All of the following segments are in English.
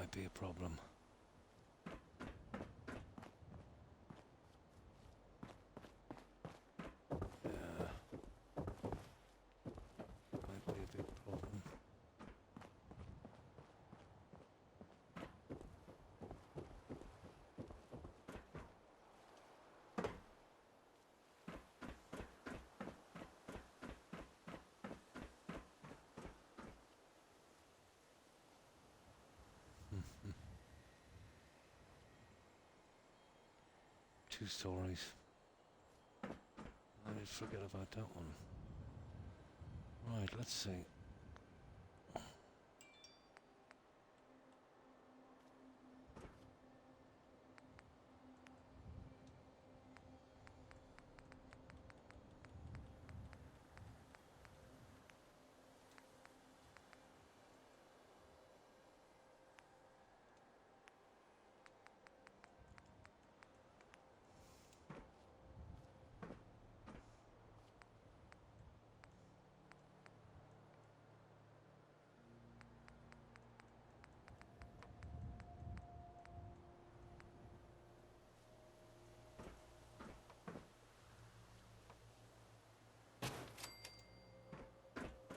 might be a problem. Yeah. Might be a big problem. Mhm. 2 stories. I did forget about that one. Right, let's see.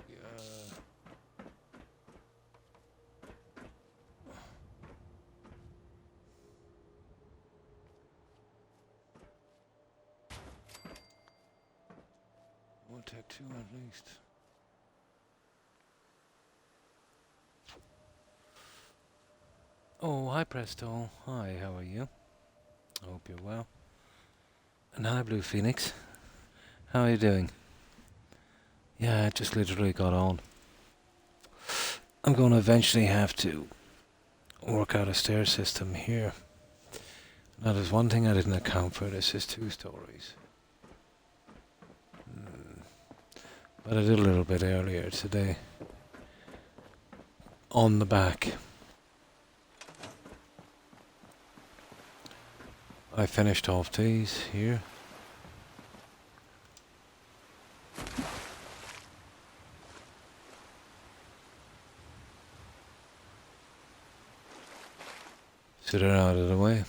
Yeah. We'll take 2 at least. Oh, hi Presto. Hi, how are you? I hope you're well. And hi Blue Phoenix. How are you doing? Yeah, I just literally got on. I'm going to eventually have to work out a stair system here. Now there's one thing I didn't account for. This is 2 stories. But I did a little bit earlier today. On the back. I finished off these here. So they're out of the way.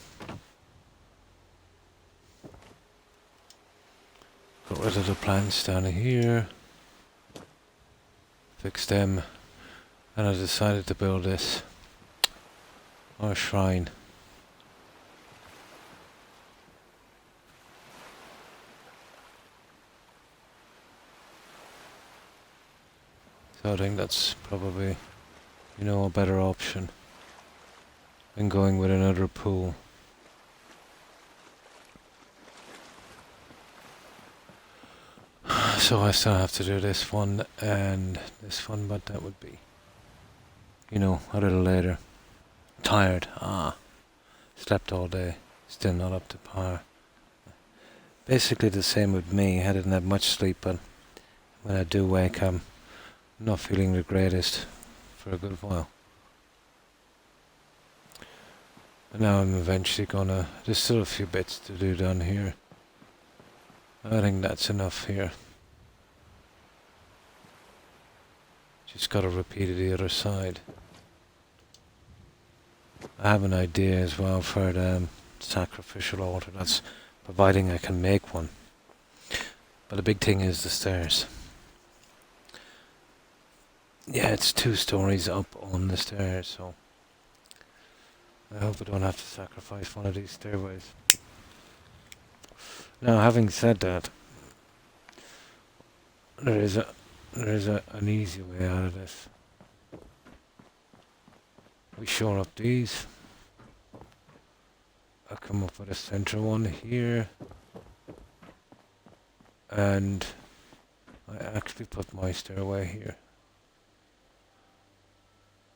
Got rid of the plants down here. Fixed them. And I decided to build this. Our shrine. So I think that's probably, you know, a better option than going with another pool. So I still have to do this one and this one, but that would be, you know, a little later. Tired. Slept all day. Still not up to par. Basically the same with me. I didn't have much sleep, but when I do wake, I'm not feeling the greatest for a good while. But now I'm eventually gonna... There's still a few bits to do down here. I think that's enough here. Just gotta repeat it the other side. I have an idea as well for the sacrificial altar. That's providing I can make one. But the big thing is the stairs. Yeah, it's 2 stories up on the stairs, so I hope I don't have to sacrifice one of these stairways. Now, having said that, there is an easy way out of this. We shore up these. I come up with a center one here, and I actually put my stairway here.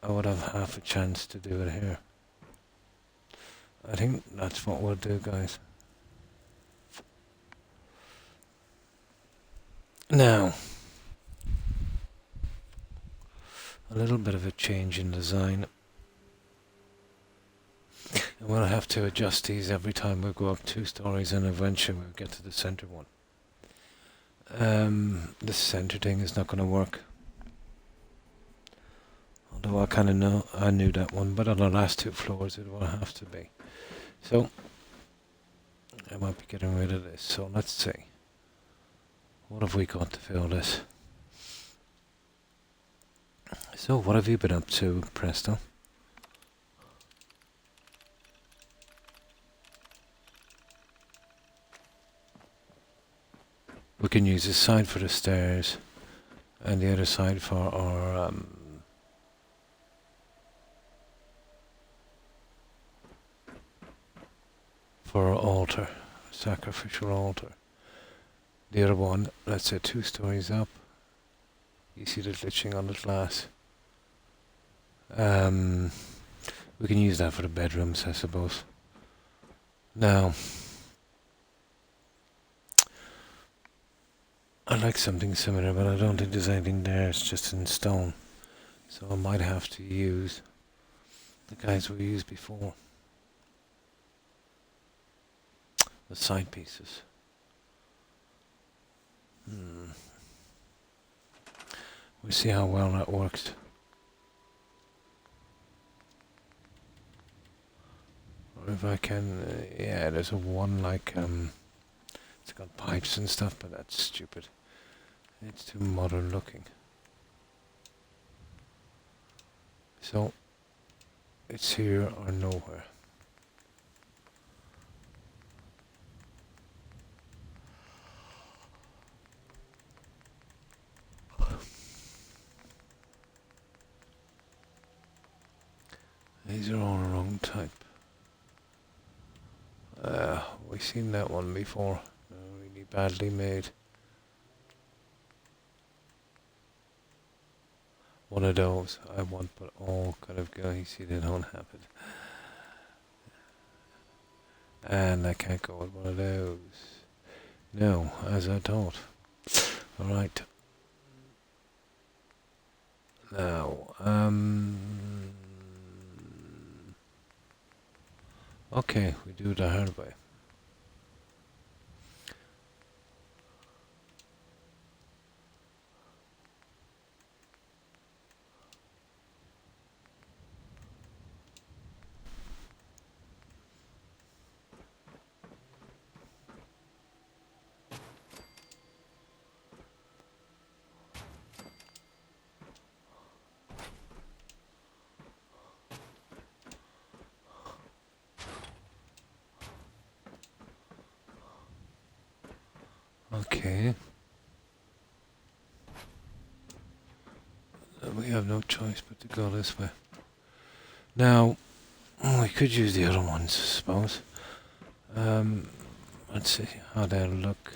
I would have half a chance to do it here. I think that's what we'll do, guys. Now, a little bit of a change in design. And we'll have to adjust these every time we go up 2 stories, and eventually we'll get to the center one. This center thing is not going to work. Although I knew that one, but on the last two floors it will have to be. So I might be getting rid of this. So let's see. What have we got to fill this? So what have you been up to, Presto? We can use this side for the stairs and the other side for our altar, sacrificial altar. The other one, let's say 2 stories up. You see the glitching on the glass. We can use that for the bedrooms, I suppose. Now, I'd like something similar, but I don't think there's anything there. It's just in stone. So I might have to use the guys we used before. The side pieces. We'll see how well that works. Or if I can, yeah, there's a one like, it's got pipes and stuff, but that's stupid. It's too modern looking. So, it's here or nowhere. These are all the wrong type. We've seen that one before. Really badly made. One of those I want, but all kind of go. You see, they don't have it. And I can't go with one of those. No, as I thought. Alright. Now, okay, we do it the hard way. Okay. We have no choice but to go this way. Now, we could use the other ones, I suppose. Let's see how they'll look.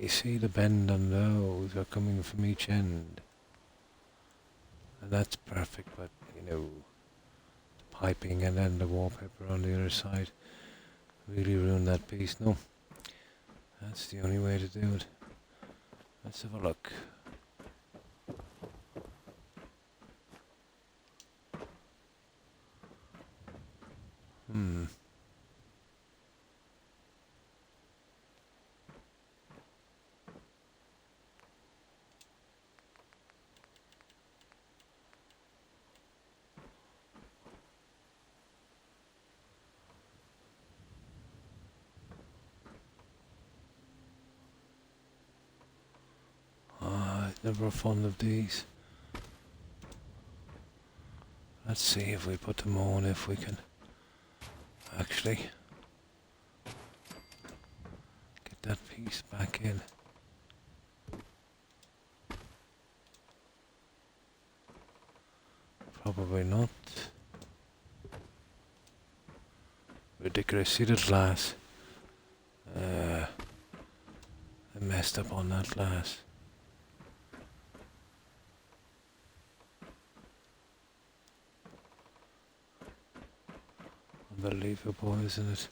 You see the bend on those are coming from each end. And that's perfect, but, you know, the piping and then the wallpaper on the other side really ruined that piece. No, that's the only way to do it. Let's have a look. Never fond of these. Let's see if we put them on, if we can actually get that piece back in. Probably not. Ridiculous. See the glass? I messed up on that glass. Unbelievable, isn't it?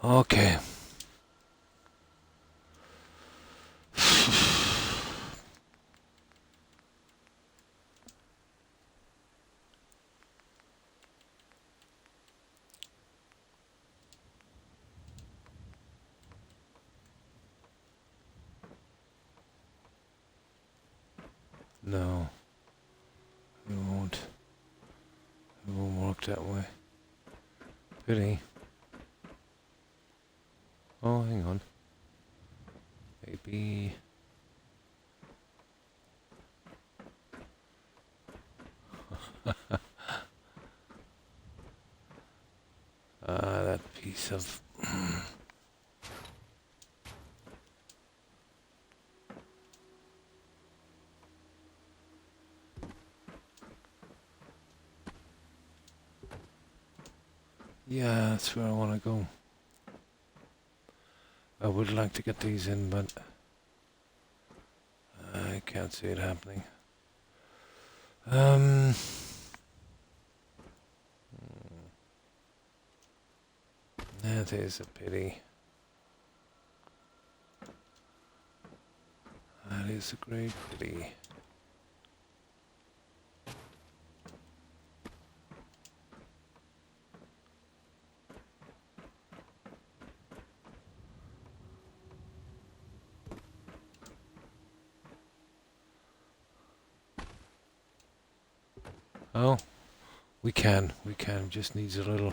Okay. No, it won't. It won't work that way. Pity. Oh, hang on. Maybe... that piece of... Yeah, that's where I want to go. I would like to get these in, but I can't see it happening. That is a pity. That is a great pity. Oh, we can, just needs a little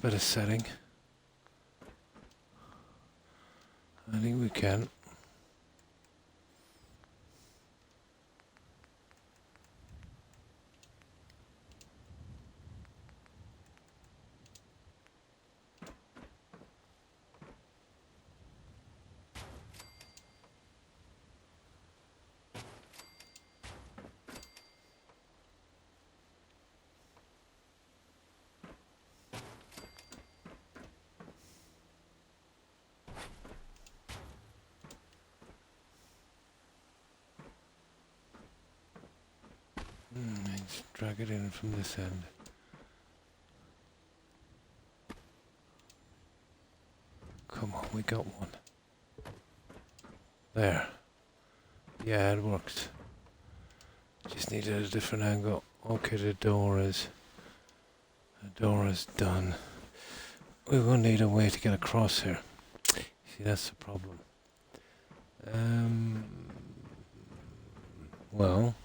bit of setting. I think we can. Let's drag it in from this end. Come on, we got one. There. Yeah, it worked. Just needed a different angle. Okay, the door is done. We will need a way to get across here. See, that's the problem. Well.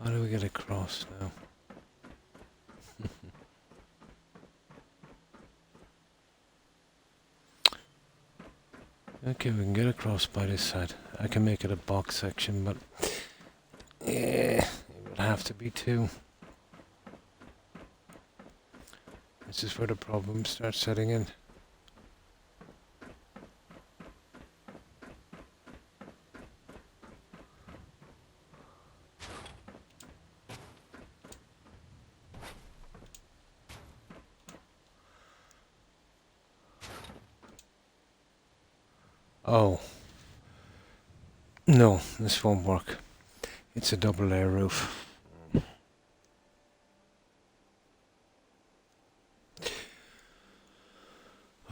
How do we get across now? Okay, we can get across by this side. I can make it a box section, but yeah, it would have to be two. This is where the problem starts setting in. Oh. No, this won't work. It's a double layer roof.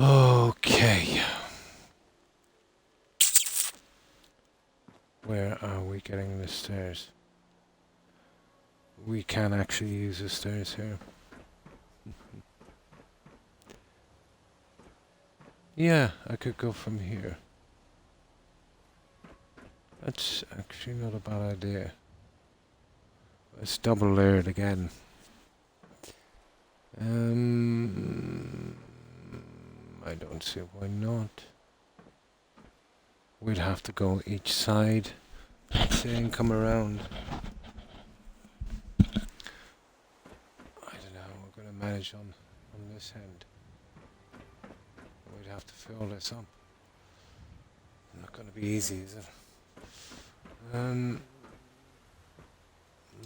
Okay. Where are we getting the stairs? We can actually use the stairs here. Yeah, I could go from here. That's actually not a bad idea. It's double layered again. I don't see why not. We'd have to go each side and come around. I don't know, we're going to manage on this end. We'd have to fill this up. Not going to be easy, is it?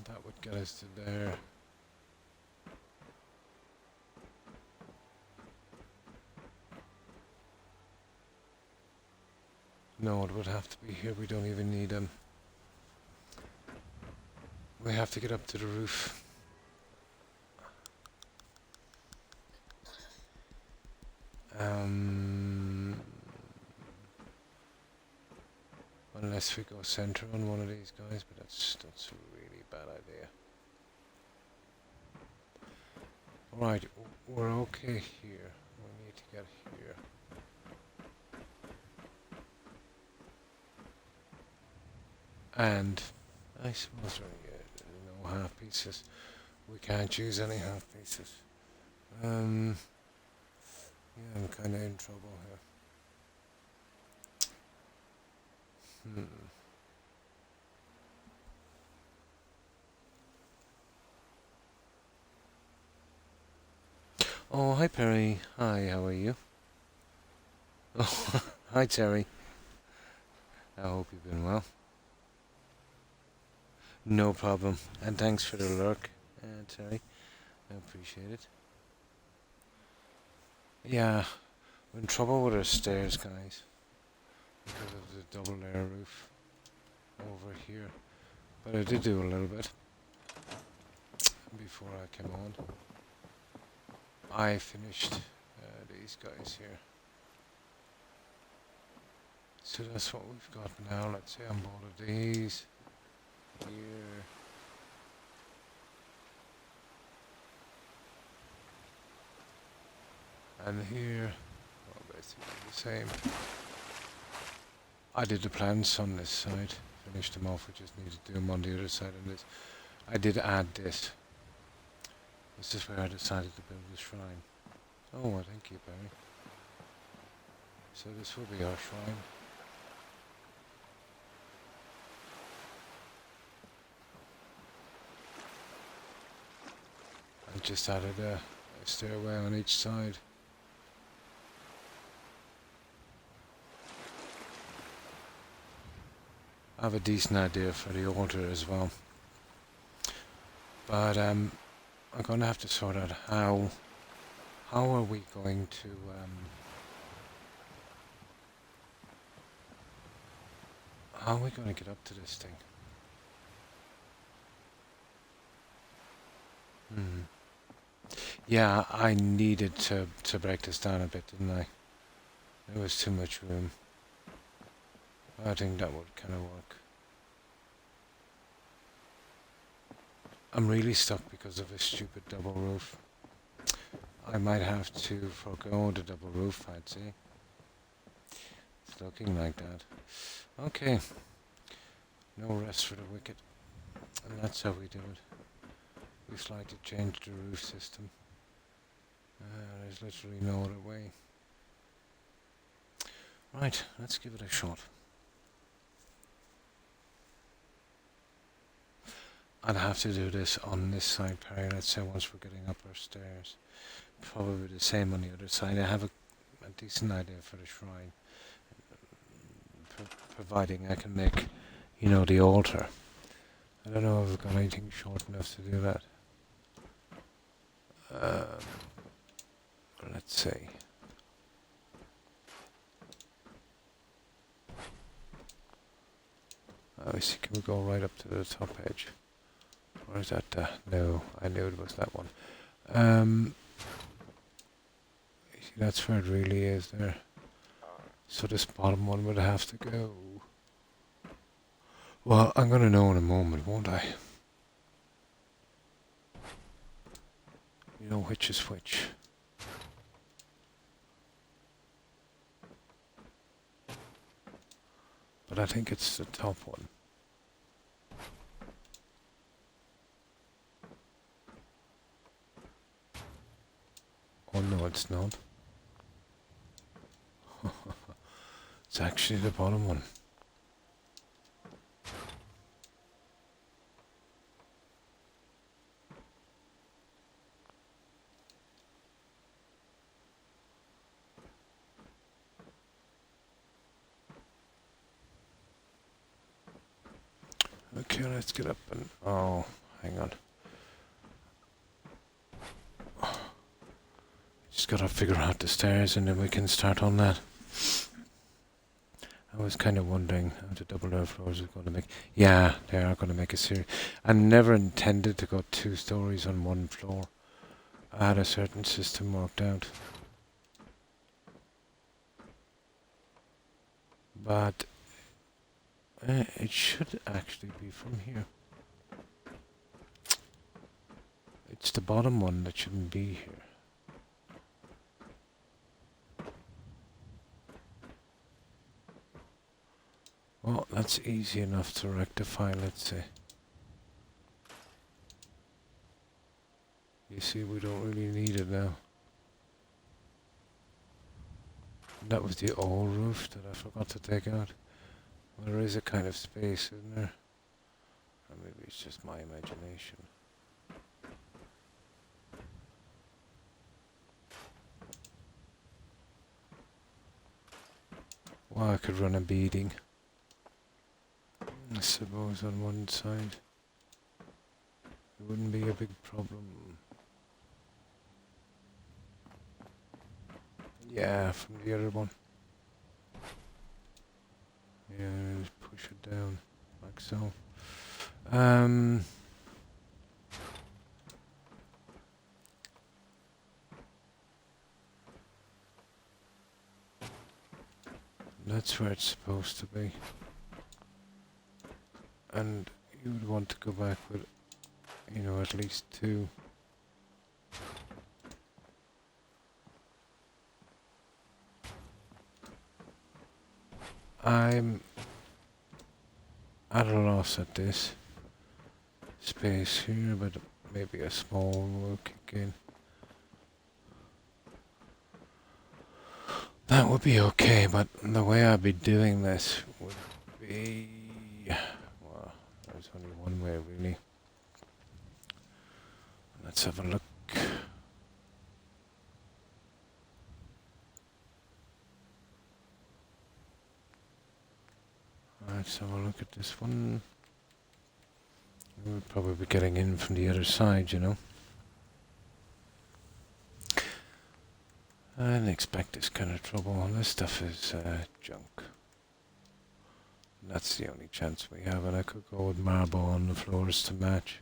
That would get us to there. No, it would have to be here. We don't even need them. We have to get up to the roof. Unless we go center on one of these guys, but that's a really bad idea. Right, we're Okay, here. We need to get here. And I suppose there are no half pieces. We can't use any half pieces. Yeah, I'm kind of in trouble here. Oh, hi Perry. Hi, how are you? Oh, hi Terry. I hope you've been well. No problem. And thanks for the lurk, Terry. I appreciate it. Yeah, we're in trouble with our stairs, guys, because of the double layer roof over here. But I did do a little bit before I came on. I finished these guys here. So that's what we've got now. Let's say on board of these. Here. And here. Well, basically the same. I did the plants on this side. Finished them off. I just need to do them on the other side of this. I did add this. This is where I decided to build the shrine. Oh, thank you, Barry. So this will be our shrine. I just added a stairway on each side. I have a decent idea for the altar as well. But I'm going to have to sort out how are we going to how are we going to get up to this thing? Yeah, I needed to break this down a bit, didn't I? There was too much room. I think that would kind of work. I'm really stuck because of this stupid double roof. I might have to forgo the double roof, I'd say. It's looking like that. Okay. No rest for the wicked. And that's how we do it. We slightly change the roof system. There's literally no other way. Right, let's give it a shot. I'd have to do this on this side, Perry, let's say once we're getting up our stairs. Probably the same on the other side. I have a decent idea for the shrine. Providing I can make, the altar. I don't know if I've got anything short enough to do that. Let's see. Oh, see, can we go right up to the top edge? Or is that, no, I knew it was that one. See, that's where it really is there. So this bottom one would have to go. Well, I'm going to know in a moment, won't I? You know which is which. But I think it's the top one. Oh no, it's not. It's actually the bottom one. Okay, let's get up and... Oh, hang on. Just gotta figure out the stairs and then we can start on that. I was kind of wondering how the double layer floors are going to make... Yeah, they are going to make a series. I never intended to go 2 stories on one floor. I had a certain system worked out. But... it should actually be from here. It's the bottom one that shouldn't be here. That's easy enough to rectify, let's say. You see, we don't really need it now. That was the old roof that I forgot to take out. Well, there is a kind of space, isn't there? Or maybe it's just my imagination. Well, I could run a beading, I suppose, on one side. It wouldn't be a big problem. Yeah, from the other one. Yeah, just push it down, like so. That's where it's supposed to be. And you would want to go back with, you know, at least 2. I'm at a loss at this space here, but maybe a small one will kick in. That would be okay, but the way I'd be doing this would be... Well, there's only one way, really. Let's have a look. Let's have a look at this one. We'll probably be getting in from the other side, you know. I didn't expect this kind of trouble. This stuff is junk. That's the only chance we have, and I could go with marble on the floors to match.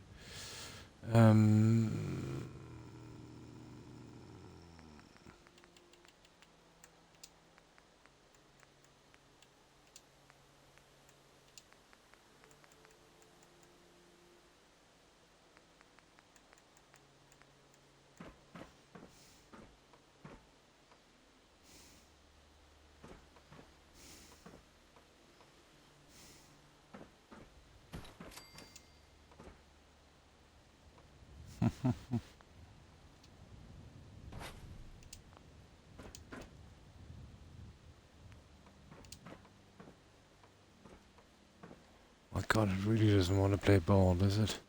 My God, it really doesn't want to play ball, does it?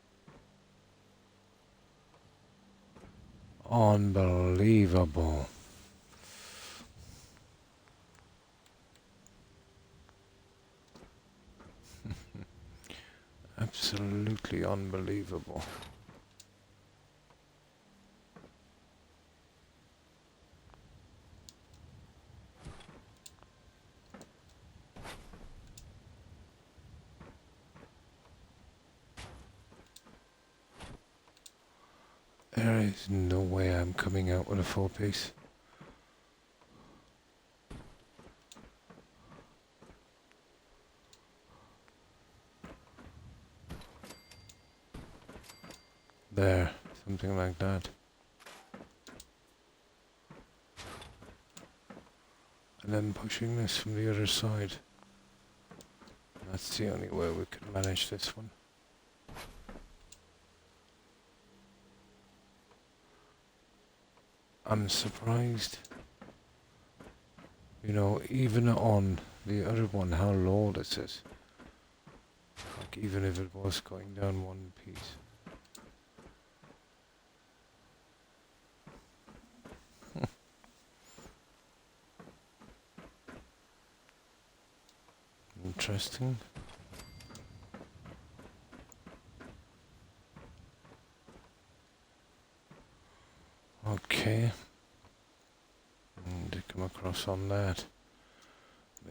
Unbelievable. Absolutely unbelievable. There is no way I'm coming out with a full piece. There, something like that. And then pushing this from the other side. That's the only way we could manage this one. I'm surprised, you know, even on the other one, how low this is. Like, even if it was going down one piece. Interesting. Okay. To come across on that.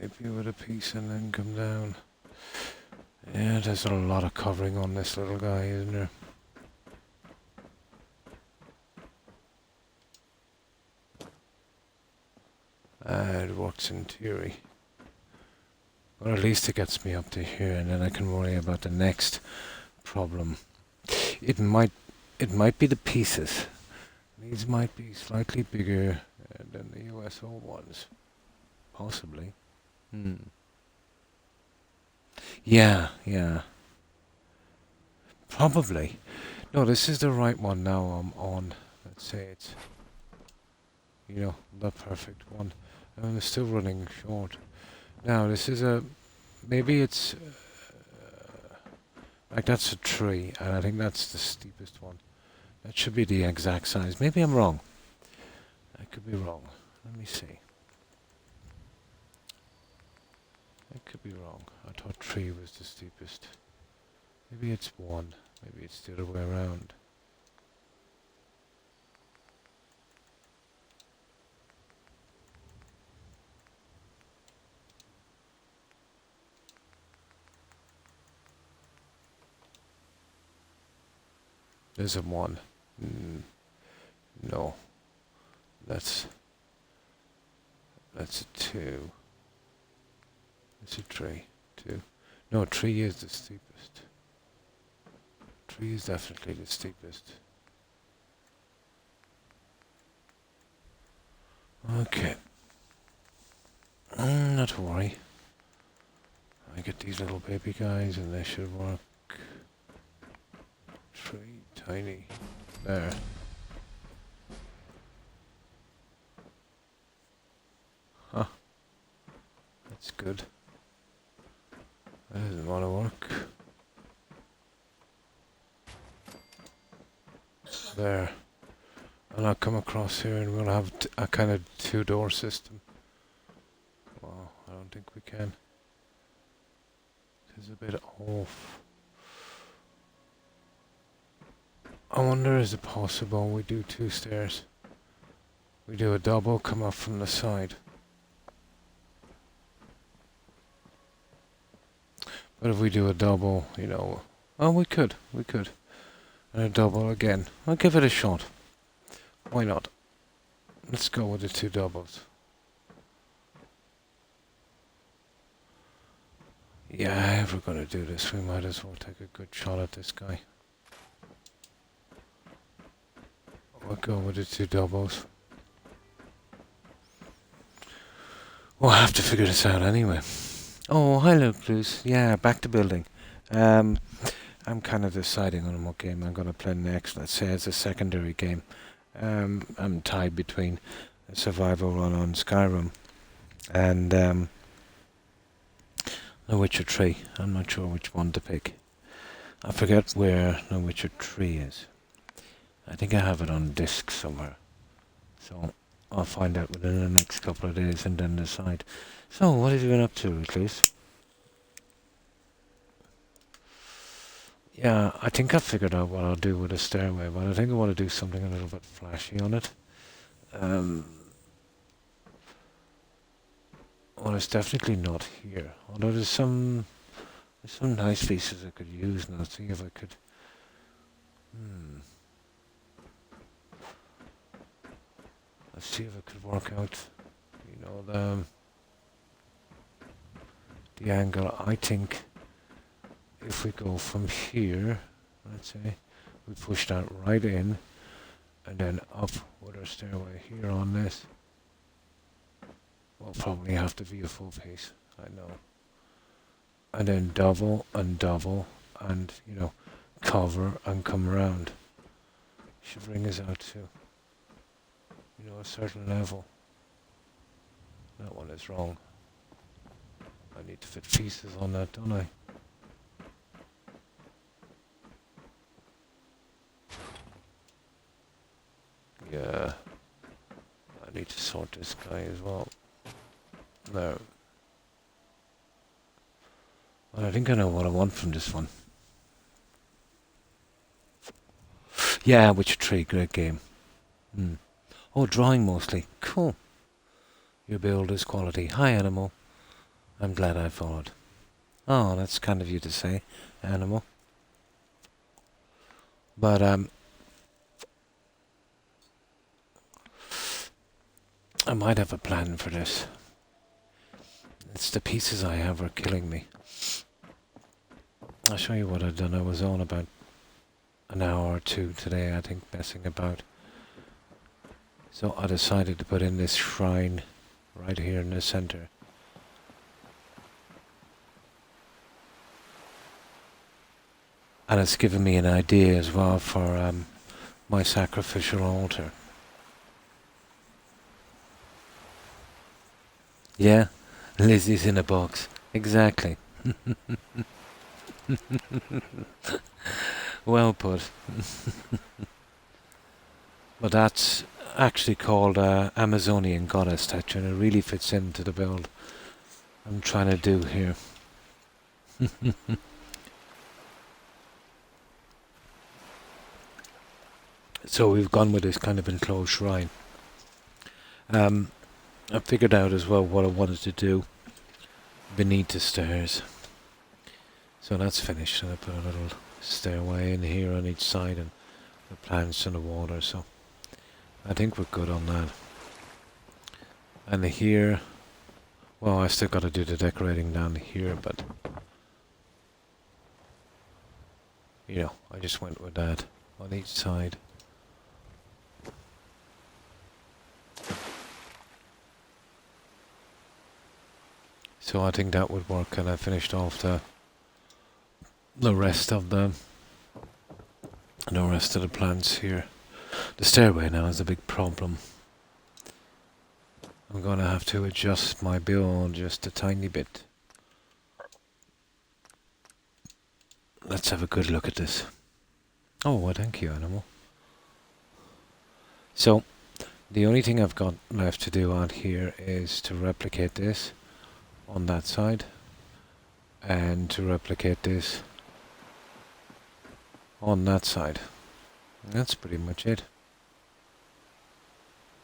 Maybe with a piece and then come down. Yeah, there's a lot of covering on this little guy, isn't there? It works in theory. But at least it gets me up to here, and then I can worry about the next problem. It might be the pieces. These might be slightly bigger than the USO ones. Possibly. Yeah, yeah. Probably. No, this is the right one now I'm on. Let's say it's, the perfect one. And I'm still running short. Now, this is a... Maybe it's... like, that's a tree, and I think that's the steepest one. That should be the exact size. Maybe I'm wrong. I could be wrong. Let me see. I could be wrong. I thought tree was the steepest. Maybe it's one. Maybe it's the other way around. There's a one. No. That's a two. It's a tree. Two. No, tree is the steepest. Tree is definitely the steepest. Okay. Not to worry. I get these little baby guys and they should work. Tree, tiny. There. Huh. That's good. That doesn't want to work. There. And I'll come across here and we'll have a kind of two-door system. Well, I don't think we can. It's a bit off. I wonder, is it possible we do two stairs? We do a double, come up from the side. But if we do a double, oh, we could. And a double again. I'll give it a shot. Why not? Let's go with the two doubles. Yeah, if we're gonna do this, we might as well take a good shot at this guy. We'll go with the two doubles. We'll have to figure this out anyway. Oh, hello, Cruz. Yeah, back to building. I'm kind of deciding on what game I'm going to play next. Let's say it's a secondary game. I'm tied between a survival run on Skyrim and The Witcher 3. I'm not sure which one to pick. I forget where The Witcher 3 is. I think I have it on disc somewhere. So I'll find out within the next couple of days and then decide. So, what have you been up to, Recluse? Yeah, I think I figured out what I'll do with the stairway, but I think I want to do something a little bit flashy on it. Well, it's definitely not here. Although there's some nice pieces I could use, and I'll see if I could. Let's see if I could work out, the angle. I think if we go from here, let's say, we push that right in, and then up with our stairway here on this. We'll probably have to be a full piece, I know. And then double, and cover and come around. Should bring us out to, a certain level. That one is wrong. I need to fit pieces on that, don't I? Yeah. I need to sort this guy as well. There. Well, I think I know what I want from this one. Yeah, Witcher 3, great game. Oh, drawing mostly. Cool. Your build is quality. Hi, Animal. I'm glad I followed. Oh, that's kind of you to say, Animal. But, I might have a plan for this. It's the pieces I have are killing me. I'll show you what I've done. I was on about an hour or two today, I think, messing about. So I decided to put in this shrine right here in the center. And it's given me an idea as well for my sacrificial altar. Yeah, Lizzie's in a box. Exactly. Well put. But that's actually called Amazonian goddess statue, and it really fits into the build I'm trying to do here. So we've gone with this kind of enclosed shrine. I figured out as well what I wanted to do beneath the stairs. So that's finished, and I put a little stairway in here on each side and the plants in the water, so I think we're good on that. And here, well, I still got to do the decorating down here, but you know, I just went with that on each side. So I think that would work, and I finished off the rest of the plants here. The stairway now is a big problem. I'm gonna have to adjust my build just a tiny bit. Let's have a good look at this. Oh, well, thank you, animal. So, the only thing I've got left to do out here is to replicate this on that side, and to replicate this on that side. And that's pretty much it.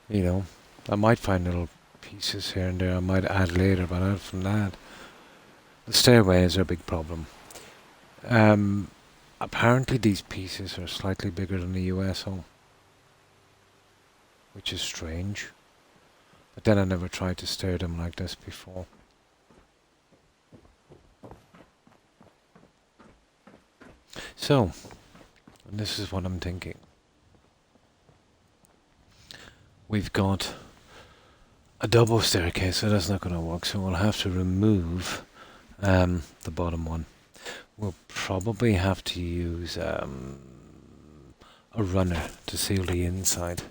You know, I might find little pieces here and there I might add later, but out from that, the stairways are a big problem. Apparently these pieces are slightly bigger than the US home, which is strange. But then I never tried to stair them like this before. So, and this is what I'm thinking. We've got a double staircase, so that's not going to work, so we'll have to remove the bottom one. We'll probably have to use a runner to seal the inside.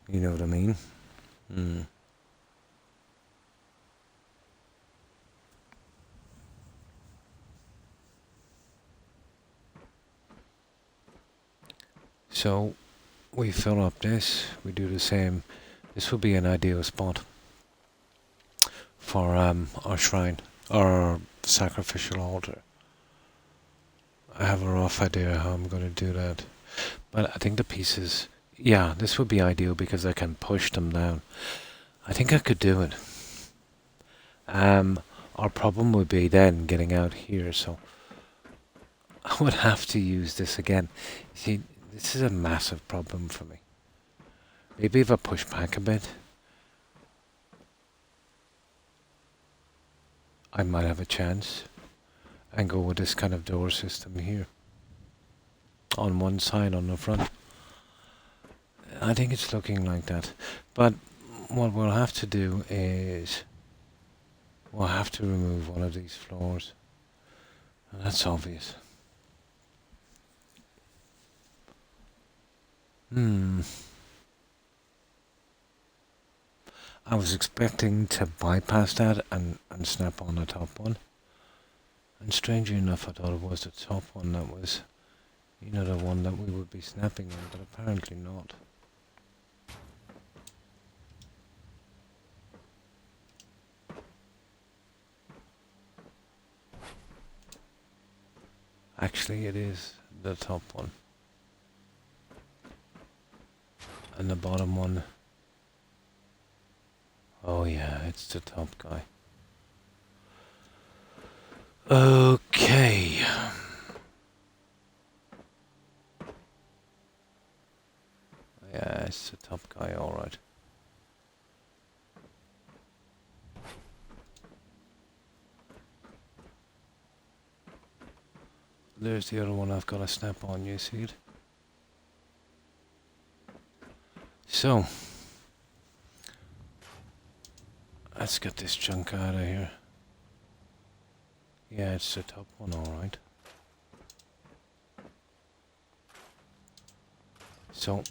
You know what I mean? So we fill up this, we do the same. This would be an ideal spot for our shrine, our sacrificial altar. I have a rough idea how I'm going to do that, but I think the pieces, yeah, this would be ideal because I can push them down. I think I could do it. Our problem would be then getting out here, so I would have to use this again. See, this is a massive problem for me. Maybe if I push back a bit, I might have a chance and go with this kind of door system here. On one side, on the front. I think it's looking like that. But what we'll have to do is we'll have to remove one of these floors. And that's obvious. I was expecting to bypass that and snap on the top one. And strangely enough, I thought it was the top one that was, you know, the one that we would be snapping on, but apparently not. Actually, it is the top one. And the bottom one, oh yeah, it's the top guy. Okay. Yeah, it's the top guy, alright. There's the other one I've got to snap on, you see it? So, let's get this junk out of here. Yeah, it's the top one, alright. So,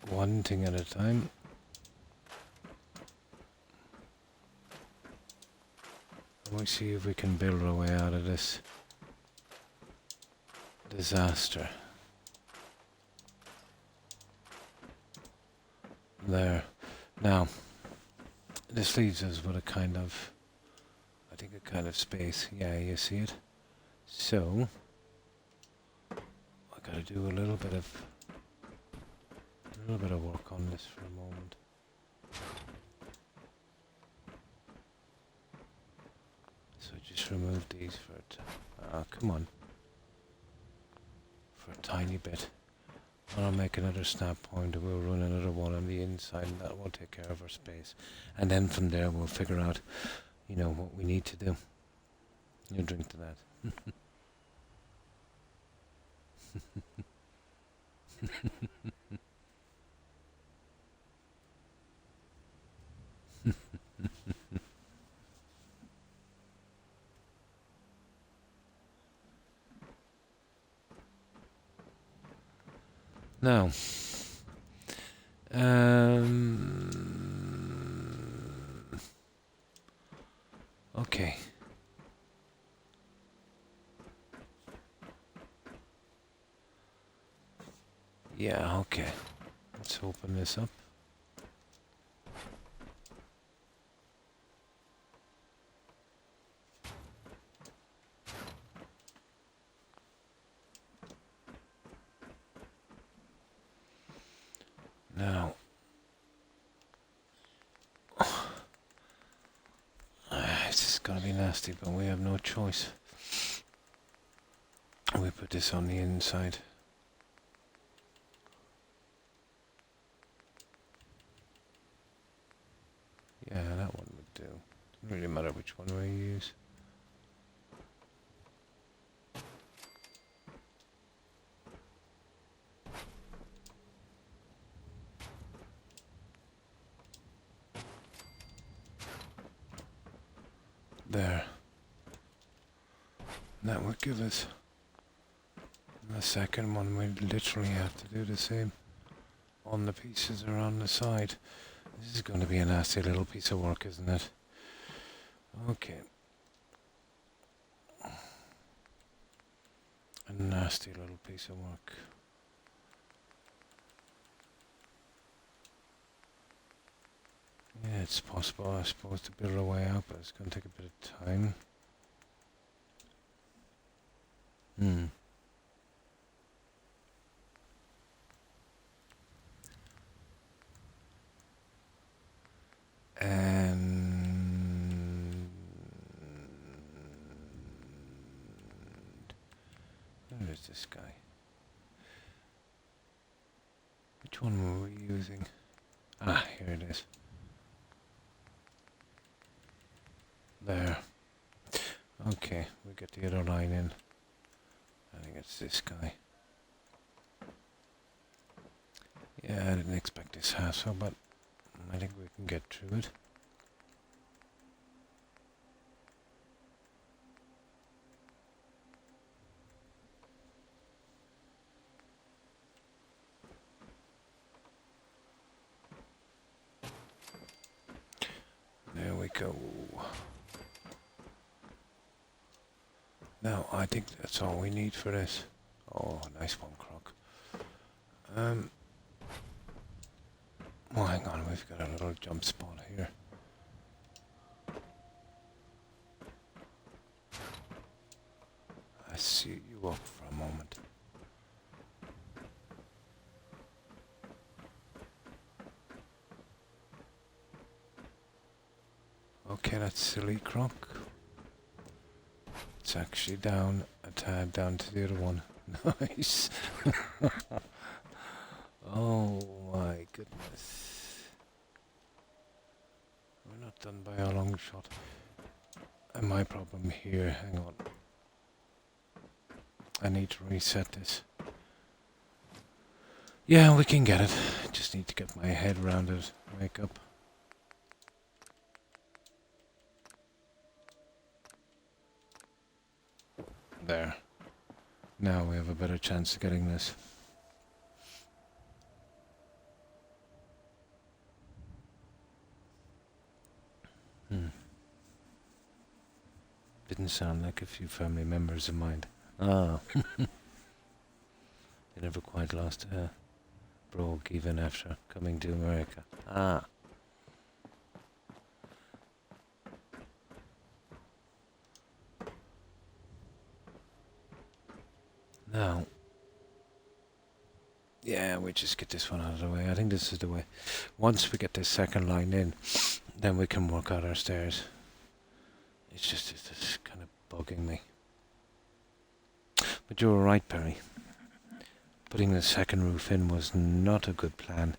one thing at a time. And we see if we can build our way out of this disaster. There. Now, this leaves us with a kind of, I think a kind of space. Yeah, you see it? So, I gotta do a little bit of work on this for a moment. So just remove these for it. Come on. For a tiny bit. And I'll make another snap point and we'll run another one on the inside and that will take care of our space. And then from there we'll figure out, you know, what we need to do. You drink to that. Now, okay. Yeah, okay. Let's open this up. Now, this is gonna be nasty, but we have no choice. We put this on the inside. Yeah, that one would do. Doesn't really matter which one we use. There. That would give us the second one. We literally have to do the same on the pieces around the side. This is going to be a nasty little piece of work, isn't it? Okay. A nasty little piece of work. Yeah, it's possible, I suppose, to build our way out, but it's going to take a bit of time. And where is this guy? Which one were we using? Ah, here it is. There. Okay, we get the other line in. I think it's this guy. Yeah, I didn't expect this hassle, but I think we can get through it. There we go. Now, I think that's all we need for this. Oh, nice one, Croc. Oh, hang on, we've got a little jump spot here. I see you up for a moment. Okay, that's silly, Croc. It's actually down a tad down to the other one. Nice. Oh my goodness. We're not done by a long shot. And my problem here, hang on. I need to reset this. Yeah, we can get it. Just need to get my head around it. Wake up. There. Now we have a better chance of getting this. Hmm. Didn't sound like a few family members of mine. Ah, they never quite lost a brogue even after coming to America. Ah. Now, yeah, we just get this one out of the way. I think this is the way. Once we get this second line in, then we can work out our stairs. It's kind of bugging me. But you were right, Perry. Putting the second roof in was not a good plan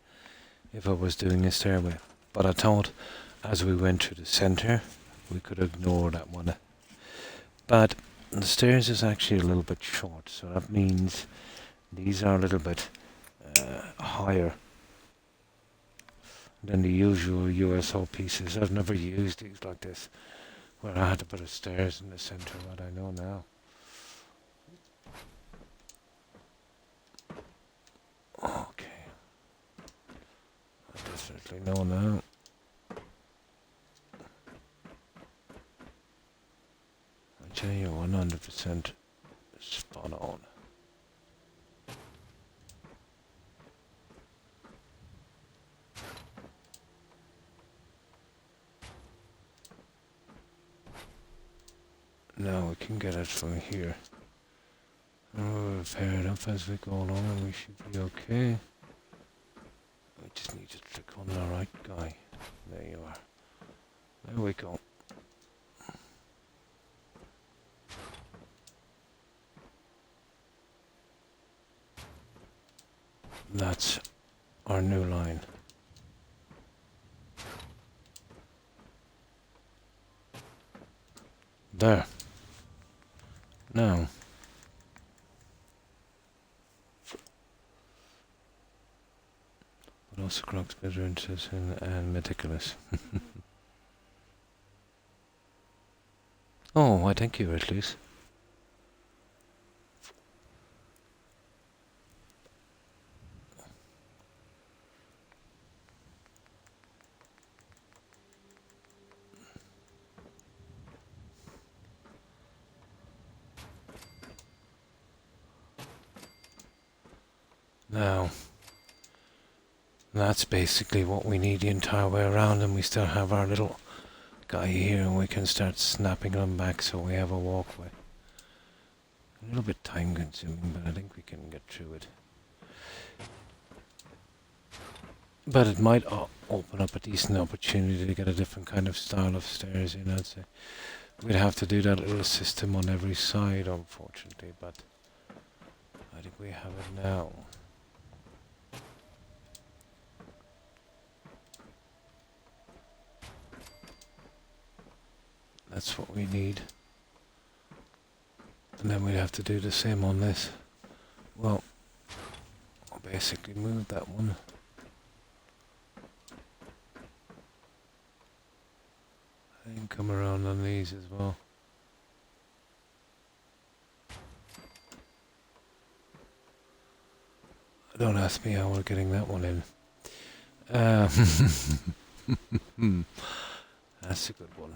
if I was doing a stairway. But I thought as we went through the centre, we could ignore that one. But the stairs is actually a little bit short, so that means these are a little bit higher than the usual USO pieces. I've never used these like this, where I had to put a stairs in the centre, what I know now. Okay. I definitely know now. I tell you, 100% spot on. Now we can get it from here. We'll repair it up as we go along and we should be okay. We just need to click on the right guy. There you are. There we go. That's our new line. There. Now. But also Croc's better interesting and meticulous. Oh, why thank you at least. Now, that's basically what we need the entire way around, and we still have our little guy here, and we can start snapping them back so we have a walkway. A little bit time consuming, but I think we can get through it. But it might open up a decent opportunity to get a different kind of style of stairs in, I'd say. We'd have to do that little system on every side, unfortunately, but I think we have it now. That's what we need. And then we'd have to do the same on this. Well, I'll basically move that one. And come around on these as well. Don't ask me how we're getting that one in. That's a good one.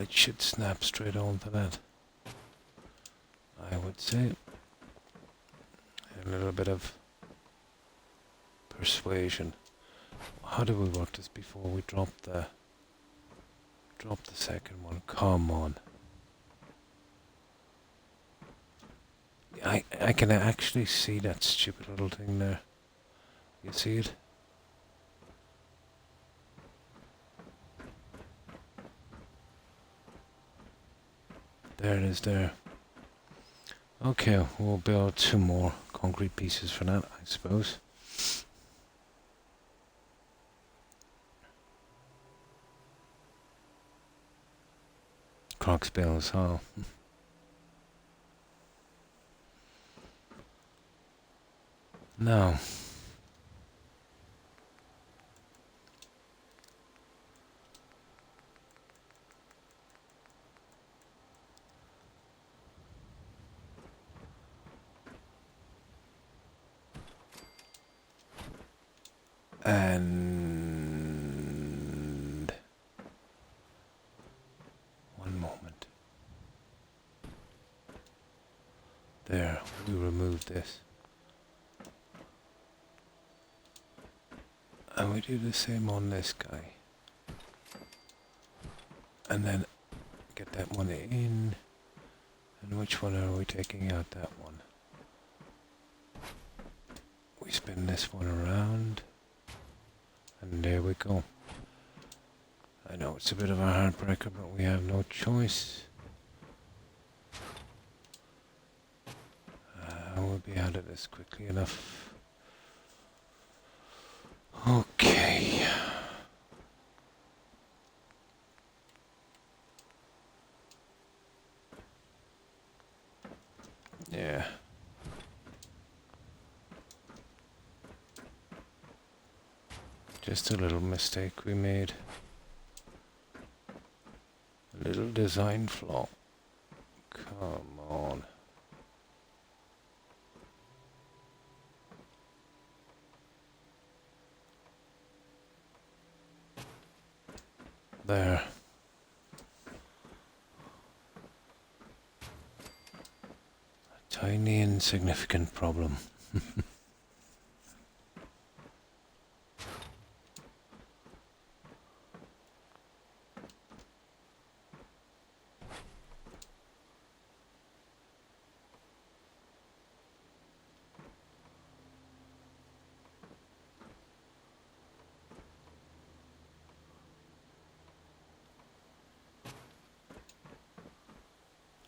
It should snap straight on for that, I would say. A little bit of persuasion. How do we work this before we drop the second one? Come on. I can actually see that stupid little thing there. You see it? There it is there. Okay, we'll build 2 more concrete pieces for that, I suppose. Croc's bills, oh. Now. And this. And we do the same on this guy. And then get that one in. And which one are we taking out? That one. We spin this one around. And there we go. I know it's a bit of a heartbreaker, but we have no choice. We'll be out of this quickly enough. Okay. Yeah. Just a little mistake we made. A little design flaw. Come on. There. A tiny insignificant problem.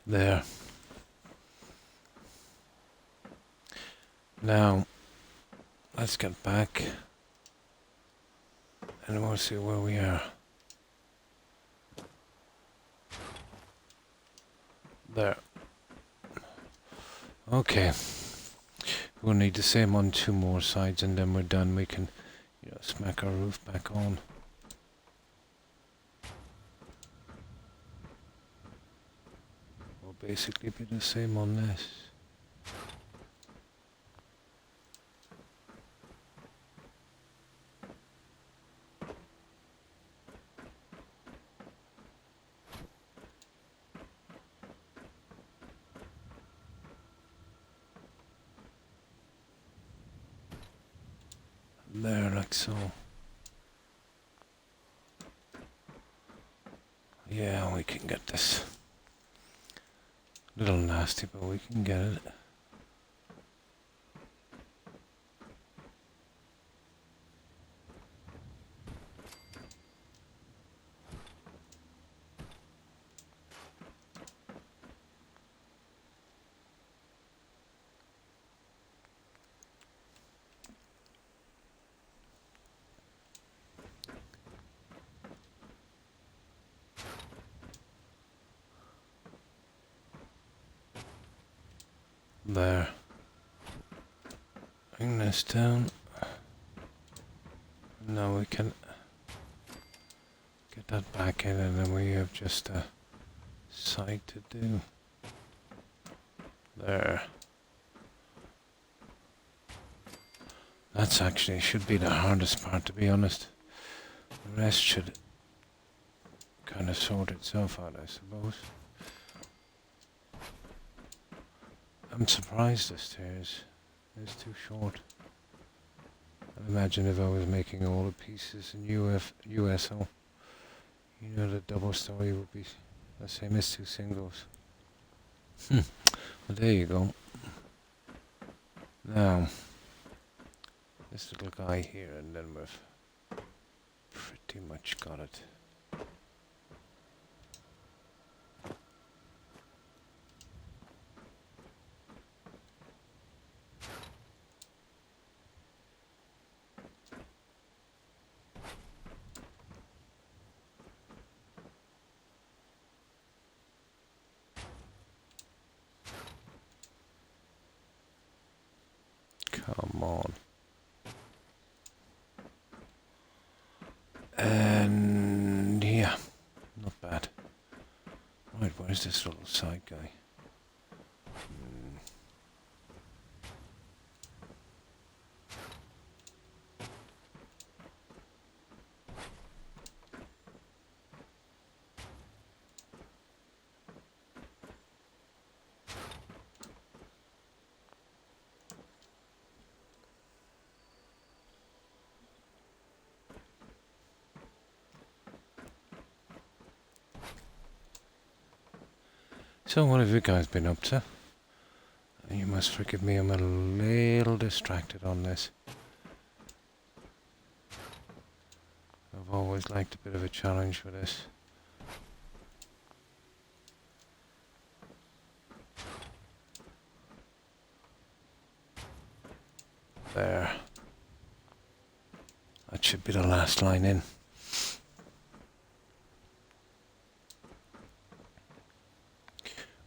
There. Now, let's get back and we'll see where we are. There. Okay. We'll need the same on 2 more sides and then we're done. We can, smack our roof back on. Will basically be the same on this. There, like so. Yeah, we can get this. A little nasty, but we can get it. There. Bring this down. Now we can get that back in and then we have just a side to do. There. That's actually should be the hardest part, to be honest. The rest should kind of sort itself out, I suppose. I'm surprised the stairs is too short. I imagine if I was making all the pieces in USO, the double story would be the same as 2 singles. Well, there you go. Now, this little guy here, and then we've pretty much got it. Come on. And yeah, not bad. Right, where's this little side guy? So what have you guys been up to? You must forgive me, I'm a little distracted on this. I've always liked a bit of a challenge for this. There. That should be the last line in.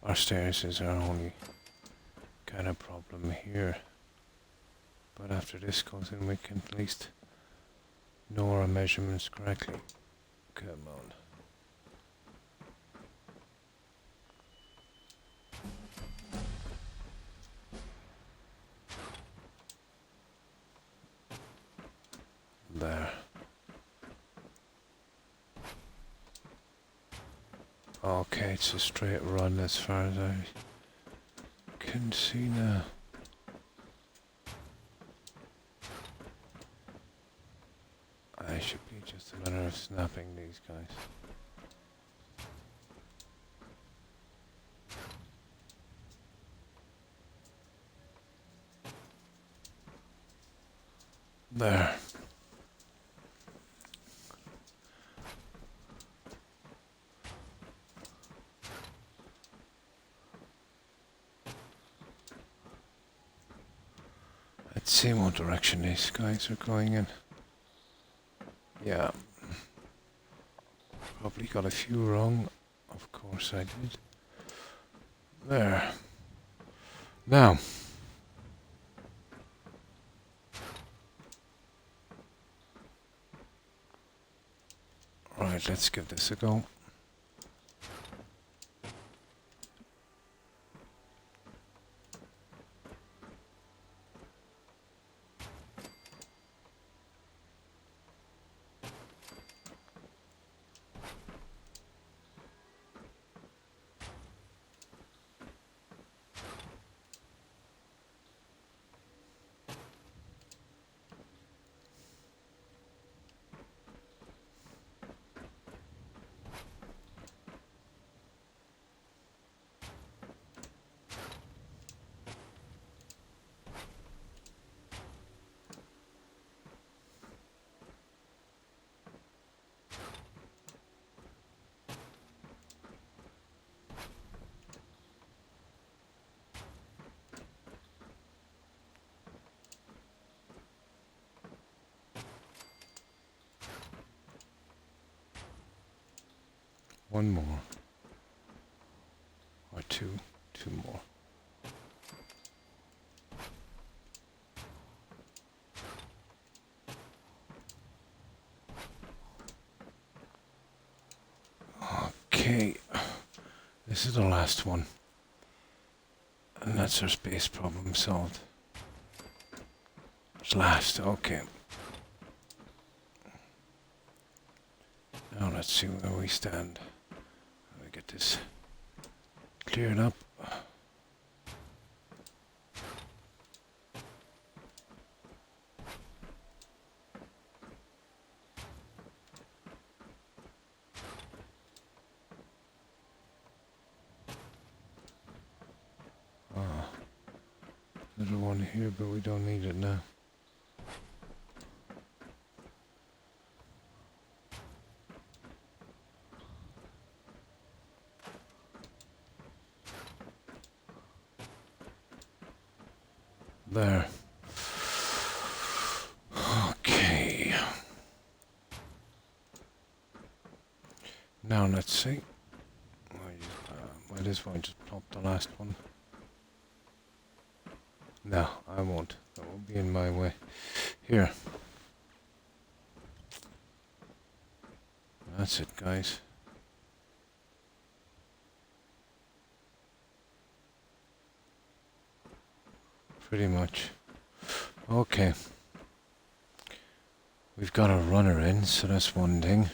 Our stairs is our only kind of problem here. But after this goes in, we can at least know our measurements correctly. Come on. There. Okay, it's a straight run as far as I can see now. I should be just a matter of snapping these guys. There. Let's see what direction these guys are going in. Yeah. Probably got a few wrong. Of course I did. There. Now. Right, let's give this a go. One more. Or two. Two more. Okay. This is the last one. And that's our space problem solved. It's last, okay. Now let's see where we stand. Let me get this cleared up. Little one here, but we don't need it now. There. Okay. Now let's see. Might as well just plop the last one. No, I won't. That won't be in my way. Here. That's it, guys. Pretty much. Okay. We've got a runner in, so that's one thing.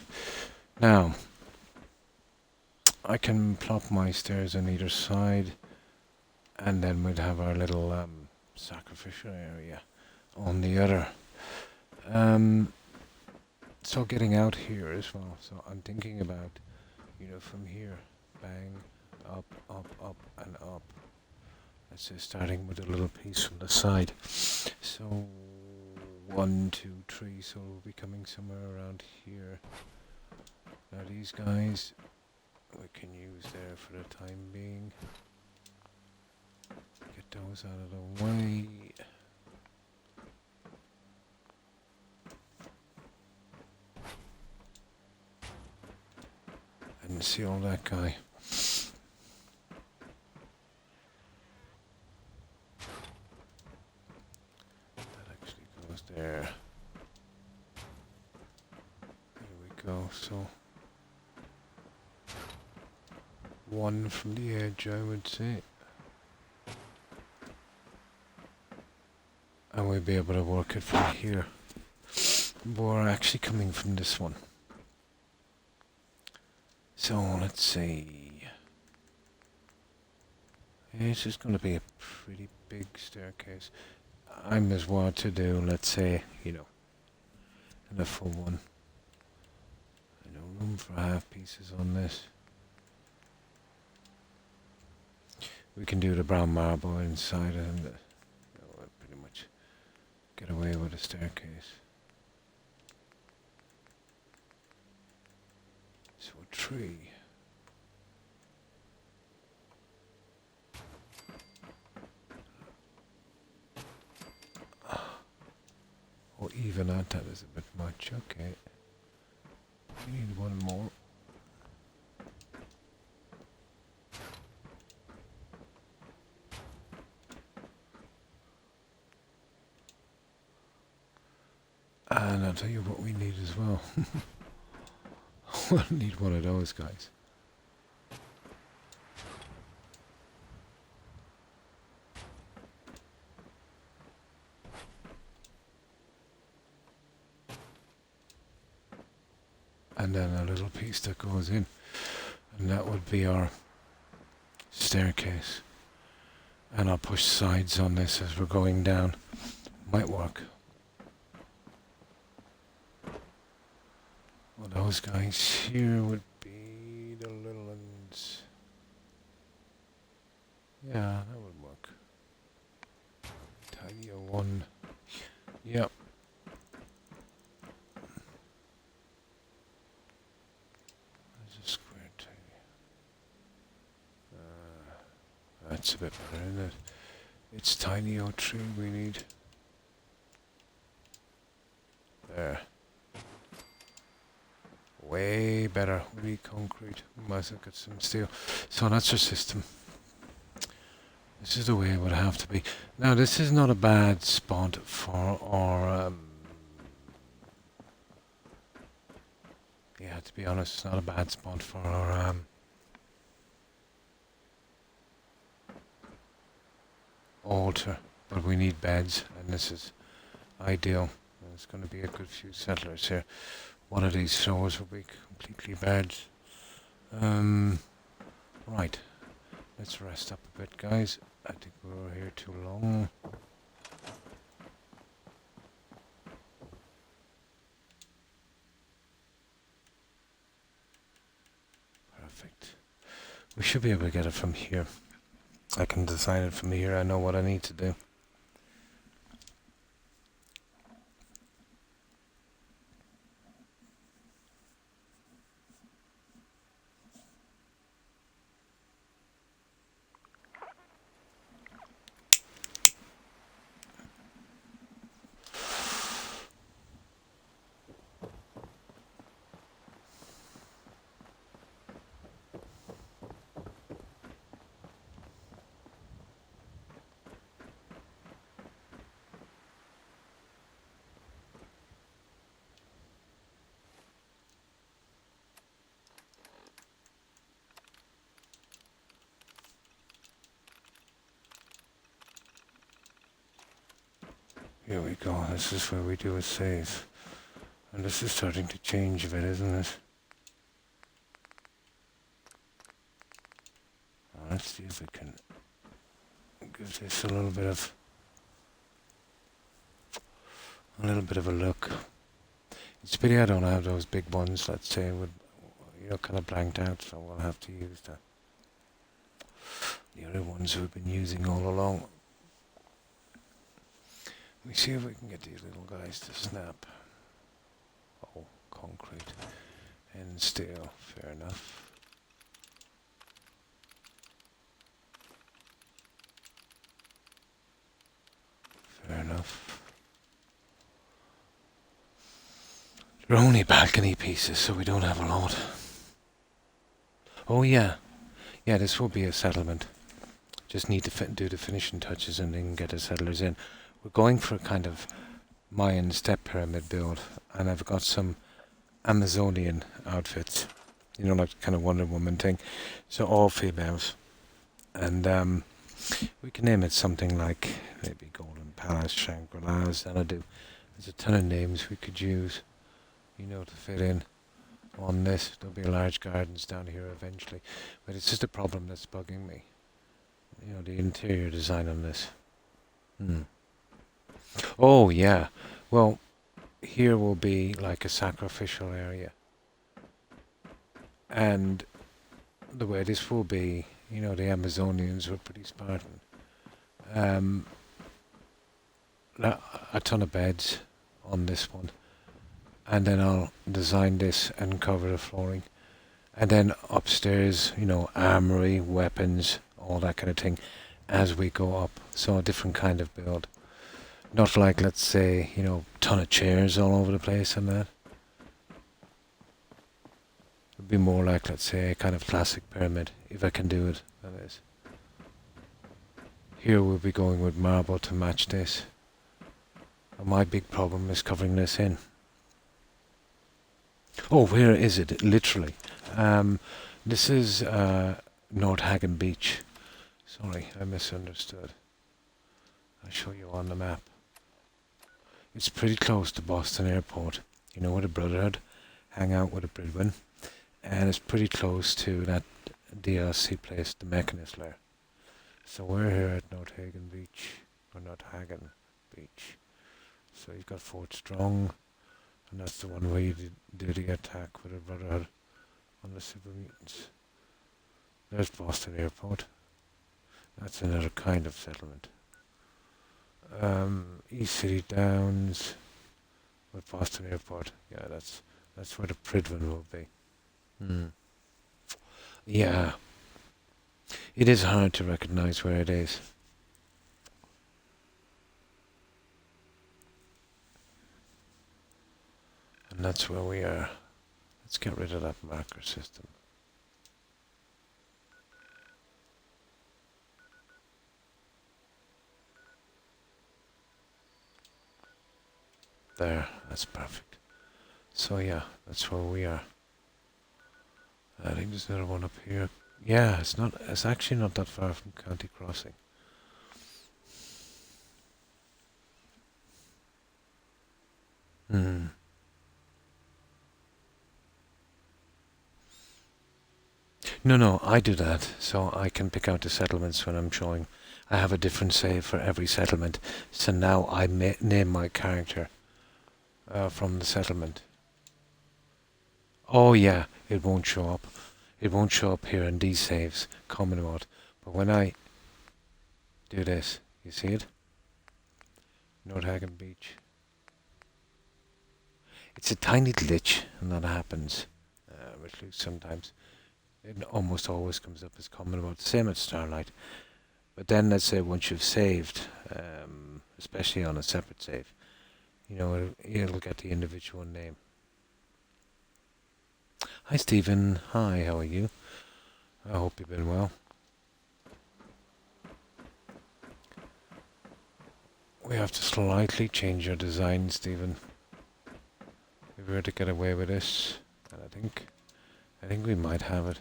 Now, I can plop my stairs on either side, and then we'd have our little sacrificial area on the other. So getting out here as well. So I'm thinking about, from here, bang, up, up, up, and up. Let's say starting with a little piece from the side. So 1, 2, 3. So we'll be coming somewhere around here. Now these guys we can use there for the time being. Get those out of the way. I didn't see all that guy. That actually goes there. There we go. So 1 from the edge, I would say. And we'll be able to work it from here. We're actually coming from this one. So let's see. It's just going to be a pretty big staircase. I'm as well to do, let's say, in a full one. Room for half pieces on this. We can do the brown marble inside and we'll pretty much get away with a staircase. So a tree. Or even that is a bit much, okay. We need one more. And I'll tell you what we need as well. We'll need one of those guys. And then a little piece that goes in. And that would be our staircase. And I'll push sides on this as we're going down. Might work. Well, those guys here would be the little ones. Yeah, that would work. Tinier one. Yep. There's a square tiny. That's a bit better, isn't it? It's tiny tree we need. There. Way better. We need concrete. We might get some steel. So that's our system. This is the way it would have to be. Now this is not a bad spot for our yeah, to be honest, it's not a bad spot for our altar, but we need beds, and this is ideal. There's going to be a good few settlers here. One of these floors will be completely beds. Right, let's rest up a bit, guys. I think we were here too long. Perfect. We should be able to get it from here. I can design it from here. I know what I need to do. Here we go, this is where we do a save. And this is starting to change a bit, isn't it? Well, let's see if we can give this a little bit of a look. It's a pity I don't have those big ones, let's say, with, kind of blanked out, so we'll have to use that. The other ones we've been using all along. Let me see if we can get these little guys to snap. Oh, concrete and steel. Fair enough. Fair enough. They're only balcony pieces, so we don't have a lot. Oh yeah. Yeah, this will be a settlement. Just need to do the finishing touches and then get the settlers in. We're going for a kind of Mayan step pyramid build, and I've got some Amazonian outfits. You know, like kind of Wonder Woman thing. So all females. And we can name it something like maybe Golden Palace, Shangri-La's, that'll do. There's a ton of names we could use, you know, to fit in on this. There'll be large gardens down here eventually. But it's just a problem that's bugging me. You know, the interior design on this. Oh, yeah. Well, here will be like a sacrificial area. And the way this will be, you know, the Amazonians were pretty Spartan. A ton of beds on this one. And then I'll design this and cover the flooring. And then upstairs, you know, armory, weapons, all that kind of thing as we go up. So a different kind of build. Not like, let's say, you know, ton of chairs all over the place and that. It'd be more like, let's say, a kind of classic pyramid, if I can do it, that is. Here we'll be going with marble to match this. And my big problem is covering this in. Oh, where is it? Literally. This is North Hagen Beach. Sorry, I misunderstood. I'll show you on the map. It's pretty close to Boston Airport. You know where the Brotherhood hang out with the Bridwin. And it's pretty close to that DLC place, the Mechanist Lair. So we're here at North Hagen Beach, or North Hagen Beach. So you've got Fort Strong, and that's the one where you do the attack with the Brotherhood on the Super Mutants. There's Boston Airport. That's another kind of settlement. East City Downs with Boston Airport. Yeah, that's where the Pridwin will be. Yeah. It is hard to recognize where it is. And that's where we are. Let's get rid of that marker system. There, that's perfect. So yeah, that's where we are. I think there's another one up here. Yeah, it's actually not that far from County Crossing. No, I do that, so I can pick out the settlements when I'm showing. I have a different save for every settlement, so now I name my character from the settlement. Oh yeah, it won't show up. It won't show up here in these saves, common mode. But when I do this, you see it? North Hagen Beach. It's a tiny glitch, and that happens, at least sometimes. It almost always comes up as common mode, same at Starlight. But then, let's say once you've saved, especially on a separate save, you know, it'll get the individual name. Hi Stephen, hi, how are you? I hope you've been well. We have to slightly change our design, Stephen. If we were to get away with this, and I think we might have it.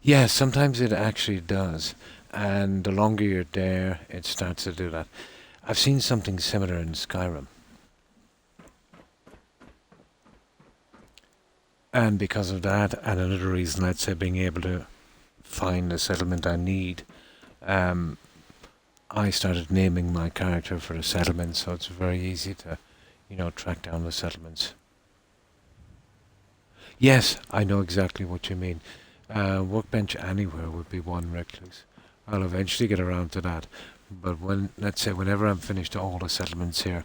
Yeah, sometimes it actually does. And the longer you're there, it starts to do that. I've seen something similar in Skyrim. And because of that, and another reason, let's say, being able to find the settlement I need, I started naming my character for the settlement, so it's very easy to, you know, track down the settlements. Yes, I know exactly what you mean. Workbench anywhere would be one recluse. I'll eventually get around to that. But when, let's say, whenever I'm finished all the settlements here,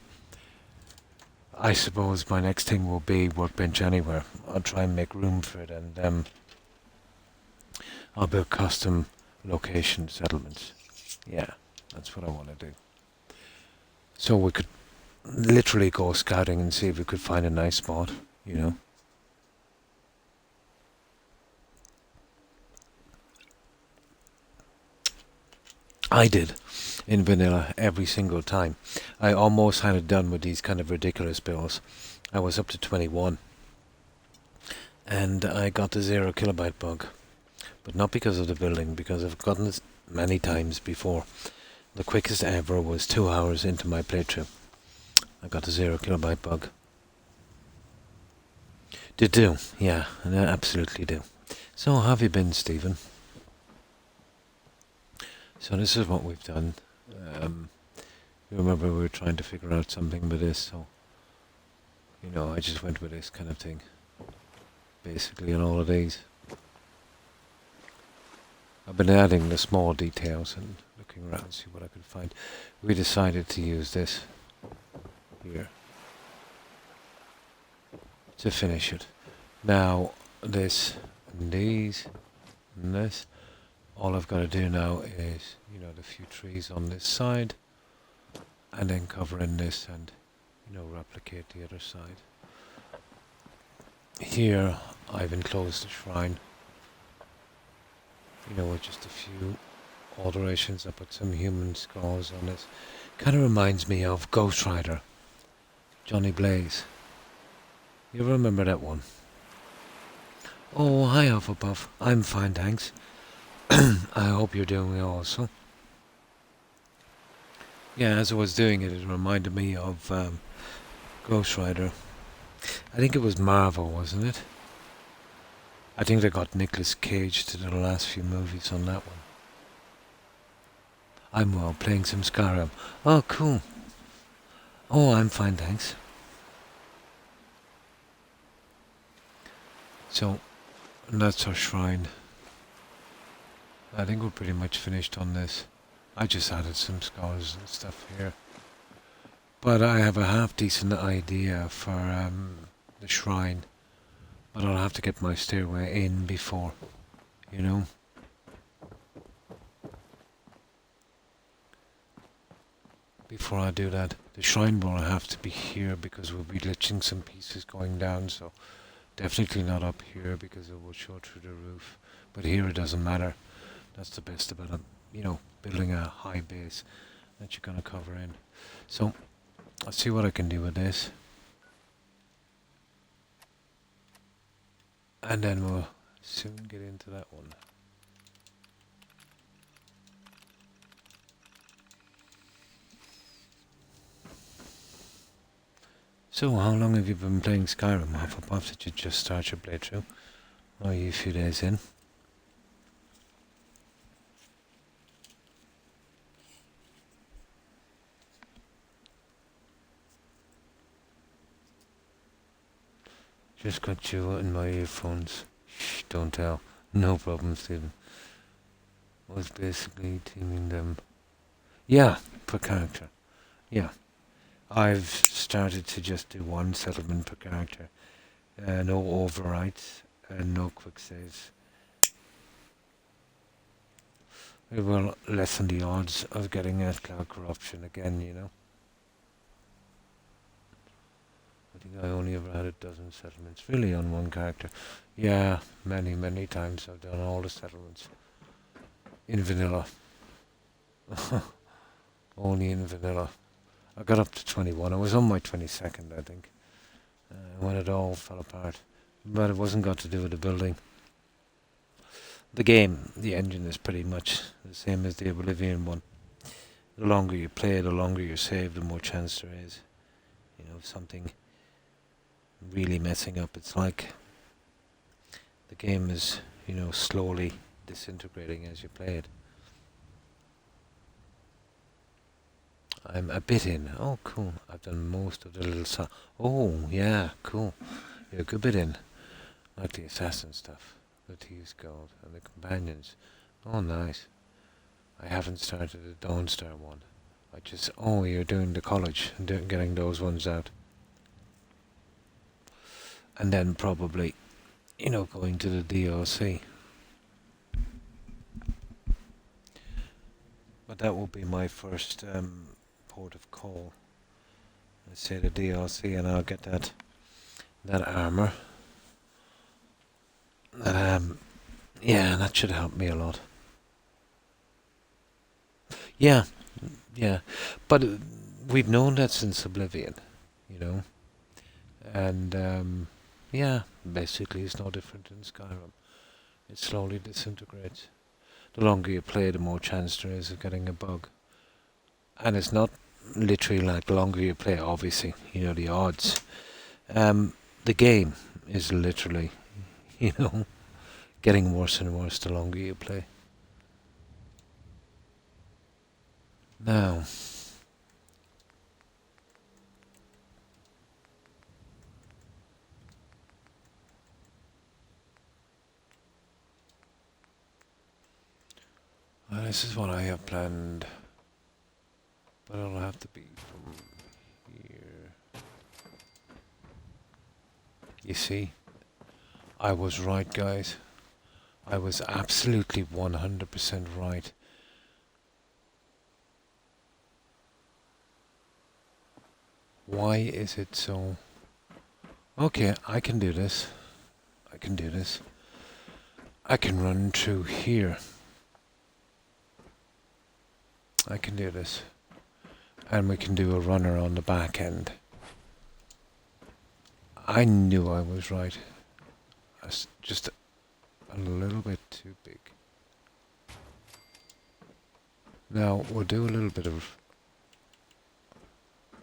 I suppose my next thing will be workbench anywhere. I'll try and make room for it, and I'll build custom location settlements. Yeah, that's what I want to do. So we could literally go scouting and see if we could find a nice spot, you know. I did in vanilla every single time. I almost had it done with these kind of ridiculous builds. I was up to 21 and I got the 0 kilobyte bug. But not because of the building, because I've gotten this many times before. The quickest ever was 2 hours into my playthrough. I got the 0 kilobyte bug. Did do, yeah, and I absolutely do. So how have you been, Stephen? So this is what we've done. You remember we were trying to figure out something with this, so I just went with this kind of thing, basically, on all of these. I've been adding the small details and looking around to see what I could find. We decided to use this here to finish it. Now, this and these and this, all I've got to do now is, the few trees on this side, and then cover in this and, replicate the other side. Here, I've enclosed the shrine, with just a few alterations. I put some human skulls on this. Kind of reminds me of Ghost Rider, Johnny Blaze. You remember that one? Oh, hi Hufflepuff. I'm fine, thanks. I hope you're doing well also. Yeah, as I was doing it, it reminded me of Ghost Rider. I think it was Marvel, wasn't it? I think they got Nicolas Cage to do the last few movies on that one. I'm well, playing some Skyrim. Oh, cool. Oh, I'm fine, thanks. So, that's our shrine. I think we're pretty much finished on this. I just added some skulls and stuff here. But I have a half decent idea for the shrine. But I'll have to get my stairway in before, Before I do that. The shrine will have to be here because we'll be glitching some pieces going down, so definitely not up here because it will show through the roof. But here it doesn't matter. That's the best about it, building a high base that you're going to cover in. So, I'll see what I can do with this. And then we'll soon get into that one. So, how long have you been playing Skyrim, Hufflepuff? Did you just start your playthrough? Or are you a few days in? Just got you in my earphones. Shh, don't tell. No problem, Stephen. Was basically teaming them. Yeah, per character. Yeah. I've started to just do one settlement per character. No overwrites and no quick saves. It will lessen the odds of getting a cloud corruption again, I think I only ever had a dozen settlements, really, on one character. Yeah, many, many times I've done all the settlements. In vanilla. Only in vanilla. I got up to 21. I was on my 22nd, I think, when it all fell apart. But it wasn't got to do with the building. The game, the engine is pretty much the same as the Oblivion one. The longer you play, the longer you save, the more chance there is. Something really messing up. It's like the game is, slowly disintegrating as you play it. I'm a bit in. Oh, cool. I've done most of the little oh, yeah, cool. You're a good bit in. Like the assassin stuff. The Thieves Gold and the companions. Oh, nice. I haven't started the Dawnstar one. I just... Oh, you're doing the college and getting those ones out. And then probably, going to the DLC. But that will be my first port of call. Let's say the DLC, and I'll get that armor. Yeah, that should help me a lot. Yeah, yeah, but we've known that since Oblivion, and yeah, basically it's no different in Skyrim. It slowly disintegrates. The longer you play, the more chance there is of getting a bug. And it's not literally like the longer you play, obviously, the odds. The game is literally, getting worse and worse the longer you play. Now, this is what I have planned, but it'll have to be from here. You see, I was right, guys. I was absolutely 100% right. Why is it so... Okay, I can do this. I can do this. I can run through here. I can do this. And we can do a runner on the back end. I knew I was right. It's just a little bit too big. Now, we'll do a little bit of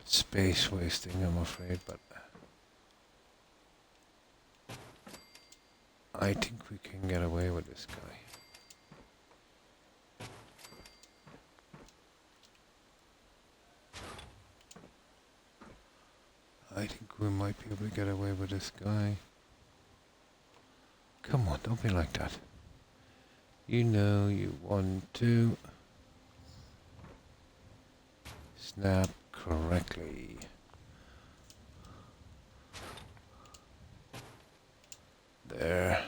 space wasting, I'm afraid, but I think we can get away with this guy. I think we might be able to get away with this guy. Come on, don't be like that. You know you want to snap correctly. There.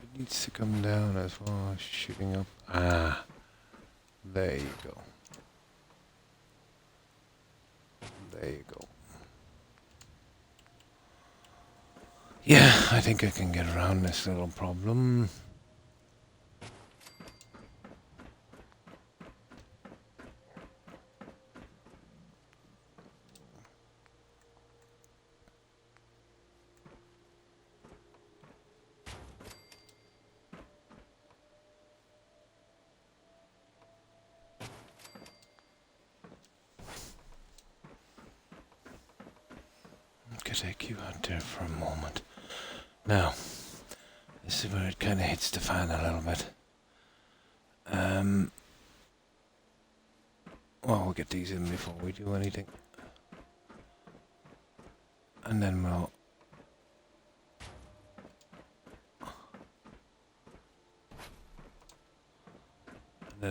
It needs to come down as well, shooting up. Ah, there you go. There you go. Yeah, I think I can get around this little problem. Take you out there for a moment. Now, this is where it kind of hits the fan a little bit. Well, we'll get these in before we do anything. And then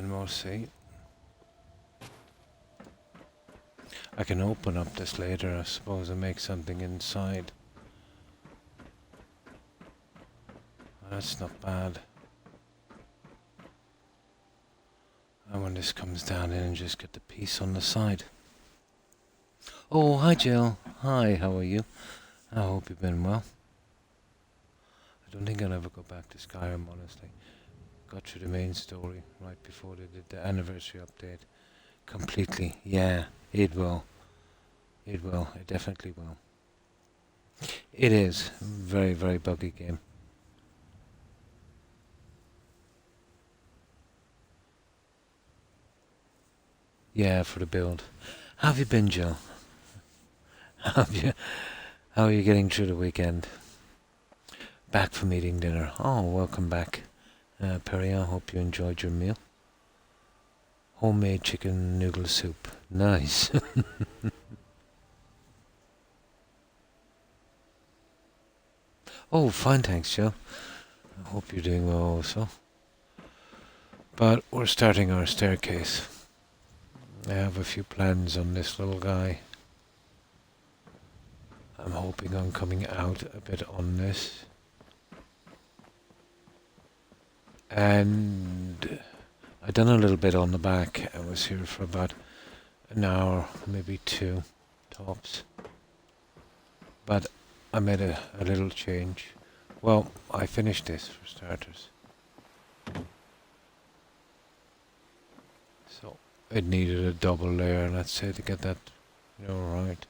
we'll see. I can open up this later, I suppose, and make something inside. That's not bad. And when this comes down in, and just get the piece on the side. Oh, hi Jill. Hi, how are you? I hope you've been well. I don't think I'll ever go back to Skyrim, honestly. Got through the main story right before they did the anniversary update. Completely, yeah. It will. It will. It definitely will. It is a very, very buggy game. Yeah, for the build. How have you been, Jill? How are you getting through the weekend? Back from eating dinner. Oh, welcome back. Perry, I hope you enjoyed your meal. Homemade chicken noodle soup. Nice. Oh, fine, thanks, Joe. I hope you're doing well also. But we're starting our staircase. I have a few plans on this little guy. I'm hoping on coming out a bit on this. And I done a little bit on the back. I was here for about an hour, maybe two tops. But I made a little change. Well, I finished this for starters. So it needed a double layer, let's say, to get that, right.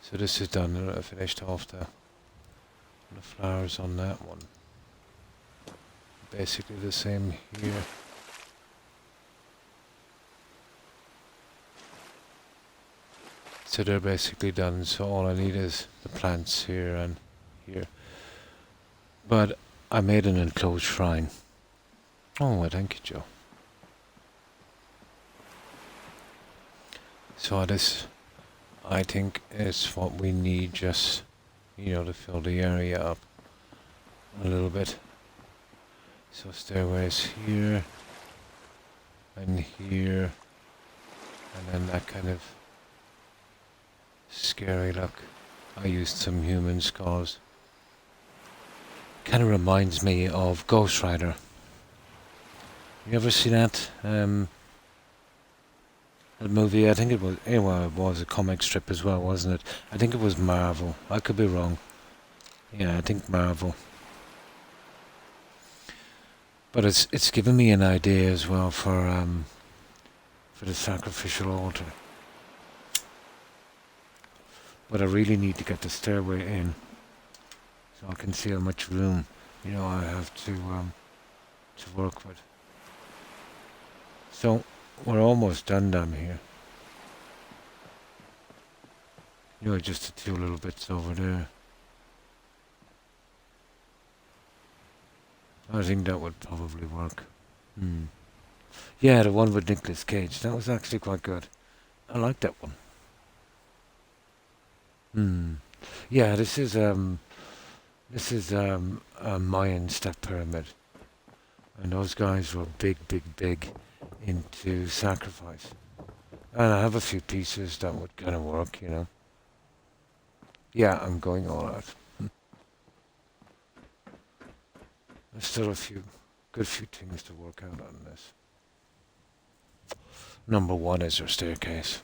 So this is done, and I finished off the flowers on that one. Basically the same here. So they're basically done, so all I need is the plants here and here. But I made an enclosed shrine. Oh, well, thank you, Joe. So this, I think, is what we need, just, to fill the area up a little bit. So stairways here, and here, and then that kind of scary look. I used some human skulls. Kind of reminds me of Ghost Rider. You ever see that? That movie, I think it was, anyway, it was a comic strip as well, wasn't it? I think it was Marvel. I could be wrong. Yeah, I think Marvel. But it's given me an idea as well for the sacrificial altar. But I really need to get the stairway in, so I can see how much room, I have to work with. So we're almost done down here. Just the two little bits over there. I think that would probably work. Yeah, the one with Nicolas Cage. That was actually quite good. I like that one. Yeah, this is a Mayan step pyramid, and those guys were big into sacrifice. And I have a few pieces that would kind of work, Yeah, I'm going all out. There's still a good few things to work out on this. Number one is our staircase.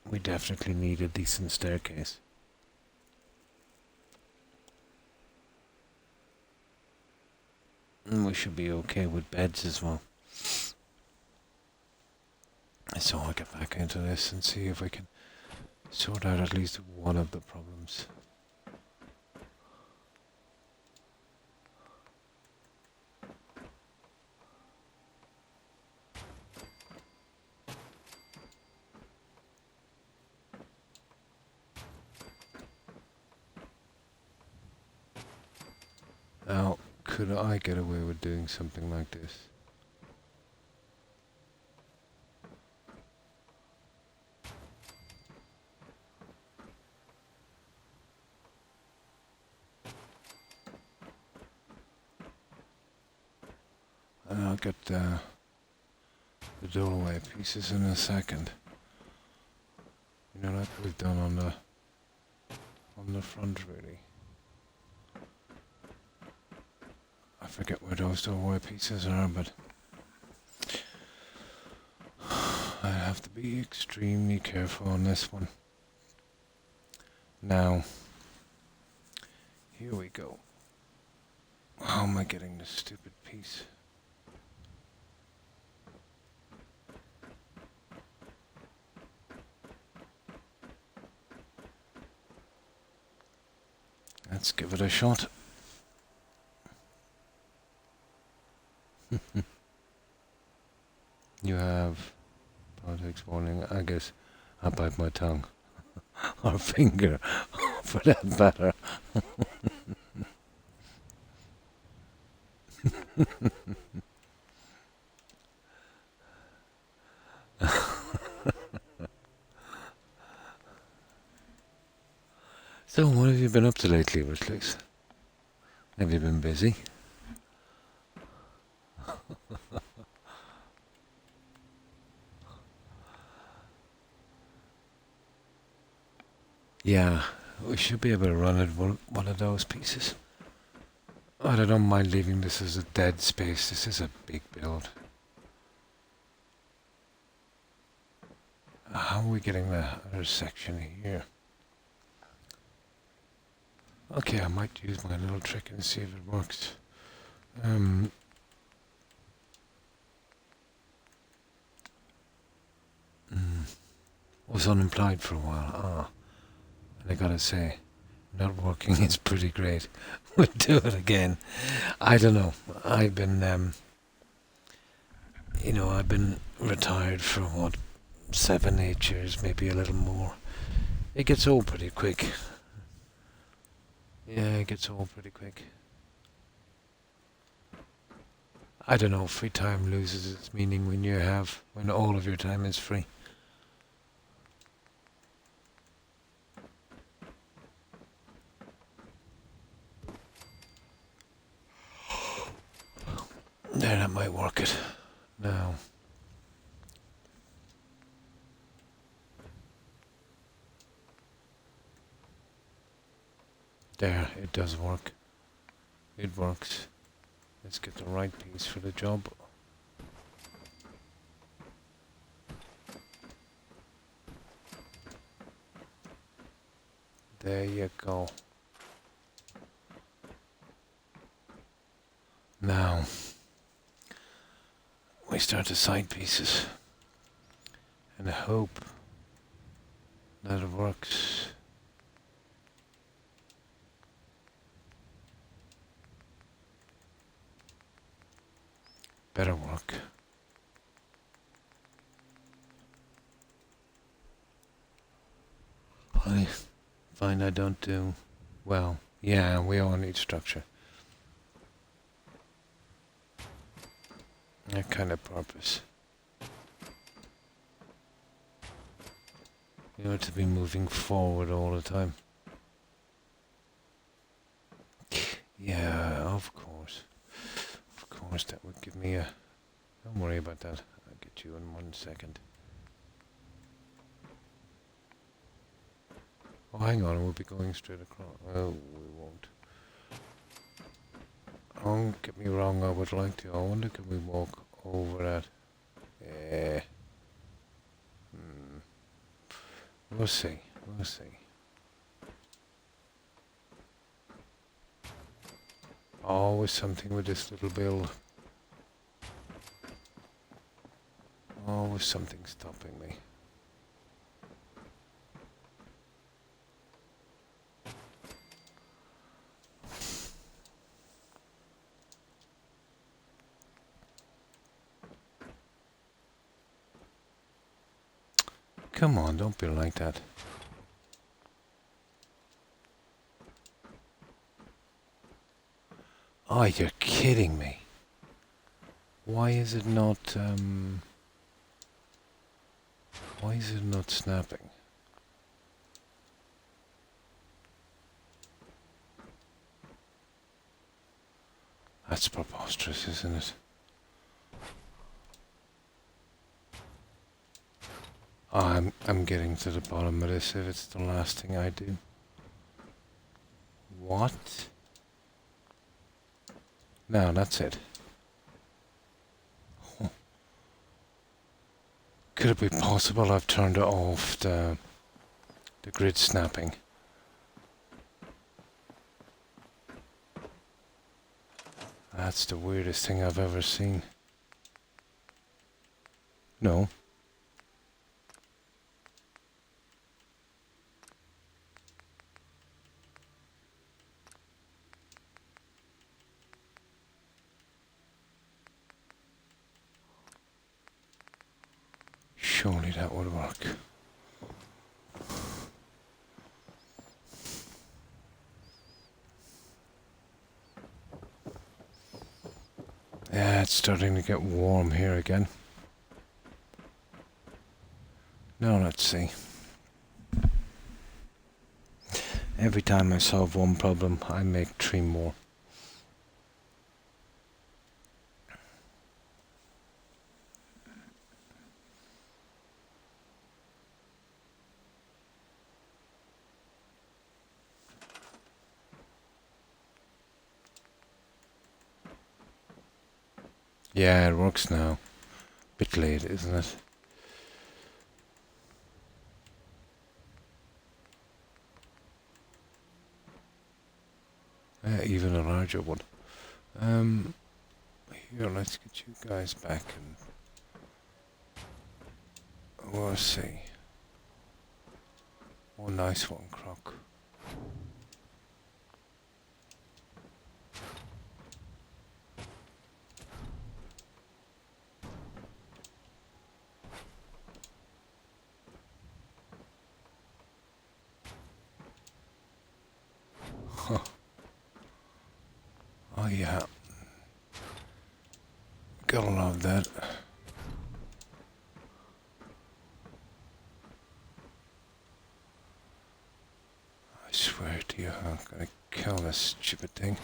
We definitely need a decent staircase. And we should be okay with beds as well. So I'll get back into this and see if I can sort out at least one of the problems. Now, could I get away with doing something like this? And I'll get the doorway pieces in a second. Like we've done on the front, really. I forget where those doorway pieces are, but I have to be extremely careful on this one. Now, here we go. How am I getting this stupid piece? Let's give it a shot. You have politics warning. I guess I bite my tongue or finger, for that matter. So, what have you been up to lately, Recluse? Have you been busy? Yeah, we should be able to run at one of those pieces. I don't mind leaving this as a dead space. This is a big build. How are we getting the other section here? Okay, I might use my little trick and see if it works. Was unemployed for a while. And I gotta say, not working is pretty great. We'll do it again. I don't know. I've been, I've been retired for what, 7, 8 years, maybe a little more. It gets old pretty quick. Yeah, it gets old pretty quick. I don't know, free time loses its meaning when all of your time is free. There, that might work it. Now. There, it does work. It works. Let's get the right piece for the job. There you go. Now, we start the side pieces. And I hope that it works. Better work. I find I don't do well. Yeah, we all need structure. That kind of purpose. You know, to be moving forward all the time. Yeah, of course. Of course, that would give me a... Don't worry about that. I'll get you in 1 second. Oh, hang on, we'll be going straight across. Oh, we won't. Don't get me wrong, I would like to. I wonder, can we walk over that? Yeah. We'll see. We'll see. Always something with this little build. Always something stopping me. Come on, don't be like that. Oh, you're kidding me. Why is it not, why is it not snapping? That's preposterous, isn't it? Oh, I'm getting to the bottom of this if it's the last thing I do. What? No, that's it. Oh. Could it be possible I've turned off the grid snapping? That's the weirdest thing I've ever seen. No. Surely that would work. Yeah, it's starting to get warm here again. Now let's see. Every time I solve one problem, I make 3 more. Yeah, it works now. Bit late, isn't it? Even a larger one. Here, let's get you guys back and we'll see. Oh, nice one, Croc. Oh yeah, gotta love that. I swear to you, I'm gonna kill this stupid thing.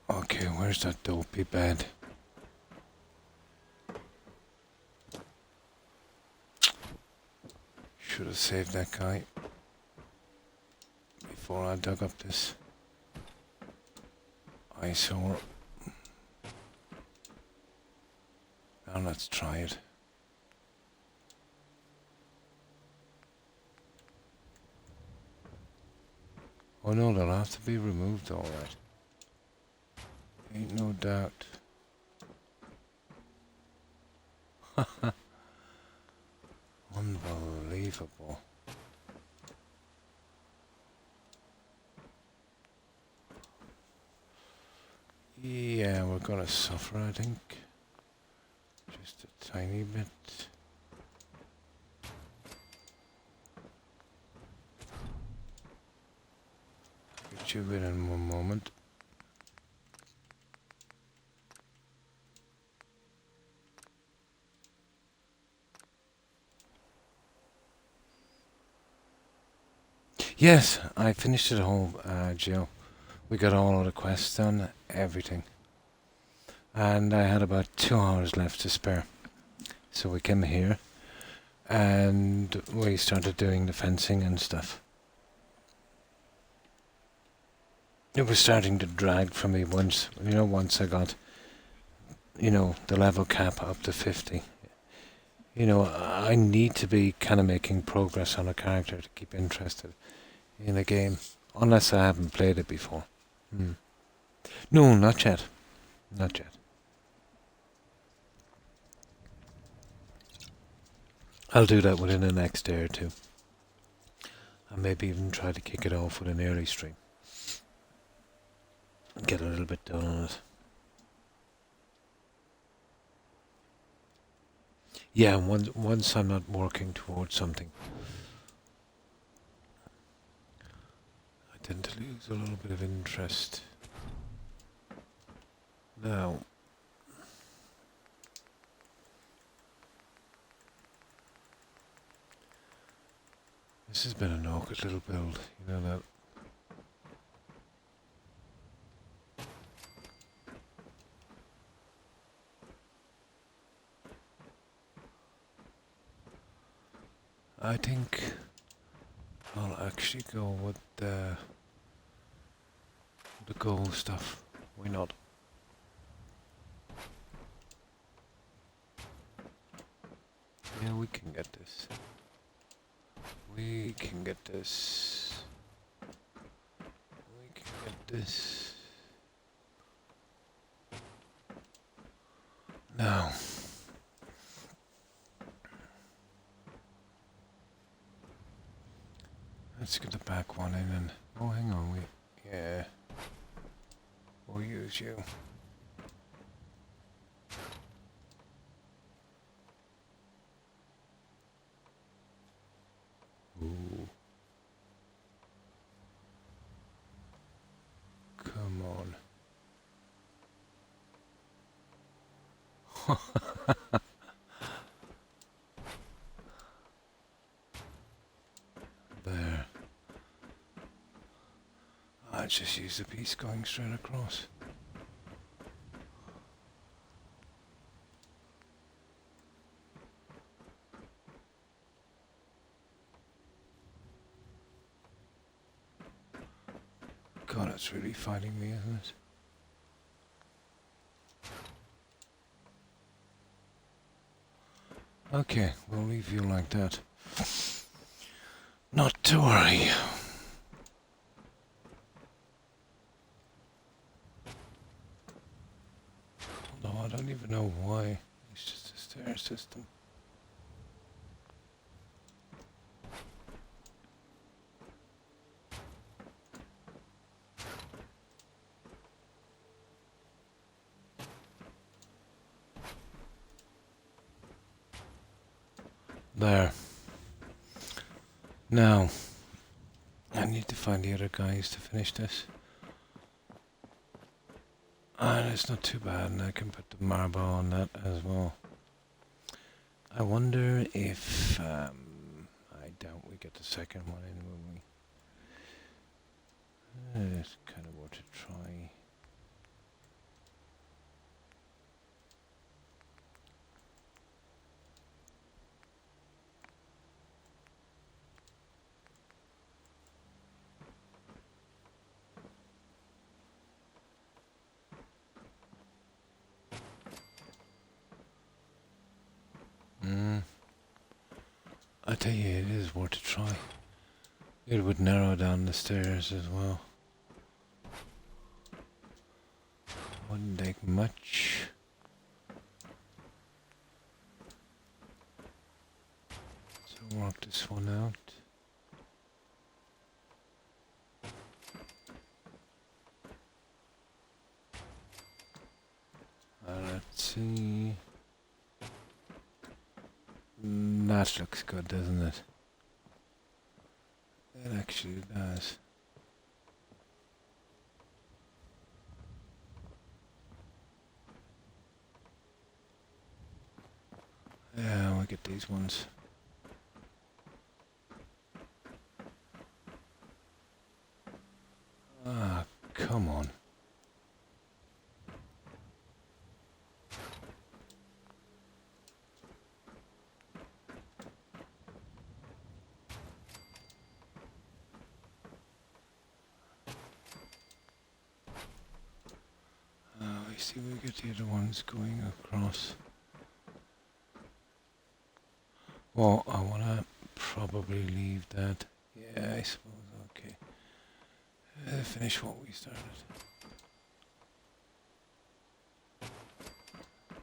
Okay, where's that dopey bed? Should have saved that guy before I dug up this eyesore. Now let's try it. Oh no, they'll have to be removed, alright. Ain't no doubt. Unbelievable. Yeah, we're gonna suffer, I think. Just a tiny bit. Get you in one moment. Yes, I finished it all, Joe. We got all of the quests done, everything. And I had about 2 hours left to spare. So we came here and we started doing the fencing and stuff. It was starting to drag for me once I got, the level cap up to 50. I need to be kind of making progress on a character to keep interested in a game, unless I haven't played it before. No, not yet. Not yet. I'll do that within the next day or two. And maybe even try to kick it off with an early stream. Get a little bit done on it. Yeah, once I'm not working towards something, I tend to lose a little bit of interest. Now, this has been an awkward little build, you know that. I think I'll actually go with the gold stuff. Why not? Yeah, we can get this. We can get this. We can get this. Now. Let's get the back one in and... Oh, hang on, yeah. We'll use you. Ooh. Come on. There. I just use the piece going straight across. God, it's really fighting me, isn't it? Okay, we'll leave you like that. Not to worry. Although I don't even know why. It's just a stair system. There. Now, I need to find the other guys to finish this. And it's not too bad, and I can put the marble on that as well. I wonder if, I doubt we get the second one in, will we? It's kind of worth a try. I tell you, it is worth a try. It would narrow down the stairs as well. Wouldn't take much. So work this one out. Let's see. That looks good, doesn't it? It actually does. Yeah, we'll get these ones. Ah, come on. I see we get the other ones going across. Well, I want to probably leave that. Yeah, I suppose, okay. Finish what we started.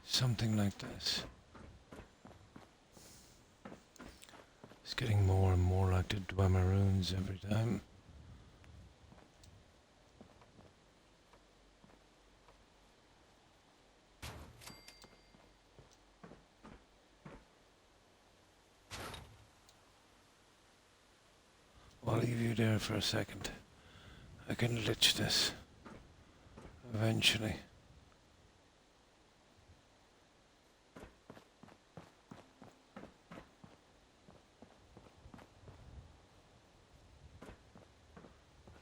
Something like this. It's getting more and more like the Dwemer runes every time. I'll leave you there for a second. I can lich this eventually.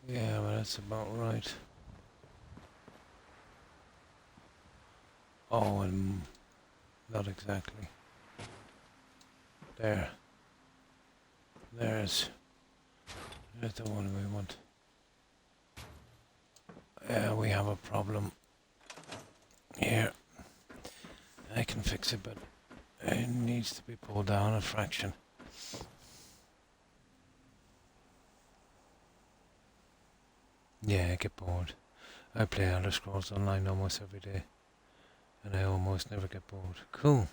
Yeah, well, that's about right. Oh, and not exactly. There. There's the one we want. Yeah, we have a problem here. I can fix it, but it needs to be pulled down a fraction. Yeah, I get bored. I play Elder Scrolls Online almost every day, and I almost never get bored. Cool.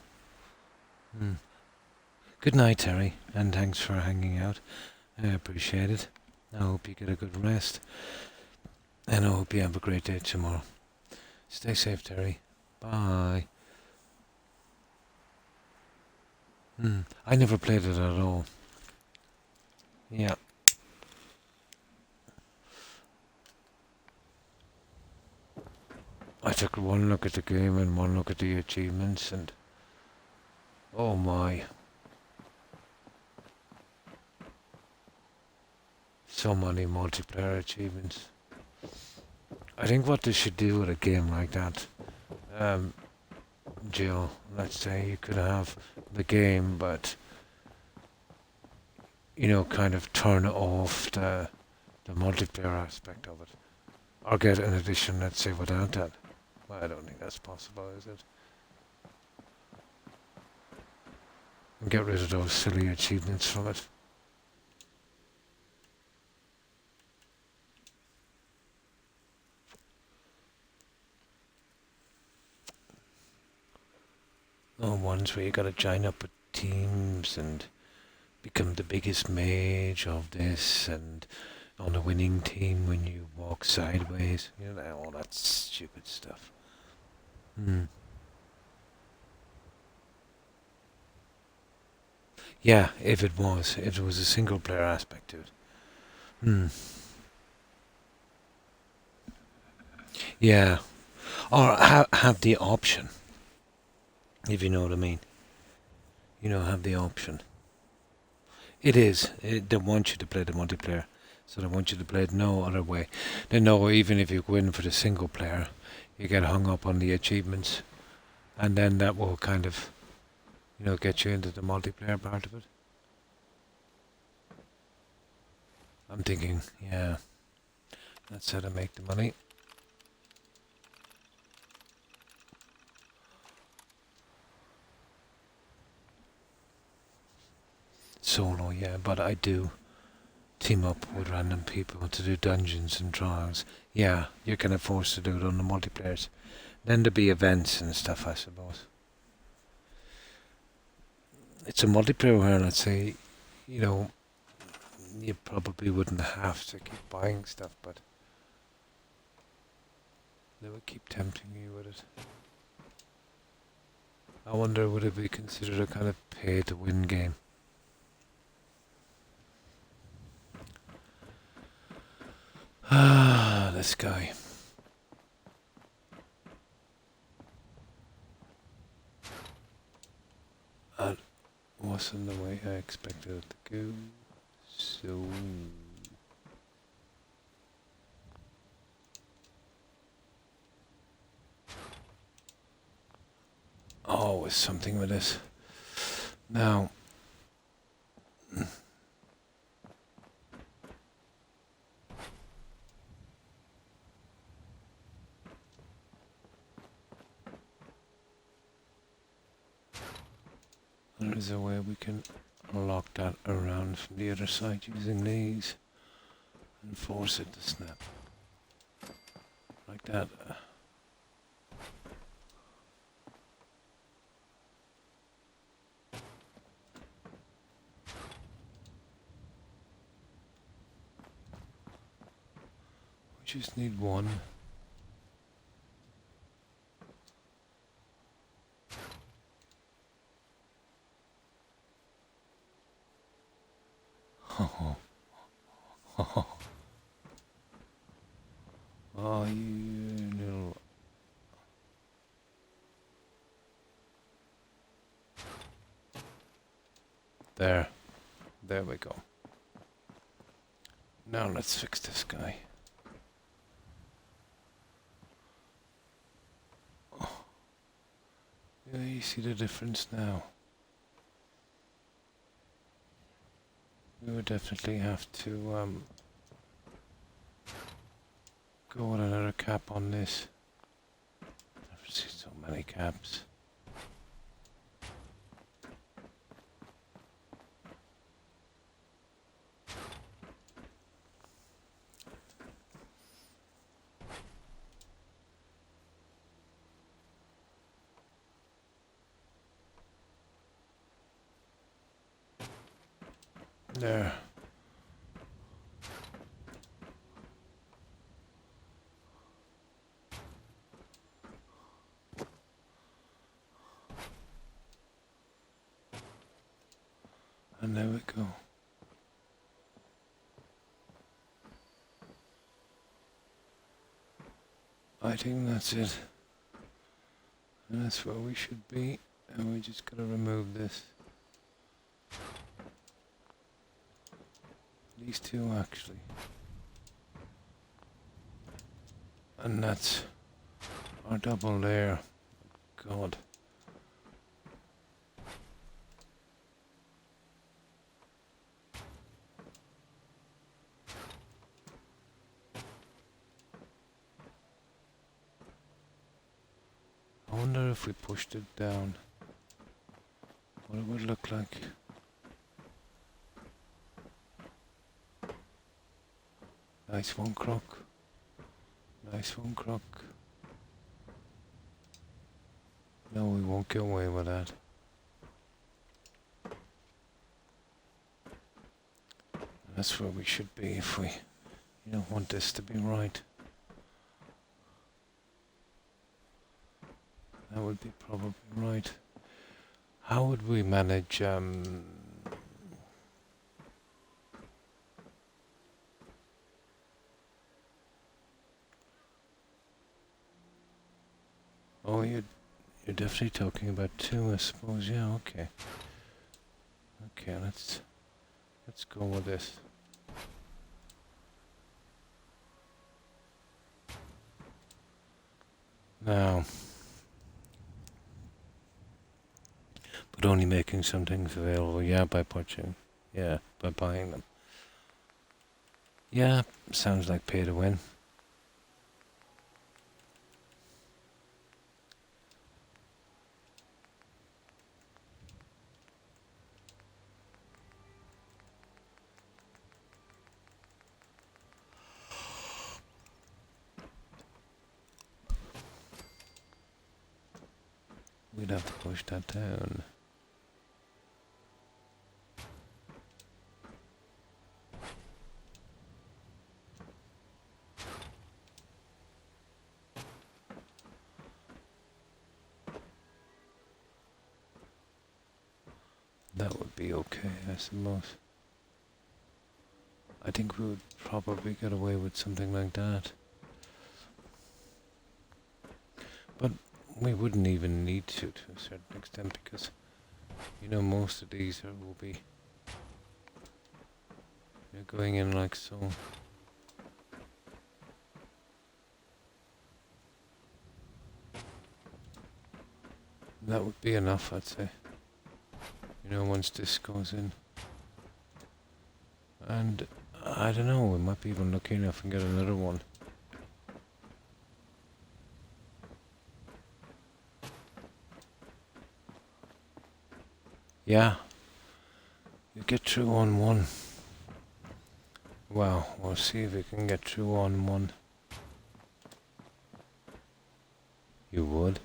Good night, Terry, and thanks for hanging out. I appreciate it. I hope you get a good rest, and I hope you have a great day tomorrow. Stay safe, Terry. Bye. I never played it at all. Yeah. I took one look at the game and one look at the achievements, and oh my, so many multiplayer achievements. I think what they should do with a game like that, um, Jill, let's say you could have the game, but you know, kind of turn off the multiplayer aspect of it, or get an edition, let's say, without that. Well, I don't think that's possible, is it? And get rid of those silly achievements from it. Oh, ones where you gotta join up with teams and become the biggest mage of this, and on the winning team when you walk sideways. You know, all that stupid stuff. Hmm. Yeah, if it was a single player aspect to it. Hmm. Yeah, or have the option, if you know what I mean. You know, have the option. It is. They want you to play the multiplayer, so they want you to play it no other way. They know even if you go in for the single player, you get hung up on the achievements, and then that will kind of, you know, get you into the multiplayer part of it. I'm thinking, yeah, that's how to make the money. Solo, yeah, but I do team up with random people to do dungeons and trials. Yeah, you're kind of forced to do it on the multiplayers. Then there'll be events and stuff, I suppose. It's a multiplayer where, let's say, you know, you probably wouldn't have to keep buying stuff, but they would keep tempting you with it. I wonder, would it be considered a kind of pay-to-win game? Ah, this guy. That wasn't the way I expected it to go. So... always something with this. Now... there is a way we can lock that around from the other side using these and force it to snap. Like that. We just need one. Oh, you little... There. There we go. Now let's fix this guy. Oh. Yeah, you see the difference now. We would definitely have to go with another cap on this. I've seen so many caps. There. And there we go. I think that's it. And that's where we should be. And we just gotta remove this. These two actually. And that's our double layer. God. I wonder if we pushed it down, what it would look like. Nice one, Croc. Nice one, Croc. No, we won't get away with that. That's where we should be if we, want this to be right. That would be probably right. How would we manage, oh, you're definitely talking about two, I suppose. Yeah, okay. Okay, let's go with this. Now, but only making some things available, yeah, by purchasing, yeah, by buying them. Yeah, sounds like pay to win. We'd have to push that down. That would be okay, I suppose. I think we would probably get away with something like that. But we wouldn't even need to a certain extent, because, most of these will be going in like so. That would be enough, I'd say. Once this goes in. And I don't know, we might be even lucky enough and get another one. Yeah. You get through on one. Well, we'll see if we can get through on one. You would?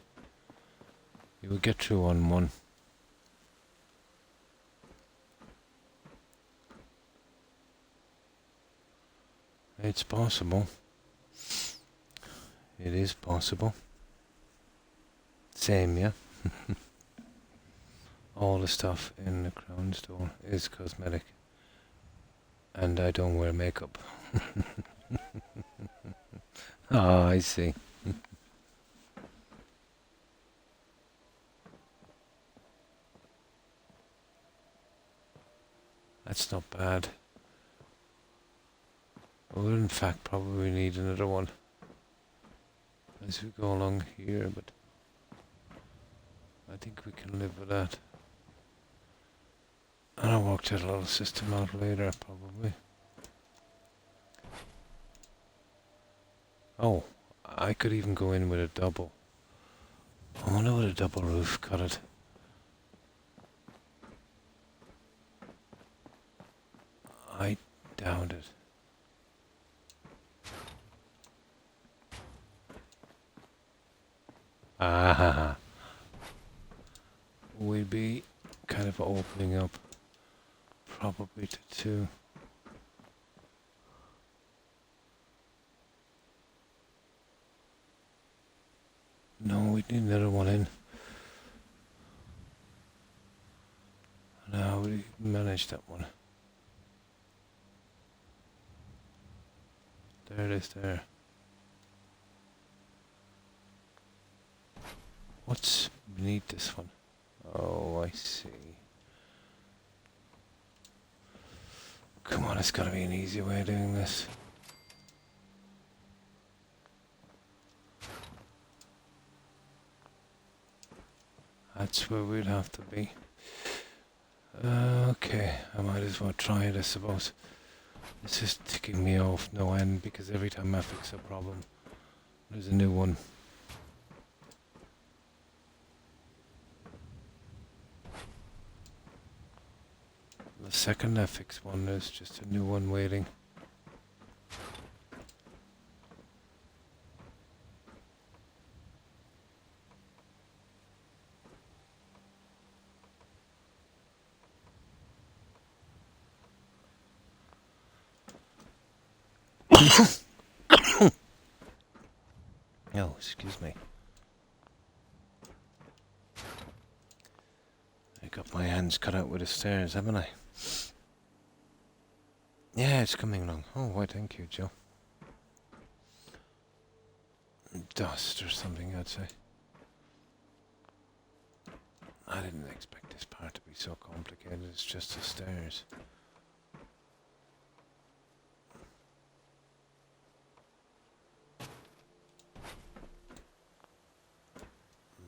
You would get through on one. It's possible. It is possible. Same, yeah? All the stuff in the crown store is cosmetic. And I don't wear makeup. Ah, I see. That's not bad. We'll in fact probably need another one as we go along here, but I think we can live with that. And I'll work that little system out later, probably. Oh, I could even go in with a double. I wonder what a double roof cut it. I doubt it. Ah, we'd be kind of opening up probably to two. No, we need another one in. Now we managed that one. There it is there. What's beneath this one? Oh, I see. Come on, it's gotta be an easy way of doing this. That's where we'd have to be. Okay, I might as well try it, I suppose. It's just ticking me off no end because every time I fix a problem, there's a new one. The second I fix one, there's just a new one waiting. Oh, excuse me. I got my hands cut out with the stairs, haven't I? Yeah, it's coming along. Oh, why, thank you, Joe. Dust or something, I'd say. I didn't expect this part to be so complicated. It's just the stairs.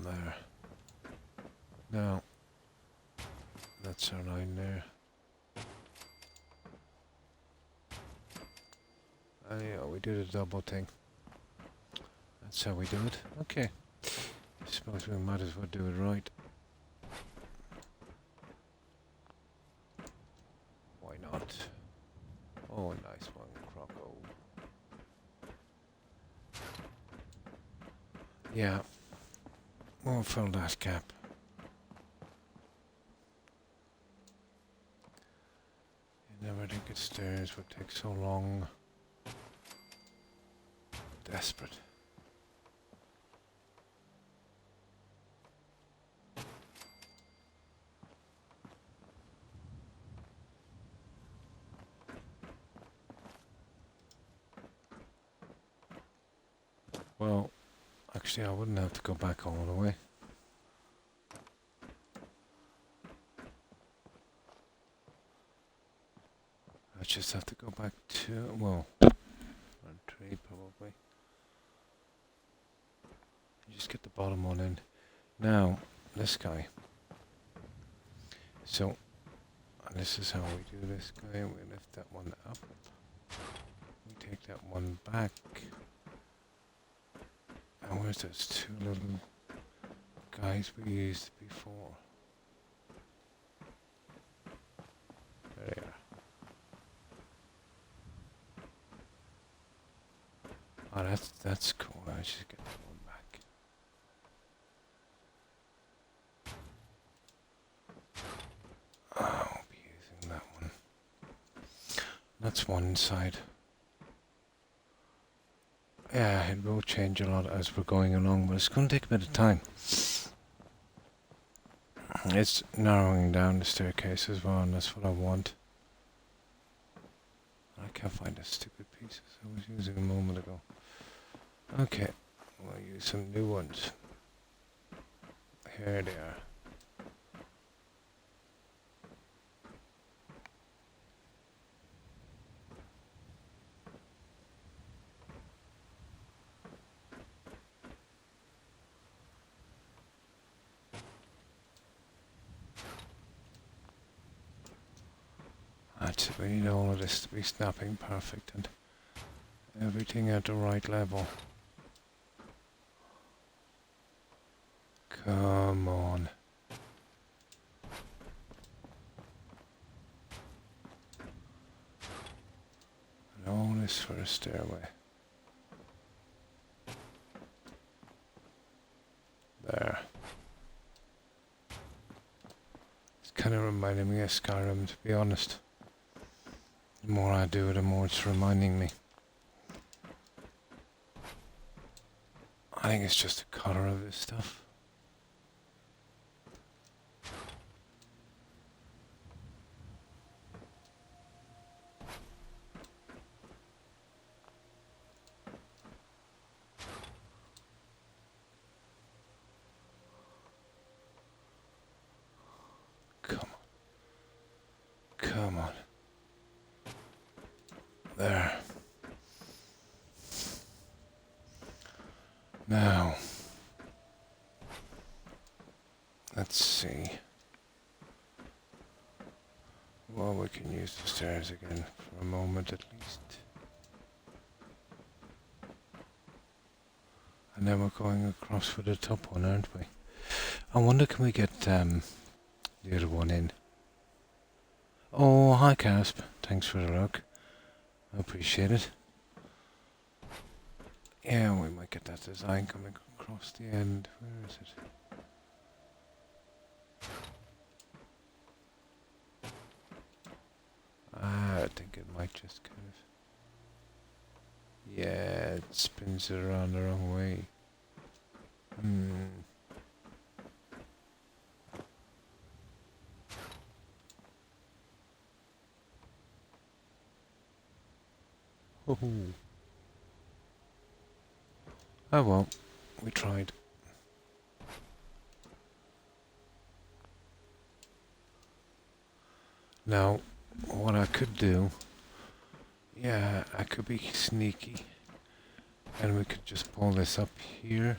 There. No. That's our line there. Yeah, we did a double thing. That's how we do it. Okay. I suppose we might as well do it right. Why not? Oh, nice one, Croco. Yeah. We'll fill that gap. You never think the stairs would take so long. Desperate. Well, actually I wouldn't have to go back all the way. I just have to go back to, well, on 3 probably. You just get the bottom one in. Now, this guy. So, this is how we do this guy. We lift that one up. We take that one back. And where's those 2 little guys we used before? There they are. Oh, that's cool. I should get that one back. I'll be using that one. That's one side. Yeah, it will change a lot as we're going along, but it's going to take a bit of time. It's narrowing down the staircase as well, and that's what I want. I can't find the stupid pieces I was using a moment ago. Okay, we'll use some new ones. Here they are. That's it, we need all of this to be snapping perfect and everything at the right level. Come on. And all this for a stairway. There. It's kind of reminding me of Skyrim, to be honest. The more I do it, the more it's reminding me. I think it's just the color of this stuff. Come on. There. Now, let's see. Well, we can use the stairs again for a moment at least. And then we're going across for the top one, aren't we? I wonder, can we get the other one in? Oh, hi Casp. Thanks for the look. I appreciate it. Yeah, we might get that design coming across the end. Where is it? I think it might just kind of... Yeah, it spins it around the wrong way. Oh well, we tried. Now, what I could do, yeah, I could be sneaky, and we could just pull this up here.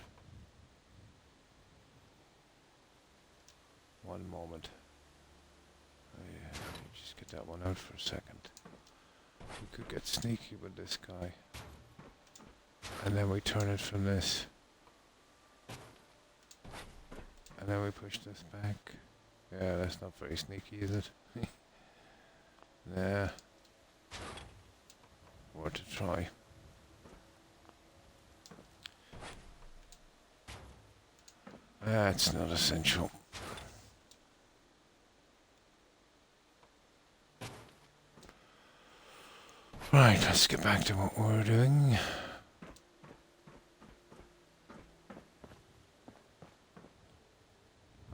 One moment. Yeah, just get that one out for a second. We could get sneaky with this guy. And then we turn it from this. And then we push this back. Yeah, that's not very sneaky, is it? Yeah. Worth a try. That's not essential. Right, let's get back to what we're doing.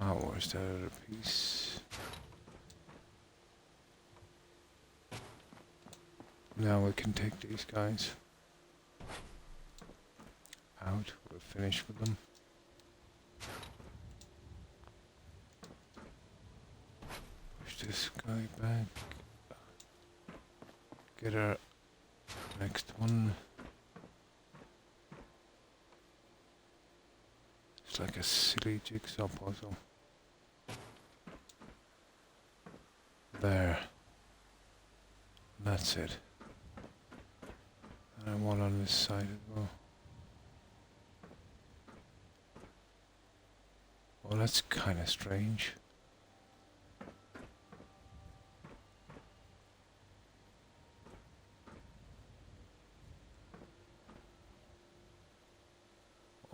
Oh, where's that other piece? Now we can take these guys out. We're finished with them. Push this guy back. Get our next one. It's like a silly jigsaw puzzle. There. That's it. And one on this side as well. Well, that's kind of strange.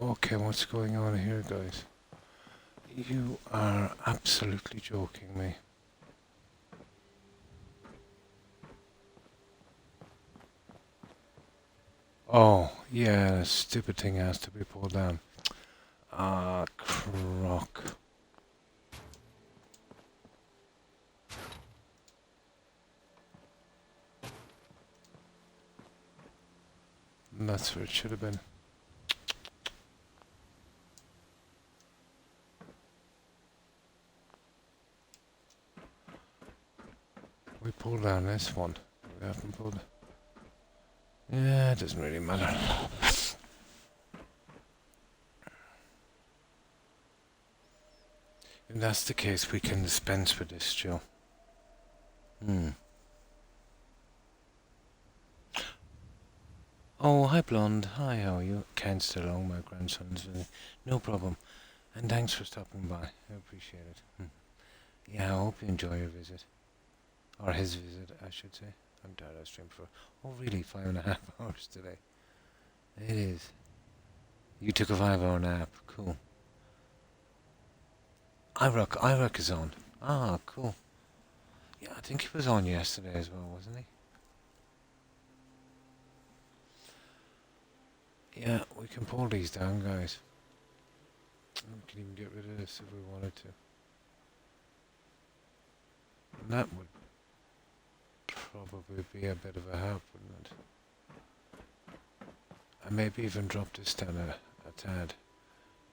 Okay, what's going on here, guys? You are absolutely joking me. Oh, yeah, the stupid thing has to be pulled down. Ah, Croc. That's where it should have been. We pulled down this one. We haven't pulled. Yeah, it doesn't really matter. If that's the case, we can dispense with this, Joe. Oh, hi, Blonde. Hi, how are you? Can't stay long, my grandson's. No problem. And thanks for stopping by. I appreciate it. Yeah, I hope you enjoy your visit. Or his visit, I should say. I'm tired. I streamed for, oh really, 5.5 hours today. It is. You took a 5-hour nap. Cool. Irock is on. Ah, cool. Yeah, I think he was on yesterday as well, wasn't he? Yeah, we can pull these down, guys. We can even get rid of this if we wanted to. And that would probably be a bit of a help, wouldn't it? And maybe even drop this down a tad,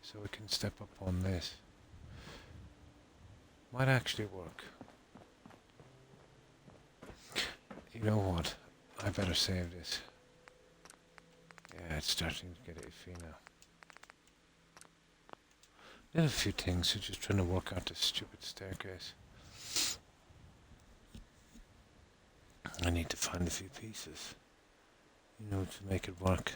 so we can step up on this. Might actually work. You know what? I better save this. Yeah, it's starting to get iffy now. Did a few things, so just trying to work out this stupid staircase. I need to find a few pieces, you know, to make it work.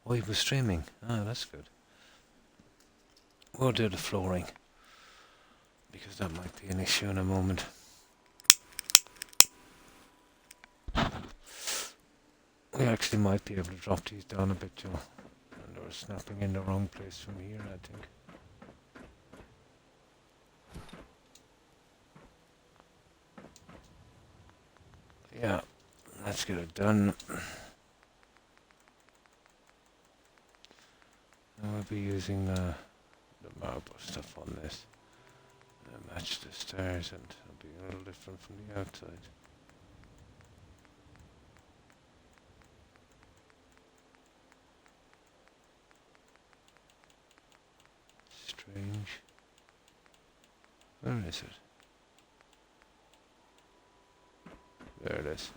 Oh, he was streaming. Ah, that's good. We'll do the flooring, because that might be an issue in a moment. We actually might be able to drop these down a bit, Joe. And they were snapping in the wrong place from here, I think. Yeah, let's get it done. And we'll be using the marble stuff on this. Match the stairs, and it'll be a little different from the outside. Strange. Where is it? There it is.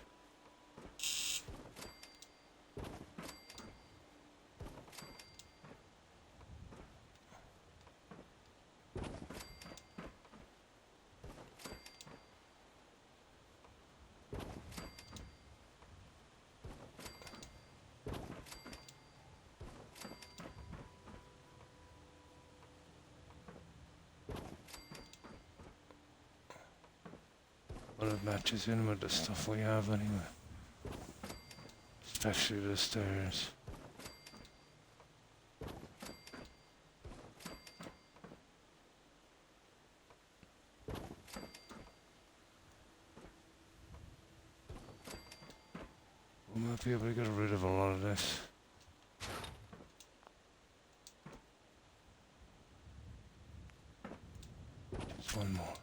Well, it matches in with the stuff we have anyway. Especially the stairs. We might be able to get rid of a lot of this. Just one more.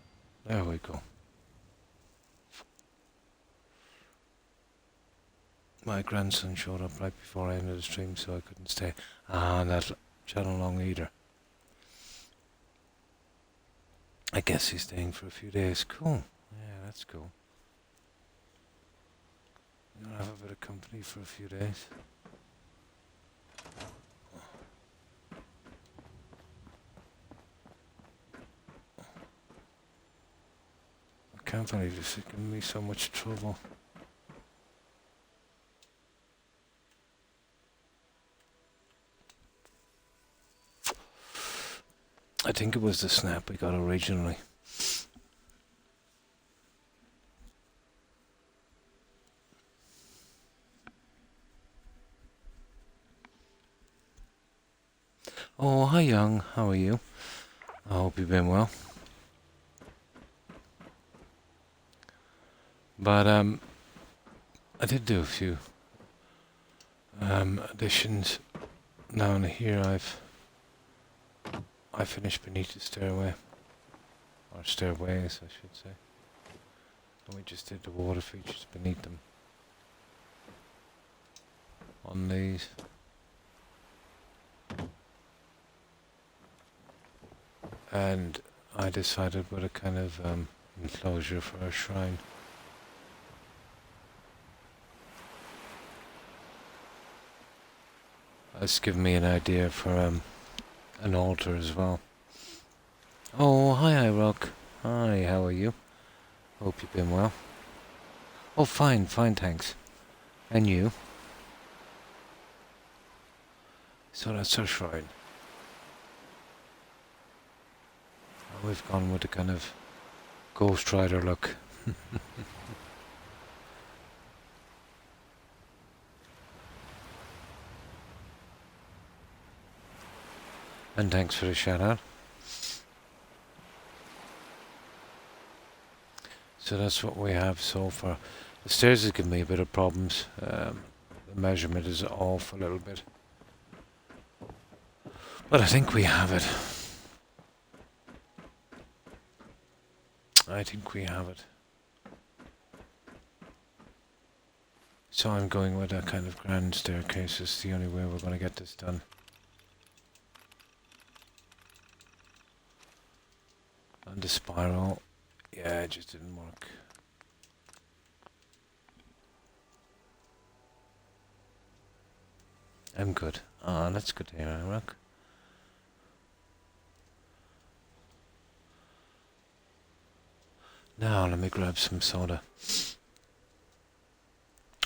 There we go. My grandson showed up right before I ended the stream, so I couldn't stay on that channel long either. I guess he's staying for a few days. Cool. Yeah, that's cool. You'll have a bit of company for a few days. I can't believe this is giving me so much trouble. I think it was the snap we got originally. Oh, hi Young, how are you? I hope you've been well. But I did do a few additions. Down here I finished beneath the stairway, or stairways I should say, and we just did the water features beneath them on these. And I decided what a kind of enclosure for a shrine. That's given me an idea for an altar as well. Oh, hi Rock. Hi, how are you? Hope you've been well. Oh, fine, thanks. And you? So that's our shrine. We've gone with a kind of Ghost Rider look. And thanks for the shout out. So that's what we have so far. The stairs has given me a bit of problems. The measurement is off a little bit. But I think we have it. I think we have it. So I'm going with a kind of grand staircase. It's the only way we're going to get this done. And the spiral, yeah, it just didn't work. I'm good. Ah, that's good to hear, Rock. Now let me grab some soda.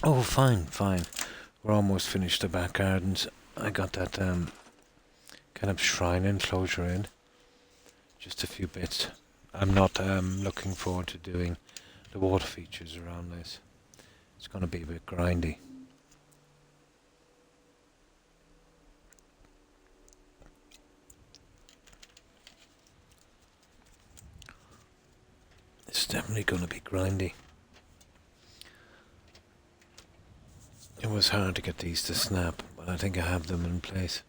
Oh, fine, fine. We're almost finished the back gardens. I got that kind of shrine enclosure in. Just a few bits. I'm not looking forward to doing the water features around this. It's going to be a bit grindy. It's definitely going to be grindy. It was hard to get these to snap, but I think I have them in place.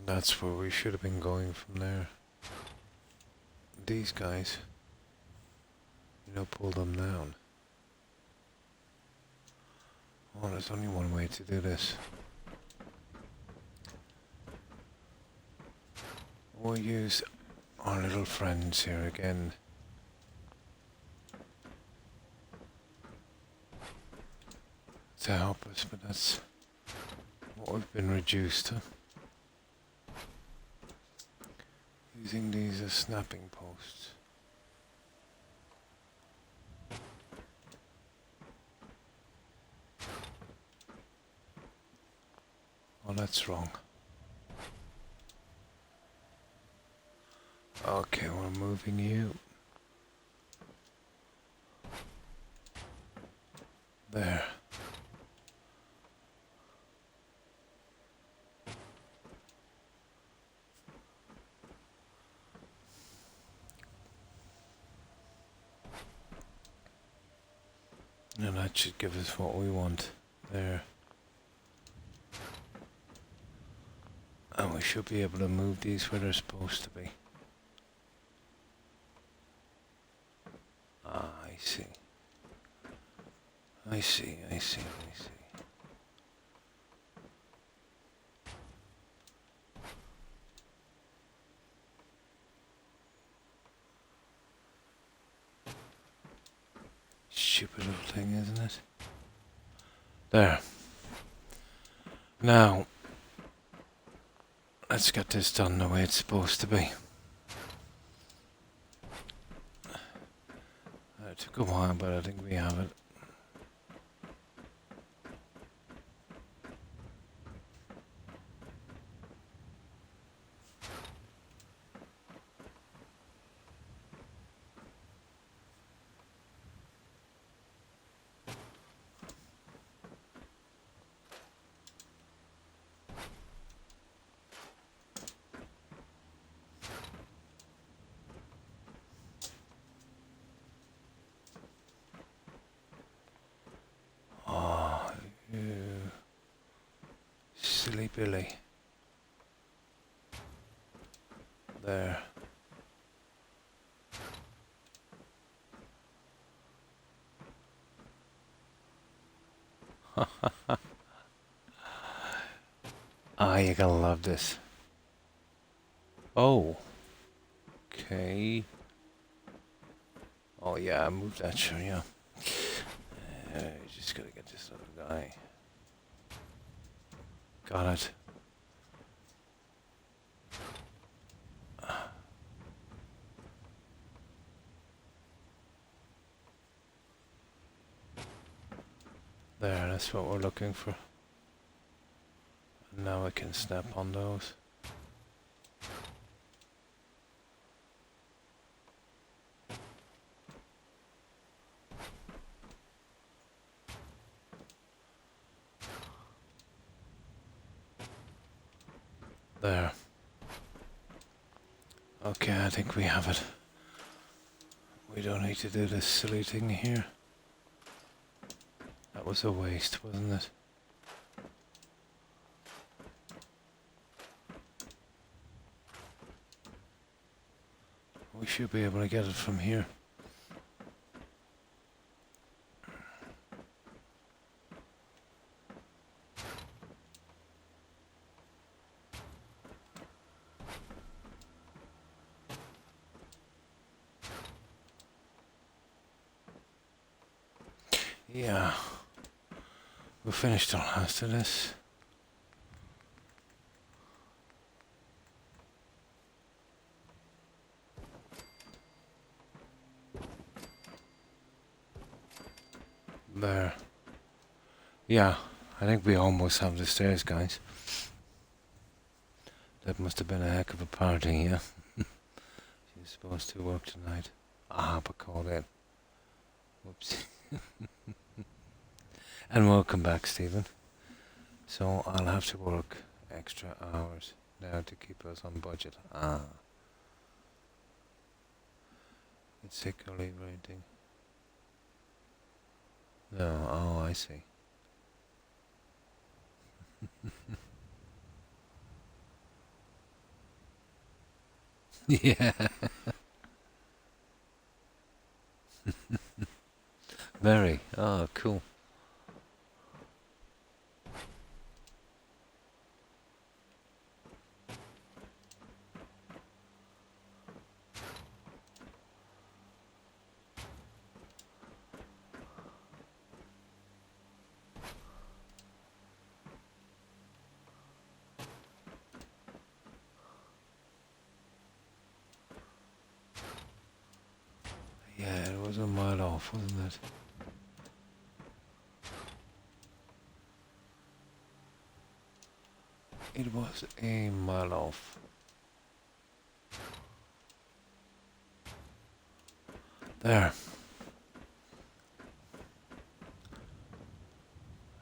That's where we should have been going from there. These guys, pull them down. Oh, there's only one way to do this. We'll use our little friends here again. To help us, but that's what we've been reduced to. Using these as snapping posts. Oh, that's wrong. Okay, we're moving you. There. And that should give us what we want. There. And we should be able to move these where they're supposed to be. Ah, I see. I see. Stupid little thing, isn't it? There. Now, let's get this done the way it's supposed to be. It took a while, but I think we have it. Oh, you silly Billy. There. Ah, you're gonna love this. Oh. Okay. Oh yeah, move that, sure, yeah. Just gotta get this little guy. Got it. There, that's what we're looking for. And now I can snap on those. There. Okay, I think we have it. We don't need to do this silly thing here. That was a waste, wasn't it? We should be able to get it from here. Yeah, we finished the last of this. There. Yeah, I think we almost have the stairs, guys. That must have been a heck of a party, yeah. She's supposed to work tonight. Ah, but called in. Whoops. And welcome back, Stephen. So I'll have to work extra hours now to keep us on budget. Ah. It's sick or leave rating. No, oh, I see. Yeah. Very. Oh, cool. Yeah, it was a mile off, wasn't it? It was a mile off. There.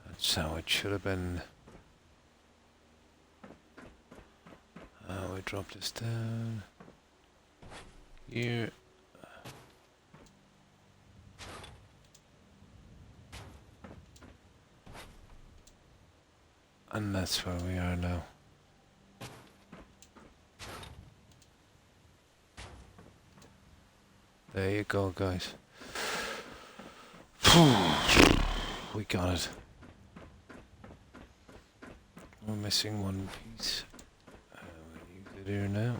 That's how it should have been. We drop this down. Here. And that's where we are now. There you go, guys. We got it. We're missing one piece. We'll use it here now.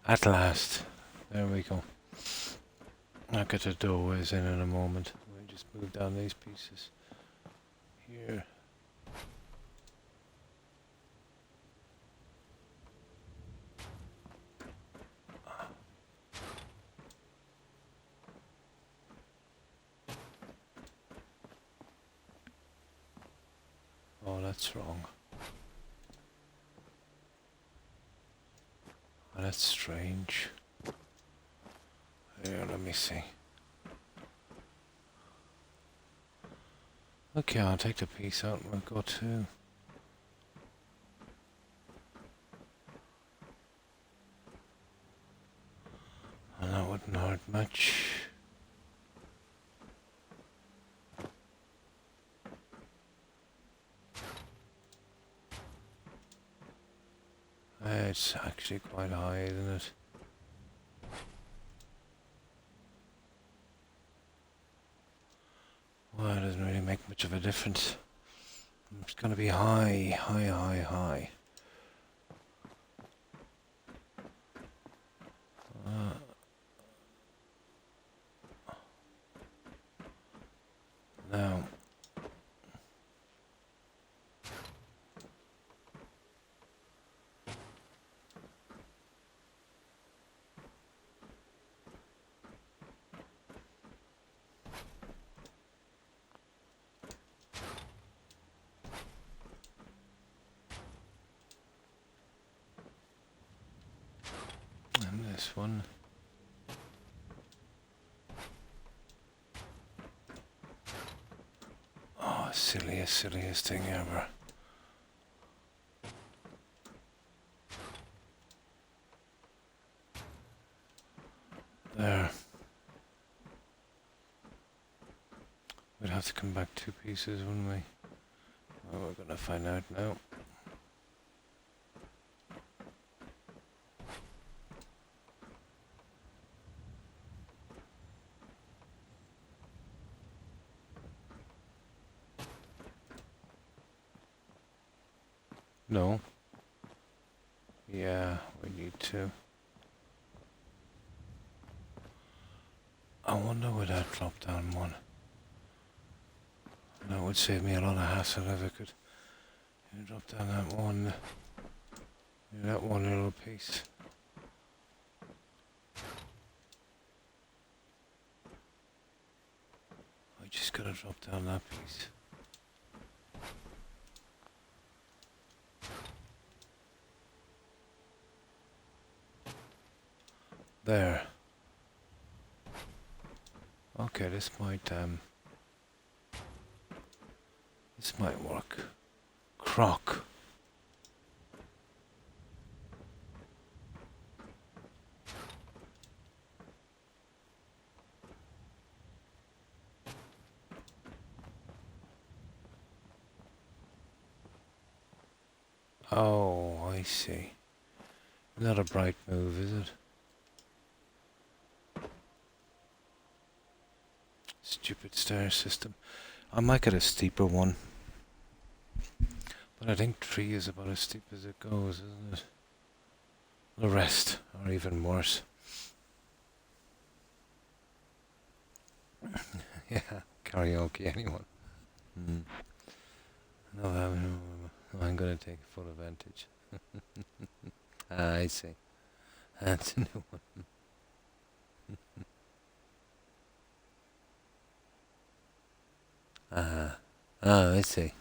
At last. There we go. I'll get the doorways in a moment. We'll just move down these pieces. Here. Oh, that's wrong. Oh, that's strange. Here, let me see. Okay, I'll take the piece out and we'll go to... And that wouldn't hurt much. It's actually quite high, isn't it? Well, it doesn't really make much of a difference. It's gonna be high, high, high, high. Now, and this one. Oh, silliest thing ever. There. We'd have to come back 2 pieces, wouldn't we? Well, we're gonna find out now. No. Yeah, we need to. I wonder would that drop down one? That would save me a lot of hassle if I could drop down that one. That one little piece. I just gotta drop down that piece. There. Okay, this might work. Croc. Oh, I see. Not a bright move, is it? Stupid stair system. I might get a steeper one. But I think 3 is about as steep as it goes, isn't it? The rest are even worse. Yeah, karaoke, anyone? No, I'm gonna take full advantage. I see. That's a new one. I see.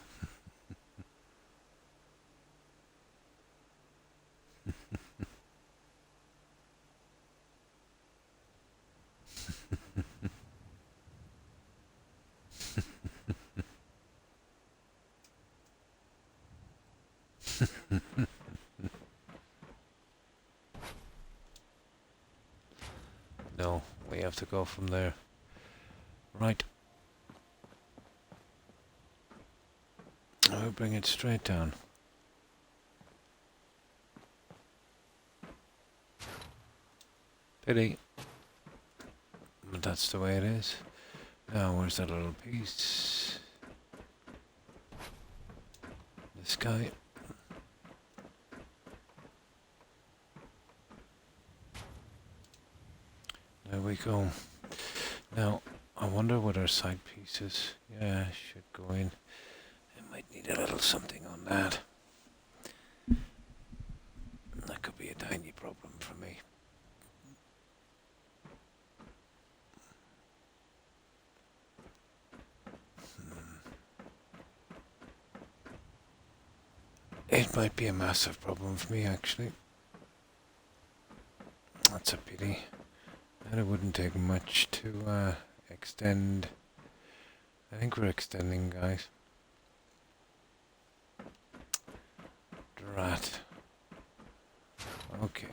No, we have to go from there. Right. I'll bring it straight down. Pity. But that's the way it is. Now, where's that little piece? This guy. There we go. Now, I wonder what our side pieces. Yeah, should go in. I might need a little something on that. That could be a tiny problem for me. It might be a massive problem for me, actually. That's a pity. And it wouldn't take much to extend. I think we're extending, guys. Drat. Okay.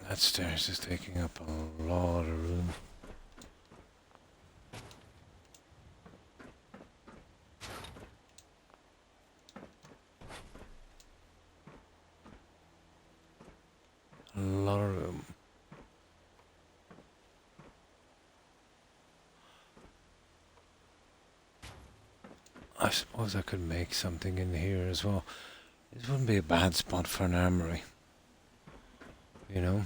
That stairs is taking up a lot of room. A lot of room. I suppose I could make something in here as well. This wouldn't be a bad spot for an armory. You know?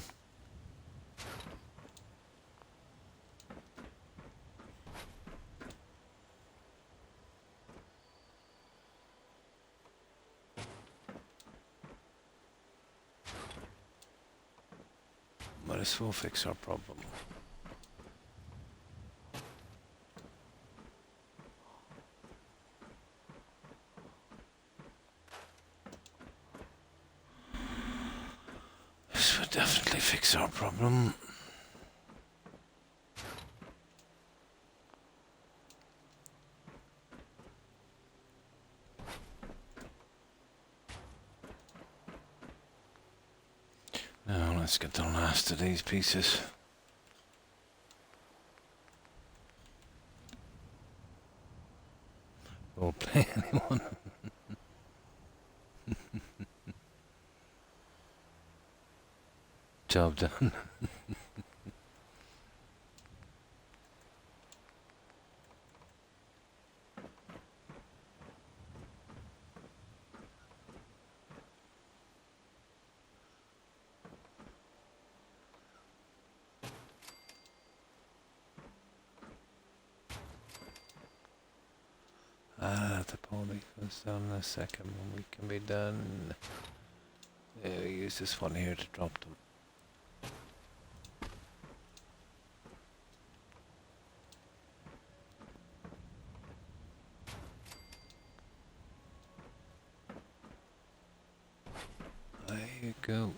But this will fix our problem. This would definitely fix our problem. Now let's get the last of these pieces. We'll play anyone. Job done. he goes down in a second when we can be done. Yeah, use this one here to drop them. There you go.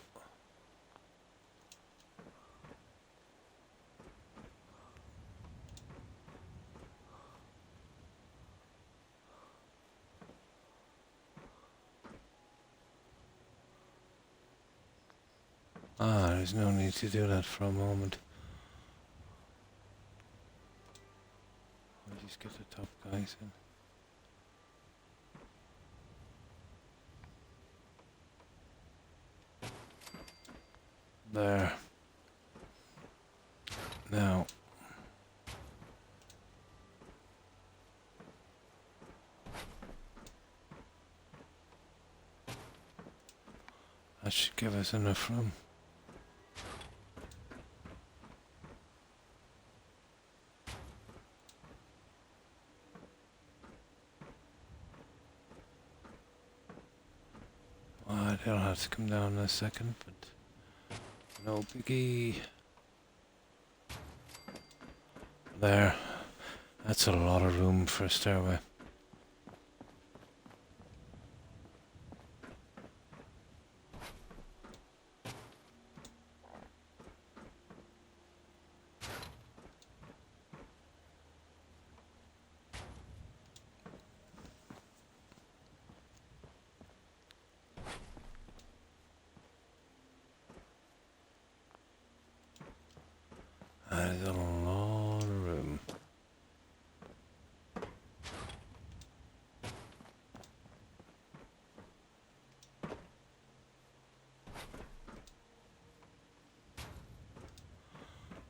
Ah, there's no need to do that for a moment. I'll just get the top guys in. There. Now. That should give us enough room. Well, they'll have to come down in a second, but no biggie. There. That's a lot of room for a stairway. That is a lot of room.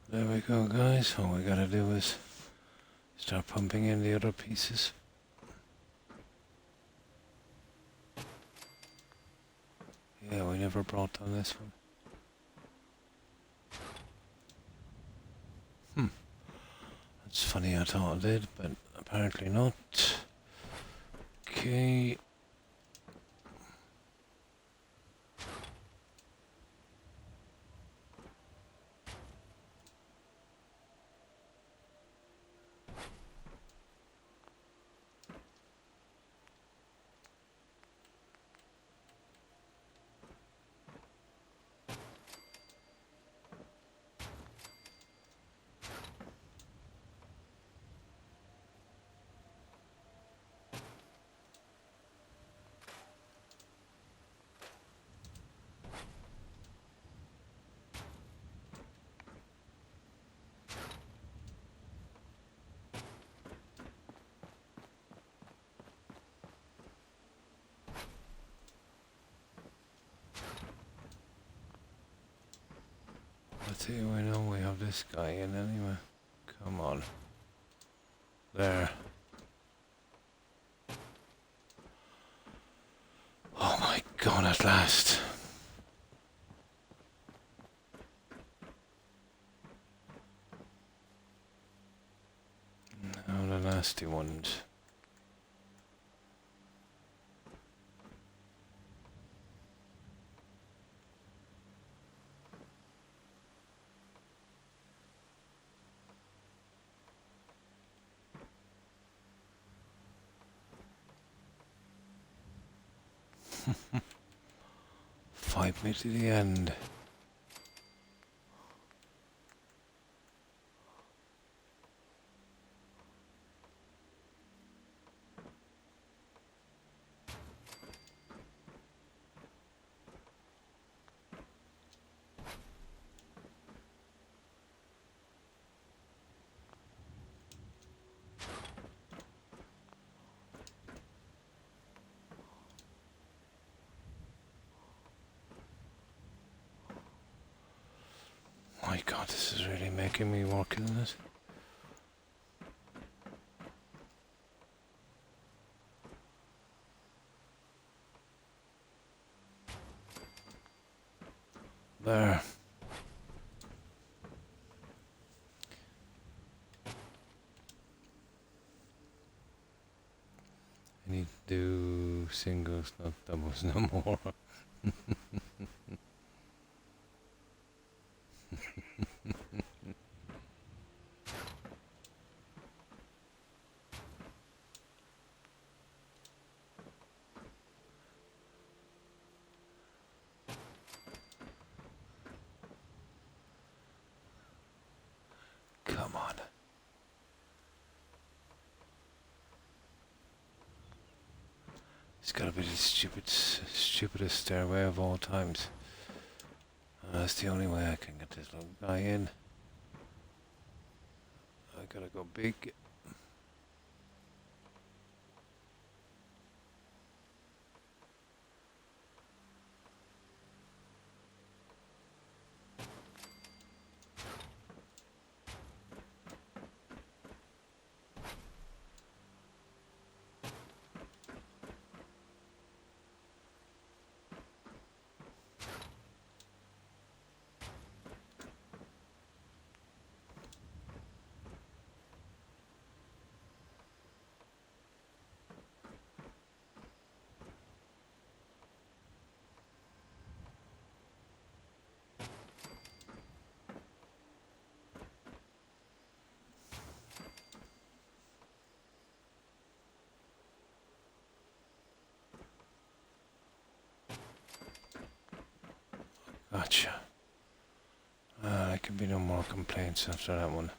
There we go, guys. All we gotta do is start pumping in the other pieces. Yeah, we never brought down this one. It's funny, I thought I did, but apparently not. Okay. Let's see, I know we have this guy in anyway. Come on. There. Oh my god, at last. Now the nasty ones. Fight me to the end. My god, this is really making me work, isn't it? There. I need to singles, not doubles no more. Come on. It's gotta be the stupidest stairway of all times. That's the only way I can get this little guy in. I gotta go big. Gotcha. There can be no more complaints after that one.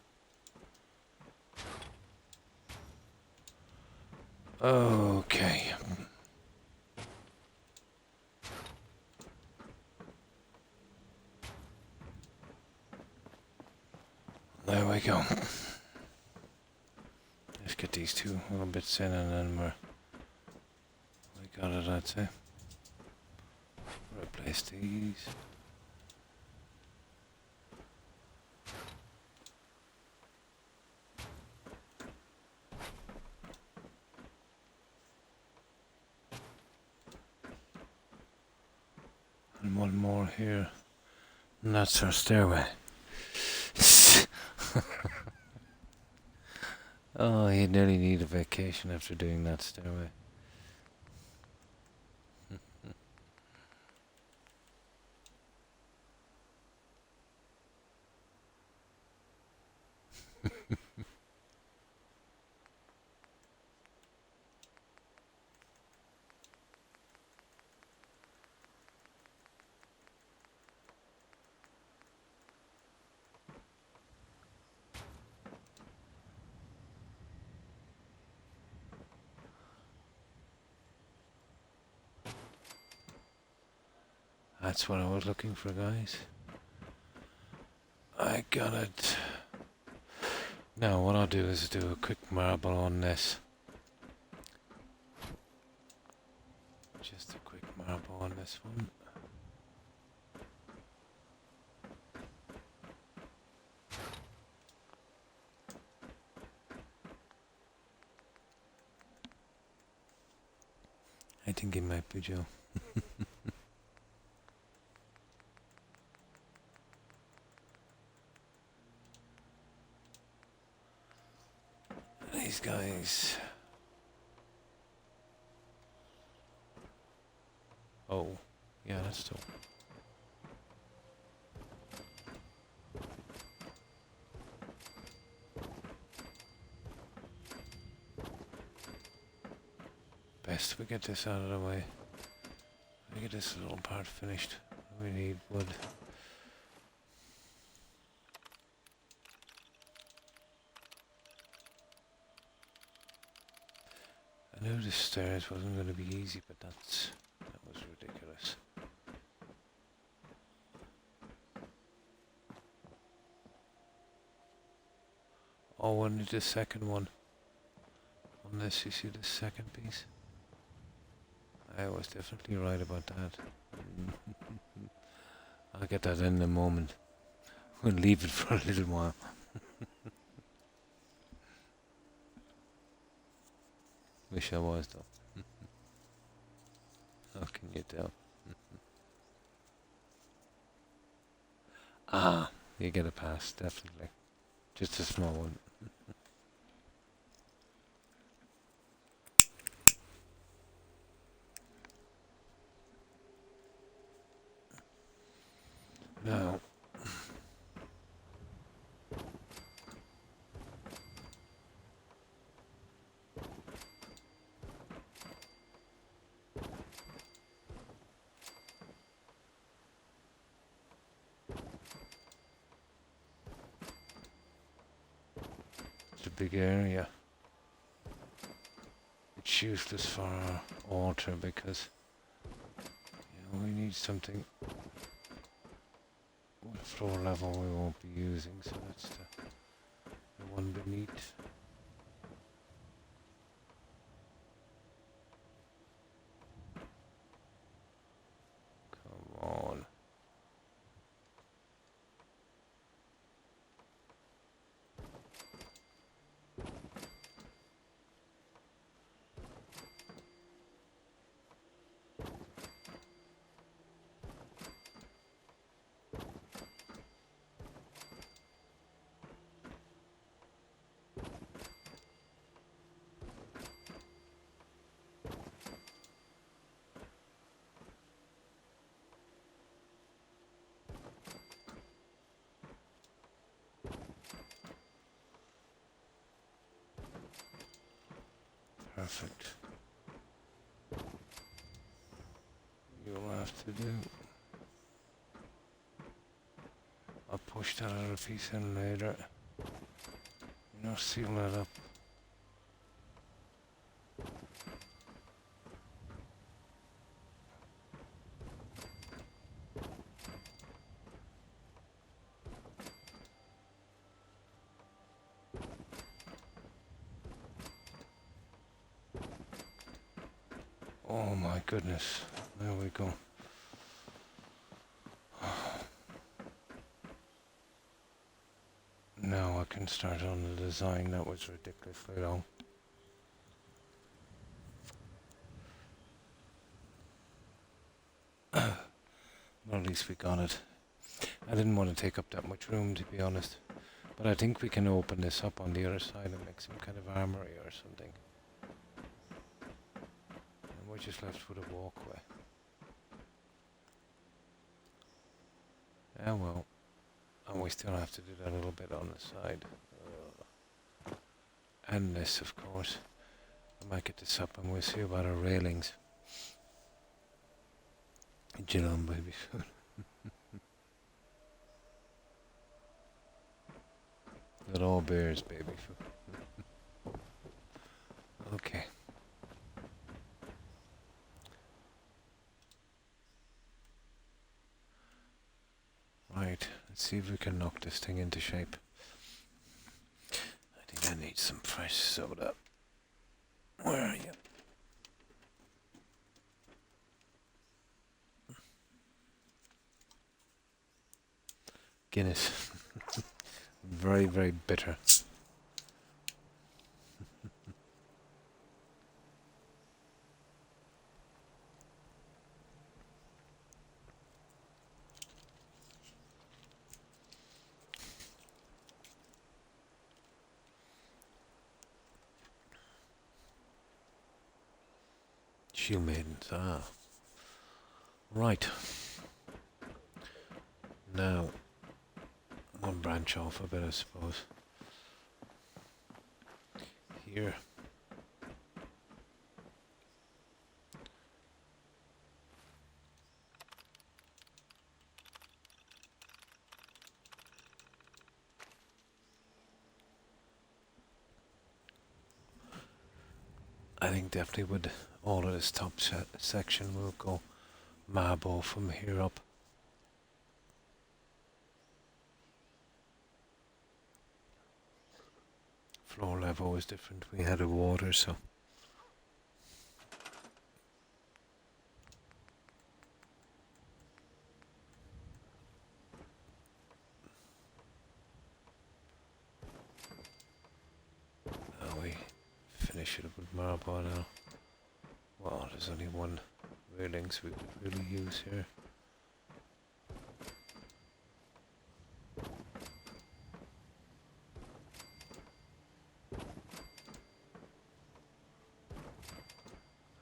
Okay. There we go. Let's get these two little bits in and then we got it, I'd say. Replace these. And one more here. And that's our stairway. Oh, you nearly need a vacation after doing that stairway. That's what I was looking for, guys. I got it. Now what I'll do is do a quick marble on this. Just a quick marble on this one. I think it might be Joe. These guys. Oh, yeah, that's dope. Best we get this out of the way. We get this little part finished. We need wood. I knew the stairs wasn't going to be easy, but that was ridiculous. Oh, I need the second one. On this, you see the second piece? I was definitely right about that. I'll get that in a moment. We'll leave it for a little while. Wish I was, though. How can you tell? Ah, you get a pass, definitely. Just a small one. Now, it's a big area. It's useless for our altar because we need something with floor level we won't be using, so that's the one beneath. Come on. Perfect. You'll have to do. I'll push that other piece in later. Seal that up. Oh my goodness. There we go. Now I can start on the design. That was ridiculously long. Well, at least we got it. I didn't want to take up that much room, to be honest. But I think we can open this up on the other side and make some kind of armory or something. And we're just left with a walkway. Yeah, well. And we still have to do that little bit on the side. And this, of course. I might get this up and we'll see about our railings. Chill on, baby. It all bears, baby. Okay. Right, let's see if we can knock this thing into shape. I think I need some fresh soda. Where are you? Guinness. Very, very bitter. Shield maidens, ah. Right. Now, I'll branch off a bit, I suppose. Here. I think definitely with all of this top section we'll go marble from here up. Floor level was different. We had a water, so now we finish it up with marble now. Well, there's only one railings we could really use here.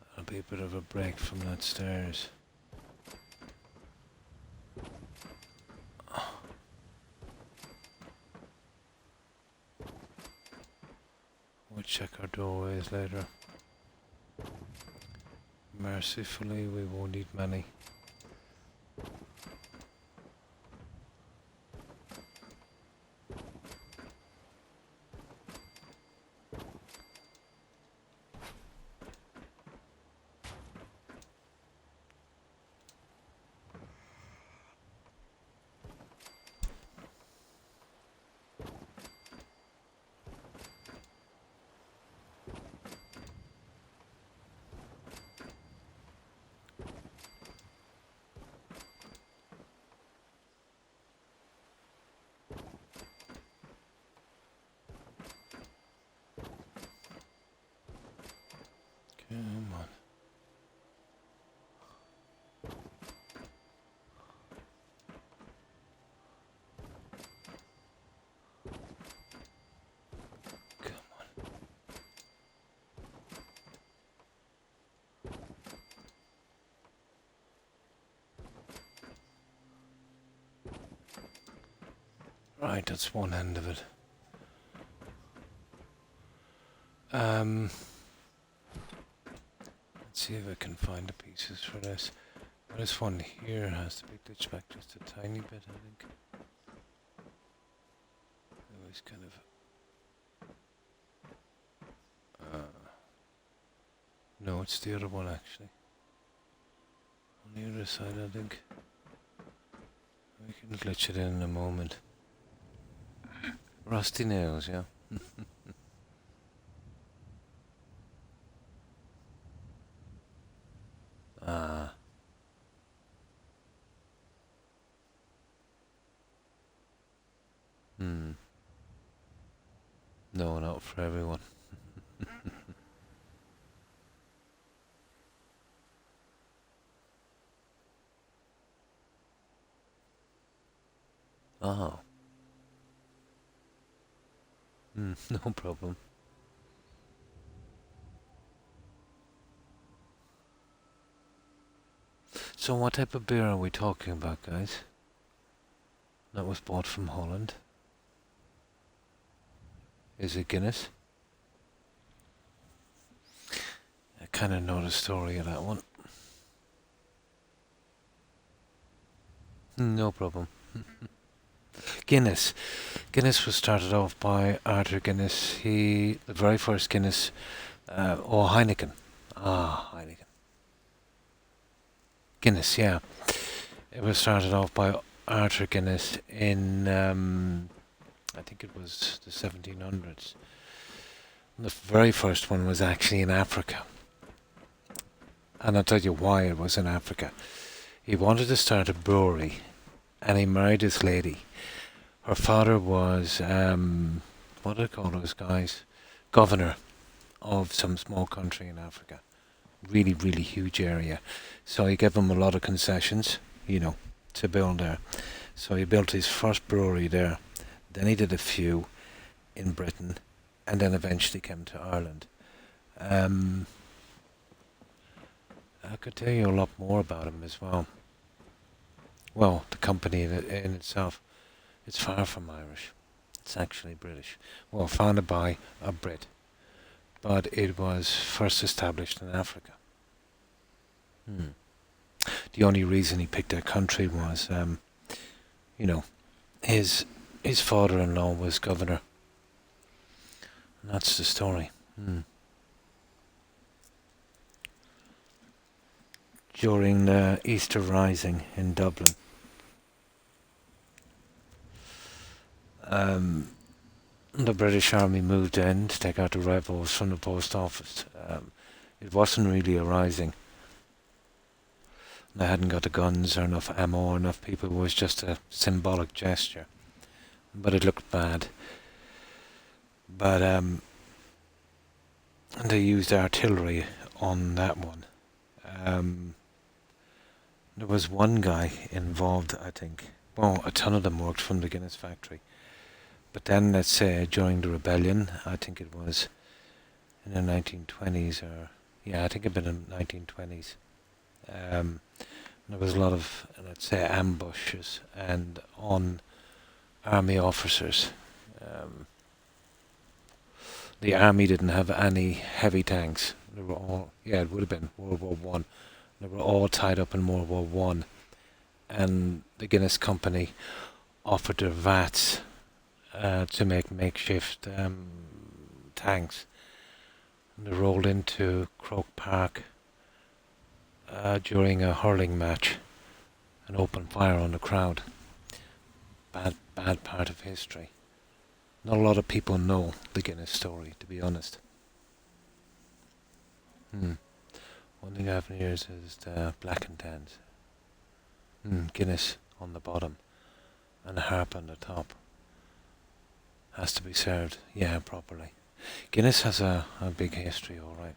That'll be a bit of a break from that stairs. check our doorways later. Mercifully, we won't need many. Come on. Come on. Right, that's one end of it. Let's see if I can find the pieces for this. This one here has to be glitched back just a tiny bit, I think. It was kind of... no, it's the other one actually. On the other side, I think. We can glitch it in a moment. Rusty nails, yeah. Ah. No, not for everyone. Oh. No problem. So what type of beer are we talking about, guys? That was bought from Holland. Is it Guinness? I kind of know the story of that one. No problem. Guinness. Guinness was started off by Arthur Guinness. The very first Guinness, Heineken. Heineken. Guinness, yeah. It was started off by Arthur Guinness in, I think it was the 1700s. The very first one was actually in Africa. And I'll tell you why it was in Africa. He wanted to start a brewery, and he married this lady. Her father was, what do they call those guys? Governor of some small country in Africa. Really, really huge area. So he gave him a lot of concessions, to build there. So he built his first brewery there. Then he did a few in Britain, and then eventually came to Ireland. I could tell you a lot more about him as well. Well, the company in itself, it's far from Irish. It's actually British. Well, founded by a Brit, but it was first established in Africa. The only reason he picked that country was, his father-in-law was governor. And that's the story. During the Easter Rising in Dublin, the British Army moved in to take out the rebels from the post office. It wasn't really a rising. They hadn't got the guns or enough ammo or enough people. It was just a symbolic gesture. But it looked bad. But they used artillery on that one. There was one guy involved, I think. Well, a ton of them worked from the Guinness factory. But then, let's say, during the rebellion, I think it was in the 1920s, I think it was in the 1920s. There was a lot of, let's say, ambushes and on army officers. The army didn't have any heavy tanks. They were all, yeah, it would have been World War One. They were all tied up in World War One, and the Guinness Company offered their vats to make makeshift tanks. And they rolled into Croc Park during a hurling match and opened fire on the crowd. Bad part of history. Not a lot of people know the Guinness story, to be honest. One thing I have here is the black and tans. Guinness on the bottom and a harp on the top. Has to be served, yeah, properly. Guinness has a big history, alright.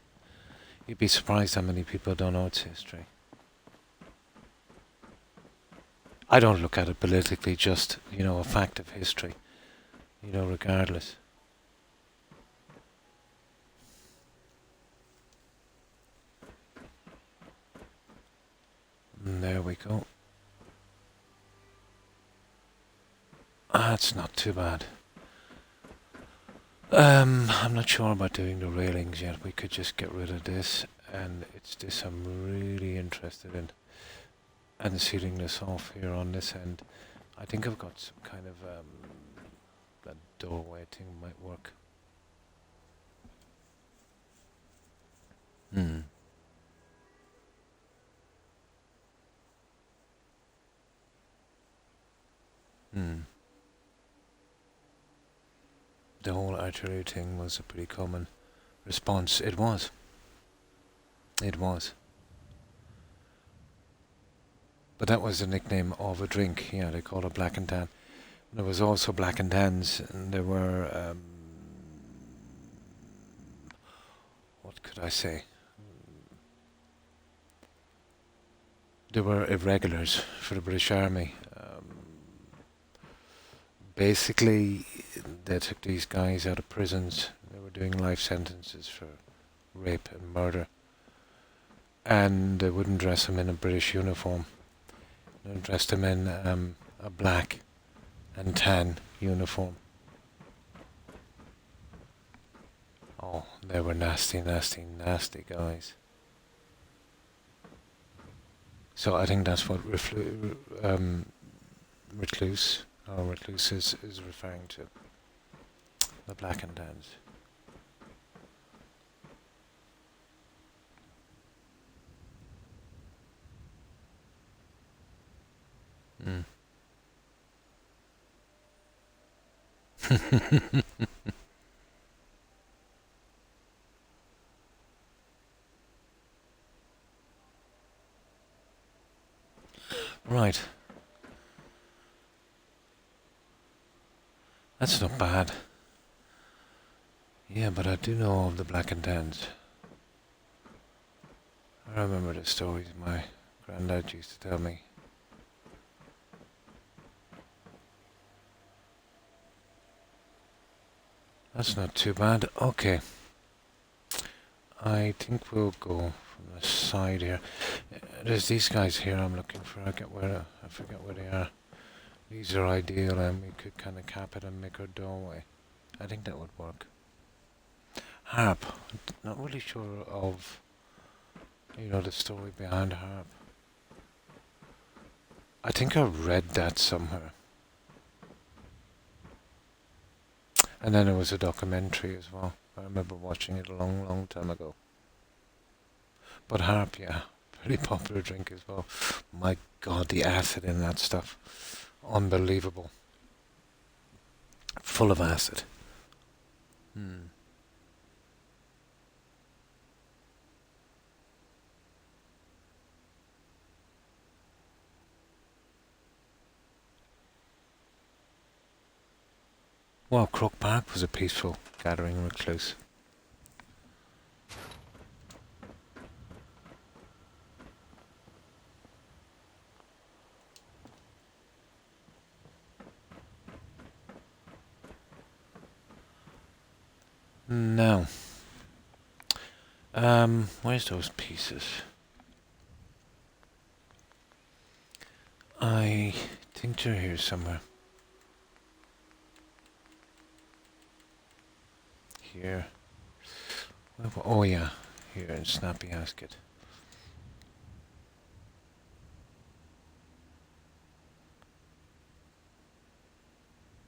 You'd be surprised how many people don't know its history. I don't look at it politically, just, a fact of history. Regardless. And there we go. That's not too bad. I'm not sure about doing the railings yet. We could just get rid of this, and it's this I'm really interested in. And sealing this off here on this end. I think I've got some kind of that doorway thing might work. The whole archery thing was a pretty common response. It was. It was. But that was the nickname of a drink. Yeah, they called it black and tan. There was also black and tans, and there were what could I say? There were irregulars for the British Army. Basically, they took these guys out of prisons. They were doing life sentences for rape and murder, and they wouldn't dress them in a British uniform. They dressed them in a black and tan uniform. Oh, they were nasty, nasty, nasty guys. So I think that's what recluse or recluses is referring to. The black and tans. Right. That's not bad. Yeah, but I do know of the black and tans. I remember the stories my granddad used to tell me. That's not too bad. Okay. I think we'll go from the side here. There's these guys here I'm looking for. I forget where they are. These are ideal, and we could kind of cap it and make our doorway. I think that would work. Harp. Not really sure of, the story behind harp. I think I read that somewhere. And then there was a documentary as well. I remember watching it a long, long time ago. But harp, yeah, pretty popular drink as well. My God, the acid in that stuff. Unbelievable. Full of acid. Well, Croc Park was a peaceful gathering recluse. Now, where's those pieces? I think they're here somewhere. here. Oh yeah, here in Snappy Hasket.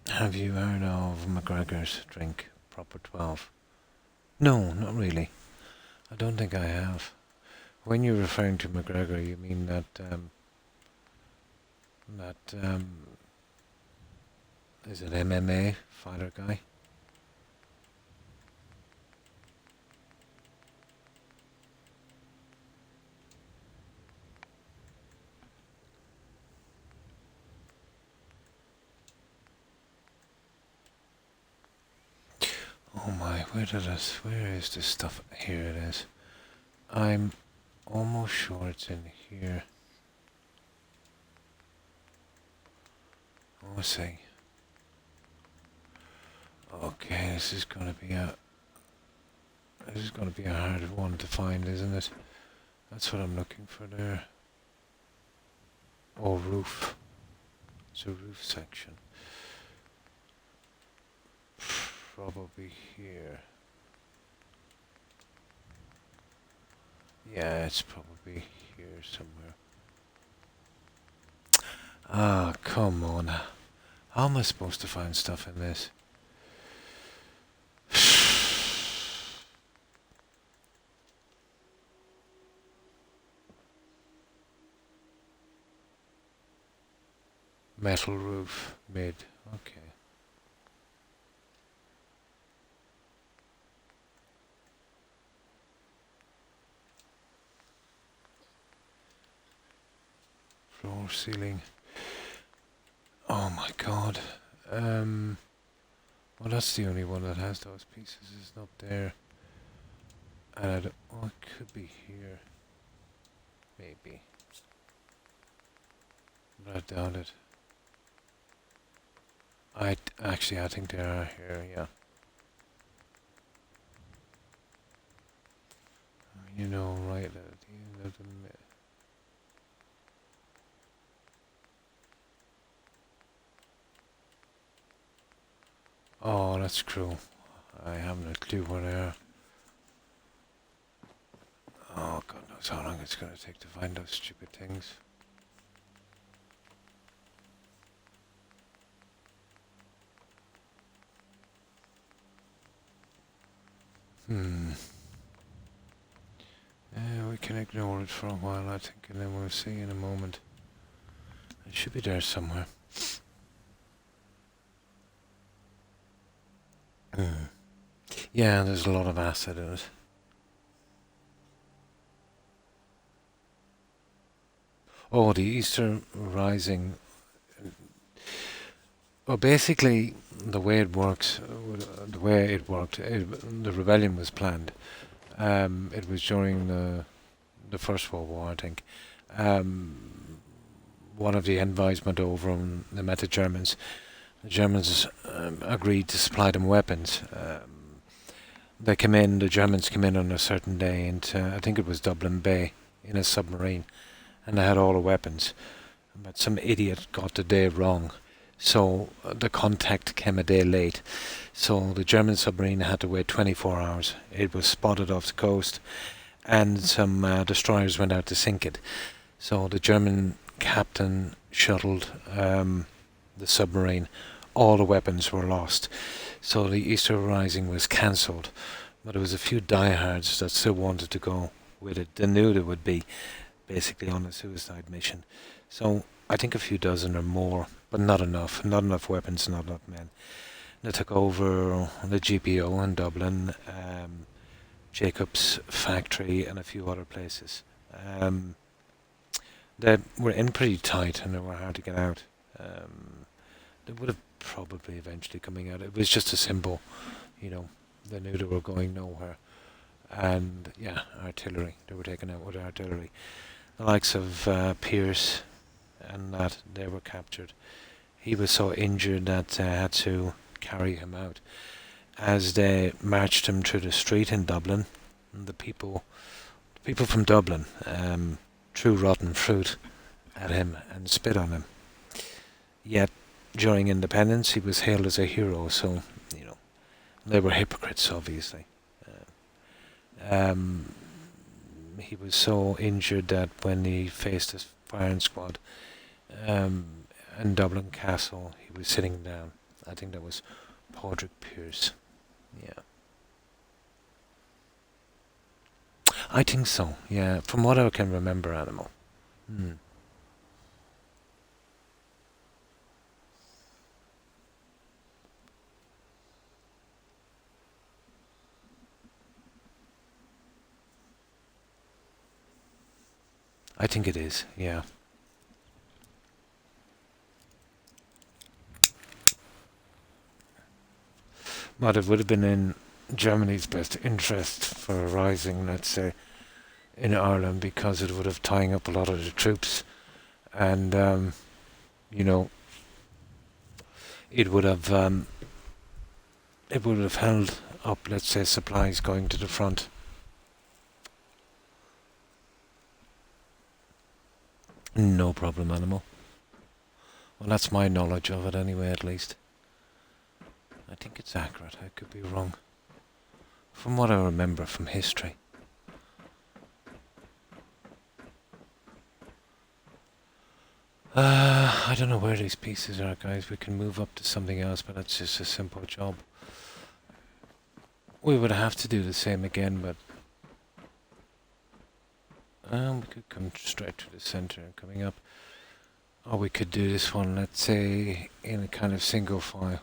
Have you heard of McGregor's drink, Proper 12? No, not really. I don't think I have. When you're referring to McGregor, you mean that is it MMA fighter guy? Oh my, where is this stuff? Here it is. I'm almost sure it's in here. Let's see. Okay, this is gonna be a hard one to find, isn't it? That's what I'm looking for there. Oh, roof. It's a roof section. Probably here. Yeah, it's probably here somewhere. Ah, come on. How am I supposed to find stuff in this? Metal roof, mid. Okay. Floor, ceiling. Oh my god. Well, that's the only one that has those pieces. It's not there. And I don't, oh, it could be here. Maybe. But I doubt it. I think they are here, yeah. You know, right at the end of the Oh, that's cruel. I haven't a clue where they are. Oh, God knows how long it's going to take to find those stupid things. Yeah, we can ignore it for a while, I think, and then we'll see in a moment. It should be there somewhere. Yeah, there's a lot of acid in it. Oh, the Easter Rising. Well, basically, the way it works, the way it worked, the rebellion was planned. It was during the First World War, I think. One of the envoys went over and they met the Germans. The Germans agreed to supply them weapons. The Germans came in on a certain day into, I think it was Dublin Bay, in a submarine, and they had all the weapons. But some idiot got the day wrong, so the contact came a day late. So the German submarine had to wait 24 hours. It was spotted off the coast, and some destroyers went out to sink it. So the German captain shuttled the submarine. All the weapons were lost. So the Easter Rising was cancelled. But there was a few diehards that still wanted to go with it. They knew they would be basically on a suicide mission. So I think a few dozen or more, but not enough. Not enough weapons, not enough men. They took over the GPO in Dublin, Jacob's factory, and a few other places. They were in pretty tight and they were hard to get out. They would have probably eventually coming out. It was just a symbol, you know. They knew they were going nowhere. And yeah, artillery. They were taken out with artillery. The likes of Pierce and that, they were captured. He was so injured that they had to carry him out. As they marched him through the street in Dublin, the people from Dublin threw rotten fruit at him and spit on him. Yet during independence he was hailed as a hero, so, you know, They were hypocrites, obviously. Um, he was so injured that when he faced his firing squad um, in Dublin Castle, he was sitting down. I think that was Padraig Pearse. Yeah. I think so, yeah. From what I can remember, Animal. Hmm. I think it is, yeah. But it would have been in Germany's best interest for a rising, let's say, in Ireland because it would have tying up a lot of the troops and, you know, it would have held up, let's say, supplies going to the front. No problem, Animal. Well, that's my knowledge of it anyway, at least. I think it's accurate. I could be wrong. From what I remember from history. I don't know where these pieces are, guys. We can move up to something else, but that's just a simple job. We would have to do the same again, but we could come straight to the center and coming up. Or we could do this one, let's say, in a kind of single file.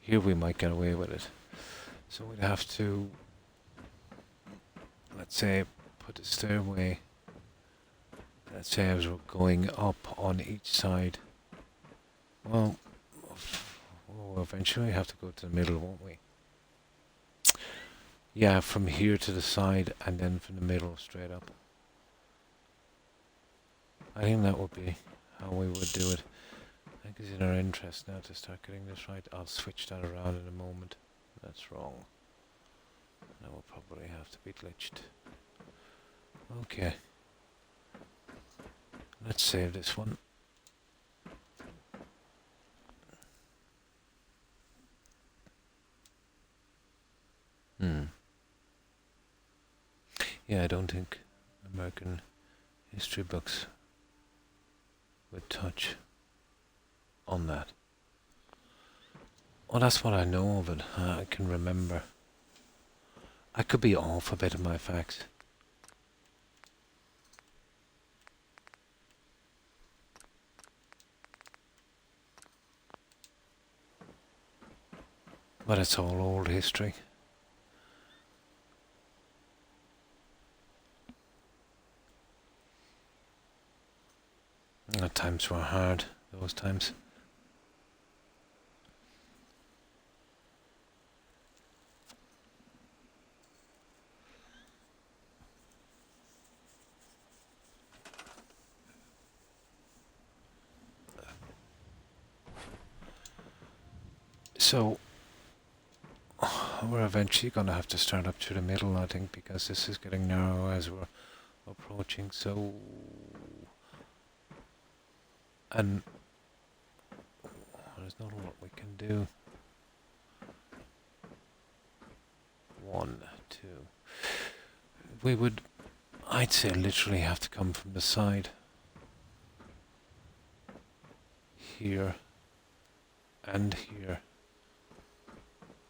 Here we might get away with it. So we'd have to, let's say, put the stairway, let's say as we're going up on each side. Well, we'll eventually have to go to the middle, won't we? Yeah, from here to the side and then from the middle straight up. I think that would be how we would do it. I think it's in our interest now to start getting this right. I'll switch that around in a moment. That's wrong. That will probably have to be glitched. Okay. Let's save this one. Yeah, I don't think American history books would touch on that. Well, that's what I know of it. I can remember. I could be off a bit of my facts. But it's all old history. At times were hard, those times. So, we're eventually going to have to start up to the middle, I think, because this is getting narrow as we're approaching, so... And there's not a lot we can do. 1, 2. We would, I'd say, literally have to come from the side. Here. And here.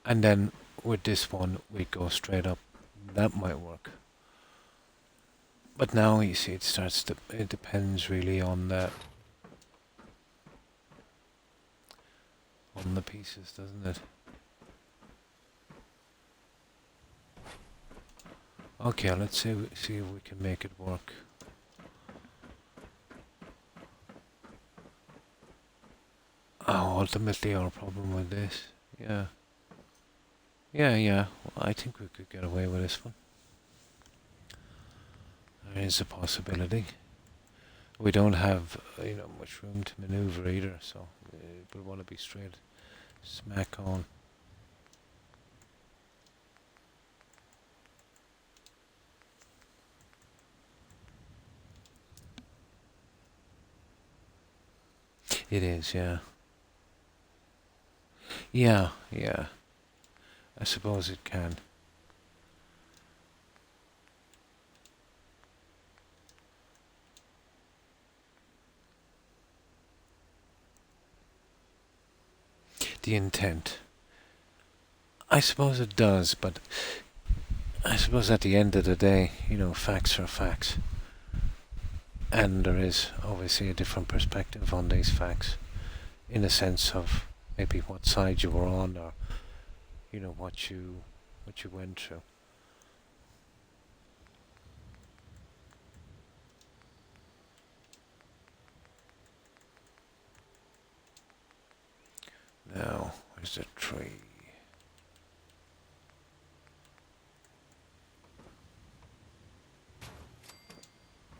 And then with this one, we go straight up. That might work. But now you see, it depends really on the pieces, doesn't it? Okay, let's see if we can make it work. Oh, ultimately our problem with this, yeah. Yeah, well, I think we could get away with this one. There is a possibility. We don't have, much room to maneuver either, so we want to be straight smack on. It is, yeah. Yeah. I suppose it can. The intent. I suppose it does, but I suppose at the end of the day, you know, facts are facts. And there is obviously a different perspective on these facts, in a sense of maybe what side you were on, or you know what you went through. Now, where's the tree?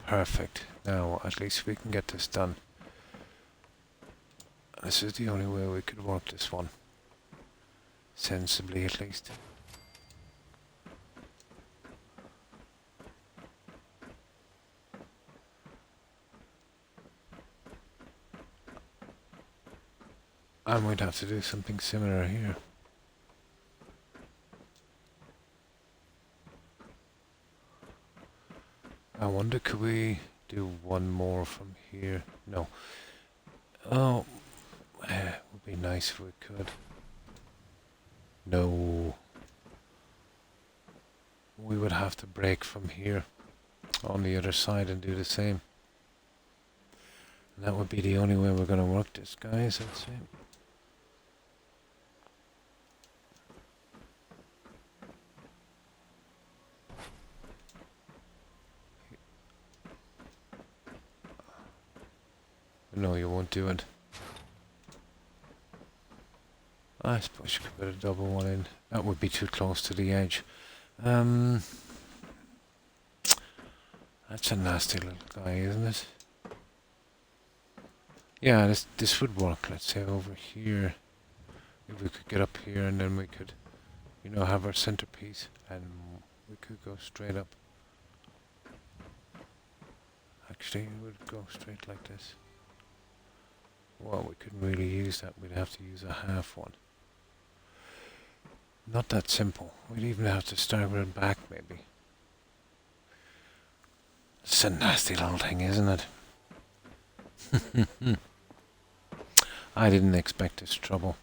Perfect. Now, at least we can get this done. This is the only way we could work this one. Sensibly, at least. And we'd have to do something similar here. I wonder, could we do one more from here? No. Oh, it would be nice if we could. No. We would have to break from here on the other side and do the same. And that would be the only way we're going to work this, guys, I'd say. No, you won't do it. I suppose you could put a double one in. That would be too close to the edge. That's a nasty little guy, isn't it? Yeah, this would work. Let's say over here. If we could get up here and then we could, you know, have our centerpiece and we could go straight up. Actually, it would go straight like this. Well, we couldn't really use that. We'd have to use a half one. Not that simple. We'd even have to start with it back, maybe. It's a nasty little thing, isn't it? I didn't expect this trouble.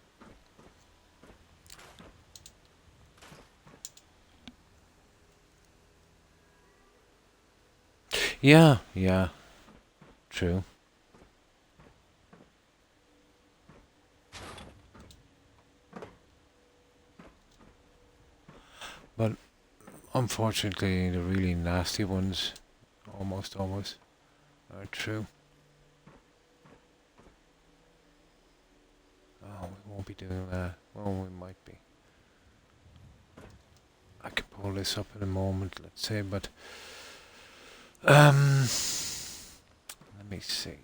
Yeah, true. But unfortunately, the really nasty ones almost always are true. Oh, we won't be doing that. Well, we might be. I can pull this up in a moment, let's say, but let me see.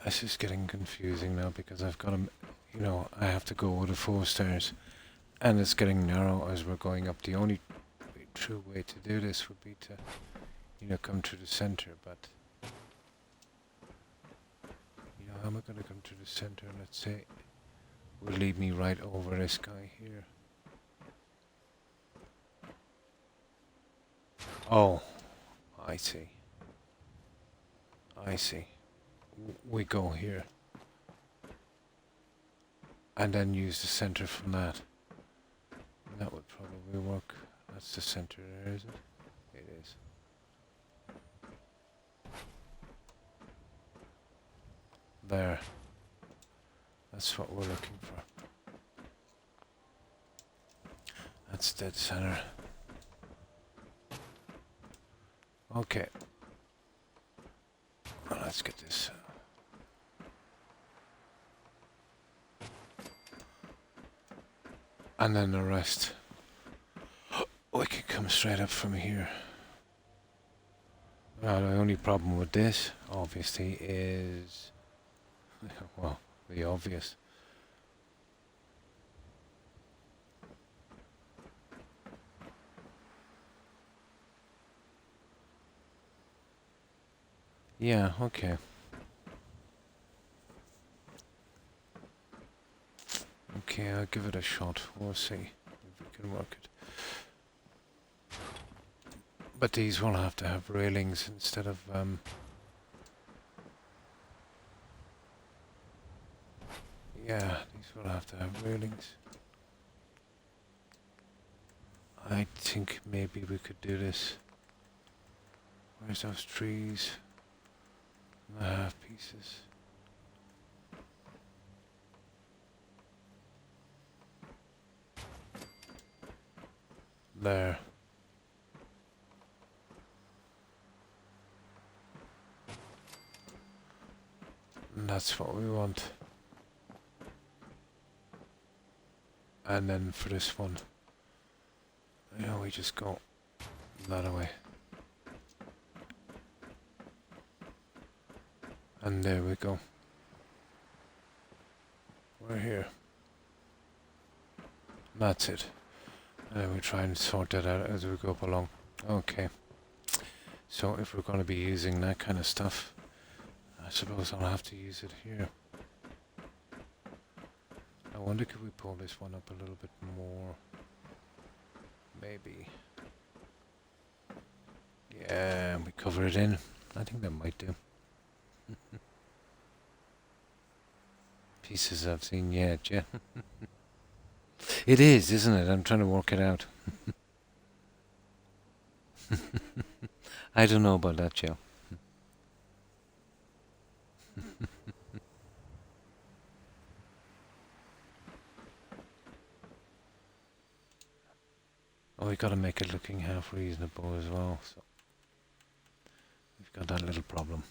This is getting confusing now because I've got you know, I have to go with the 4 stairs, and it's getting narrow as we're going up. The only true way to do this would be to, you know, come to the center, but you know, how am I going to come to the center? Let's say will lead me right over this guy here. Oh, I see. I see. We go here. And then use the center from that. That would probably work. That's the center there, is it? It is. There. That's what we're looking for. That's dead center. Okay. Well, let's get this. And then the rest. We can come straight up from here. Now, the only problem with this, obviously, is... well, the obvious. Yeah, okay. Okay, I'll give it a shot. We'll see if we can work it. But these will have to have railings instead of yeah, these will have to have railings. I think maybe we could do this. Where's those trees? The half pieces. There. And that's what we want. And then for this one, you know, we just go that away. And there we go. We're here. That's it. And then we try and sort that out as we go up along. Okay. So if we're going to be using that kind of stuff, I suppose I'll have to use it here. I wonder, could we pull this one up a little bit more? Maybe. Yeah, we cover it in. I think that might do. Pieces I've seen yet, yeah. It is, isn't it? I'm trying to work it out. I don't know about that, Joe. Oh, we got to make it looking half reasonable as well. So we've got that little problem.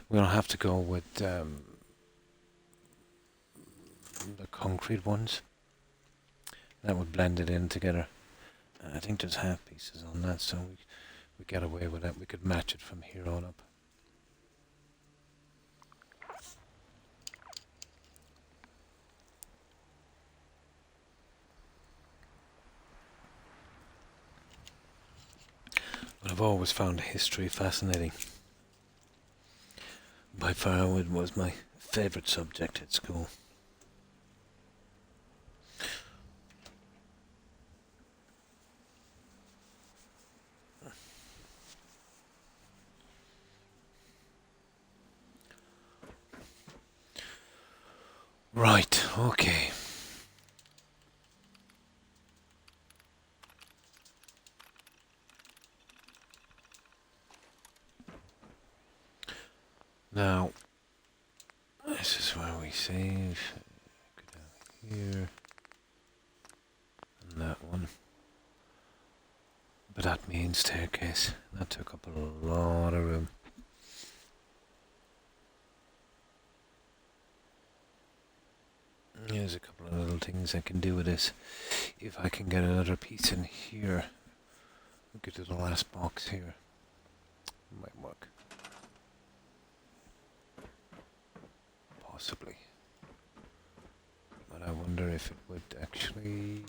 We'll have to go with the concrete ones. That would blend it in together. And I think there's half pieces on that, so we get away with that. We could match it from here on up. But I've always found history fascinating. By far it was my favourite subject at school. Right, okay. Now, this is where we save. Go down here. And that one. But that main staircase, that took up a lot of room. There's a couple of little things I can do with this. If I can get another piece in here, we'll get to the last box here. Might work. Possibly. But I wonder if it would actually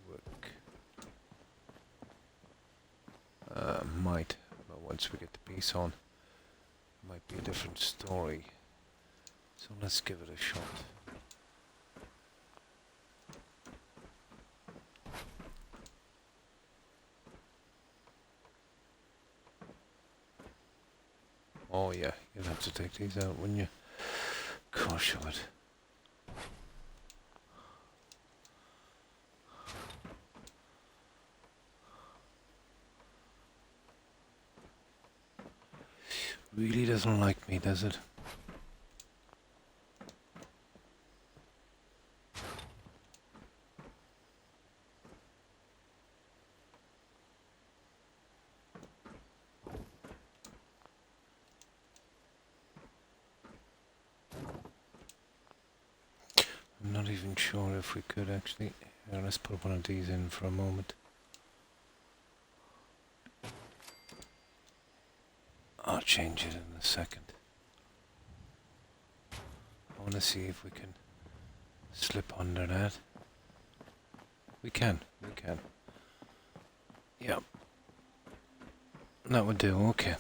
work. Might, but once we get the piece on, might be a different story. So let's give it a shot. Oh yeah, you'll have to take these out, wouldn't you? Of course you would. Really doesn't like me, does it? I'm not even sure if we could actually. Let's put one of these in for a moment. I'll change it in a second. I want to see if we can slip under that. We can. Yep. That would do, okay.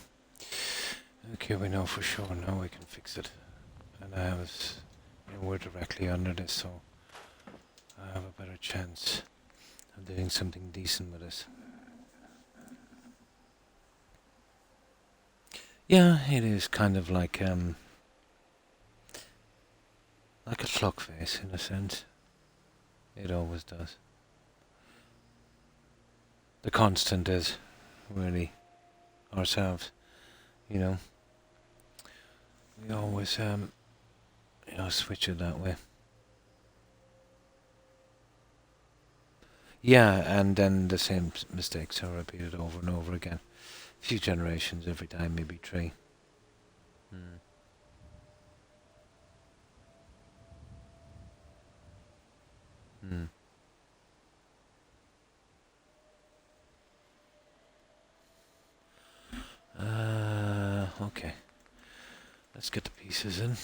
Okay, we know for sure now we can fix it. And I was, we're directly under this, so I have a better chance of doing something decent with it. Yeah, it is kind of like a clock face in a sense. It always does. The constant is really ourselves, you know. We always switch it that way. Yeah, and then the same mistakes are repeated over and over again. A few generations every time, maybe 3. Hmm. Hmm. Okay. Let's get the pieces in.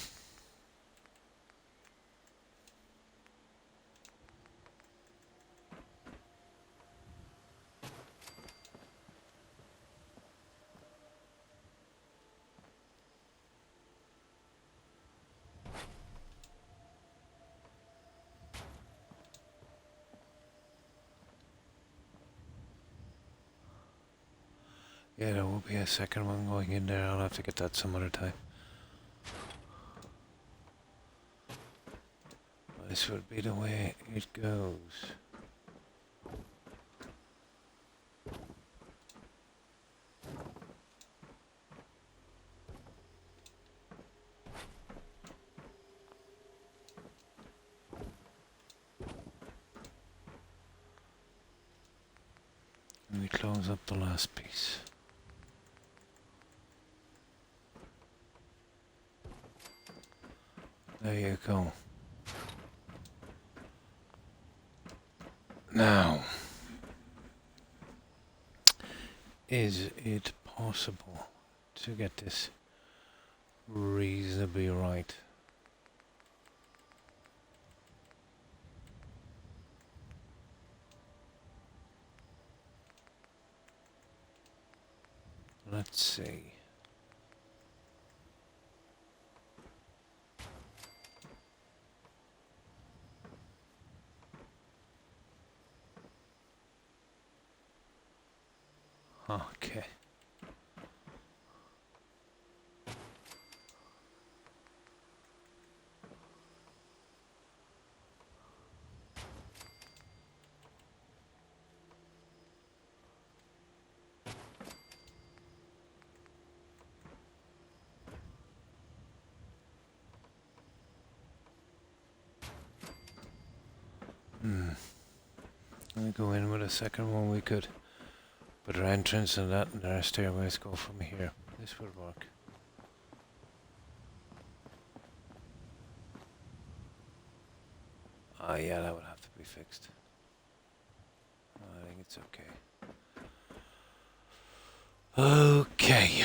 Yeah, there will be a second one going in there. I'll have to get that some other time. This would be the way it goes. And we close up the last piece. There you go. Now, is it possible to get this reasonably right? Let's see. Okay. Let me go in with a second one. We could put our entrance and that, and our stairways go from here. This would work. Yeah, that would have to be fixed. I think it's okay. Okay.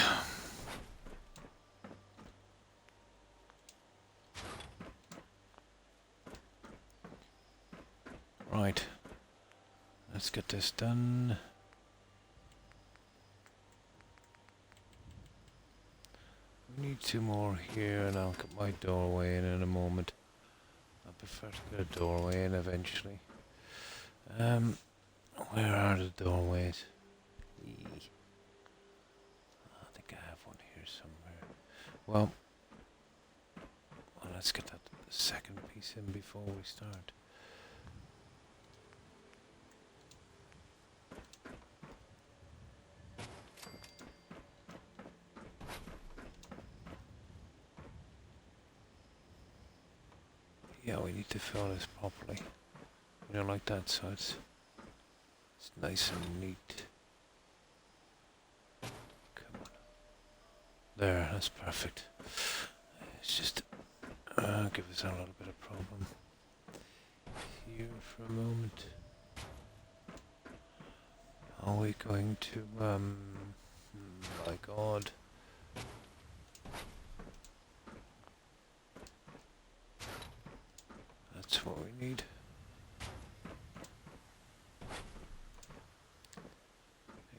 Right. Let's get this done. We need 2 more here, and I'll get my doorway in a moment. I prefer to get a doorway in eventually. Where are the doorways? I think I have one here somewhere. Well, let's get that second piece in before we start. Yeah, we need to fill this properly. We don't like that, so it's nice and neat. Come on. There, that's perfect. It's just give us a little bit of problem here for a moment. Are we going to my god. That's what we need.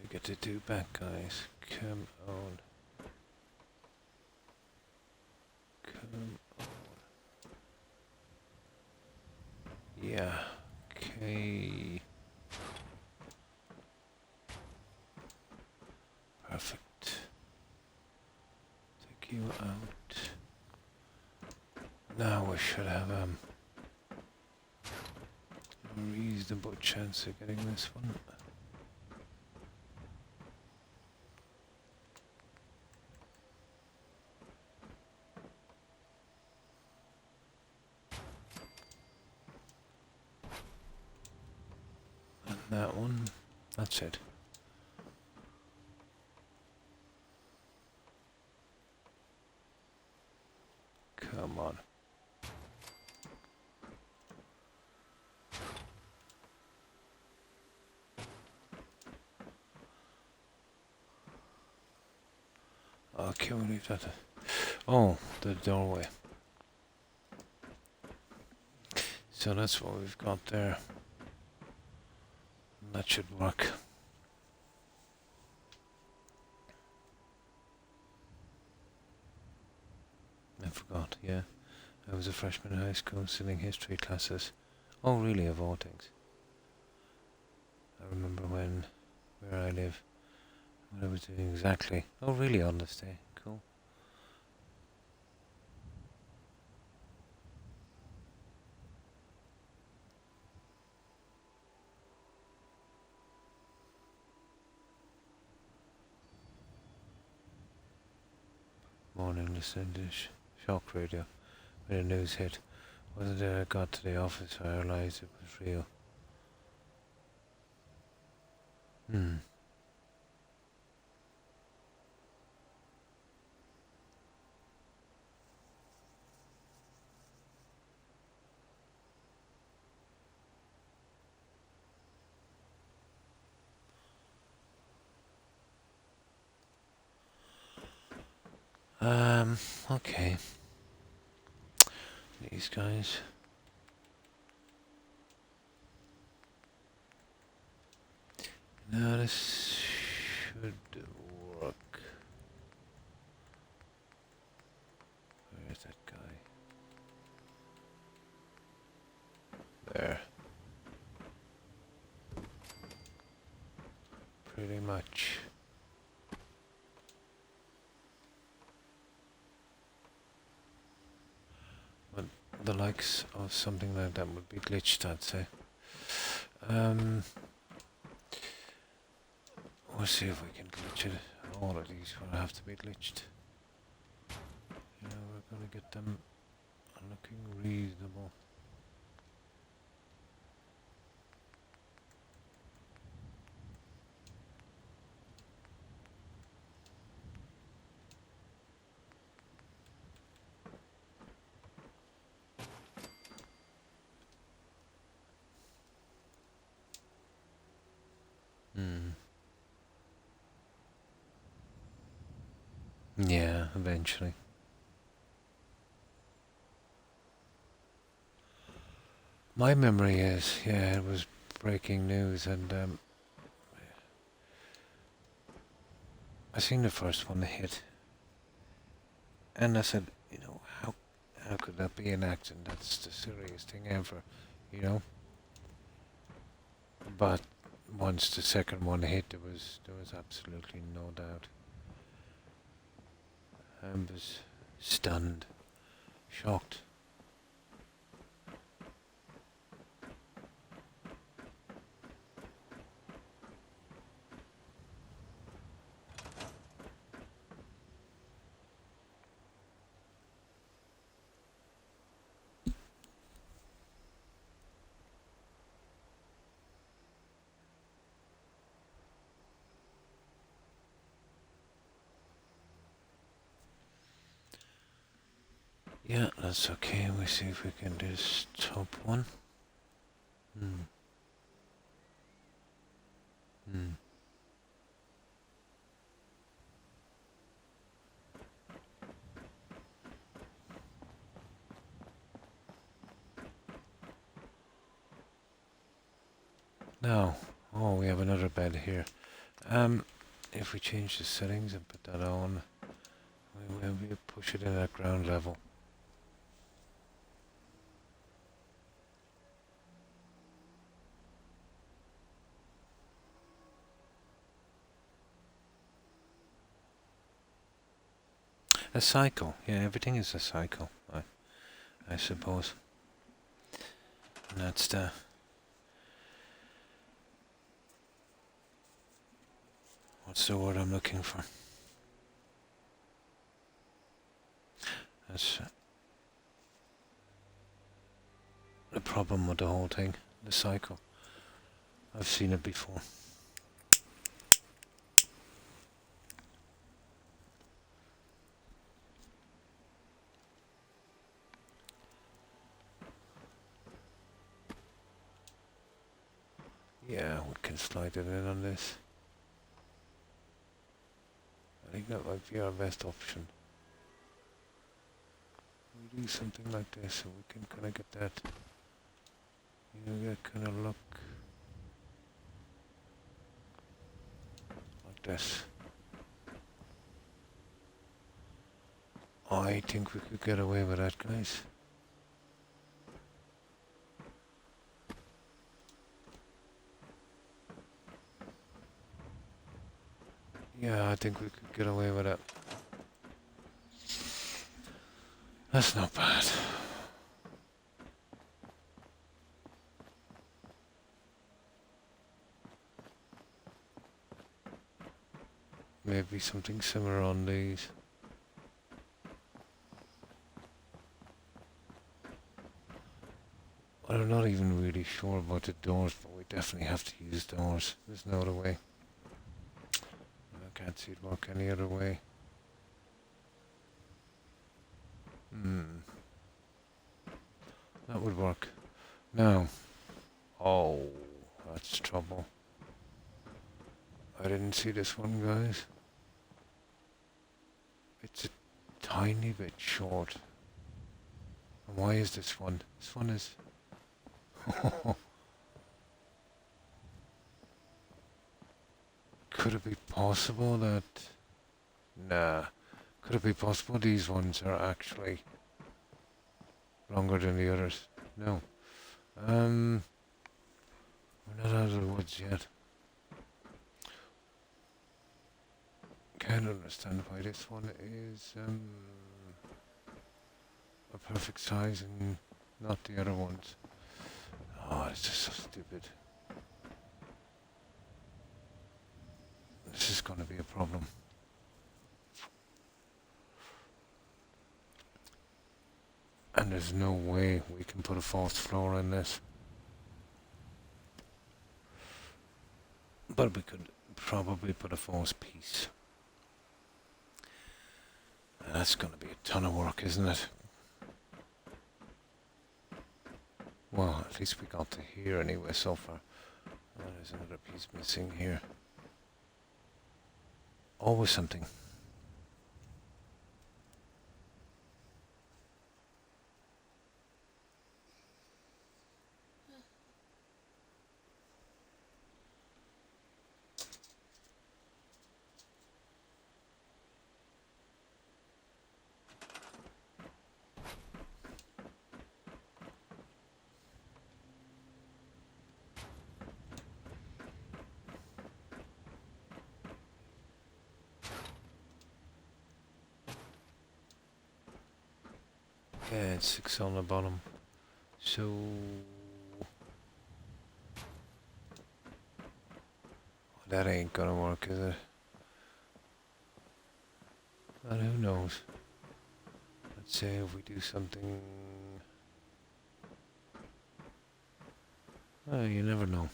You get to do back, guys. Come on. Come on. Yeah. you out. Now we should have a reasonable chance of getting this one. And that one. That's it. Come on. Okay, we'll leave that. Oh, the doorway. So that's what we've got there. That should work. I forgot, yeah. I was a freshman in high school studying history classes. Oh, really, of all things. I remember where I live, what I was doing exactly. Oh, really, on this day. Cool. Morning, listening to shock radio. When the news hit, wasn't it I got to the office I realised it was real. Okay. These guys. Now this should work. Where's that guy? There. Pretty much. But the likes of something like that would be glitched, I'd say. We'll see if we can glitch it. All of these will have to be glitched. Yeah, we're gonna get them looking reasonable. Yeah, eventually. My memory is, yeah, it was breaking news, and I seen the first one hit, and I said, you know, how could that be an accident? That's the silliest thing ever, you know. But once the second one hit, there was absolutely no doubt. I was stunned, shocked. Yeah, that's okay. We see if we can do this top one. Now, oh, we have another bed here. If we change the settings and put that on, we push it in at ground level. A cycle. Yeah, everything is a cycle, I suppose. And that's the... What's the word I'm looking for? That's the problem with the whole thing. The cycle. I've seen it before. Yeah, we can slide it in on this. I think that might be our best option. We do something like this so we can kind of get that, that kind of look like this. I think we could get away with that, guys. Yeah, I think we could get away with it. That's not bad. Maybe something similar on these. Well, I'm not even really sure about the doors, but we definitely have to use doors. There's no other way. I can't see it work any other way. That would work. Now. Oh, that's trouble. I didn't see this one, guys. It's a tiny bit short. And why is this one? This one is... Could it be possible that... Nah. Could it be possible these ones are actually longer than the others? No. We're not out of the woods yet. Can't understand why this one is a perfect size and not the other ones. Oh, it's just so stupid. This is going to be a problem. And there's no way we can put a false floor in this. But we could probably put a false piece. And that's going to be a ton of work, isn't it? Well, at least we got to here anyway so far. Oh, there's another piece missing here. Always something. Yeah, it's 6 on the bottom. So... that ain't gonna work, is it? But who knows? Let's say if we do something... Well, you never know.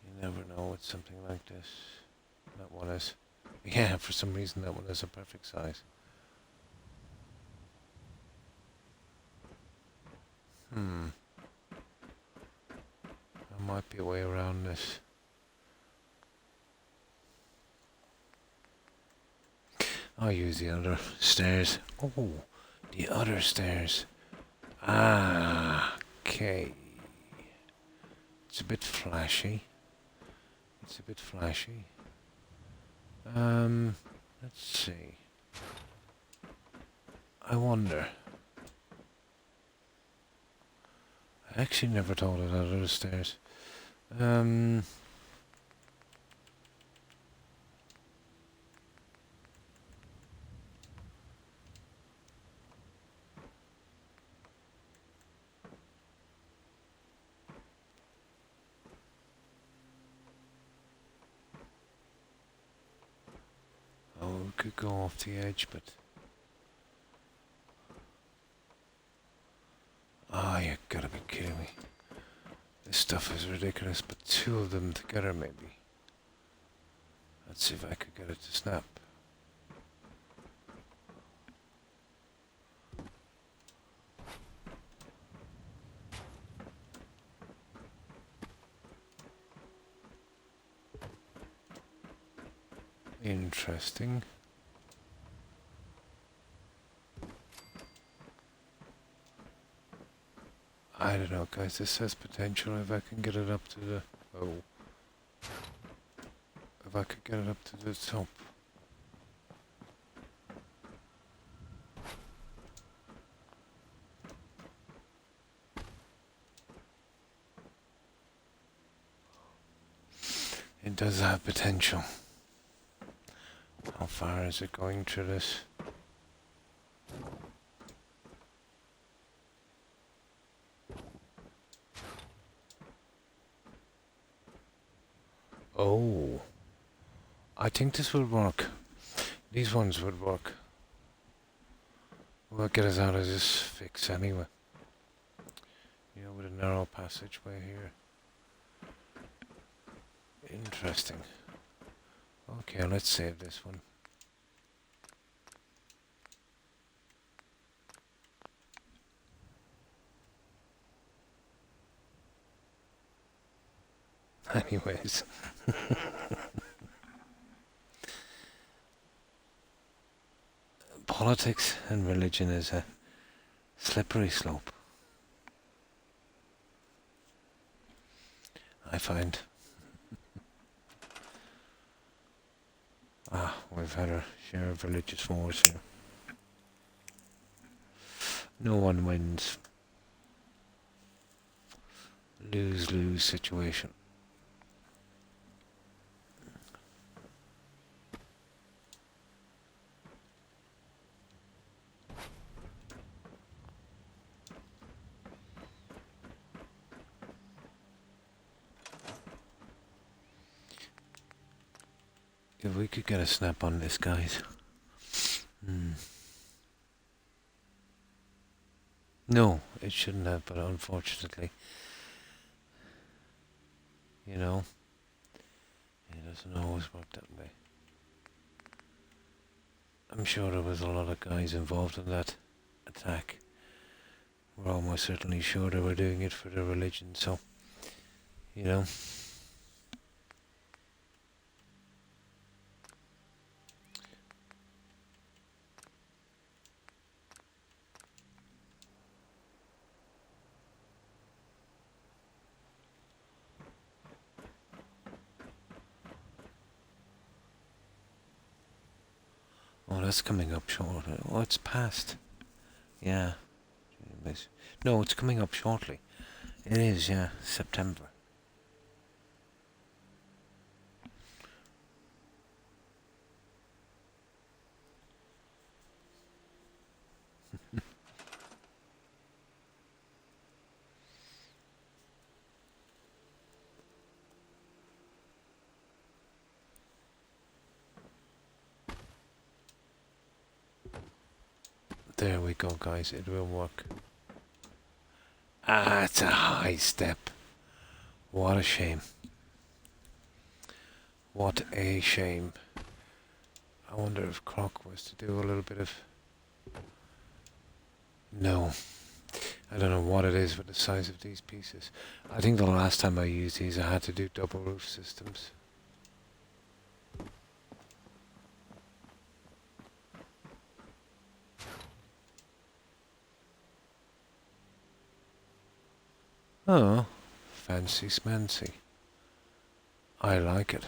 You never know with something like this. That one is... Yeah, for some reason that one is a perfect size. There might be a way around this. I'll use the other stairs. Oh, the other stairs. Ah, okay. It's a bit flashy. It's a bit flashy. Let's see. I wonder. I actually never thought of that other stairs. could go off the edge, but... Oh, you gotta be kidding me. This stuff is ridiculous, but two of them together maybe. Let's see if I could get it to snap. Interesting. I don't know, guys. This has potential if I can get it up to the... Oh. If I could get it up to the top. It does have potential. How far is it going through this? Oh. I think this will work. These ones would work. We'll get us out of this fix anyway. You know, with a narrow passageway here. Interesting. Okay, let's save this one. Anyways. Politics and religion is a slippery slope, I find. We've had our share of religious wars here. No one wins. Lose-lose situation. If we could get a snap on this, guys. No, it shouldn't have, but unfortunately, you know, it doesn't always work that way. I'm sure there was a lot of guys involved in that attack. We're almost certainly sure they were doing it for their religion, so, you know. Oh, that's coming up shortly. Oh, it's past. Yeah. No, it's coming up shortly. It is, yeah. September. There we go, guys. It will work. Ah, it's a high step. What a shame. What a shame. I wonder if Croc was to do a little bit of... No. I don't know what it is with the size of these pieces. I think the last time I used these I had to do double roof systems. Oh, fancy smancy. I like it.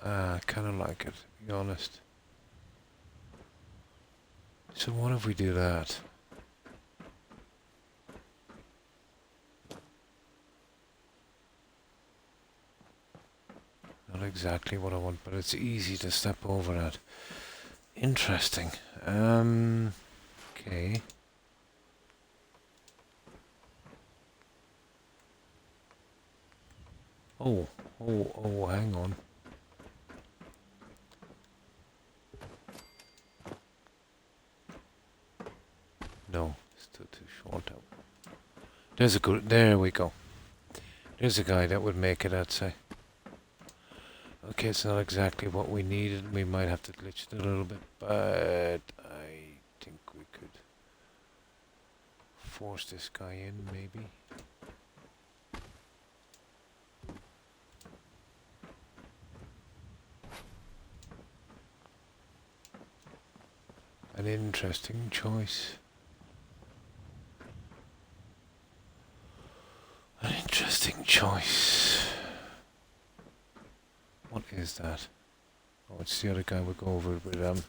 I kind of like it, to be honest. So what if we do that? Not exactly what I want, but it's easy to step over that. Interesting. Okay. Oh, hang on. No, still too short out. There's a good, there we go. There's a guy that would make it, I'd say. Okay, it's not exactly what we needed. We might have to glitch it a little bit, but I think we could force this guy in, maybe. An interesting choice. An interesting choice. What is that? Oh, it's the other guy we'll go over it with,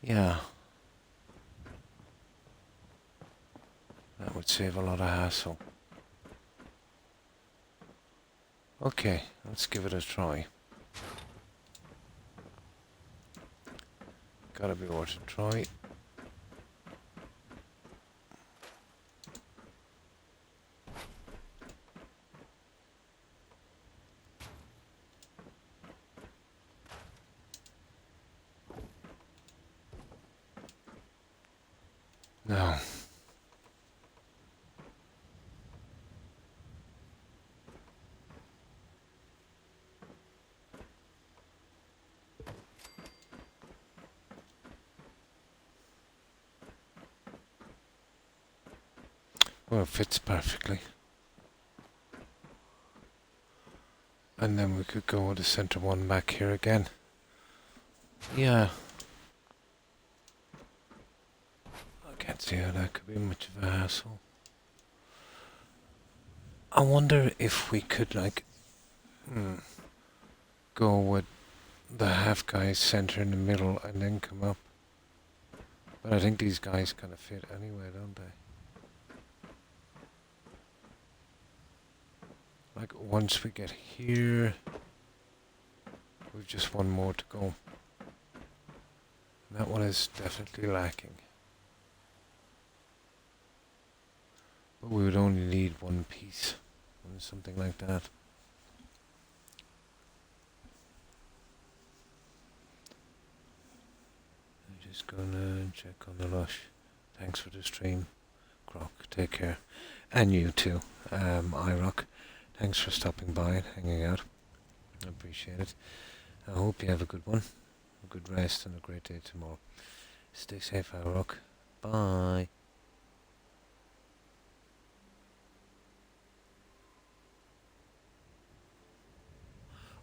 yeah. That would save a lot of hassle. Okay, let's give it a try. Gotta be worth a try. No. Well, it fits perfectly. And then we could go with the center one back here again. Yeah. I can't see how that could be much of a hassle. I wonder if we could, like, go with the half guys center in the middle and then come up. But I think these guys kind of fit anyway, don't they? Like, once we get here, we've just one more to go. And that one is definitely lacking. But we would only need one piece, or something like that. I'm just gonna check on the lush. Thanks for the stream, Croc. Take care. And you too, iRock. Thanks for stopping by and hanging out. I appreciate it. I hope you have a good one, a good rest, and a great day tomorrow. Stay safe, iRock. Bye.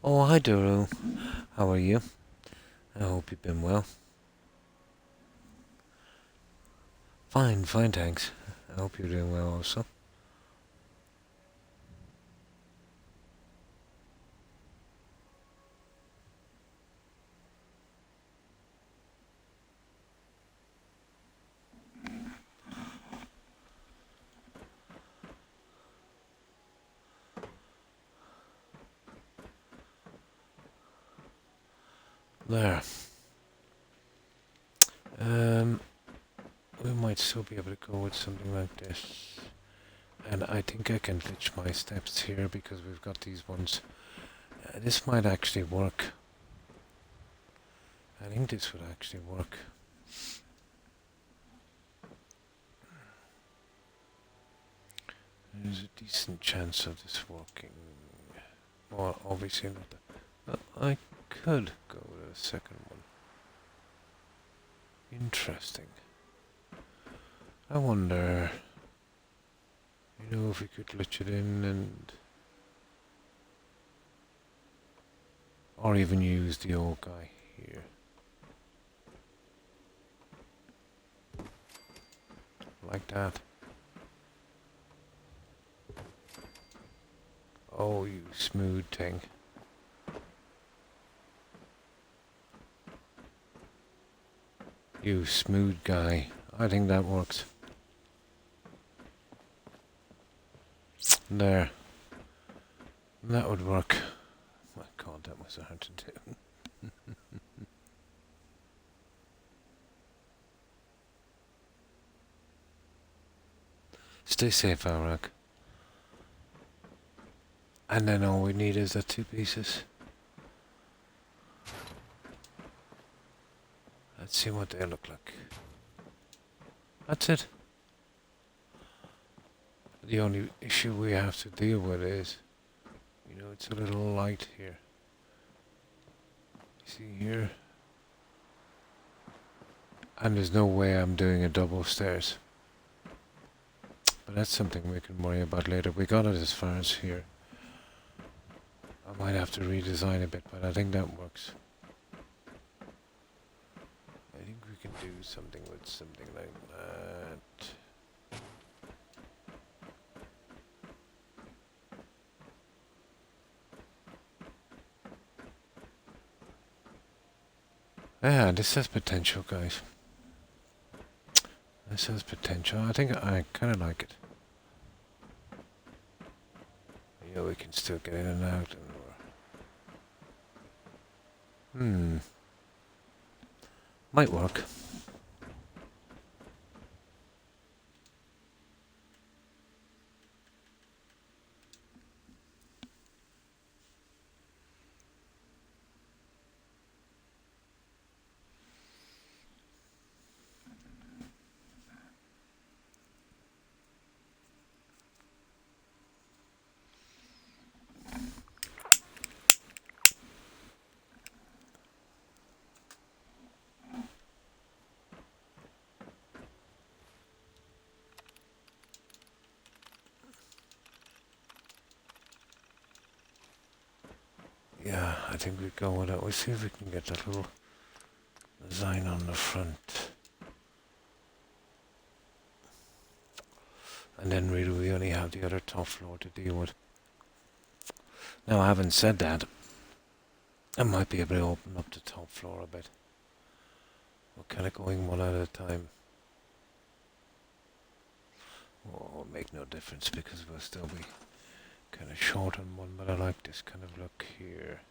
Oh, hi Duru. How are you? I hope you've been well. Fine, thanks. I hope you're doing well also. There. We might still be able to go with something like this. And I think I can glitch my steps here because we've got these ones. This might actually work. I think this would actually work. There's a decent chance of this working. Well, obviously not. But I could go with a second one. Interesting. I wonder, you know, if we could glitch it in and... or even use the old guy here. Like that. Oh, you smooth thing. You smooth guy. I think that works. There. That would work. My God, that was hard to do. Stay safe, Arak. And then all we need is the two pieces. Let's see what they look like. That's it. The only issue we have to deal with is, you know, it's a little light here. See here? And there's no way I'm doing a double stairs. But that's something we can worry about later. We got it as far as here. I might have to redesign a bit, but I think that works. I think we can do something with something like that. Yeah, this has potential, guys. This has potential. I think I kind of like it. You know, we can still get in and out. Might work. Yeah, I think we go with that. We'll see if we can get that little design on the front. And then really we only have the other top floor to deal with. Now, having said that, I might be able to open up the top floor a bit. We're kind of going one at a time. Oh, it'll make no difference because we'll still be kind of short on one, but I like this kind of look here.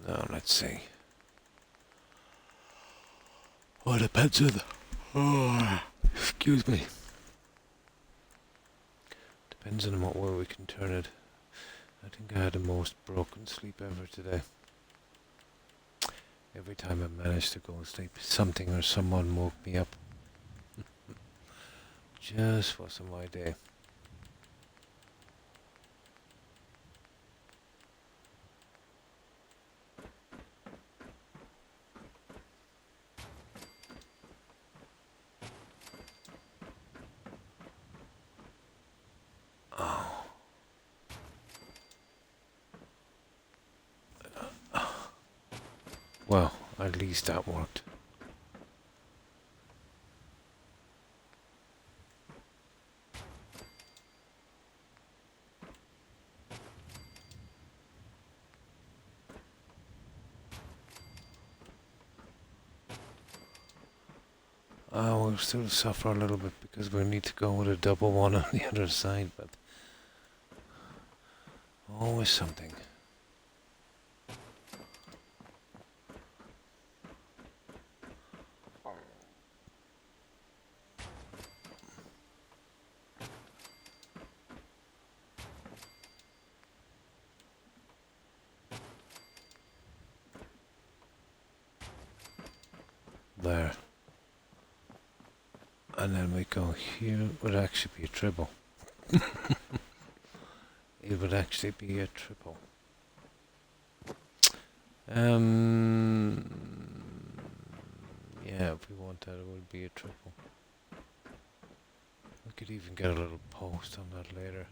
Now, let's see. Oh, it depends on the... Oh, excuse me. Depends on what way we can turn it. I think I had the most broken sleep ever today. Every time I managed to go to sleep, something or someone woke me up. Just wasn't my day. Well, at least that worked. We'll still suffer a little bit because we need to go with a double one on the other side, but always something. There. And then we go here. It would actually be a triple. It would actually be a triple. Yeah, if we want that, it would be a triple. We could even get a little post on that later.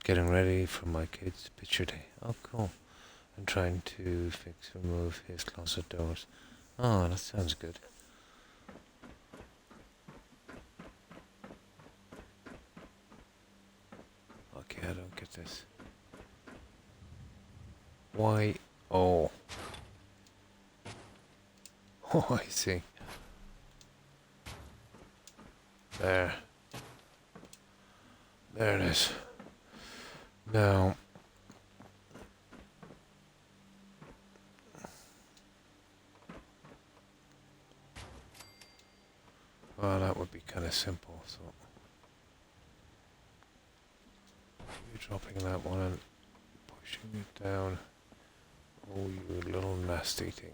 Getting ready for my kids' picture day. Oh, cool. I'm trying to remove his closet doors. Oh, that sounds good. Okay, I don't get this. Why? Oh. Oh, I see. There. There it is. Now, of simple, so you're dropping that one and pushing it down. Oh, you little nasty thing.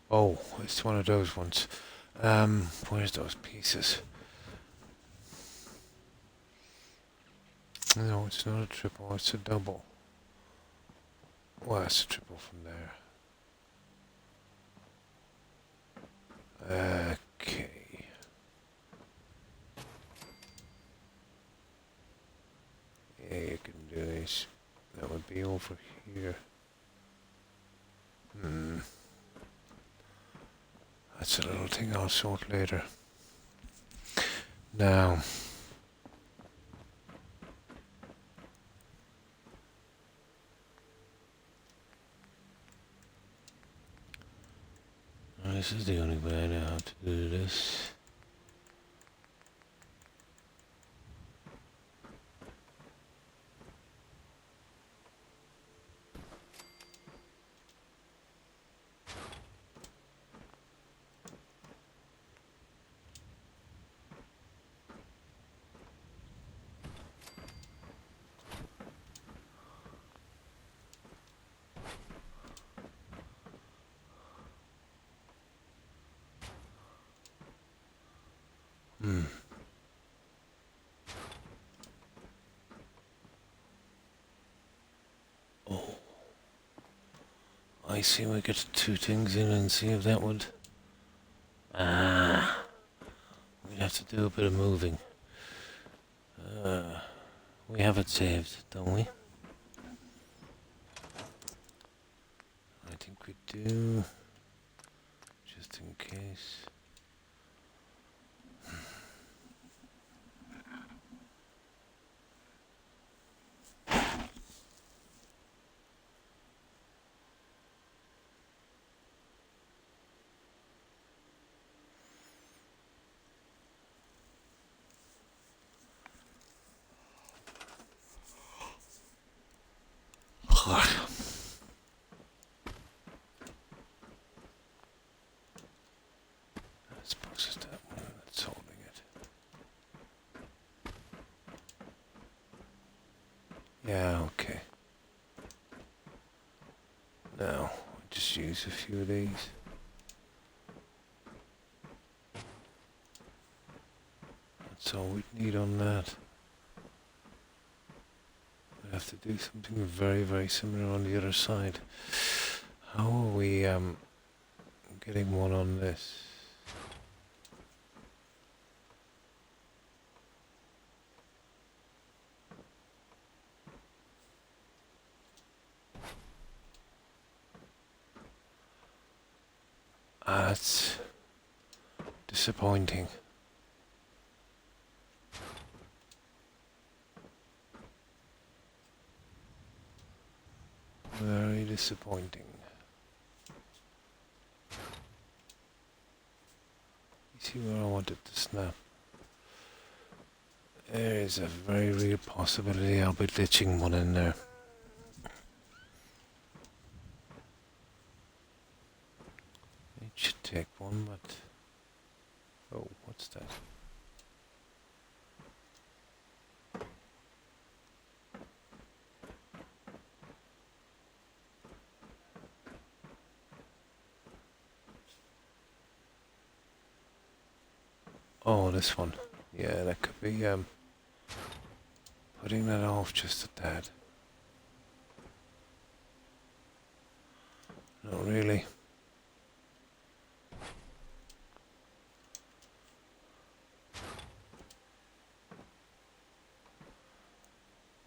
Oh, it's one of those ones. Where's those pieces? No, it's not a triple, it's a double. Well, it's a triple from there. Okay. Yeah, you can do this. That would be over here. That's a little thing I'll sort later. Now, this is the only way I know how to do this. Oh, I see. We get two things in and see if that would. We'd have to do a bit of moving. We have it saved, don't we? I think we do. Just in case. Let's process that one that's holding it. Yeah, okay. Now, I'll just use a few of these. That's all we'd need on that. We have to do something very, very similar on the other side. How are we getting one on this? That's disappointing. Very disappointing. You see where I wanted to snap? There is a very real possibility I'll be glitching one in there. It should take one, but... Oh, what's that? Oh, this one. Yeah, that could be, putting that off just a tad. Not really.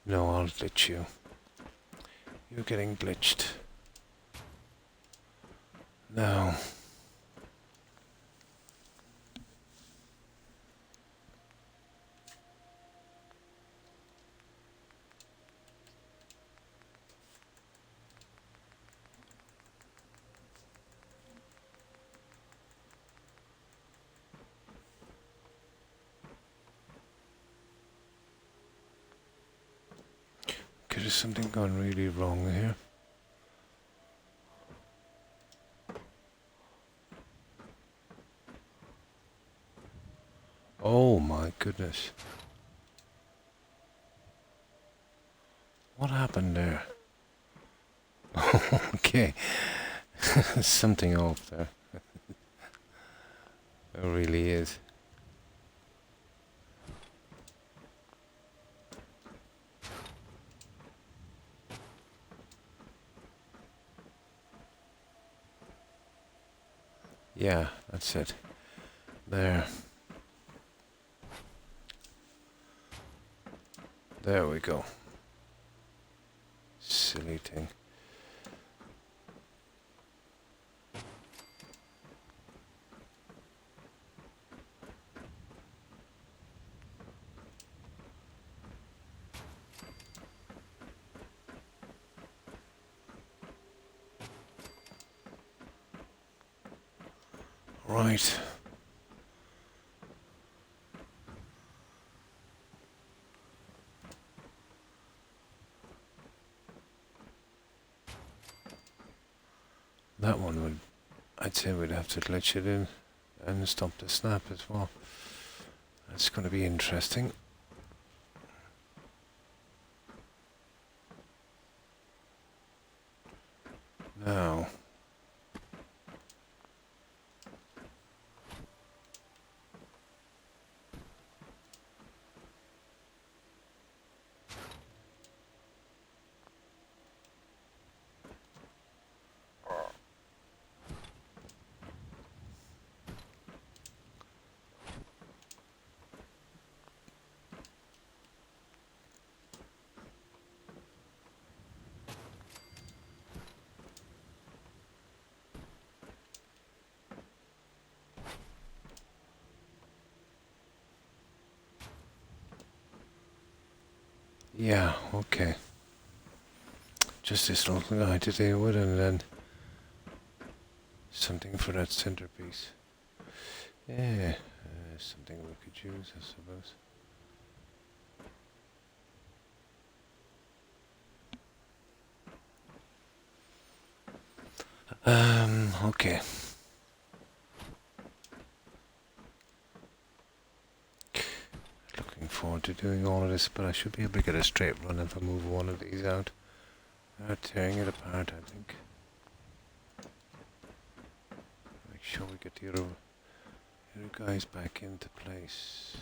No, I'll glitch you. You're getting glitched. Now. Okay, there's something gone really wrong here. Oh my goodness. What happened there? Okay. Something off there. It really is. Yeah, that's it. There. There we go. Silly thing. Right. That one would, I'd say we'd have to glitch it in and stop the snap as well. That's going to be interesting. Now. Yeah, okay. Just this little guy to deal with, and then something for that centerpiece. Yeah, something we could use, I suppose. Okay. Looking forward to doing all of this, but I should be able to get a straight run if I move one of these out. They're tearing it apart, I think. Make sure we get the other guys back into place.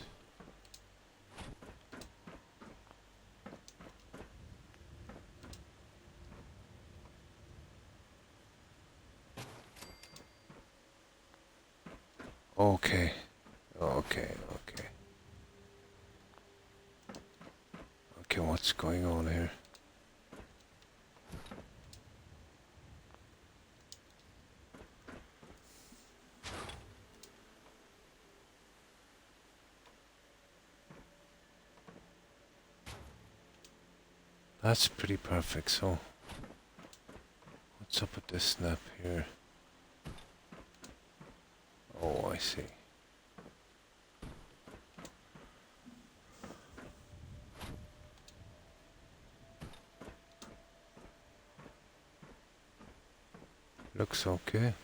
Okay. Okay. Okay, what's going on here? That's pretty perfect, so what's up with this snap here? Oh, I see. Looks okay.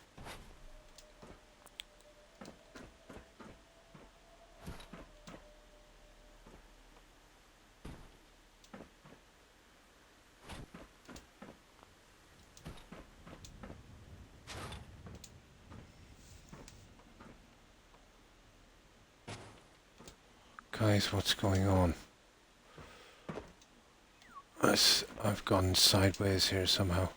Guys, what's going on? I've gone sideways here somehow.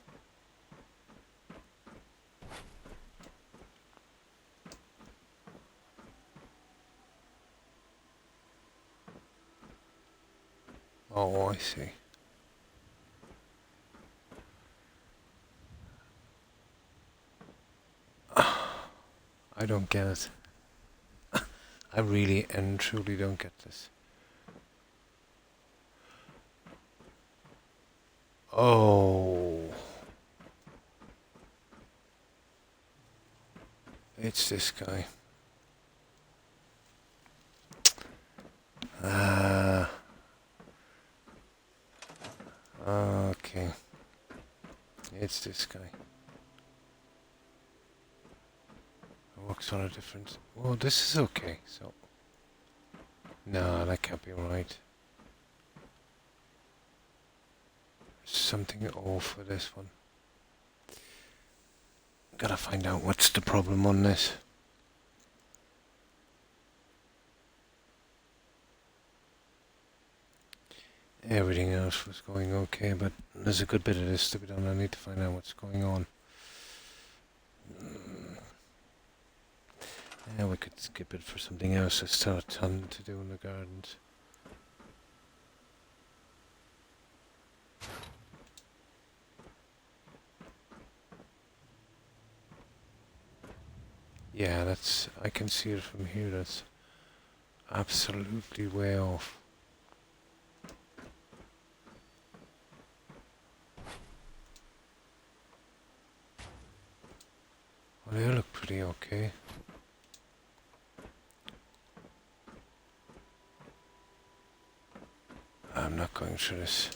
Oh, I see. I don't get it. I really and truly don't get this. Oh. It's this guy. Okay. It's this guy. It works on a different... Oh, this is okay, so... No, that can't be right. Something off with this one. Gotta find out what's the problem on this. Everything else was going okay, but there's a good bit of this to be done. I need to find out what's going on. Yeah, we could skip it for something else. There's still a ton to do in the gardens. Yeah, that's... I can see it from here. That's absolutely way off. Well, they look pretty okay. I'm not going through this.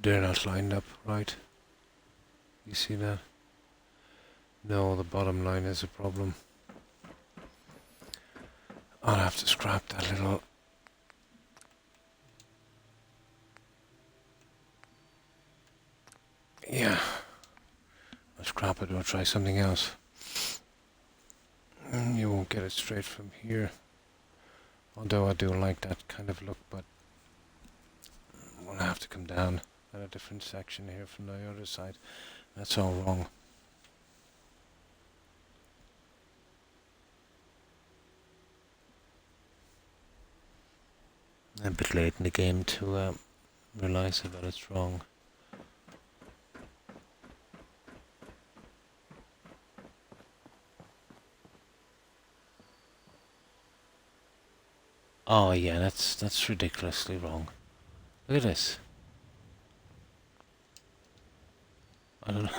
They're not lined up right. You see that? No, the bottom line is a problem. I'll have to scrap that little... Yeah. I'll scrap it or try something else. You won't get it straight from here. Although I do like that kind of look, but we'll have to come down at a different section here from the other side. That's all wrong. A bit late in the game to realise that it's wrong. Oh yeah, that's ridiculously wrong. Look at this. I don't know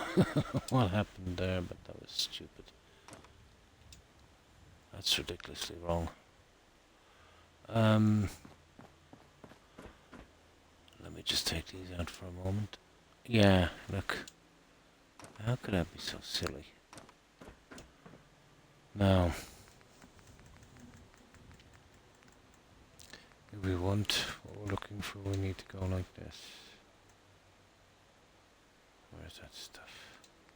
what happened there, but that was stupid. That's ridiculously wrong. Let me just take these out for a moment. Yeah, look. How could I be so silly? Now, if we want what we're looking for, we need to go like this. Where's that stuff?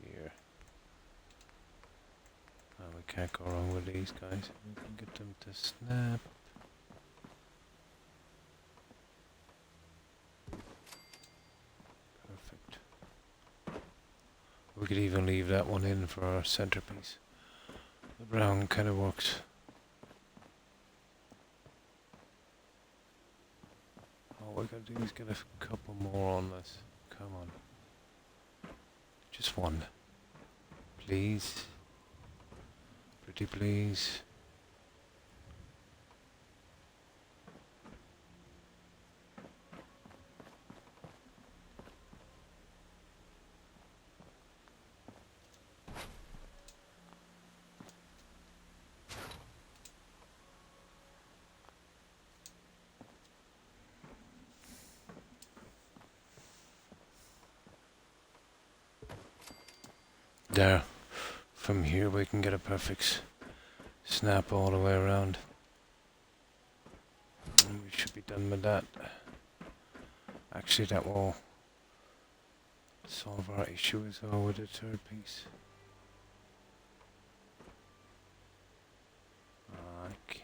Here. Oh, we can't go wrong with these guys. We can get them to snap. Perfect. We could even leave that one in for our centerpiece. The brown kind of works. All we gotta do is get a couple more on this. Come on. Just one. Please. Pretty please. There. From here we can get a perfect snap all the way around. And we should be done with that. Actually, that will solve our issue as well with the third piece. Okay.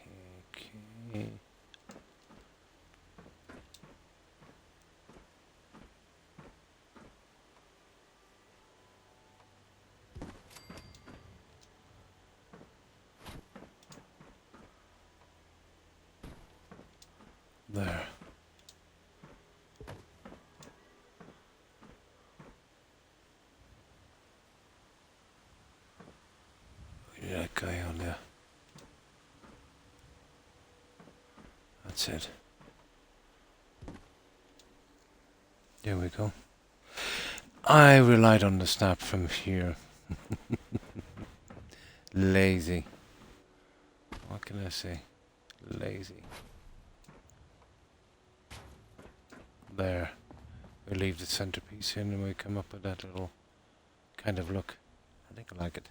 There. That guy on there. That's it. There we go. I relied on the snap from here. Lazy. What can I say? Lazy. There. We leave the centerpiece in and we come up with that little kind of look. I think I like it.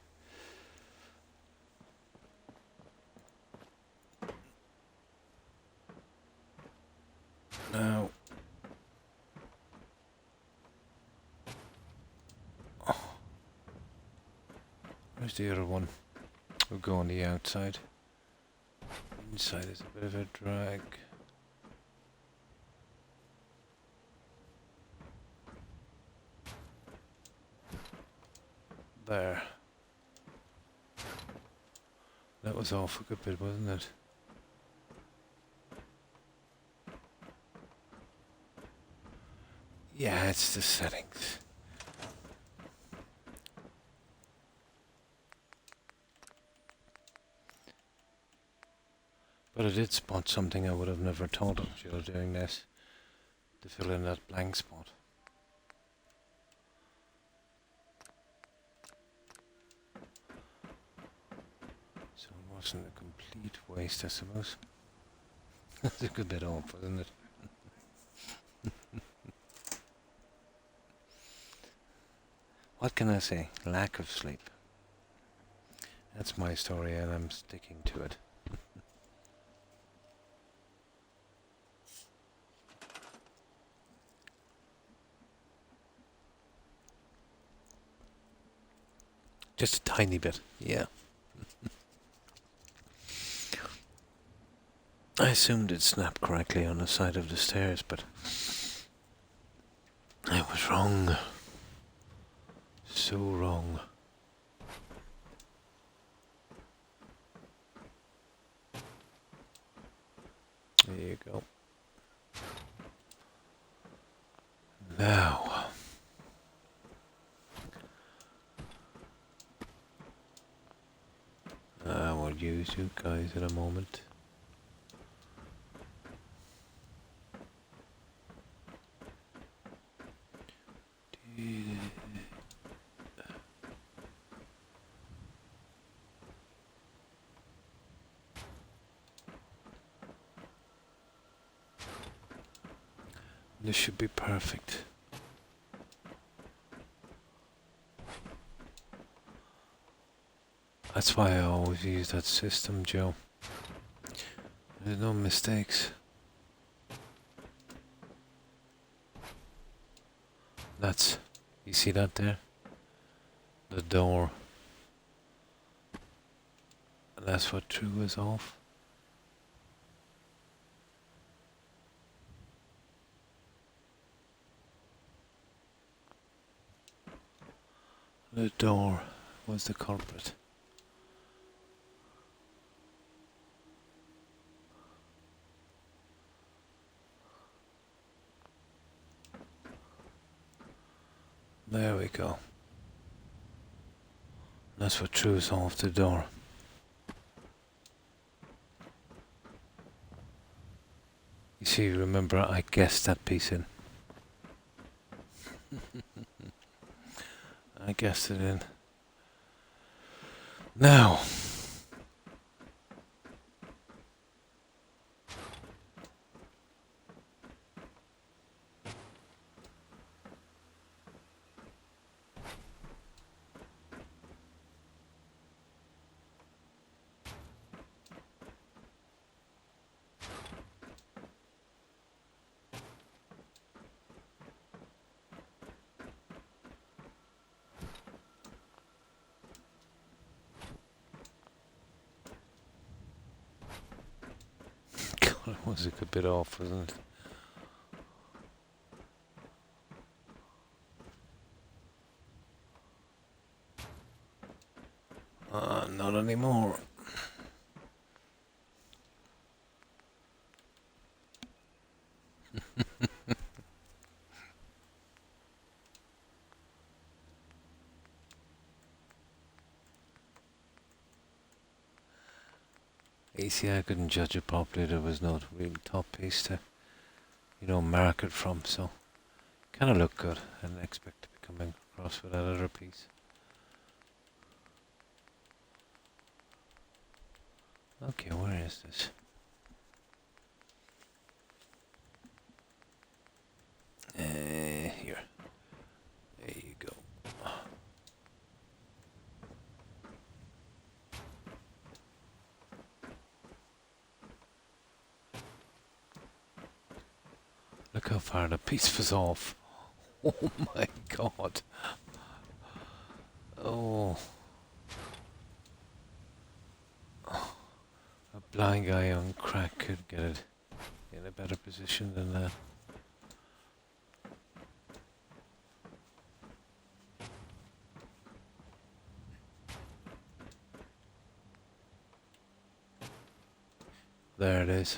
Now, where's the other one? We'll go on the outside. Inside is a bit of a drag. There. That was off a good bit, wasn't it? Yeah, it's the settings. But I did spot something I would have never thought of doing this, to fill in that blank spot. So it wasn't a complete waste, I suppose. That's a good bit off, wasn't it? What can I say? Lack of sleep. That's my story and I'm sticking to it. Just a tiny bit, yeah. I assumed it snapped correctly on the side of the stairs, but I was wrong. So wrong. There you go. Now. I will use you guys in a moment. This should be perfect. That's why I always use that system, Joe. There's no mistakes. That's, you see that there? The door. And that's what threw us off. The door was the culprit. There we go. That's what threw us off the door. You see, remember I guessed that piece in. I guessed it in. Now. God, it was a good bit off, wasn't it? Not anymore. You see, I couldn't judge it properly. There was no real top piece to, mark it from, so kind of looked good. I didn't expect to be coming across with that other piece. Okay, where is this? how far the piece was off. Oh my god. Oh. A blind guy on crack could get it in a better position than that. There it is.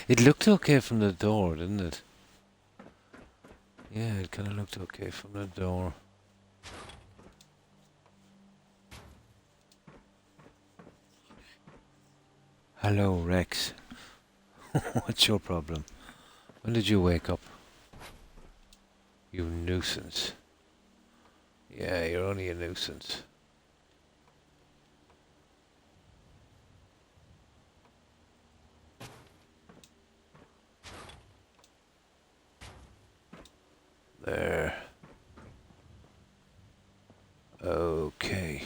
It looked okay from the door, didn't it? Yeah, it kind of looked okay from the door. Hello, Rex. What's your problem? When did you wake up? You nuisance. Yeah, you're only a nuisance. There. Okay.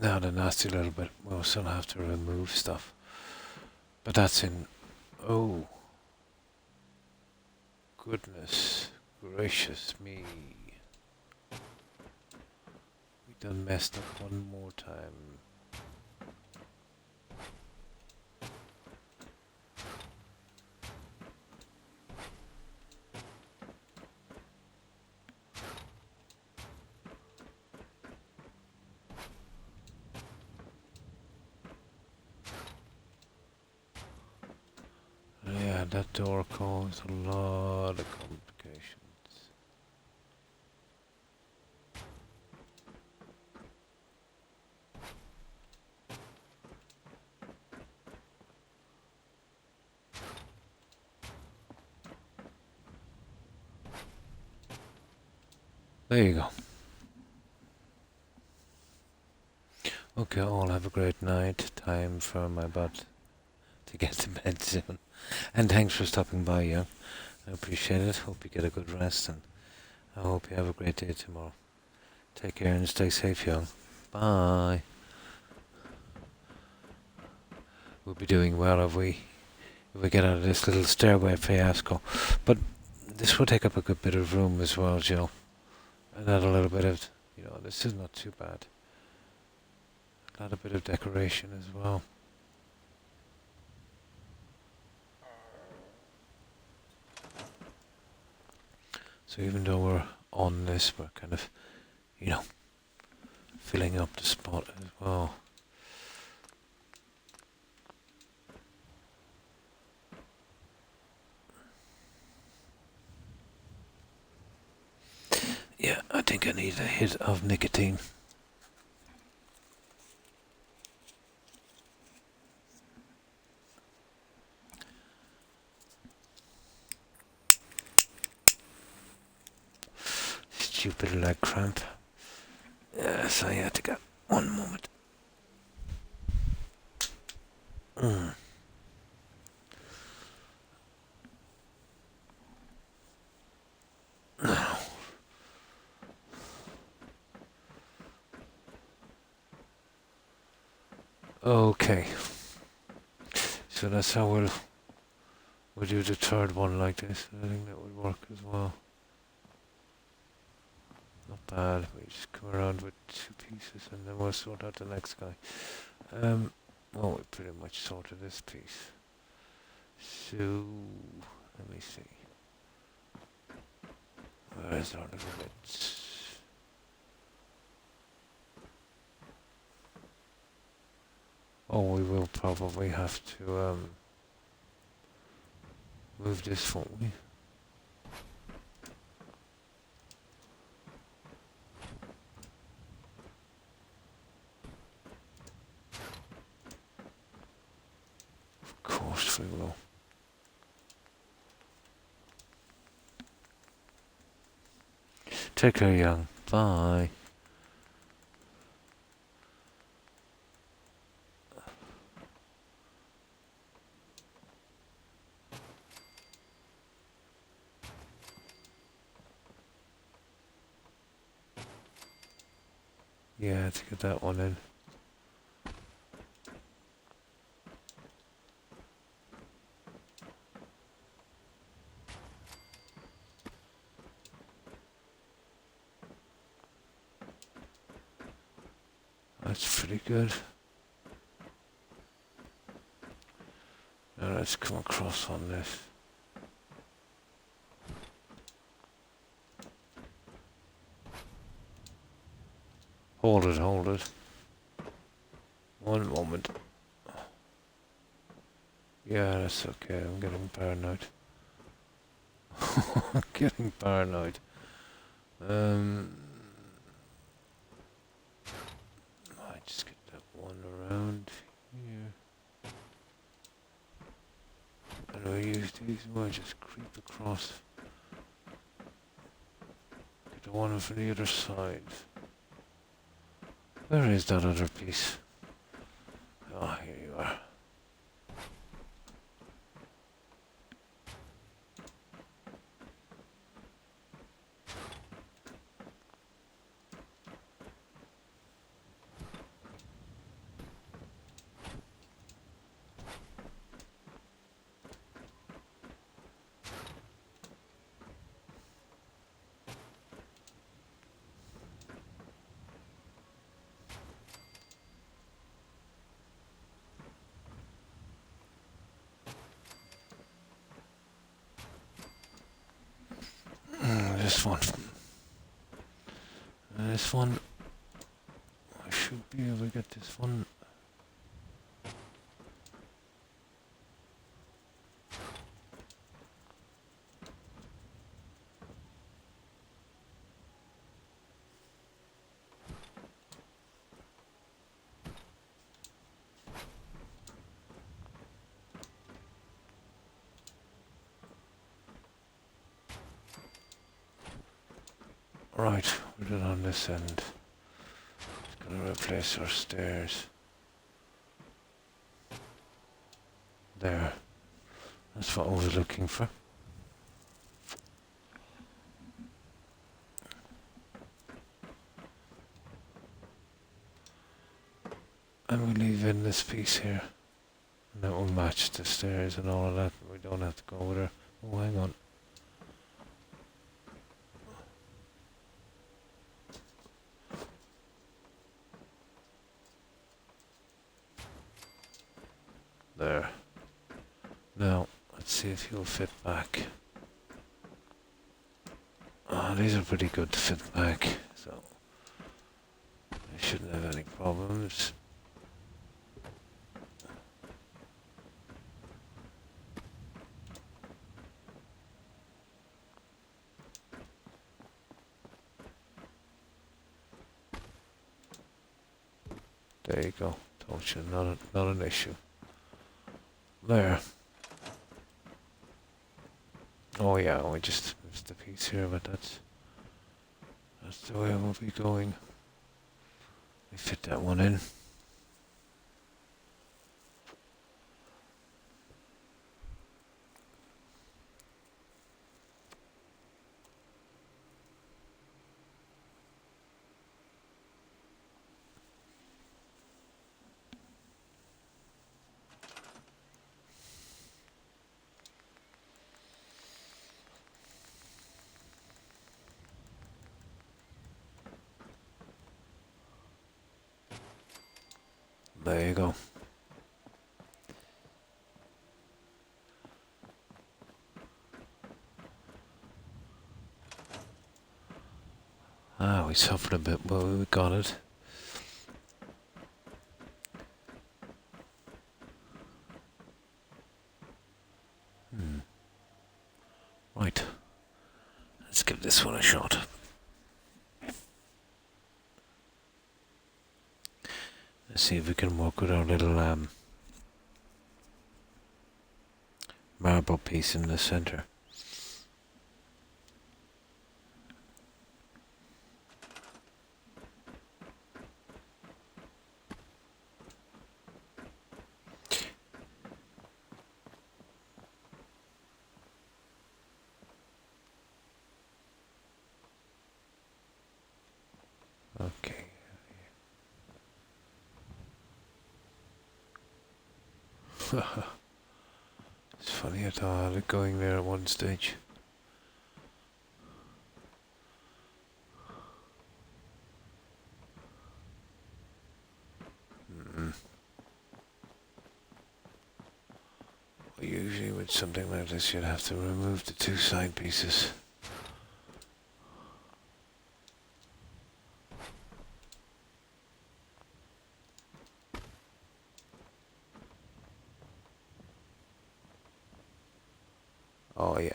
Now the nasty little bit. We'll still have to remove stuff. But that's in... Oh. Goodness gracious me. We done messed up one more time. Yeah, that door caused a lot of complications. There you go. Okay, all have a great night. Time for my butt to get to bed soon. And thanks for stopping by, yeah. I appreciate it. Hope you get a good rest, and I hope you have a great day tomorrow. Take care and stay safe, young. Bye. We'll be doing well if we get out of this little stairway fiasco. But this will take up a good bit of room as well, Jill. And add a little bit of, this is not too bad. Add a bit of decoration as well. So even though we're on this, we're kind of, filling up the spot as well. Yeah, I think I need a hit of nicotine. Stupid leg cramp. Yes, I had to get one moment. Okay. So that's how we'll do the third one like this. I think that would work as well. Not bad. We just come around with 2 pieces and then we'll sort out the next guy. Well, we pretty much sorted this piece. So, let me see. Where's our little bits? Oh, we will probably have to move this, won't we? Of course we will. Take care, young. Bye. Yeah, let's get that one in. That's pretty good. Now let's come across on this. Hold it, hold it. One moment. Yeah, that's okay. I'm getting paranoid. I'm getting paranoid. I just get that one around here. And I use these ones, just creep across. Get the one from the other side. Where is that other piece? Oh, here you are. This one. And this one. I should be able to get this one. Right, put it on this end. Just gonna replace our stairs. There. That's what I was looking for. And we leave in this piece here. And that will match the stairs and all of that. We don't have to go with her. Oh, hang on. There. Now, let's see if he'll fit back. Oh, these are pretty good to fit back, so I shouldn't have any problems. There you go. Told you, not an issue. There. Oh yeah, we just missed the piece here, but that's the way we'll be going. We fit that one in. There you go. Ah, we suffered a bit, but we got it. Right. Let's give this one a shot. Let's see if we can work with our little marble piece in the center. Okay. It's funny, I thought I had it going there at one stage. Well, usually with something like this you'd have to remove the two side pieces. Oh yeah.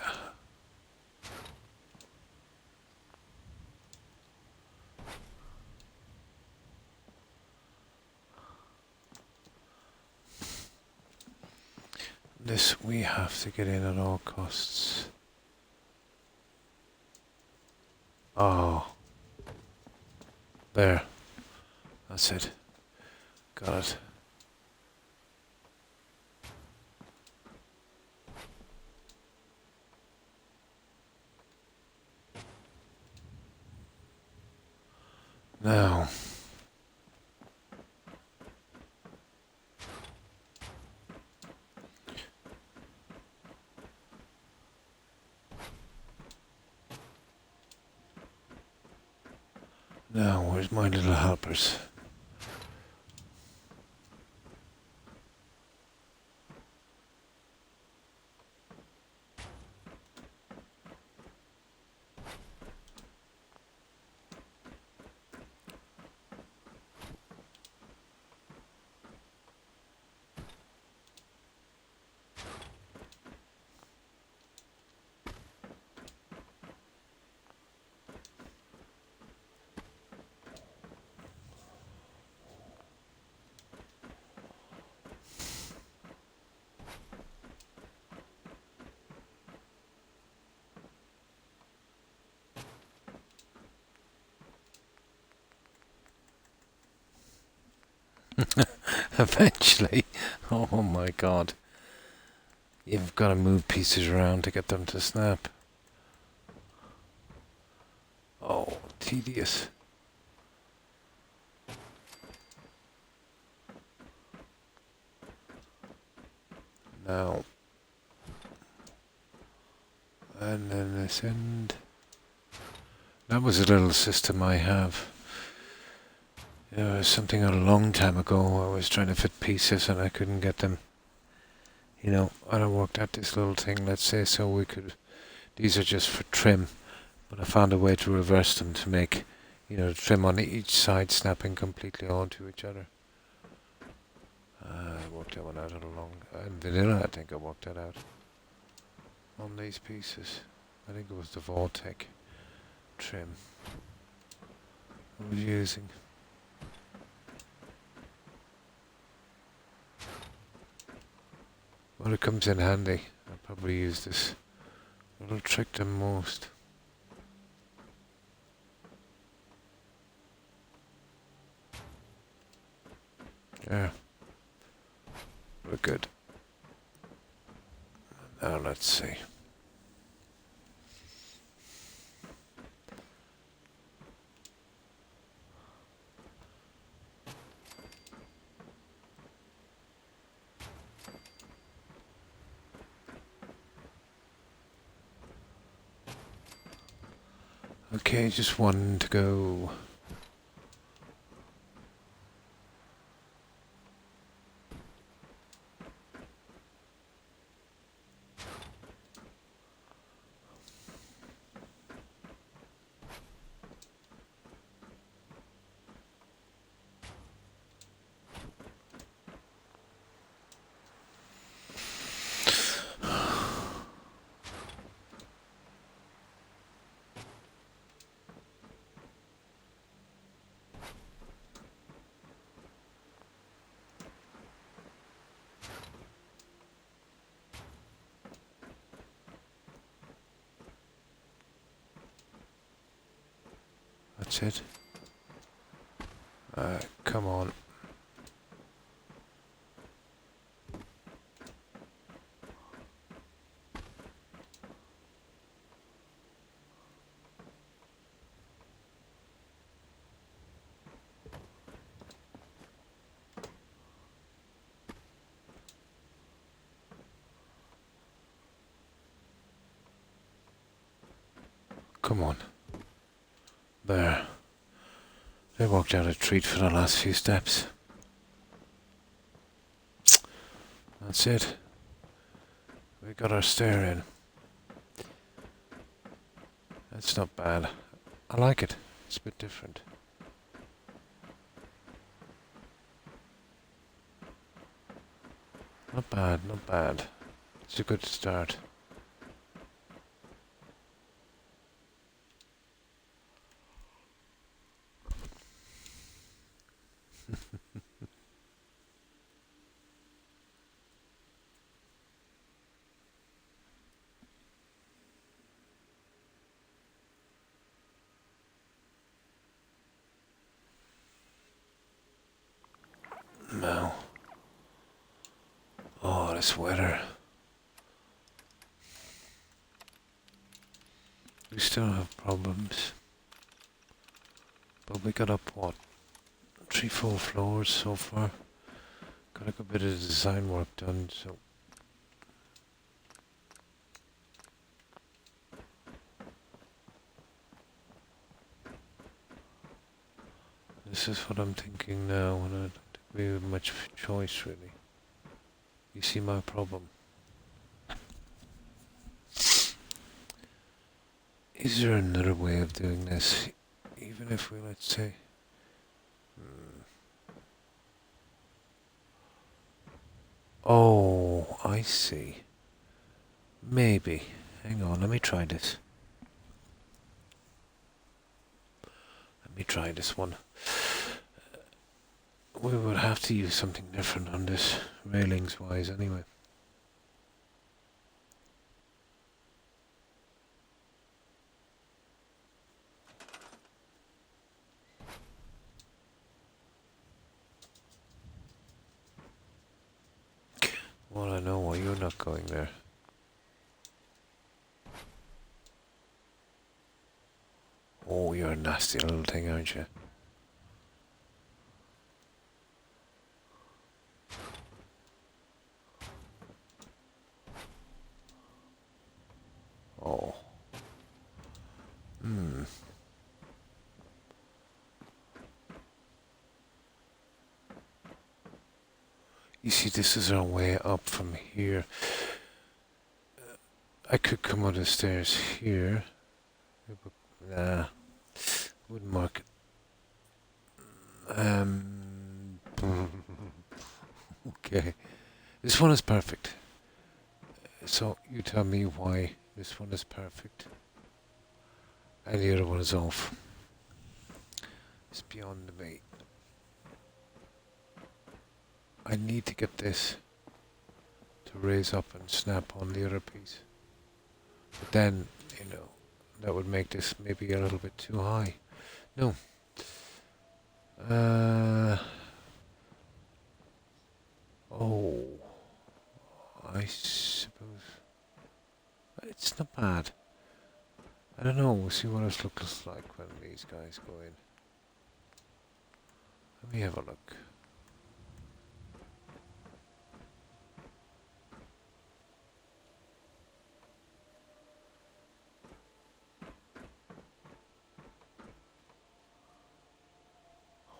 This we have to get in at all costs. Oh. There. That's it. Got it. Now. Now, where's my little helpers? Eventually. Oh my god. You've got to move pieces around to get them to snap. Oh, tedious. Now. And then this end. That was a little system I have. It was something a long time ago. I was trying to fit pieces and I couldn't get them. You know, and I worked out this little thing, let's say, so we could... These are just for trim, but I found a way to reverse them to make, you know, the trim on each side snapping completely onto each other. I worked that one out a long... In vanilla, I think I worked that out. On these pieces. I think it was the Vortec trim I was using. Well, it comes in handy. I'll probably use this. It'll trick them most. Yeah. We're good. Now let's see. Okay, just one to go. That's it. Come on. come on. There. They walked out a treat for the last few steps. That's it. We got our stair in. That's not bad. I like it. It's a bit different. Not bad, not bad. It's a good start. Now. Oh, this weather. We still have problems. But we got up, what, 3-4 floors so far. Got a good bit of design work done, so... This is what I'm thinking now, and I don't think we have much choice, really. You see my problem? Is there another way of doing this? Even if we, let's say... Oh, I see. Maybe. Hang on, let me try this. Let me try this one. We would have to use something different on this, railings-wise, anyway. Well, I know why you're not going there. Oh, you're a nasty little thing, aren't you? Oh. You see, this is our way up from here. I could come up the stairs here. Nah, wouldn't mark it. Okay. This one is perfect. So you tell me why this one is perfect and the other one is off. It's beyond debate. I need to get this to raise up and snap on the other piece. But then, you know, that would make this maybe a little bit too high. No. Oh, I suppose it's not bad. I don't know. We'll see what it looks like when these guys go in. Let me have a look.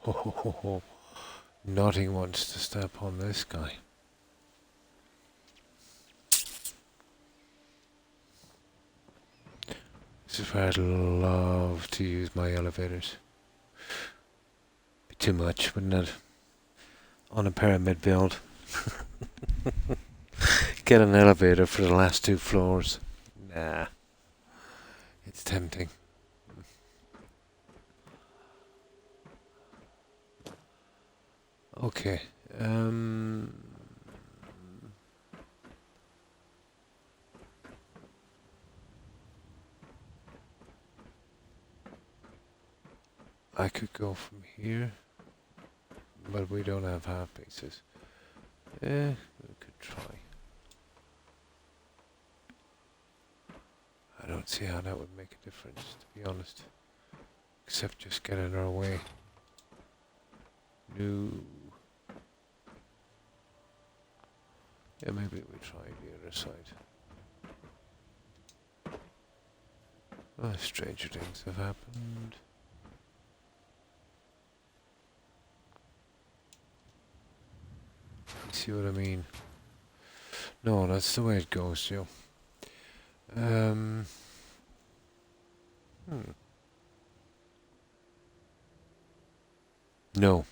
Oh, nothing wants to step on this guy. This is where I'd love to use my elevators. Be too much, wouldn't it? On a pyramid build. Get an elevator for the last 2 floors. Nah. It's tempting. Okay. I could go from here, but we don't have half pieces. We could try. I don't see how that would make a difference, to be honest. Except just get in our way. No. Yeah, maybe we try the other side. Oh, stranger things have happened. You see what I mean? No, that's the way it goes, Joe. Hmm. No.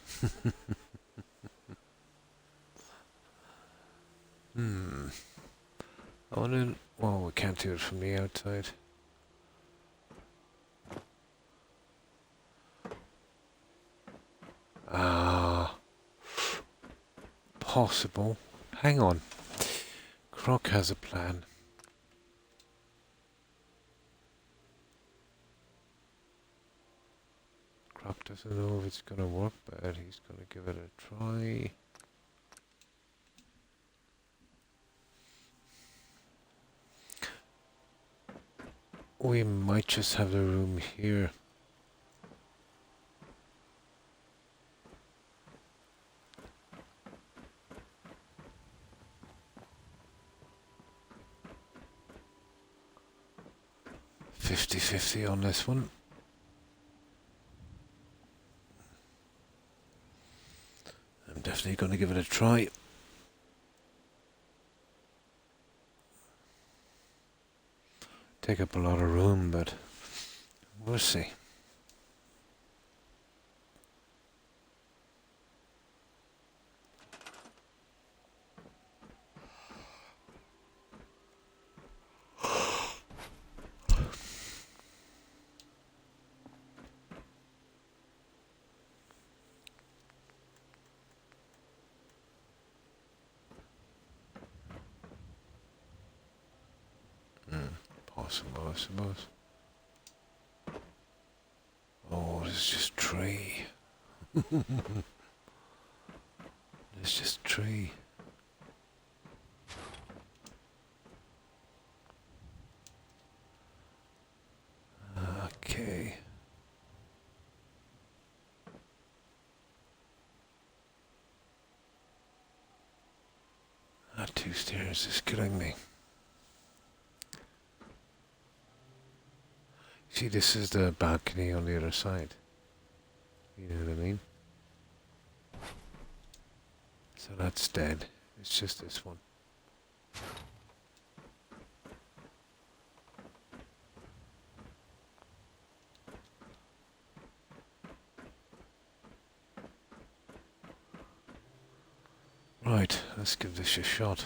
I wonder... Well, we can't do it from the outside. Ah... Possible. Hang on. Croc has a plan. Croc doesn't know if it's gonna work, but he's gonna give it a try. We might just have the room here. $50-50 on this one. I'm definitely going to give it a try. Take up a lot of room, but we'll see. Possible, I suppose. Oh, it's just tree. It's just tree. Okay. That 2 stairs is killing me. See, this is the balcony on the other side. You know what I mean? So that's dead. It's just this one. Right, let's give this a shot.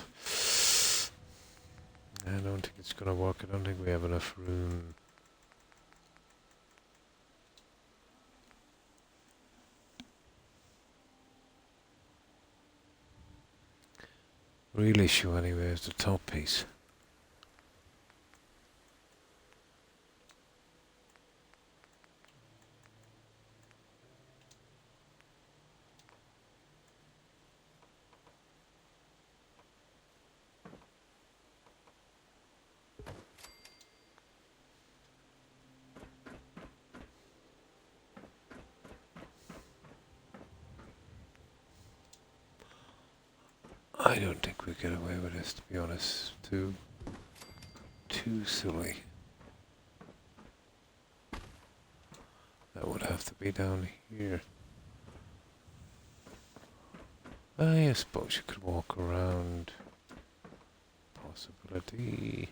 I don't think it's gonna work. I don't think we have enough room. Real issue anyway is the top piece. I don't think we get away with this, to be honest. Too silly. That would have to be down here. I suppose you could walk around. Possibility.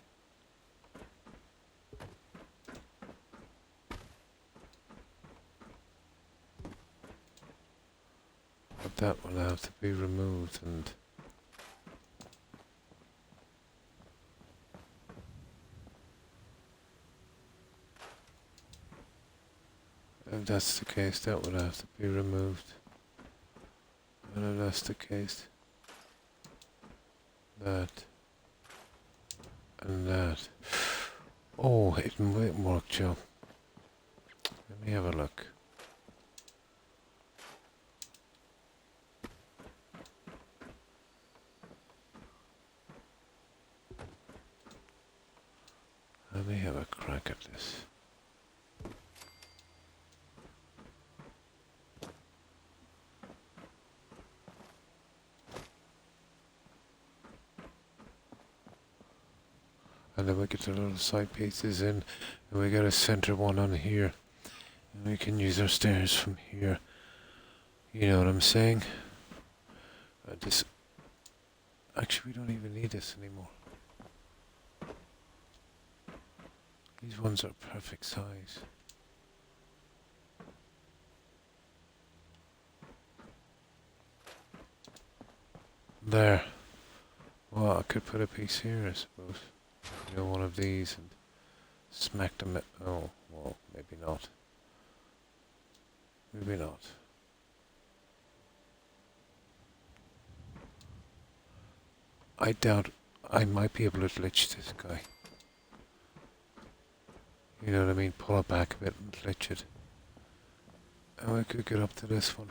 But that will have to be removed and... If that's the case, that would have to be removed. And if that's the case, that and that. Oh, it might work, Joe. Let me have a look. Let me have a crack at this. And then we get the little side pieces in, and we get a center one on here. And we can use our stairs from here. You know what I'm saying? This. Actually, we don't even need this anymore. These ones are perfect size. There. Well, I could put a piece here, I suppose. You know, one of these and smack them at... Oh, well, maybe not. Maybe not. I doubt I might be able to glitch this guy. You know what I mean? Pull it back a bit and glitch it. And we could get up to this one.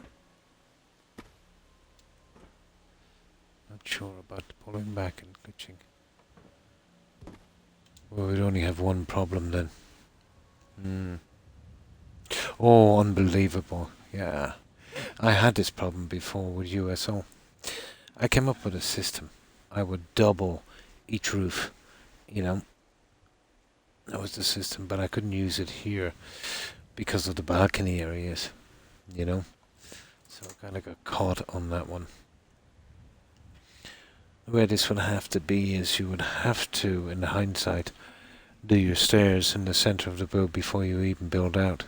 Not sure about pulling back and glitching. Well, we'd only have one problem then. Oh, unbelievable. Yeah. I had this problem before with USO. I came up with a system. I would double each roof, you know. That was the system, but I couldn't use it here because of the balcony areas, you know. So I kind of got caught on that one. The way this would have to be is you would have to, in hindsight, do your stairs in the center of the build before you even build out.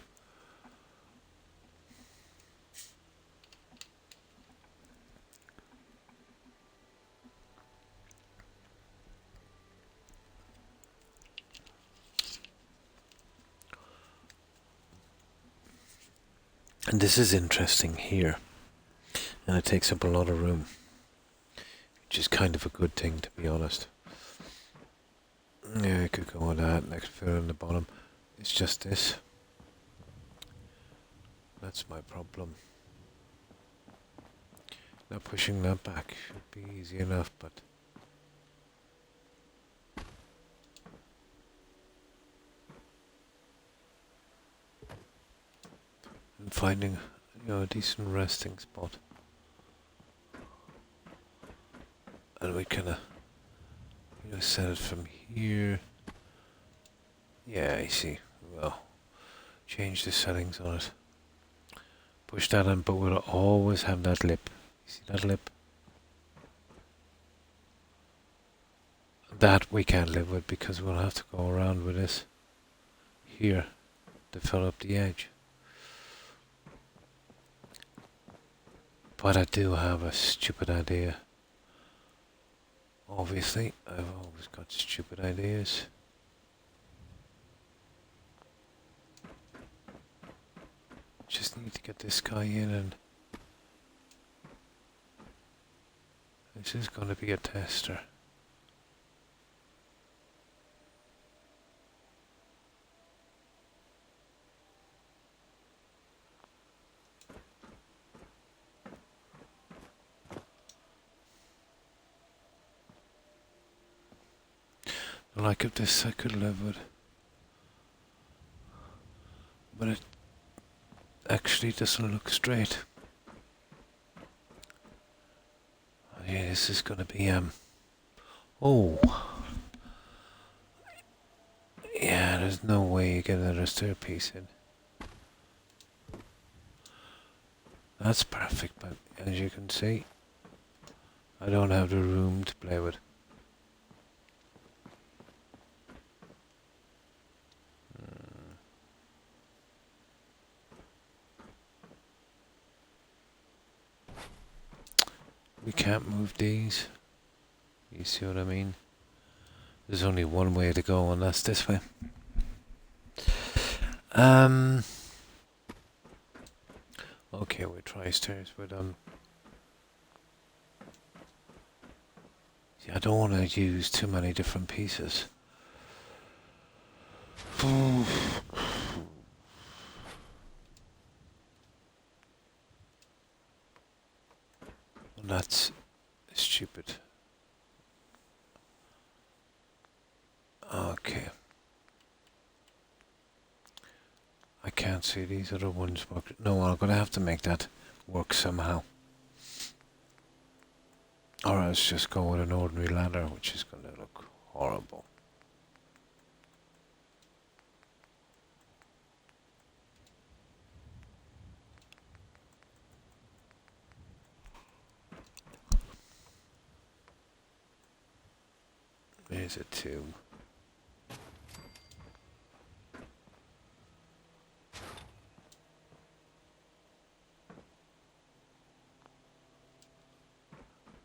And this is interesting here, and it takes up a lot of room, which is kind of a good thing, to be honest. Yeah, I could go with that, next fill in the bottom. It's just this. That's my problem. Now pushing that back should be easy enough, but... and finding, you know, a decent resting spot. And we kind of, you know, set it from here. Yeah, I see. Well, change the settings on it. Push that in, but we'll always have that lip. You see that lip? That we can't live with because we'll have to go around with this here to fill up the edge. But I do have a stupid idea. Obviously, I've always got stupid ideas. Just need to get this guy in, and this is going to be a tester. Like if this I could live with, but it actually doesn't look straight. Yeah, this is gonna be oh, yeah. There's no way you get another stairpiece in. That's perfect, but as you can see, I don't have the room to play with. We can't move these. You see what I mean? There's only one way to go, and that's this way. Okay, we'll try stairs with see, I don't want to use too many different pieces. That's stupid. Okay. I can't see these other ones work. No, I'm gonna have to make that work somehow. Or else just go with an ordinary ladder, which is gonna look horrible. is a 2.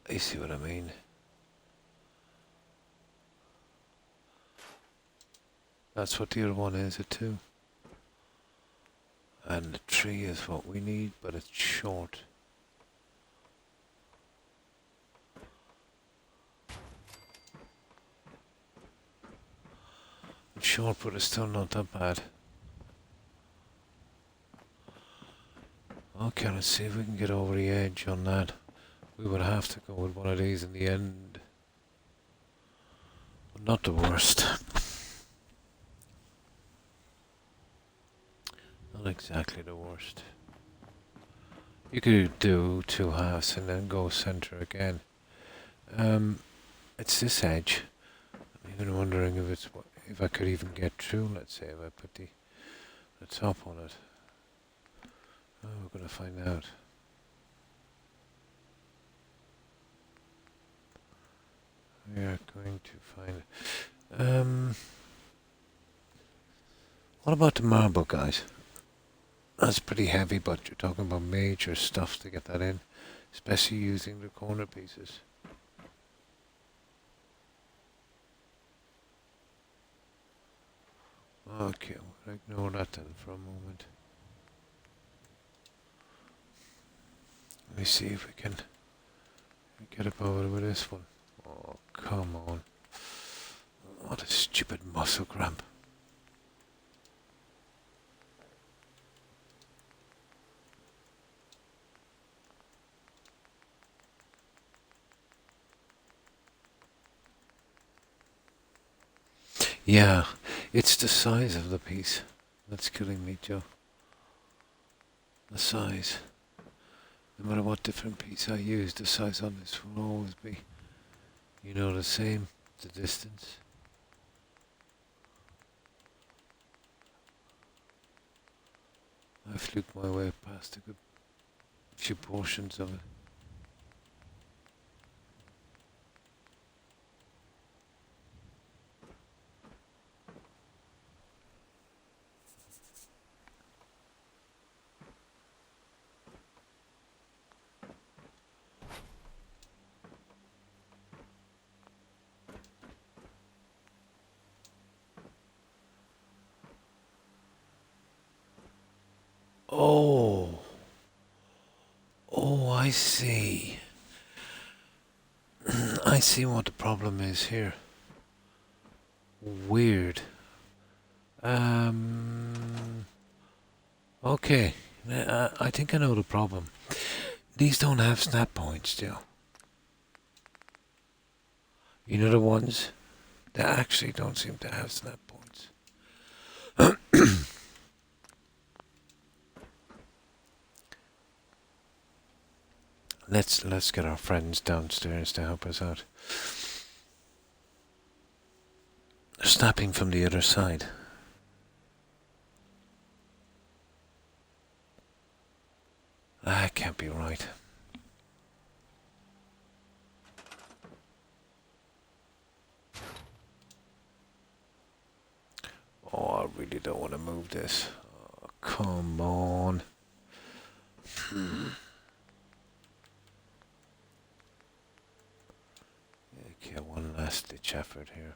You see what I mean? That's what the other one is, a 2. And the 3 is what we need, but it's short. It's short, but it's still not that bad. Okay, let's see if we can get over the edge on that. We would have to go with one of these in the end. But not the worst. Not exactly the worst. You could do 2 halves and then go center again. It's this edge. I'm even wondering if I could even get through. Let's say if I put the top on it. Oh, we're gonna find out. We are going to find it. What about the marble, guys? That's pretty heavy, but you're talking about major stuff to get that in, especially using the corner pieces. Okay, we'll ignore that then for a moment. Let me see if we can get up over with this one. Oh, come on. What a stupid muscle cramp. Yeah, it's the size of the piece that's killing me, Joe. The size. No matter what different piece I use, the size on this will always be, the same. The distance. I fluked my way past a good few portions of it. Oh, I see. I see what the problem is here. Weird. Okay. I think I know the problem. These don't have snap points, Joe. You know the ones that actually don't seem to have snap points. Let's get our friends downstairs to help us out. They're snapping from the other side. That can't be right. Oh, I really don't want to move this. Oh, come on. Okay, one last ditch effort here.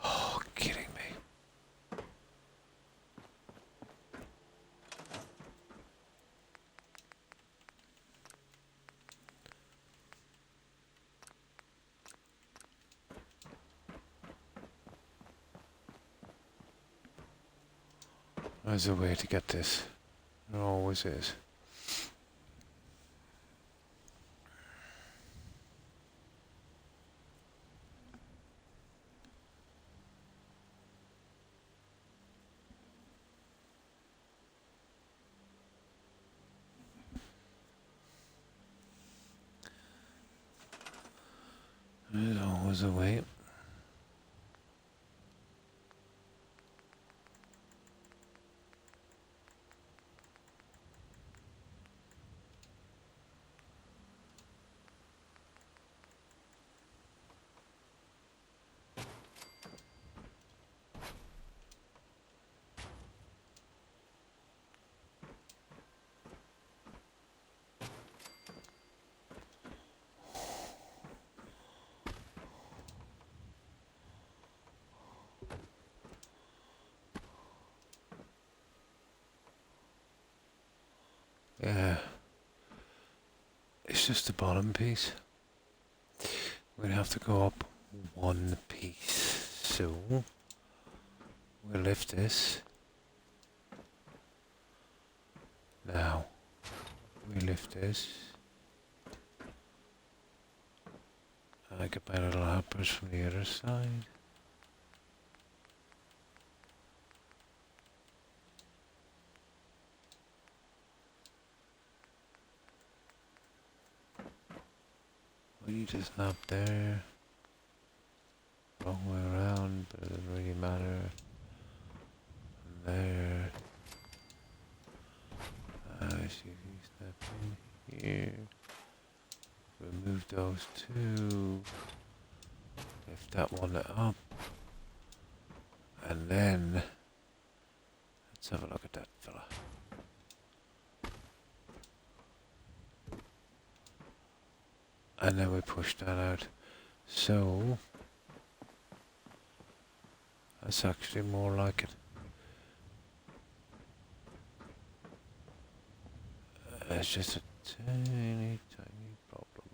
Oh, kidding me. There's a way to get this. There always is. There's always a way. Yeah. It's just the bottom piece. We'd have to go up one piece. So we'll lift this. Now we lift this. I get my little helpers from the other side. We need to snap there. Wrong way around, but it doesn't really matter. And there. See if you snap in here. Remove those two. Lift that one up. And then let's have a look at that fella. And then we push that out. So that's actually more like it. It's just a tiny problem.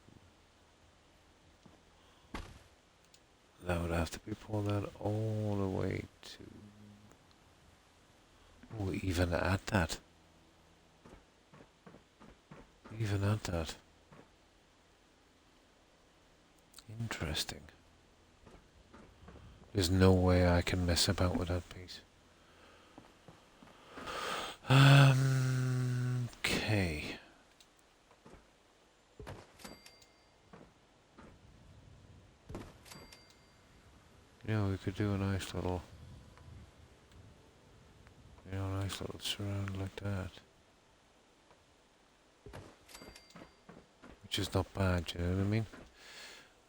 That would have to be pulled out all the way to... Oh, even at that. Even at that. Interesting. There's no way I can mess about with that piece. Okay. Yeah, we could do a nice little, nice little surround like that. Which is not bad, you know what I mean?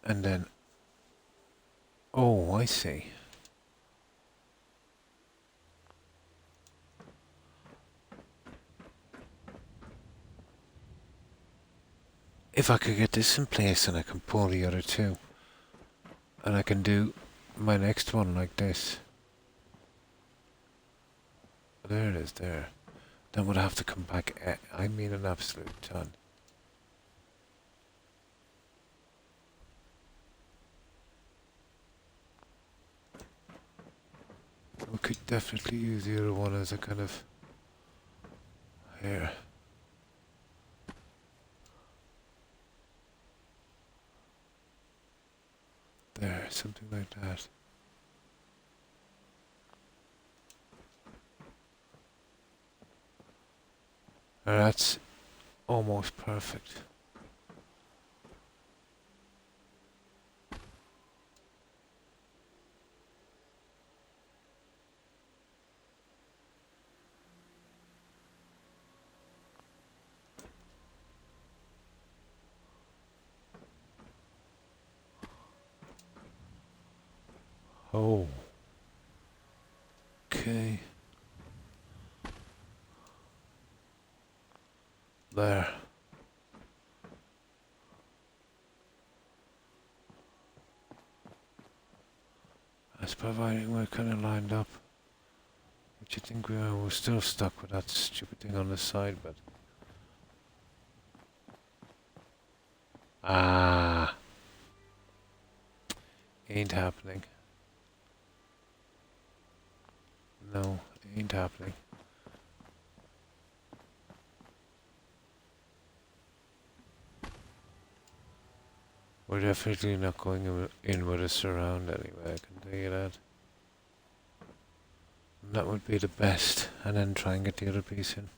And then, oh, I see. If I could get this in place and I can pull the other two, and I can do my next one like this. There it is, there. Then would have to come back, I mean an absolute ton. We could definitely use the other one as a kind of... Here. There, something like that. And that's almost perfect. Oh. Okay. There. That's providing we're kind of lined up. Which you think we are? We're still stuck with that stupid thing on the side, but... Ah. Ain't happening. No, ain't happening. We're definitely not going in with a surround anyway, I can tell you that. And that would be the best, and then try and get the other piece in.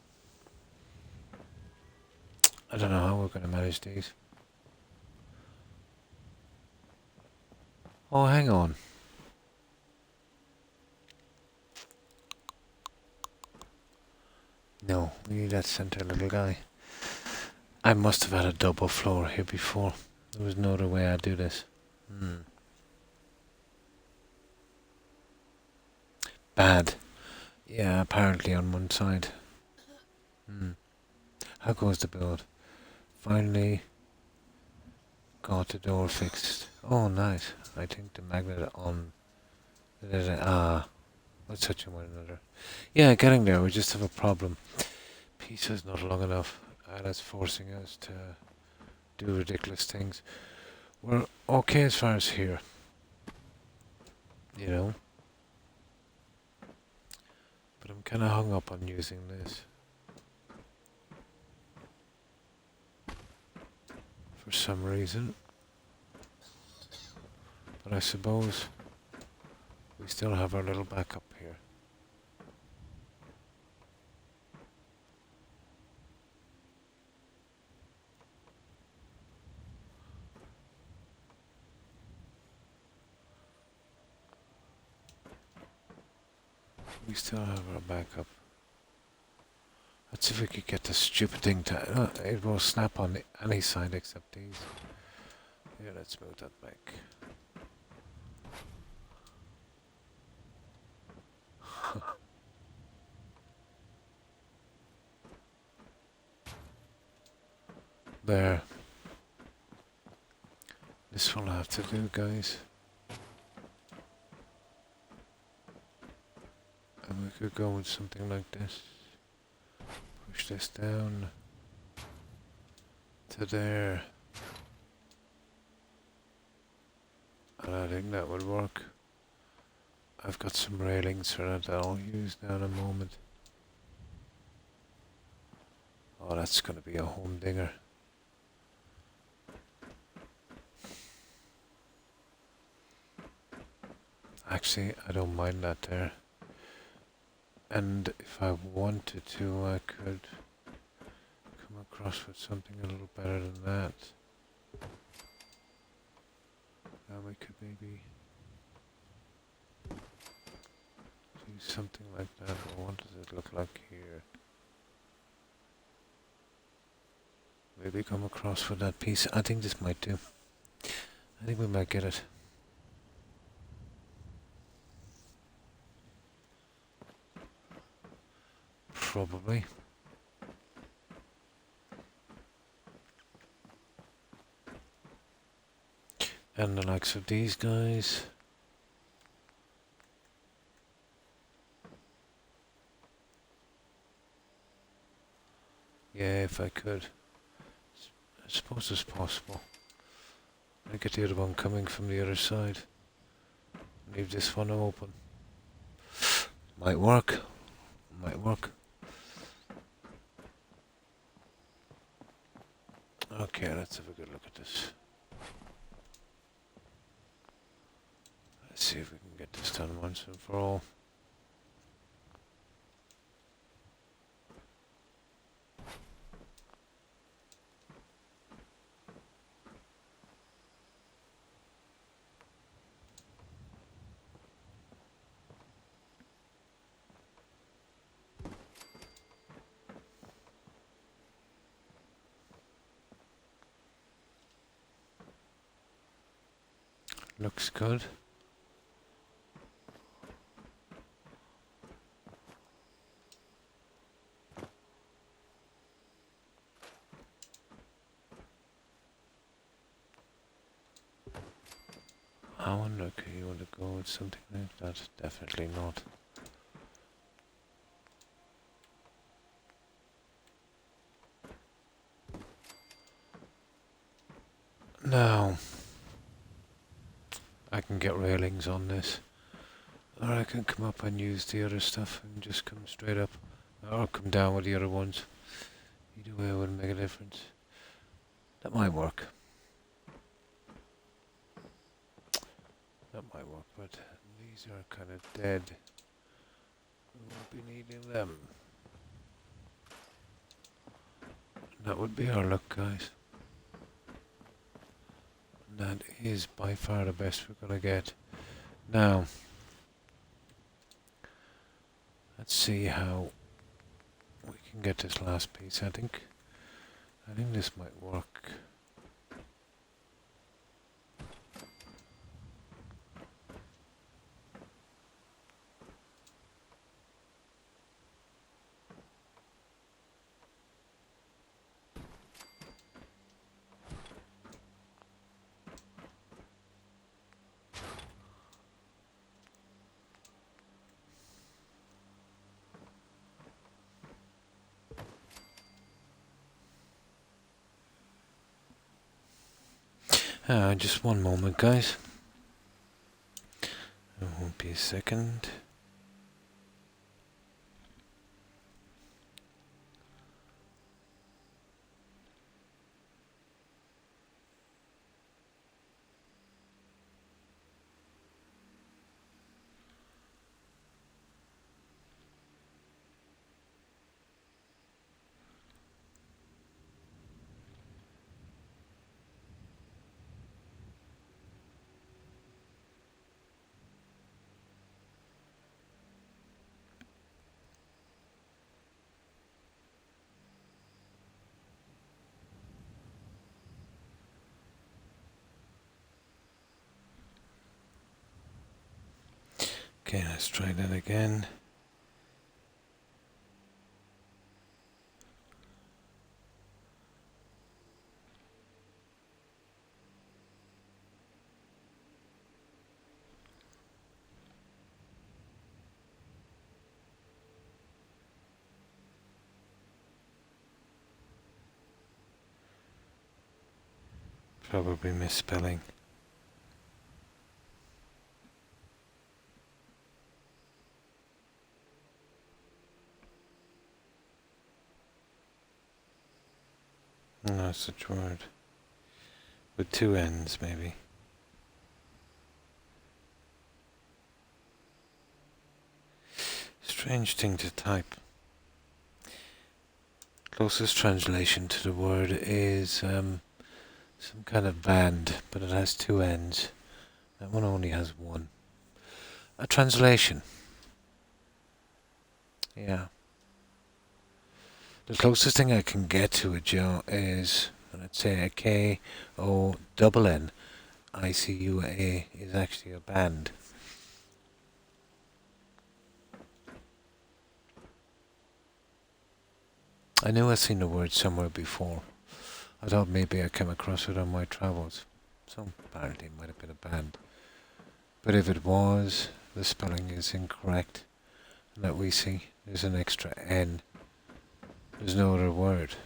I don't know how we're going to manage these. Oh, hang on. No, we need that center little guy. I must have had a double floor here before. There was no other way I'd do this. Bad. Yeah, apparently on one side. How goes the build? Finally got the door fixed. Oh, nice. I think the magnet on... Let's touch on one another. Yeah, getting there. We just have a problem. Piece is not long enough. and it's forcing us to do ridiculous things. We're okay as far as here, you know, but I'm kind of hung up on using this for some reason. But I suppose we still have our little backup here. We still have our backup. Let's see if we could get this stupid thing to... it will snap on any side except these. Yeah, let's move that back. There. This will have to do, guys. And we could go with something like this. Push this down to there. And I think that would work. I've got some railings for that I'll use now in a moment. Oh, that's going to be a humdinger. Actually, I don't mind that there. And if I wanted to, I could come across with something a little better than that. Now we could maybe do something like that. Or what does it look like here? Maybe come across with that piece. I think this might do. I think we might get it. Probably. And the likes of these guys. Yeah, if I could. I suppose it's possible. I get the other one coming from the other side. Leave this one open. Might work. Might work. Okay, let's have a good look at this. Let's see if we can get this done once and for all. Looks good. I wonder, okay, you want to go with something like that? Definitely not. Now, I can get railings on this. Or I can come up and use the other stuff and just come straight up. Or come down with the other ones. Either way wouldn't make a difference. That might work. That might work, but these are kind of dead. We won't be needing them. That would be our luck, guys. That is by far the best we're gonna get. Now, let's see how we can get this last piece. I think this might work. Just one moment, guys. It won't be a second. Okay, let's try that again. Probably misspelling. No such word. With two N's, maybe. Strange thing to type. Closest translation to the word is some kind of band, but it has two N's. That one only has one. A translation. Yeah. The closest thing I can get to it, Joe, is, let's say, a K-O-N-N-I-C-U-A is actually a band. I knew I'd seen the word somewhere before. I thought maybe I came across it on my travels. So apparently it might have been a band. But if it was, the spelling is incorrect. And that we see, there's an extra N. There's no other word.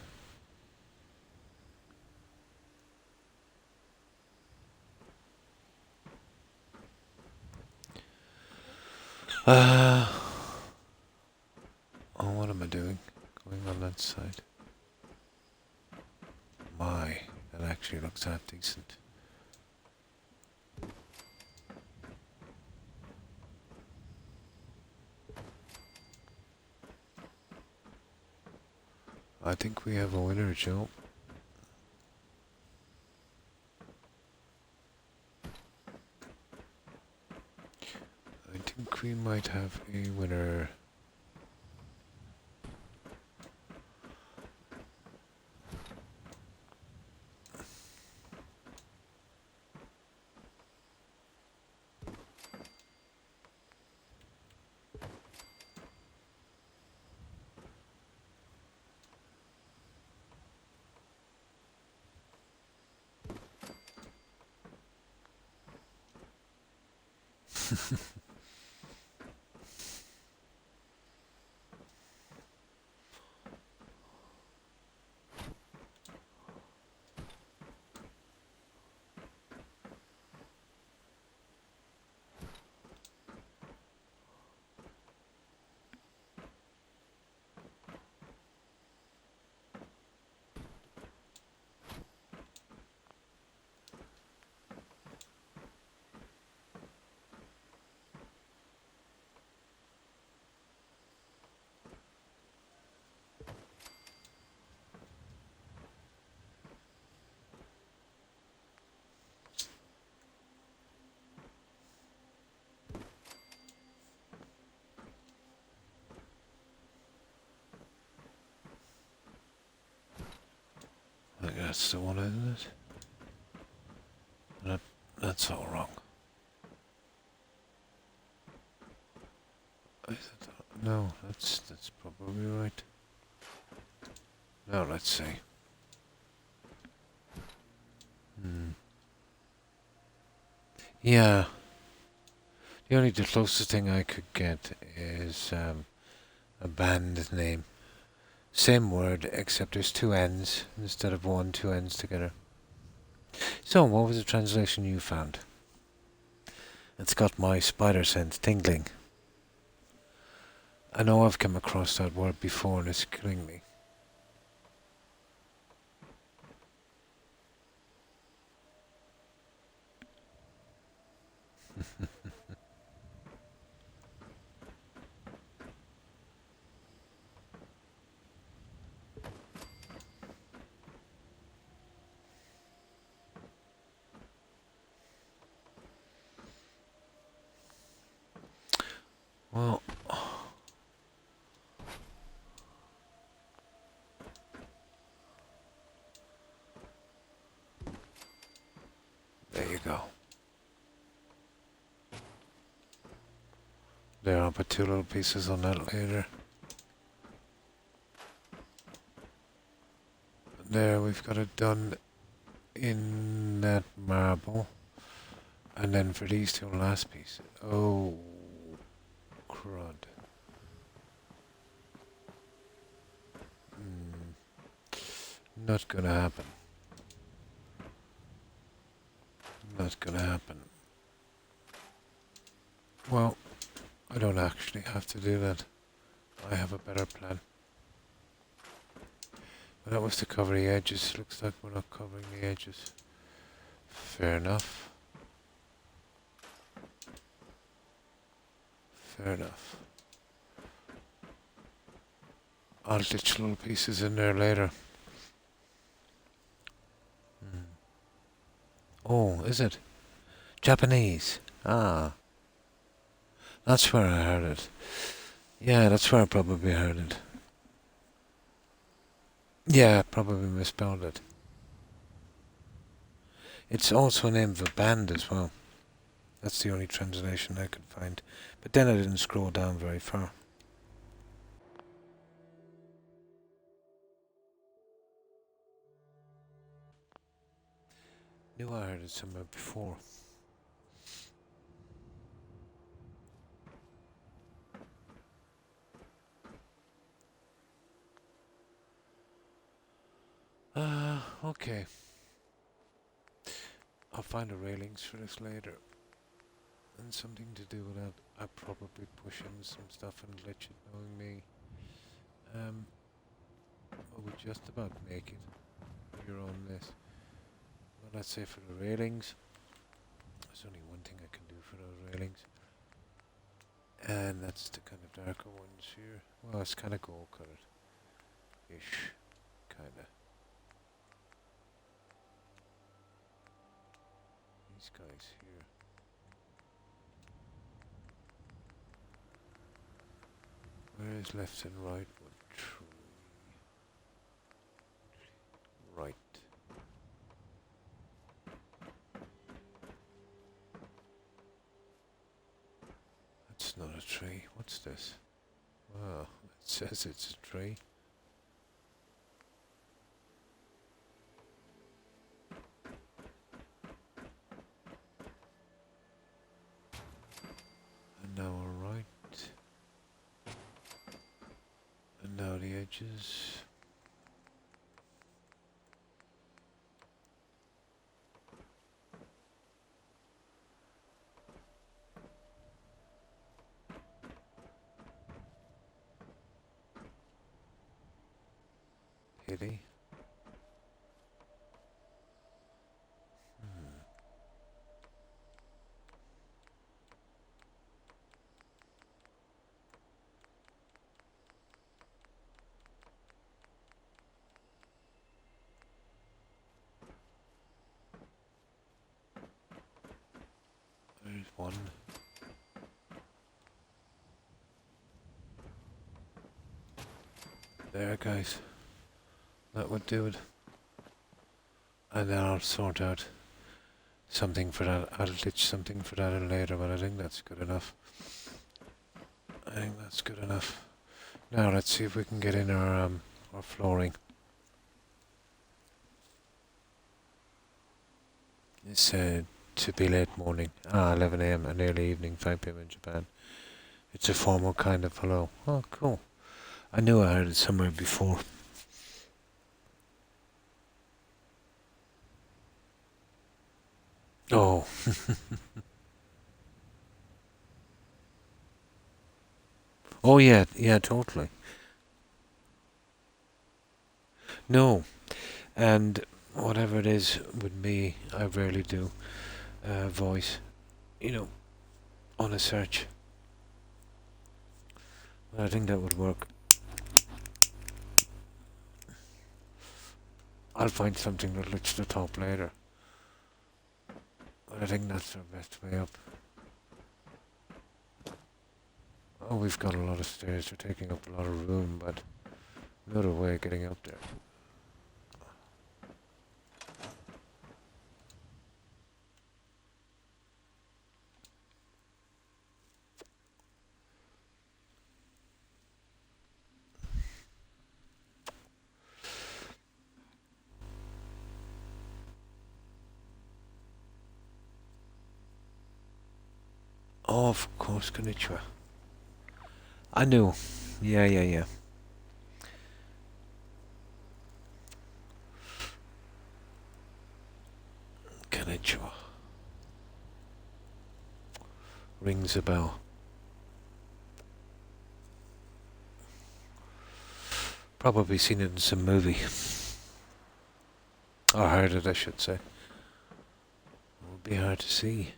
Oh, what am I doing? Going on that side. My, that actually looks half decent. I think we have a winner, Joe. I think we might have a winner. I think that's the one, isn't it? That's all wrong. No, that's probably right. Now let's see. Yeah. The closest thing I could get is a band name. Same word, except there's two N's instead of one, two N's together. So, what was the translation you found? It's got my spider sense tingling. I know I've come across that word before and it's killing me. Well, there you go. There, I'll put 2 little pieces on that later. There, we've got it done in that marble. And then for these 2 last pieces. Oh, crud. Not gonna happen. Not gonna happen. Well, I don't actually have to do that. I have a better plan. But that was to cover the edges. Looks like we're not covering the edges. Fair enough. Fair enough. I'll ditch little pieces in there later. Oh, is it? Japanese. Ah. That's where I heard it. Yeah, that's where I probably heard it. Yeah, I probably misspelled it. It's also a name of a band as well. That's the only translation I could find. But then I didn't scroll down very far. Knew I heard it somewhere before. Okay. I'll find the railings for this later. And something to do with that. I'll probably push in some stuff and let you knowing me. Are we just about make it? You're on this. Well, let's say for the railings. There's only one thing I can do for those railings. And that's the kind of darker ones here. Well, it's kind of gold colored. Ish. Kinda. These guys here. Where is left and right? One tree. Right. That's not a tree. What's this? Wow, it says it's a tree. And now we're right. And now the edges. Pity. There's one. There, guys. That would do it. And then I'll sort out something for that. I'll ditch something for that later, but I think that's good enough. I think that's good enough. Now let's see if we can get in our flooring. It's to be late morning. 11 a.m. and early evening, 5 p.m. in Japan. It's a formal kind of hello. Oh, cool. I knew I heard it somewhere before. Oh. Oh yeah, yeah, totally. No, and whatever it is with me, I rarely do voice, you know, on a search. But I think that would work. I'll find something that looks the top later. But I think that's our best way up. Oh, we've got a lot of stairs. They're taking up a lot of room, but no other way of getting up there. Oh, of course, konnichiwa. I knew. Yeah, yeah, yeah. Konnichiwa. Rings a bell. Probably seen it in some movie. Or heard it, I should say. It would be hard to see.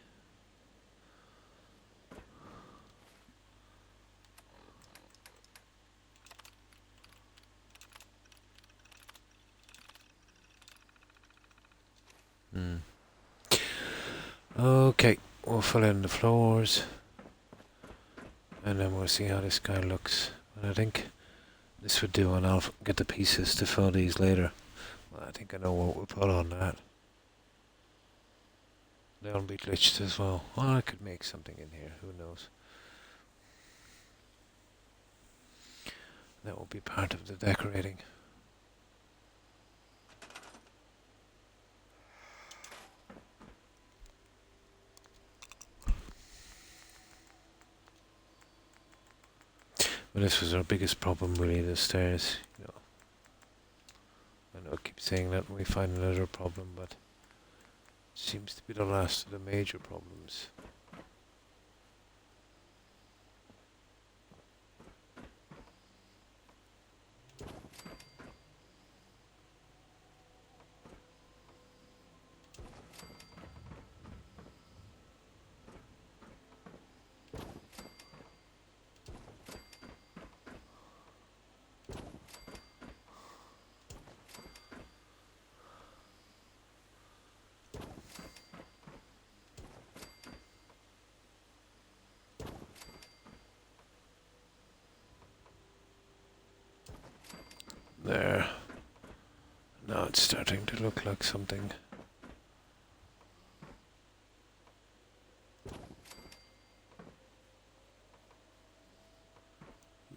Hmm. Okay, we'll fill in the floors. And then we'll see how this guy looks. But I think this would do, and I'll get the pieces to fill these later. Well, I think I know what we'll put on that. They'll be glitched as well. Or I could make something in here, who knows. That will be part of the decorating. But this was our biggest problem, really, the stairs. You know, I know I keep saying that when we find another problem, but it seems to be the last of the major problems. There. Now it's starting to look like something.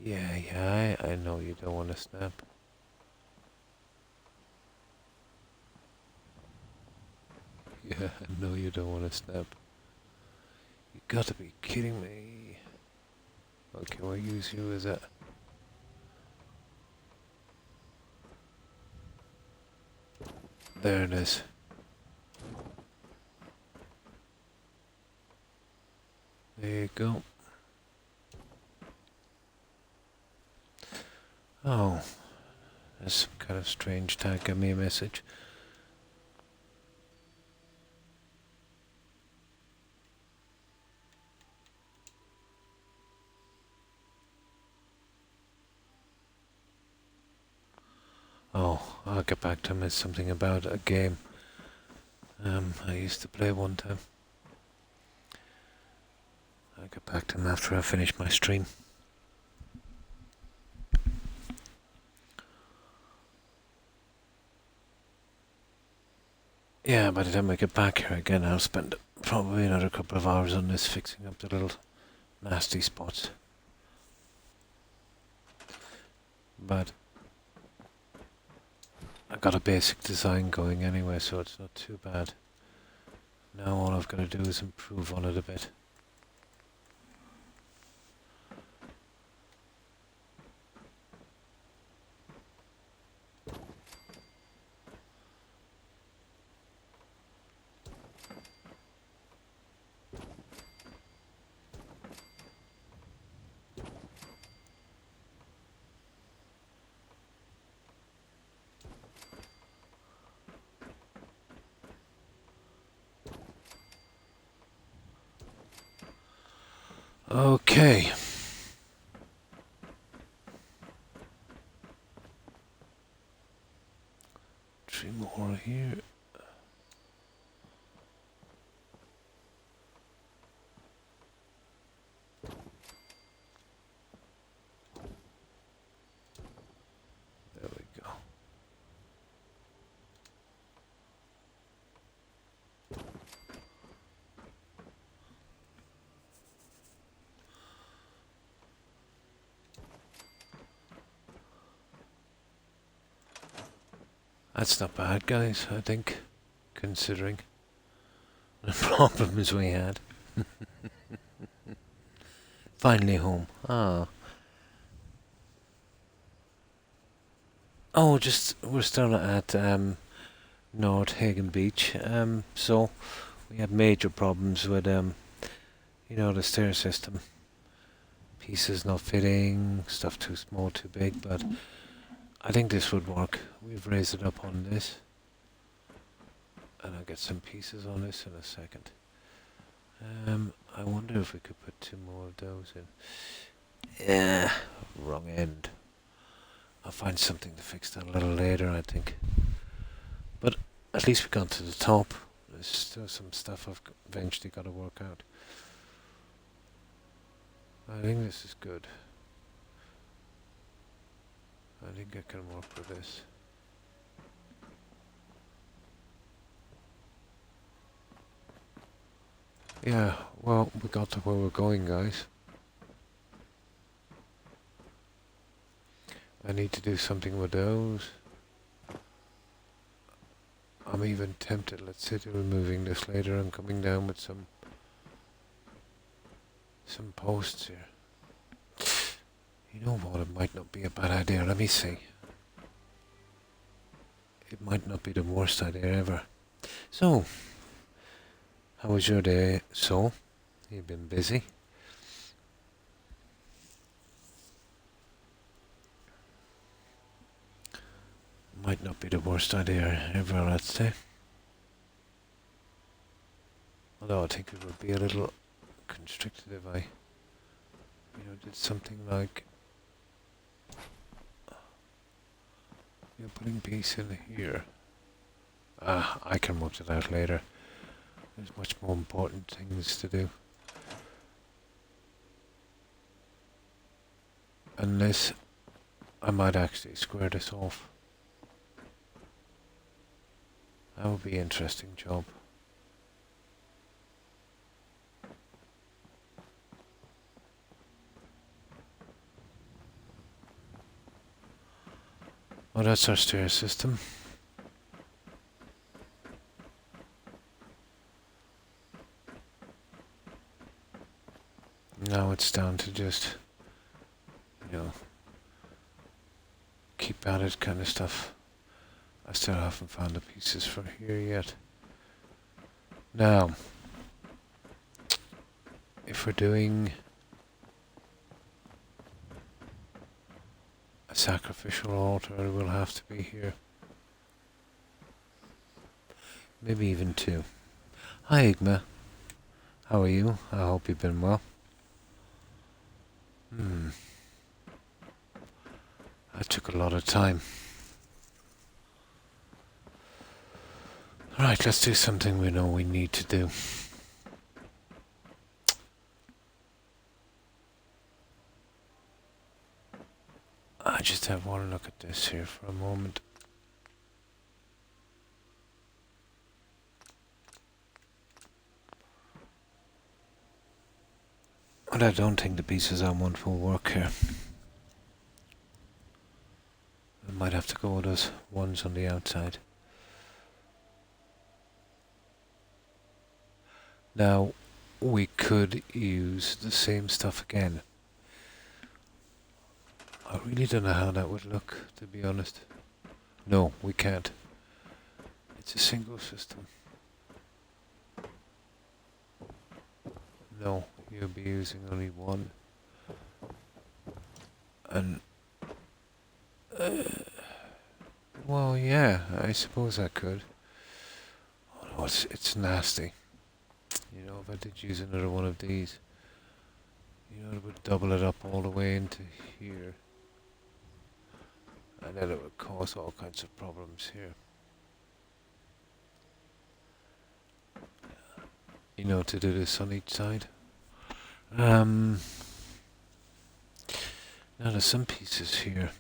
Yeah, yeah, I know you don't want to snap. Yeah, I know you don't want to snap. You gotta be kidding me. Okay, we'll use you as a... There it is. There you go. Oh, there's some kind of strange tag. Give me a message. Oh, I'll get back to him. It's something about a game I used to play one time. I'll get back to him after I finish my stream. Yeah, by the time I get back here again, I'll spend probably another couple of hours on this, fixing up the little nasty spots. But I got a basic design going anyway, so it's not too bad. Now all I've got to do is improve on it a bit. Okay. Three more here. There we go. That's not bad, guys, I think, considering the problems we had. Finally home. Ah. Oh, just we're still at North Hagen Beach. So we had major problems with you know, the stair system. Pieces not fitting, stuff too small, too big, but I think this would work. We've raised it up on this. And I'll get some pieces on this in a second. I wonder if we could put two more of those in. Yeah, wrong end. I'll find something to fix that a little later, I think. But at least we got to the top. There's still some stuff I've eventually got to work out. I think this is good. I think I can work with this. Yeah, well, we got to where we're going, guys. I need to do something with those. I'm even tempted, let's say, to removing this later and coming down with some posts here. You know what, it might not be a bad idea, let me see. It might not be the worst idea ever. So, how was your day, so? You've been busy? Might not be the worst idea ever, let's say. Although I think it would be a little constricted if I, you know, did something like, you know, putting piece in here. I can work it out later. There's much more important things to do. Unless I might actually square this off. That would be an interesting job. Well, that's our stair system. Now it's down to just, you know, keep at it kind of stuff. I still haven't found the pieces for here yet. Now, if we're doing a sacrificial altar, it will have to be here. Maybe even two. Hi, Igma. How are you? I hope you've been well. That took a lot of time. Right, let's do something we know we need to do. I just have one look at this here for a moment. But I don't think the pieces I want will work here. I might have to go with those ones on the outside. Now, we could use the same stuff again. I really don't know how that would look, to be honest. No, we can't. It's a single system. No, you'll be using only one. And well, yeah, I suppose I could. Oh no, it's nasty. You know, if I did use another one of these, You know, it would double it up all the way into here. And then it would cause all kinds of problems here. You know, to do this on each side. Now there's some pieces here.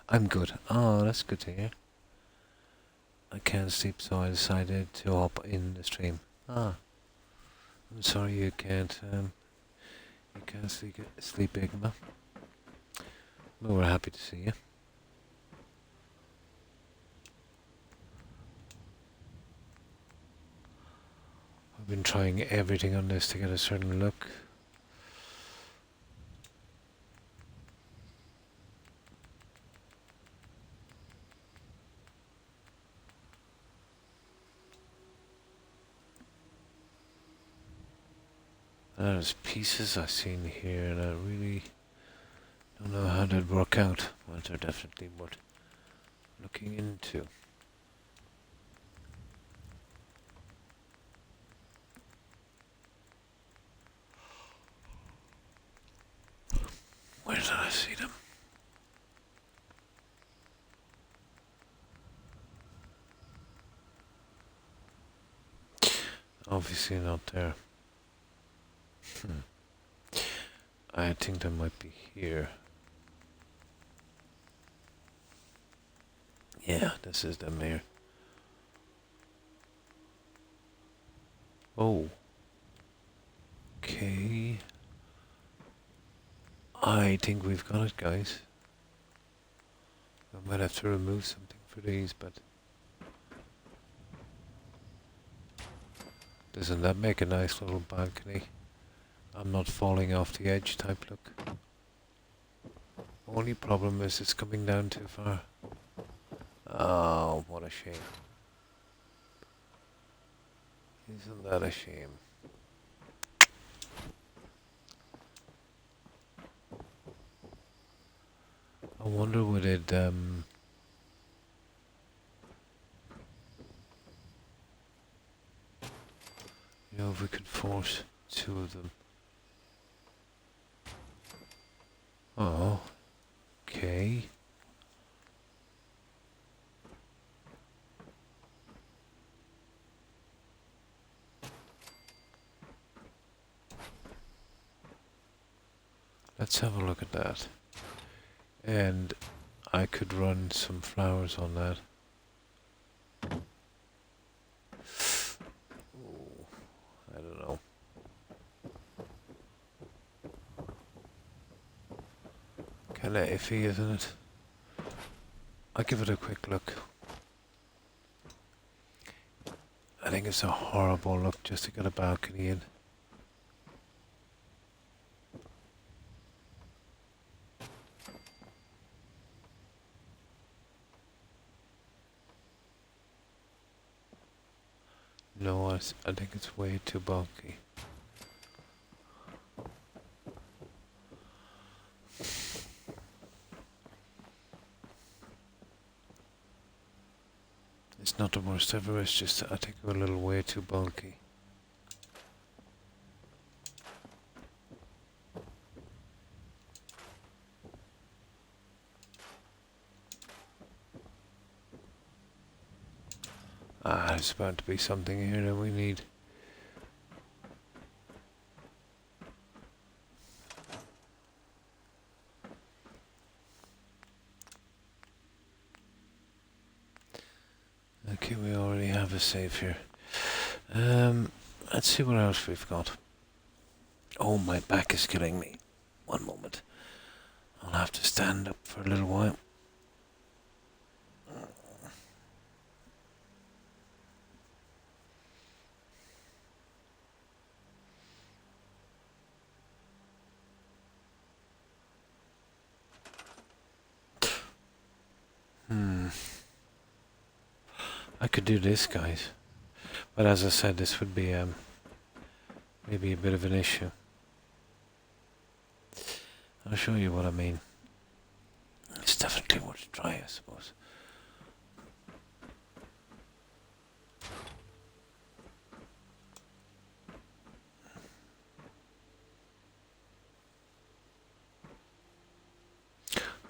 I'm good. Oh, that's good to hear. I can't sleep, so I decided to hop in the stream. Ah, I'm sorry you can't sleep, Igma. But we're happy to see you. I've been trying everything on this to get a certain look. There's pieces I've seen here and I really don't know how they'd work out, but they're definitely worth looking into. Where did I see them? Obviously not there. I think they might be here. Yeah, this is them here. Oh. Okay. I think we've got it, guys. I might have to remove something for these, but... Doesn't that make a nice little balcony? I'm not falling off the edge type look. Only problem is it's coming down too far. Oh, what a shame. Isn't that a shame? I wonder would it, you know, if we could force two of them. Oh, okay. Let's have a look at that. And I could run some flowers on that. Ooh, I don't know. Kinda iffy, isn't it? I'll give it a quick look. I think it's a horrible look just to get a balcony in. No, I think it's way too bulky. It's not the worst ever, it's just I think we're a little way too bulky. Ah, there's bound to be something here that we need. Okay, we already have a save here. Let's see what else we've got. Oh, my back is killing me. One moment. I'll have to stand up for a little while. I could do this, guys. But as I said, this would be maybe a bit of an issue. I'll show you what I mean. It's definitely worth a try, I suppose.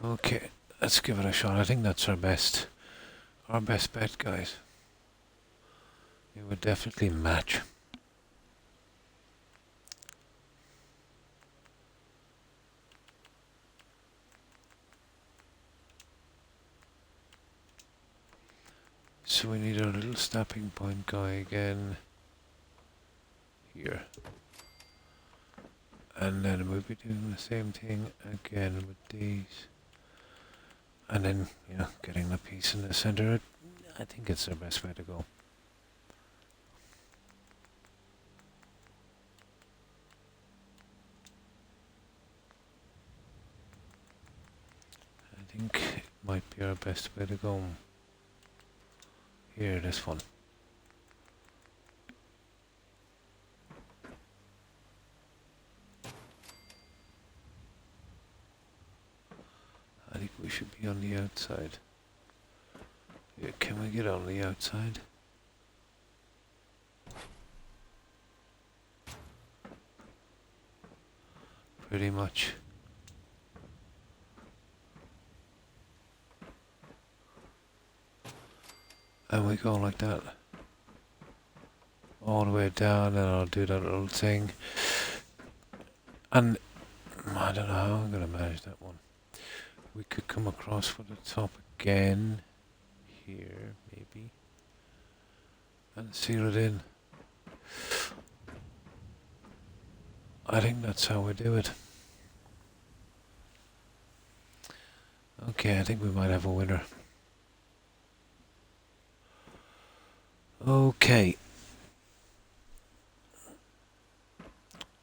Okay, let's give it a shot. I think that's our best bet, guys. It would definitely match. So we need our little snapping point guy again here. And then we'll be doing the same thing again with these. And then, you know, getting the piece in the center. I think it's the best way to go. I think it might be our best way to go. Here, this one. I think we should be on the outside. Yeah, can we get on the outside? Pretty much. And we go like that. All the way down, and I'll do that little thing. And I don't know how I'm going to manage that one. We could come across for the top again. Here, maybe. And seal it in. I think that's how we do it. Okay, I think we might have a winner. Okay.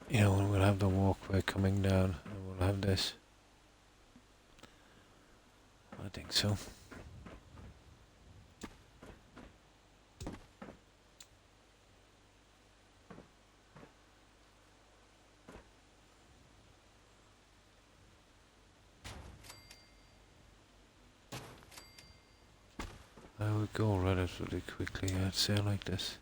You know, and we'll have the walkway coming down, and we'll have this. I think so. I would go relatively quickly, I'd say, like this.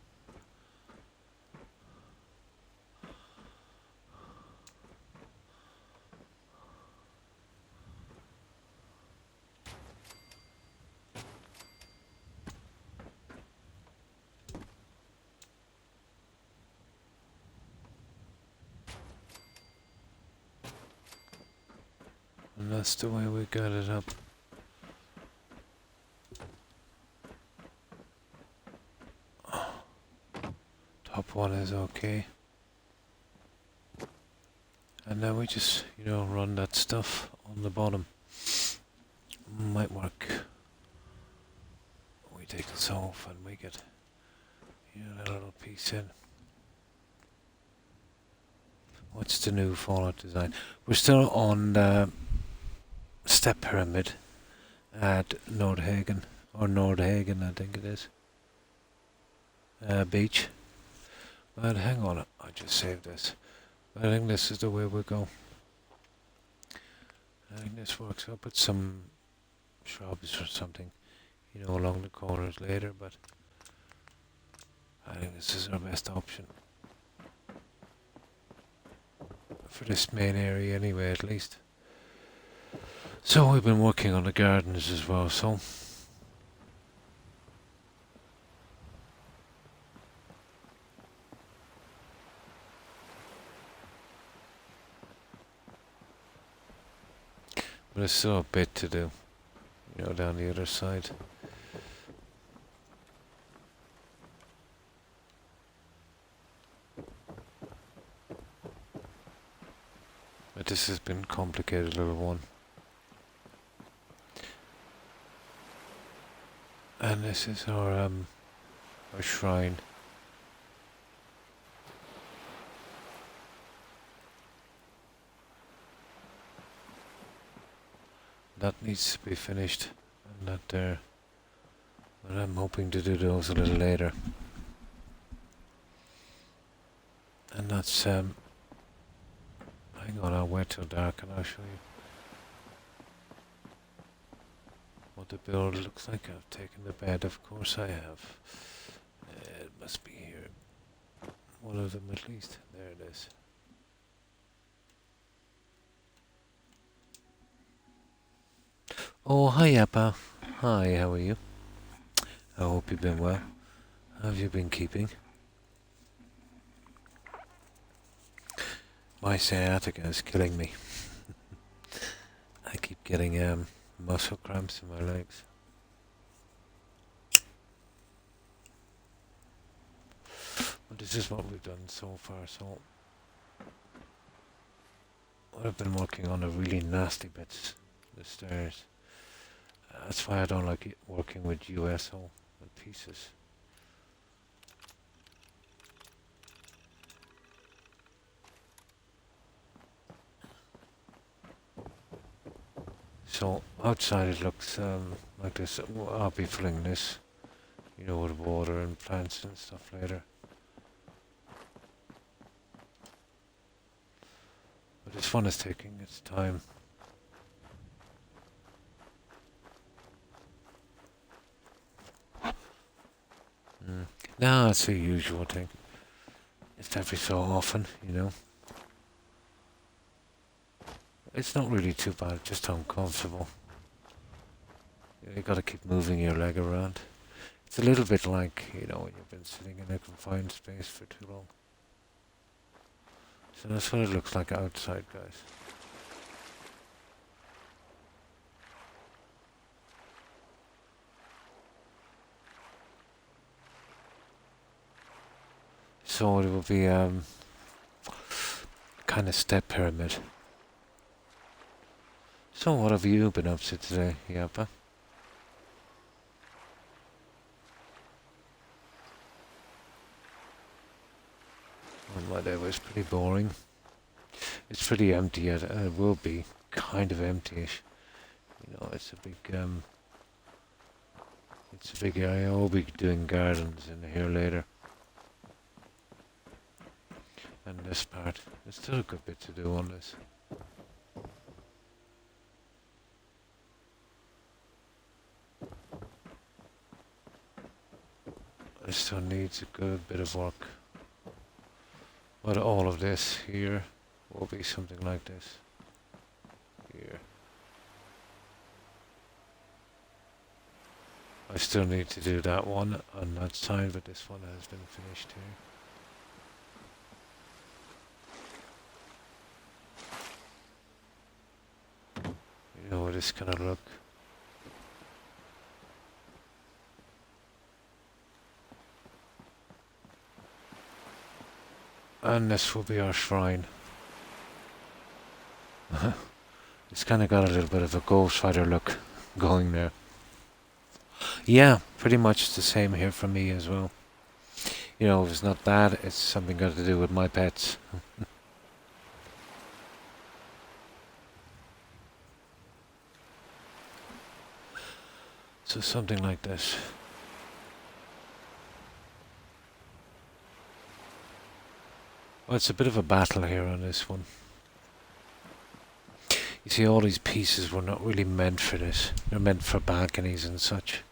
And that's the way we got it up. Top one is okay. And now we just, you know, run that stuff on the bottom. Might work. We take this off and we get, you know, that little piece in. What's the new Fallout design? We're still on the step pyramid at Nordhagen, or Nordhagen I think it is. Beach. But hang on, I just saved this. I think this is the way we go. I think this works. I'll put some shrubs or something, you know, along the corners later, but I think this is our best option. For this main area anyway, at least. So we've been working on the gardens as well, so but there's still a bit to do, you know, down the other side. But this has been complicated, little one. And this is our shrine. That needs to be finished, and that there. But I'm hoping to do those a little later. And that's hang on, I'll wait till dark and I'll show you what the build looks like. I've taken the bed, of course I have. It must be here. One of them at least. There it is. Oh, hi, Appa. Hi, how are you? I hope you've been well. How have you been keeping? My sciatica is killing me. I keep getting muscle cramps in my legs. But this is what we've done so far. So I've been working on the really nasty bits, the stairs. That's why I don't like working with USO with pieces. So outside it looks like this. I'll be filling this, with water and plants and stuff later. But this one is taking its time. No, it's the usual thing. It's every so often. It's not really too bad, just uncomfortable. You gotta keep moving your leg around. It's a little bit like, when you've been sitting in a confined space for too long. So that's what it looks like outside, guys. So it will be kind of step pyramid. So what have you been up to today, Yappa? Well, my day was pretty boring. It's pretty empty yet, and it will be kind of empty-ish. It's a big area. I'll be doing gardens in here later. And this part, there's still a good bit to do on this. It still needs a good bit of work. But all of this here will be something like this. Here. I still need to do that one on that side, but this one has been finished here. This kind of look. And this will be our shrine. It's kind of got a little bit of a Ghost Rider look going there. Yeah, pretty much the same here for me as well. If it's not that, it's something got to do with my pets. So something like this. Well, it's a bit of a battle here on this one. You see, all these pieces were not really meant for this. They're meant for balconies and such.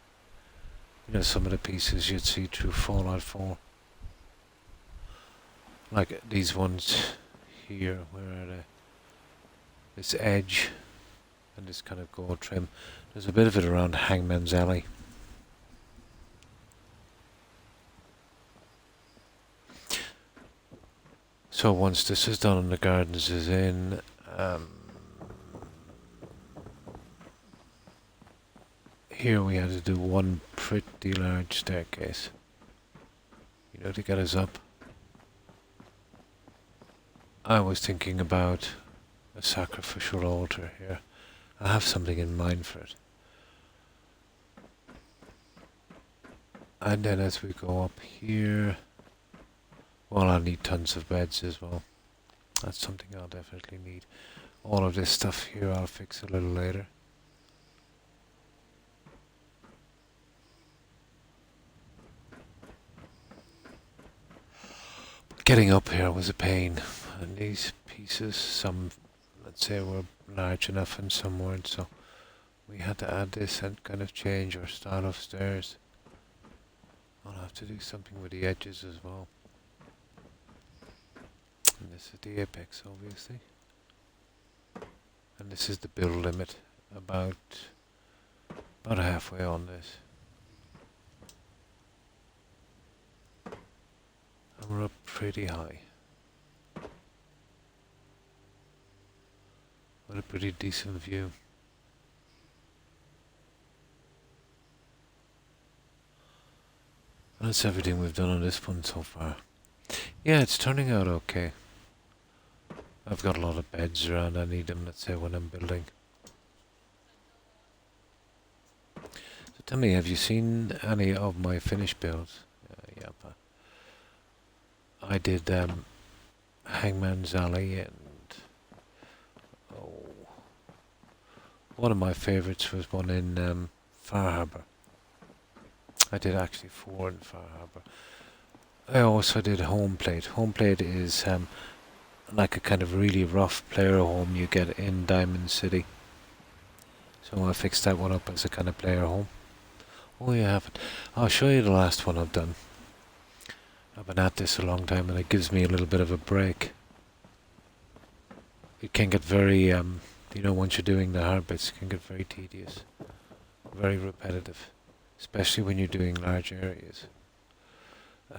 Some of the pieces you'd see through Fallout 4. Like these ones here, where are they? This edge and this kind of gold trim. There's a bit of it around Hangman's Alley. So once this is done and the gardens is in, here we had to do one pretty large staircase, to get us up. I was thinking about a sacrificial altar here. I have something in mind for it. And then as we go up here, well, I'll need tons of beds as well. That's something I'll definitely need. All of this stuff here I'll fix a little later. Getting up here was a pain, and these pieces, some, let's say, were large enough and some weren't, so we had to add this and kind of change our style of stairs. I'll have to do something with the edges as well. And this is the apex, obviously. And this is the build limit, about About halfway on this. And we're up pretty high. What a pretty decent view. That's everything we've done on this one so far. Yeah, it's turning out okay. I've got a lot of beds around. I need them, let's say, when I'm building. So tell me, have you seen any of my finished builds? Yep. I did Hangman's Alley and one of my favourites was one in Far Harbour. I did actually 4 in Far Harbour. I also did Home Plate. Home Plate is like a kind of really rough player home you get in Diamond City. So I fixed that one up as a kind of player home. Oh, you haven't. I'll show you the last one I've done. I've been at this a long time and it gives me a little bit of a break. It can get very, you know, once you're doing the hard bits, it can get very tedious. Very repetitive. Especially when you're doing large areas.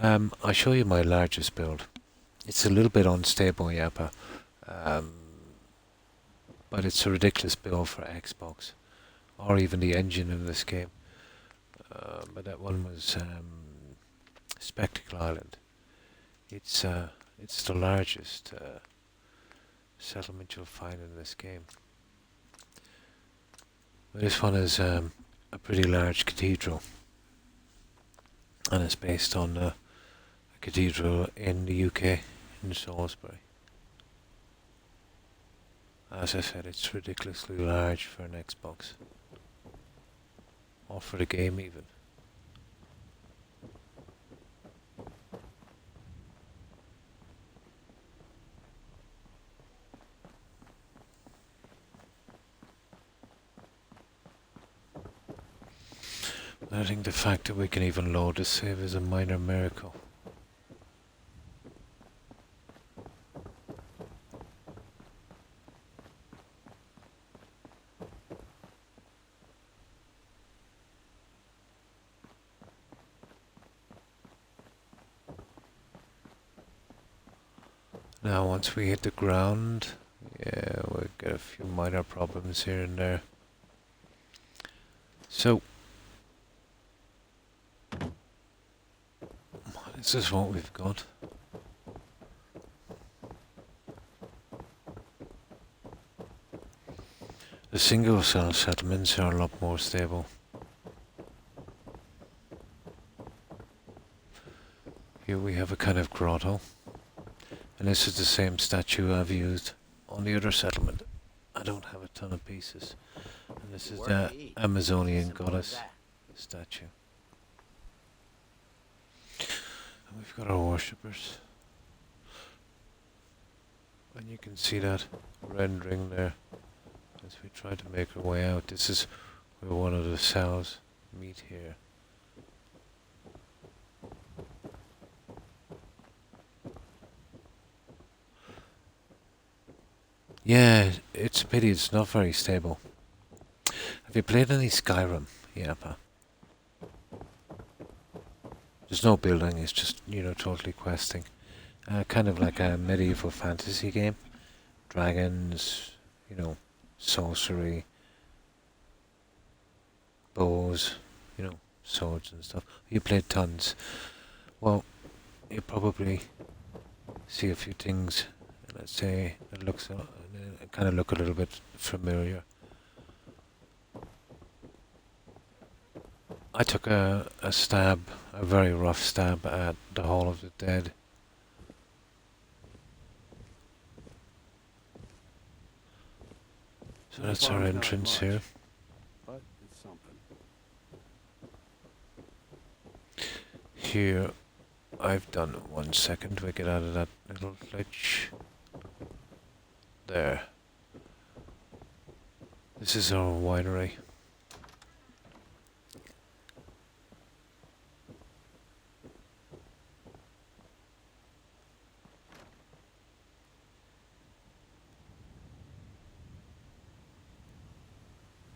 I'll show you my largest build. It's a little bit unstable, Yappa. But it's a ridiculous build for Xbox. Or even the engine in this game. But that one was Spectacle Island. It's the largest settlement you'll find in this game. But this one is a pretty large cathedral. And it's based on a cathedral in the UK, in Salisbury. As I said, it's ridiculously large for an Xbox. Or for the game even. I think the fact that we can even load the save is a minor miracle. Now once we hit the ground, yeah, we'll get a few minor problems here and there. So, this is what we've got. The single cell settlements are a lot more stable. Here we have a kind of grotto. And this is the same statue I've used on the other settlement. I don't have a ton of pieces. And this is the Amazonian goddess statue. And we've got our worshippers. And you can see that rendering there as we try to make our way out. This is where one of the cells meet here. Yeah, it's a pity it's not very stable. Have you played any Skyrim? Yappa. There's no building, it's just, you know, totally questing. Kind of like a medieval fantasy game. Dragons, you know, sorcery, bows, you know, swords and stuff. You played tons. Well, you probably see a few things, let's say, that looks kind of look a little bit familiar. I took a stab, a very rough stab at the Hall of the Dead. So that's our entrance here. But it's something. Here, I've done 1 second to get out of that little glitch. There. This is our winery.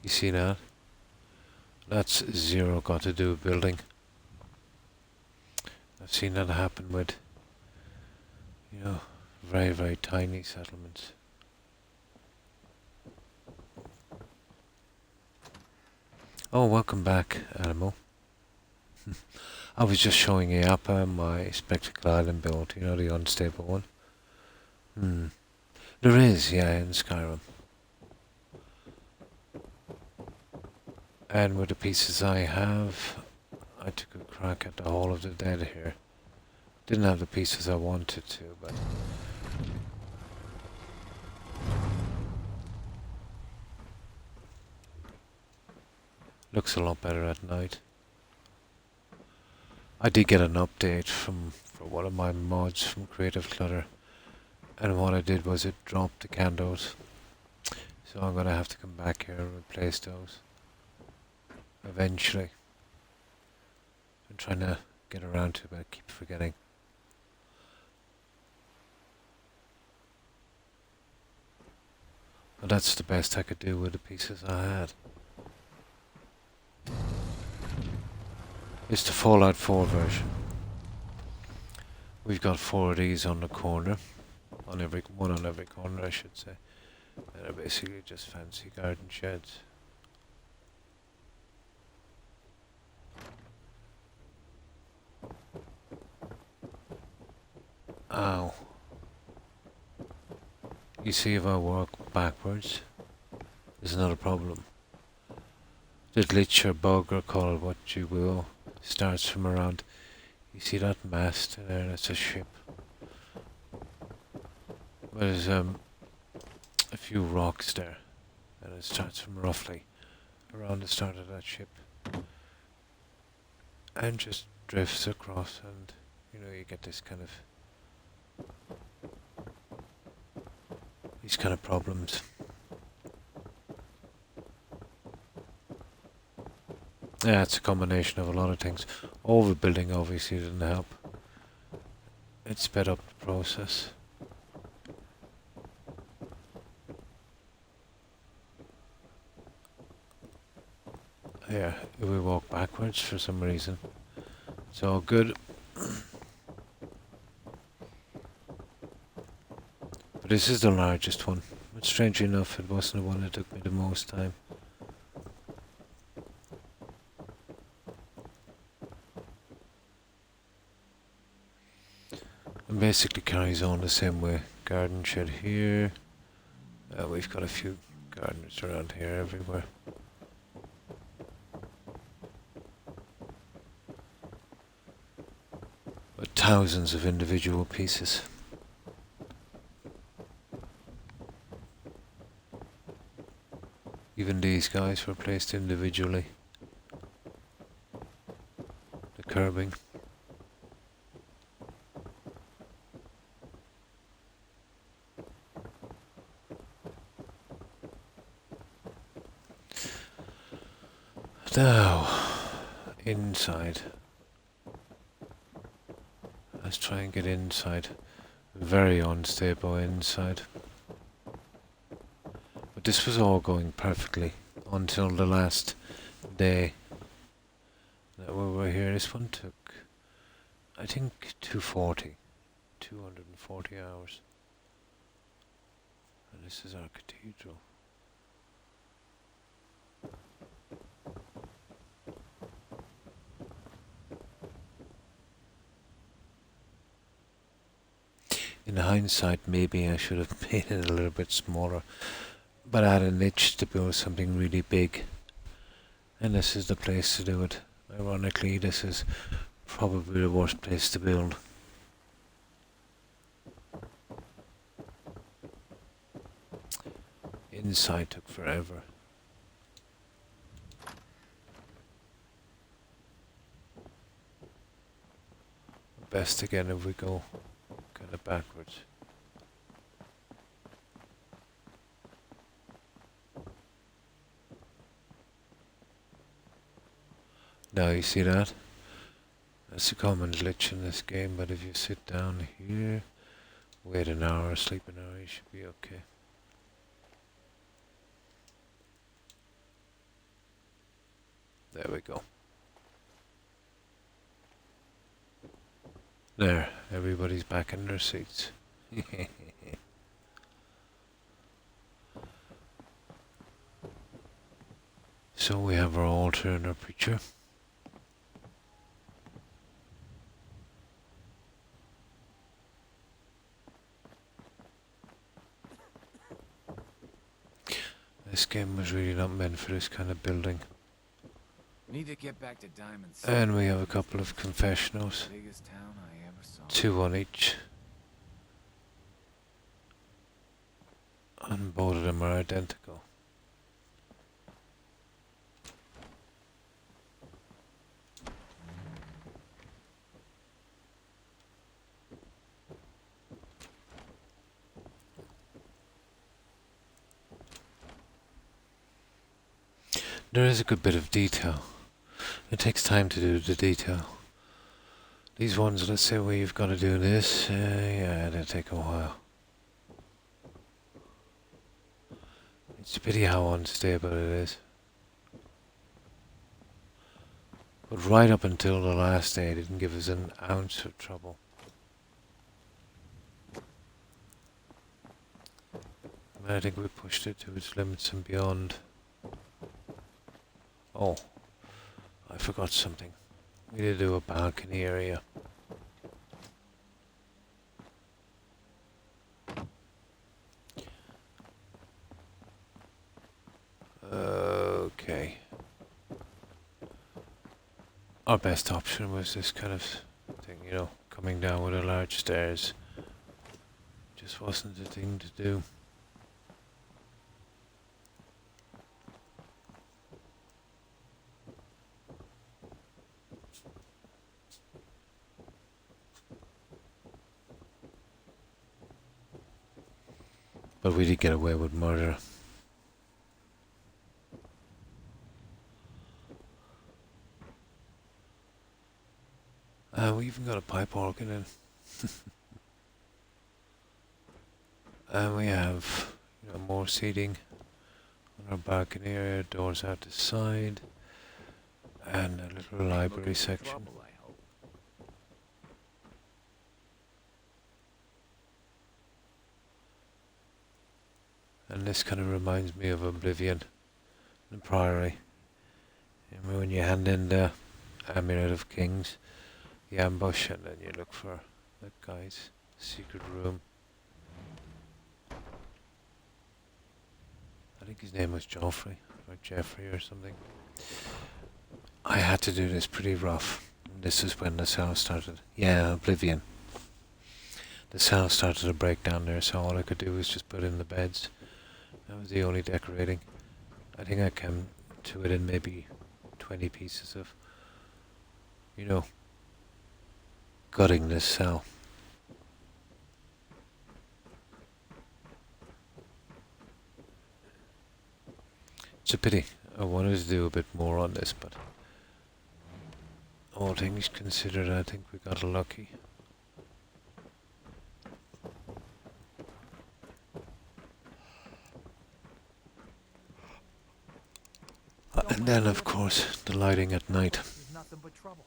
You see that? That's zero got to do with building. I've seen that happen with, you know, very, very tiny settlements. Oh, welcome back, Animal. I was just showing Iapa my Spectacle Island build, you know, the unstable one. There is, yeah, in Skyrim. And with the pieces I have, I took a crack at the Hall of the Dead here. Didn't have the pieces I wanted to, but... looks a lot better at night. I did get an update for one of my mods from Creative Clutter, and what I did was it dropped the candles. So I'm gonna have to come back here and replace those eventually. I'm trying to get around to it, but I keep forgetting. But that's the best I could do with the pieces I had. It's the Fallout 4 version. We've got 4 of these on the corner, one on every corner, I should say. And they're basically just fancy garden sheds. Ow. You see, if I walk backwards, there's another problem. The glitch or bug, or call it what you will, starts from around. You see that mast there? That's a ship. There's a few rocks there, and it starts from roughly around the start of that ship, and just drifts across, and you know, you get this kind of these kind of problems. Yeah, it's a combination of a lot of things. Overbuilding obviously didn't help. It sped up the process. Yeah, if we walk backwards for some reason, it's all good. But this is the largest one. But strangely enough, it wasn't the one that took me the most time. And basically carries on the same way. Garden shed here. We've got a few gardeners around here everywhere. But thousands of individual pieces. Even these guys were placed individually. The curbing. Now, inside. Let's try and get inside. Very unstable inside. But this was all going perfectly until the last day that we were here. This one took, I think, 240 hours. And this is our cathedral. In hindsight, maybe I should have made it a little bit smaller, but I had an itch to build something really big, and this is the place to do it. Ironically, this is probably the worst place to build. Inside took forever. Best again if we go kind of backwards. Now you see that? That's a common glitch in this game, but if you sit down here, wait an hour, sleep an hour, you should be okay. There we go. There, everybody's back in their seats. So we have our altar and our preacher. This game was really not meant for this kind of building. Need to get back to Diamond City. And we have a couple of confessionals. Biggest town I ever saw. 2 on each. And both of them are identical. There is a good bit of detail. It takes time to do the detail. These ones, let's say where you've got to do this, yeah, they'll take a while. It's a pity how unstable it is. But right up until the last day, it didn't give us an ounce of trouble. I think we pushed it to its limits and beyond. Oh, I forgot something. We need to do a balcony area. Okay. Our best option was this kind of thing, you know, coming down with a large stairs. Just wasn't the thing to do. But we did get away with murder. We even got a pipe organ in. And we have, you know, more seating on our balcony area, doors out the side, and a little library section. Trouble, I hope. And this kind of reminds me of Oblivion, the Priory. Remember when you hand in the Amulet of Kings, the ambush, and then you look for that guy's secret room. I think his name was Joffrey, or Jeffrey or something. I had to do this pretty rough. This is when the cell started. Yeah, Oblivion. The cell started to break down there, so all I could do was just put in the beds. That was the only decorating. I think I came to it in maybe 20 pieces of, you know, gutting this cell. It's a pity. I wanted to do a bit more on this, but all things considered, I think we got lucky. And then, of course, the lighting at night. There's nothing but trouble.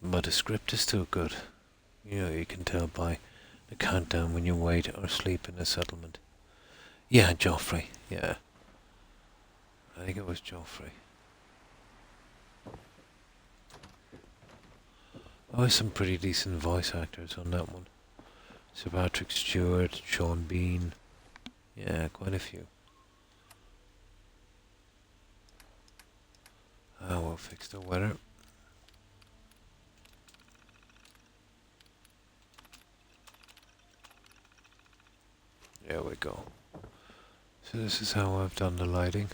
But the script is still good. You know, you can tell by the countdown when you wait or sleep in a settlement. Yeah, Joffrey, yeah. I think it was Joffrey. Oh, some pretty decent voice actors on that one. Sir Patrick Stewart, Sean Bean. Yeah, quite a few. We'll fix the weather. There we go. So this is how I've done the lighting.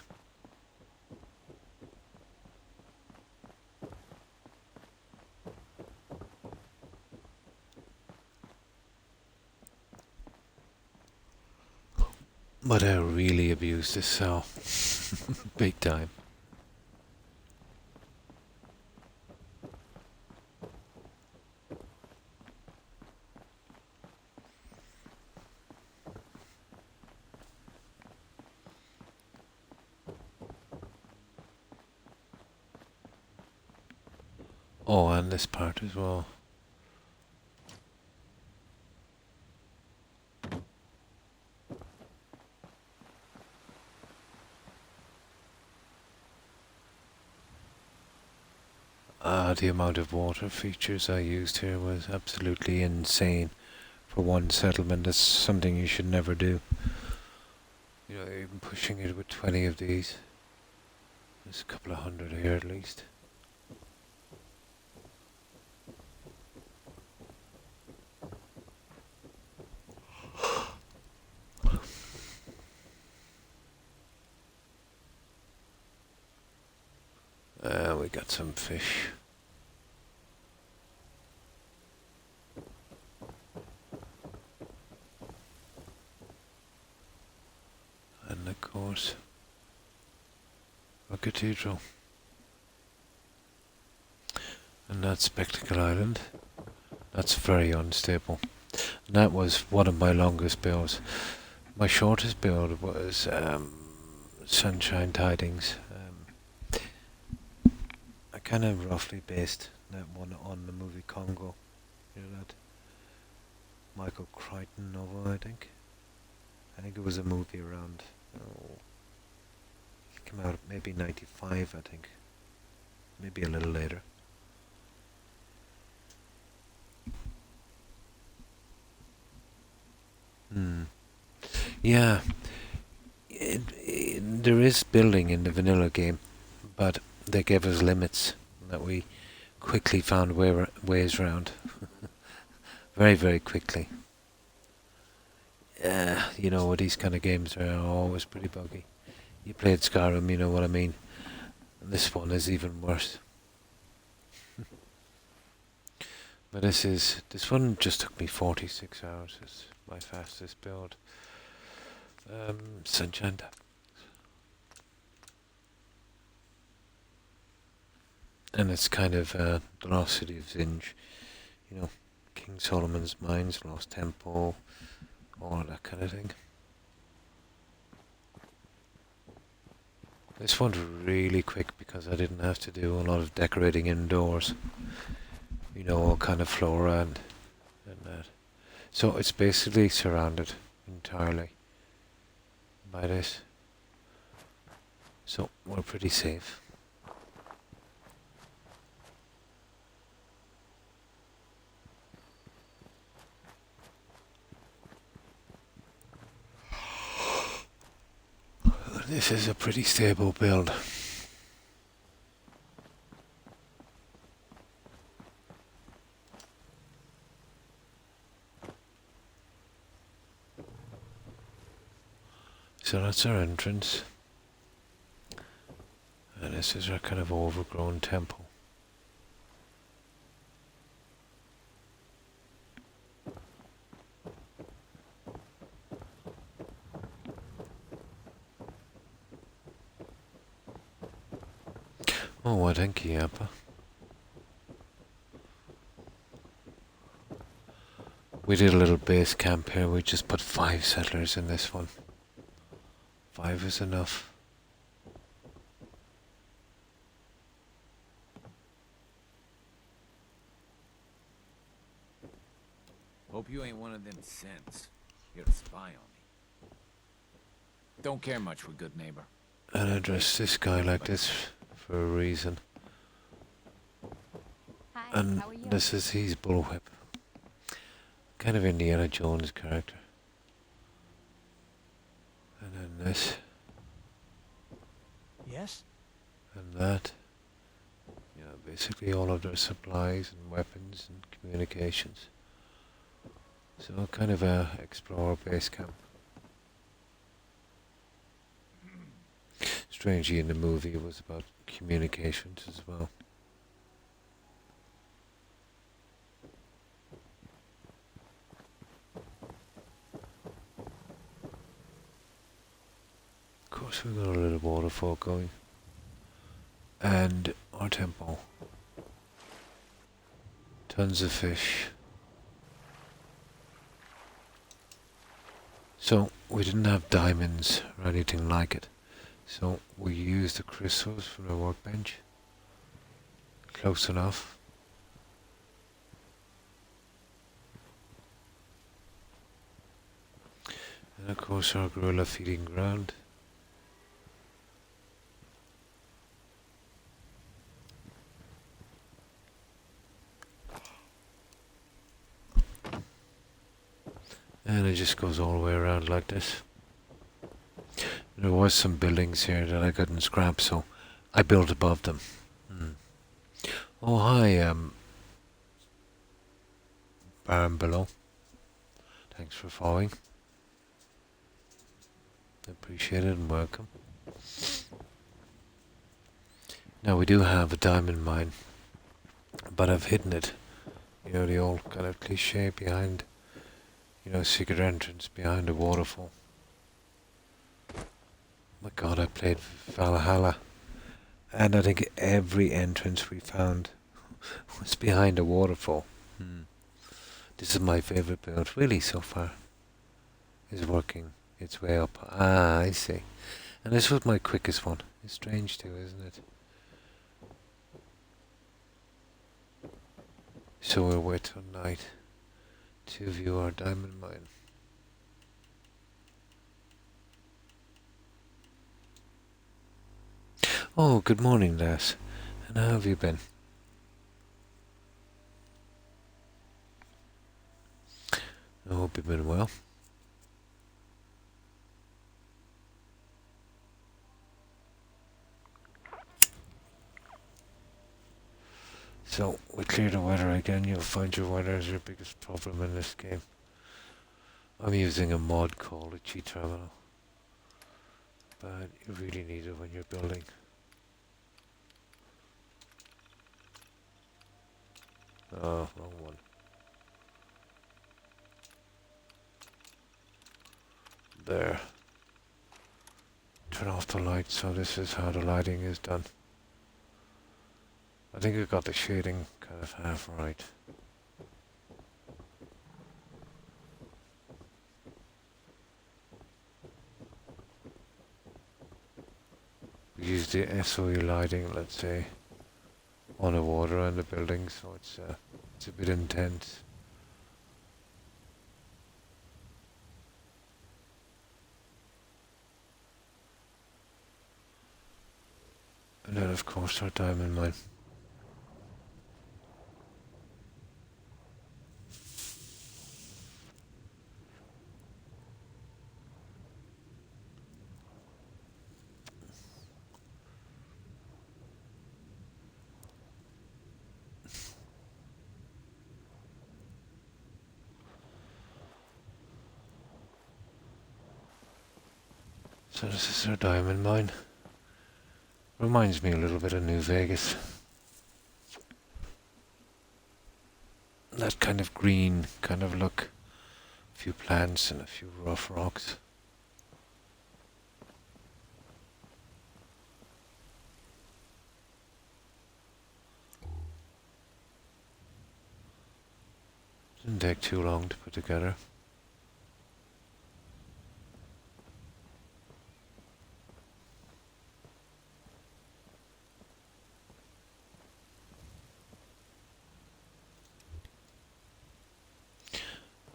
But I really abused this cell. Big time. Oh, and this part as well. The amount of water features I used here was absolutely insane for one settlement. That's something you should never do. You know, even pushing it with 20 of these. There's a couple of hundred here at least. We got some fish. And of course, a cathedral. And that's Spectacle Island. That's very unstable. And that was one of my longest builds. My shortest build was Sunshine Tidings. I kind of roughly based that one on the movie Congo. You know that Michael Crichton novel, I think. I think it was a movie around, it came out maybe 95, I think. Maybe a little later. Yeah, there is building in the vanilla game, but they gave us limits that we quickly found ways around. Very, very quickly. You know, these kind of games are always pretty buggy. You played Skyrim, you know what I mean. And this one is even worse. But this one just took me 46 hours. It's my fastest build. Sunshine. And it's kind of the lost city of Zinj. You know, King Solomon's Mines, Lost Temple, all that kind of thing. This one's really quick because I didn't have to do a lot of decorating indoors. You know, all kind of flora and that. So it's basically surrounded entirely by this. So we're pretty safe. This is a pretty stable build. So that's our entrance. And this is our kind of overgrown temple. Oh, what thank you, Appa. We did a little base camp here. We just put 5 settlers in this one. 5 is enough. Hope you ain't one of them synths. You're a spy on me. Don't care much for good neighbor. And I dressed this guy like this for a reason. Hi, And how are you? this is his bullwhip. Kind of Indiana Jones character. And then this. Yes? And that. You know, basically all of their supplies and weapons and communications. So kind of a explorer base camp. Strangely in the movie it was about communications as well. Of course we've got a little waterfall going. And our temple. Tons of fish. So we didn't have diamonds or anything like it. So we used the crystals from the workbench. Close enough. And of course our gorilla feeding ground. And it just goes all the way around like this. There was some buildings here that I couldn't scrap, so I built above them. Oh hi, barn below. Thanks for following. Appreciate it and welcome. Now we do have a diamond mine, but I've hidden it. You know, the old kind of cliche behind, you know, secret entrance behind a waterfall. My god, I played Valhalla, and I think every entrance we found was behind a waterfall. This is my favorite build, really, so far. Is working its way up. Ah, I see. And this was my quickest one. It's strange too, isn't it? So we'll wait till night to view our diamond mine. Oh, good morning, lass. And how have you been? I hope you've been well. So, we clear the weather again. You'll find your weather is your biggest problem in this game. I'm using a mod called a cheat terminal, but you really need it when you're building. Oh, wrong one. There. Turn off the light, so this is how the lighting is done. I think I got the shading kind of half right. We use the SOE lighting, let's say, on the water and the building, so it's a bit intense. And then of course our diamond mine. So this is our diamond mine. Reminds me a little bit of New Vegas. That kind of green kind of look. A few plants and a few rough rocks. Didn't take too long to put together.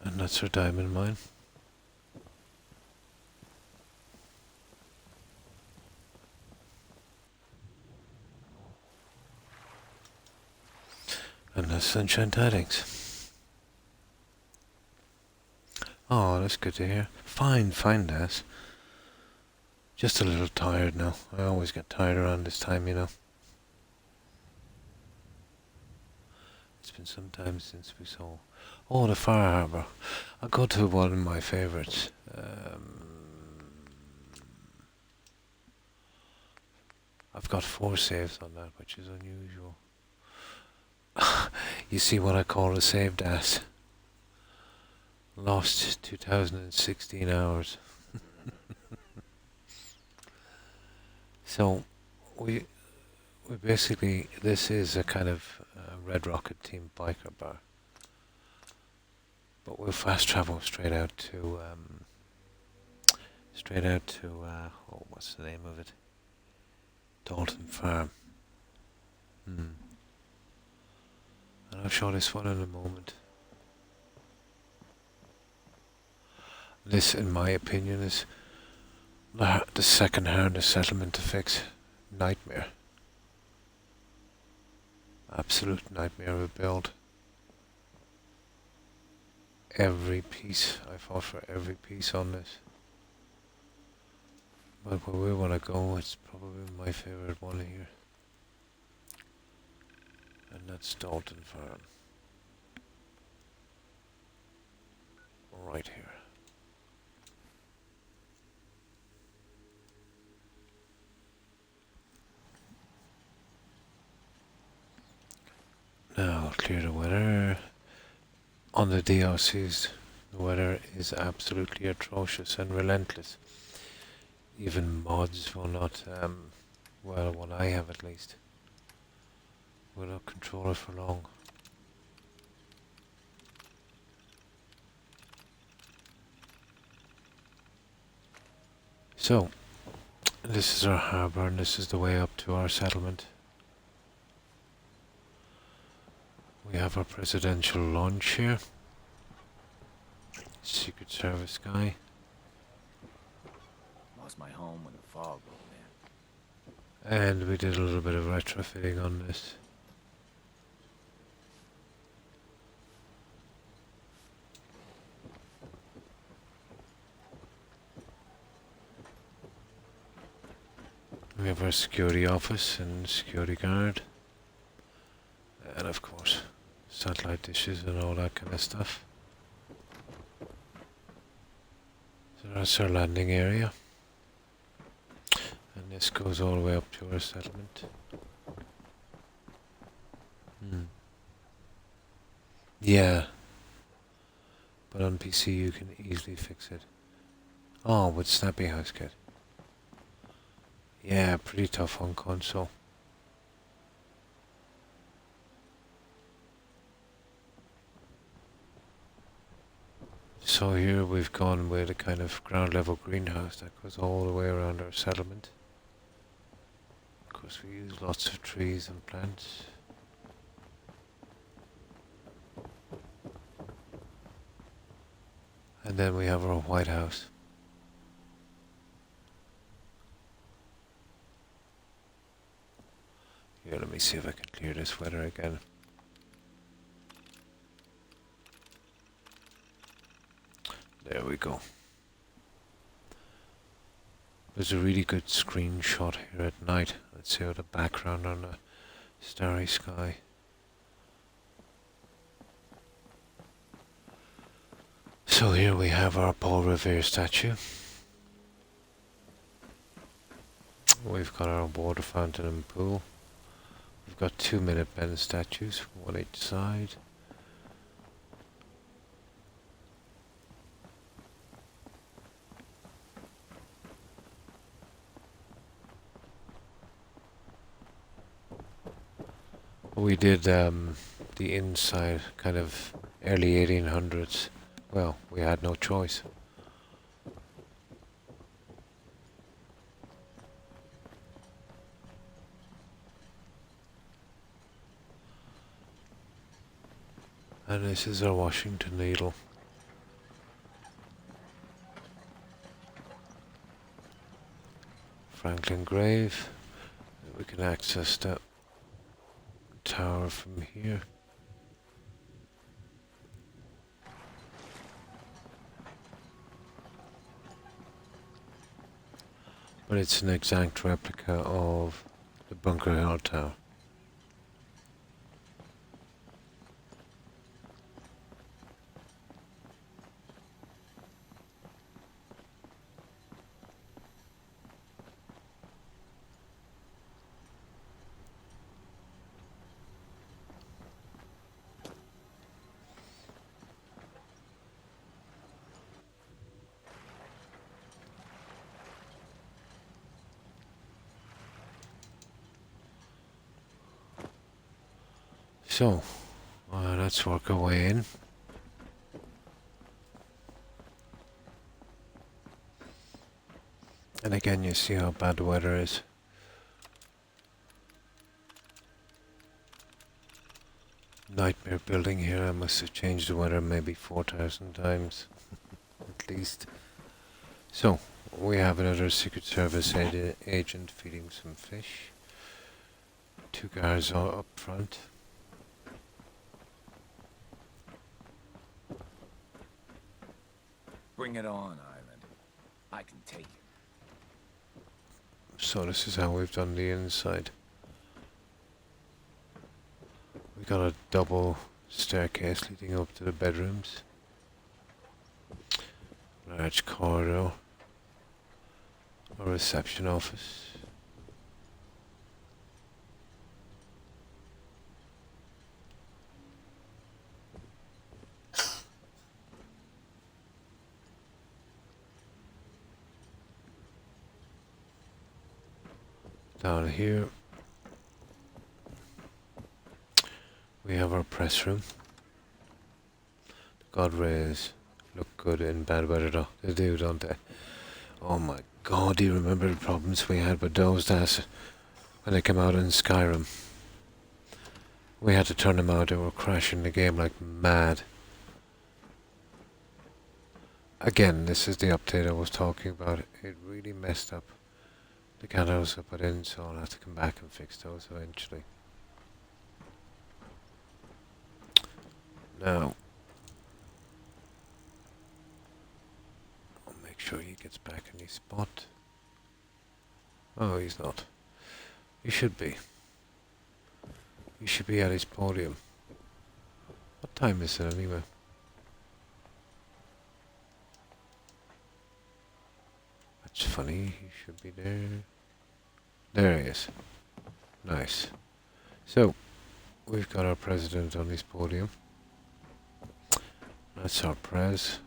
And that's our diamond mine. And that's Sunshine Tidings. Oh, that's good to hear. Fine, Des. Just a little tired now. I always get tired around this time, you know. It's been some time since we saw... Oh, the Far Harbour. I'll go to one of my favourites. I've got 4 saves on that, which is unusual. You see what I call a saved ass. Lost 2016 hours. So, we basically, this is a kind of Red Rocket Team biker bar. But we'll fast travel straight out to, oh, what's the name of it? Dalton Farm. And I'll show this one in a moment. This, in my opinion, is the second hardest settlement to fix. Nightmare. Absolute nightmare to build. Every piece, I fought for every piece on this. But where we want to go, it's probably my favourite one here. And that's Dalton Farm. Right here. Now, clear the weather. On the DLCs, the weather is absolutely atrocious and relentless. Even mods will not, well, what I have at least, will not control it for long. So, this is our harbour and this is the way up to our settlement. We have our presidential launch here. Secret Service guy. Lost my home when the fog rolled in. And we did a little bit of retrofitting on this. We have our security office and security guard. And of course, satellite dishes and all that kind of stuff. So that's our landing area. And this goes all the way up to our settlement. Yeah. But on PC you can easily fix it. Oh, with Snappy House Kit. Yeah, pretty tough on console. So here we've gone with a kind of ground level greenhouse that goes all the way around our settlement. Of course we use lots of trees and plants. And then we have our White House. Here, let me see if I can clear this weather again. There we go. There's a really good screenshot here at night. Let's see how the background on the starry sky. So here we have our Paul Revere statue. We've got our water fountain and pool. We've got 2 Minute Men statues, one each side. We did the inside kind of early 1800s. Well, we had no choice. And this is our Washington Needle. Franklin Grave. We can access that tower from here. But it's an exact replica of the Bunker Hill Tower. So, let's work our way in. And again, you see how bad the weather is. Nightmare building here. I must have changed the weather maybe 4,000 times, at least. So, we have another Secret Service agent feeding some fish. 2 guards all up front. Bring it on, Island. I can take it. So this is how we've done the inside. We got a double staircase leading up to the bedrooms. Large corridor. A reception office. Down here we have our press room. The God rays look good in bad weather though. They do, don't they? Oh my god, do you remember the problems we had with those days when they came out in Skyrim? We had to turn them out, they were crashing the game like mad. Again, this is the update I was talking about. It really messed up the candles I put in, so I'll have to come back and fix those eventually. Now, I'll make sure he gets back in his spot. Oh, he's not. He should be. He should be at his podium. What time is it anyway? That's funny, he should be there. There he is. Nice. So, we've got our president on his podium. That's our prez.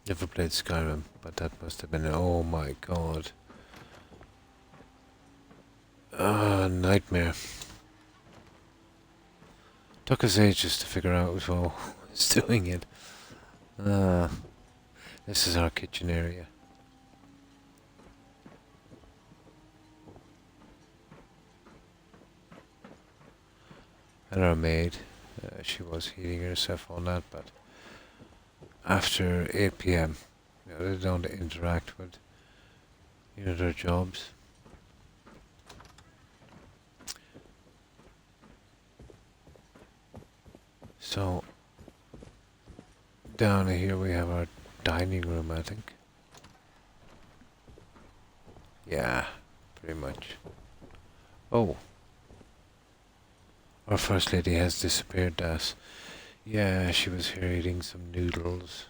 Never played Skyrim, but that must have been, oh my god. Nightmare. Took us ages to figure out as well who's doing it. This is our kitchen area. And our maid, she was heating herself on that, but after 8 PM, they don't interact with, their jobs. So, down here we have our dining room, I think. Yeah, pretty much. Oh. Our first lady has disappeared, Das. Yeah, she was here eating some noodles.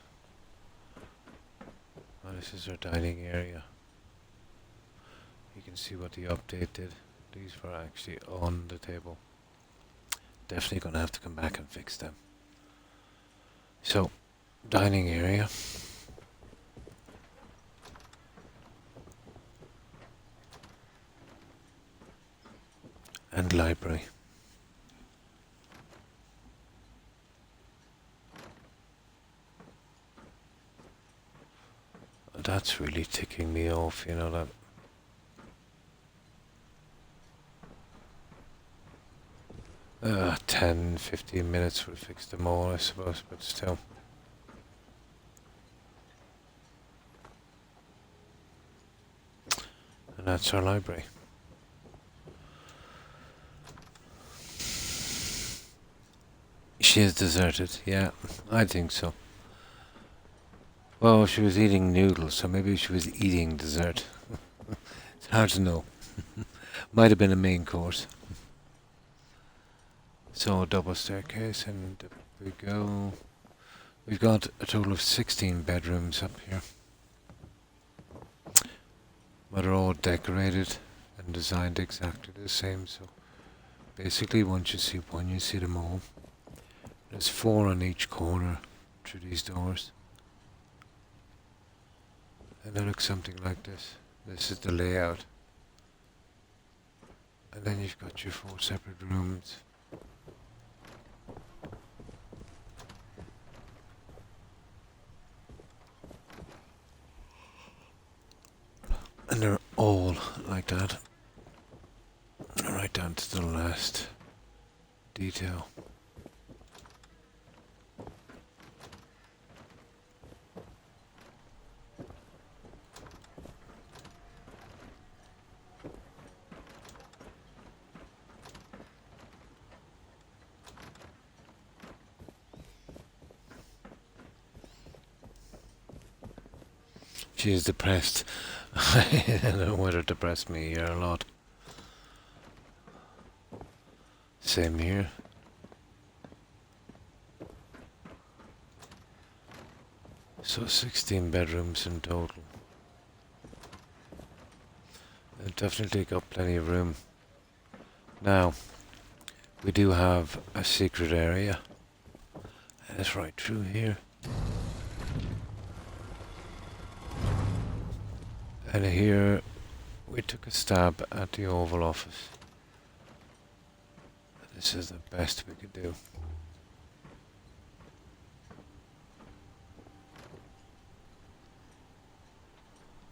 Oh, this is our dining area. You can see what the update did. These were actually on the table. Definitely gonna have to come back and fix them. So, dining area. And library. That's really ticking me off, that. 10, 15 minutes would fix them all, I suppose, but still. And that's our library. She is deserted, yeah, I think so. Well, she was eating noodles, so maybe she was eating dessert. It's hard to know. Might have been a main course. So, double staircase, and up we go. We've got a total of 16 bedrooms up here. But they're all decorated and designed exactly the same, so basically once you see one, you see them all. There's 4 on each corner through these doors. And they look something like this. This is the layout. And then you've got your 4 separate rooms. And they're all like that. Right down to the last detail. She is depressed. I know weather depressed me here a lot. Same here. So 16 bedrooms in total. They've definitely got plenty of room. Now, we do have a secret area. And it's right through here. And here we took a stab at the Oval Office. This is the best we could do.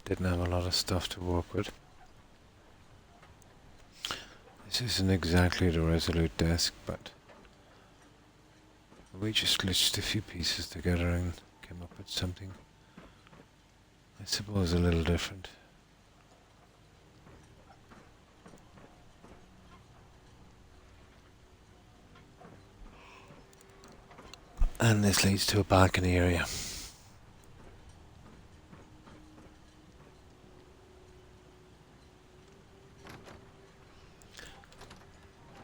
Didn't have a lot of stuff to work with. This isn't exactly the Resolute desk, but we just glitched a few pieces together and came up with something, I suppose, a little different. And this leads to a balcony area.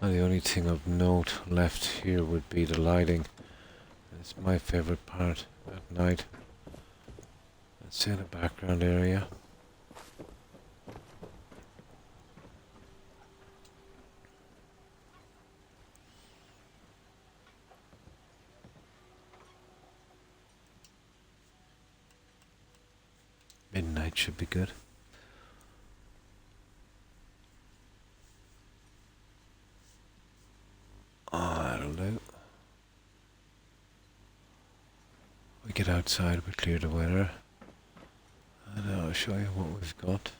And the only thing of note left here would be the lighting. It's my favorite part at night. Let's say the background area. Midnight should be good. Oh, that'll do. We get outside, we clear the weather, and I'll show you what we've got.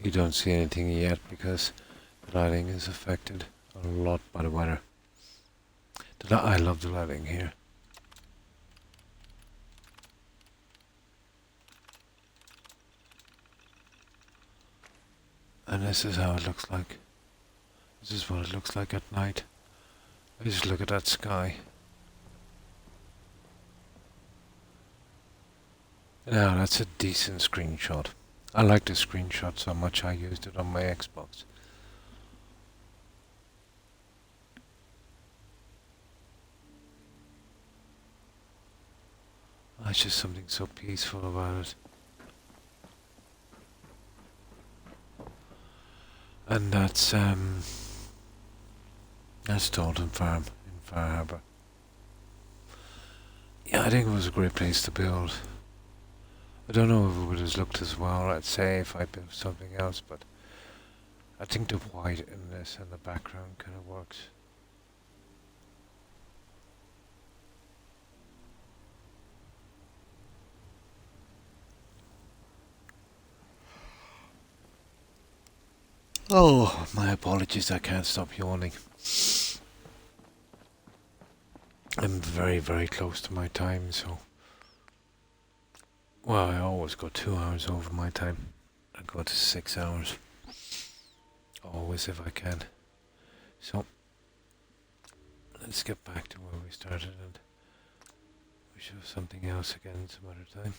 You don't see anything yet because the lighting is affected a lot by the weather. I love the lighting here. And this is how it looks like. This is what it looks like at night. I just look at that sky. Now that's a decent screenshot. I like the screenshot so much I used it on my Xbox. There's just something so peaceful about it. And that's Dalton Farm in Far Harbour. Yeah, I think it was a great place to build. I don't know if it would have looked as well, I'd say, if I built something else, but I think the white in this and the background kind of works. Oh, my apologies, I can't stop yawning. I'm very, very close to my time, so... Well, I always go 2 hours over my time. I go to 6 hours. Always if I can. So, let's get back to where we started and we show something else again some other time.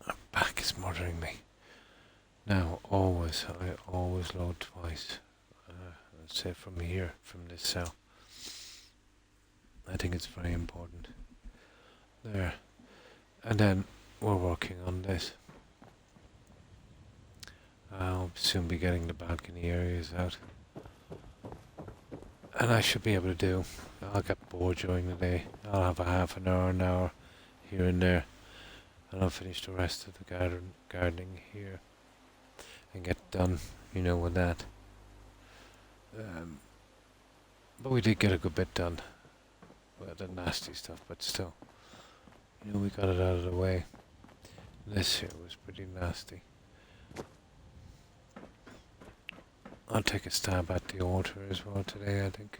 My back is murdering me. Now, I always load twice. Let's say from here, from this cell. I think it's very important. There. And then we're working on this. I'll soon be getting the balcony areas out. And I should be able to I'll get bored during the day. I'll have a half an hour here and there. And I'll finish the rest of the gardening here. And get done, with that. But we did get a good bit done. Well, the nasty stuff, but still. We got it out of the way. This here was pretty nasty. I'll take a stab at the altar as well today, I think.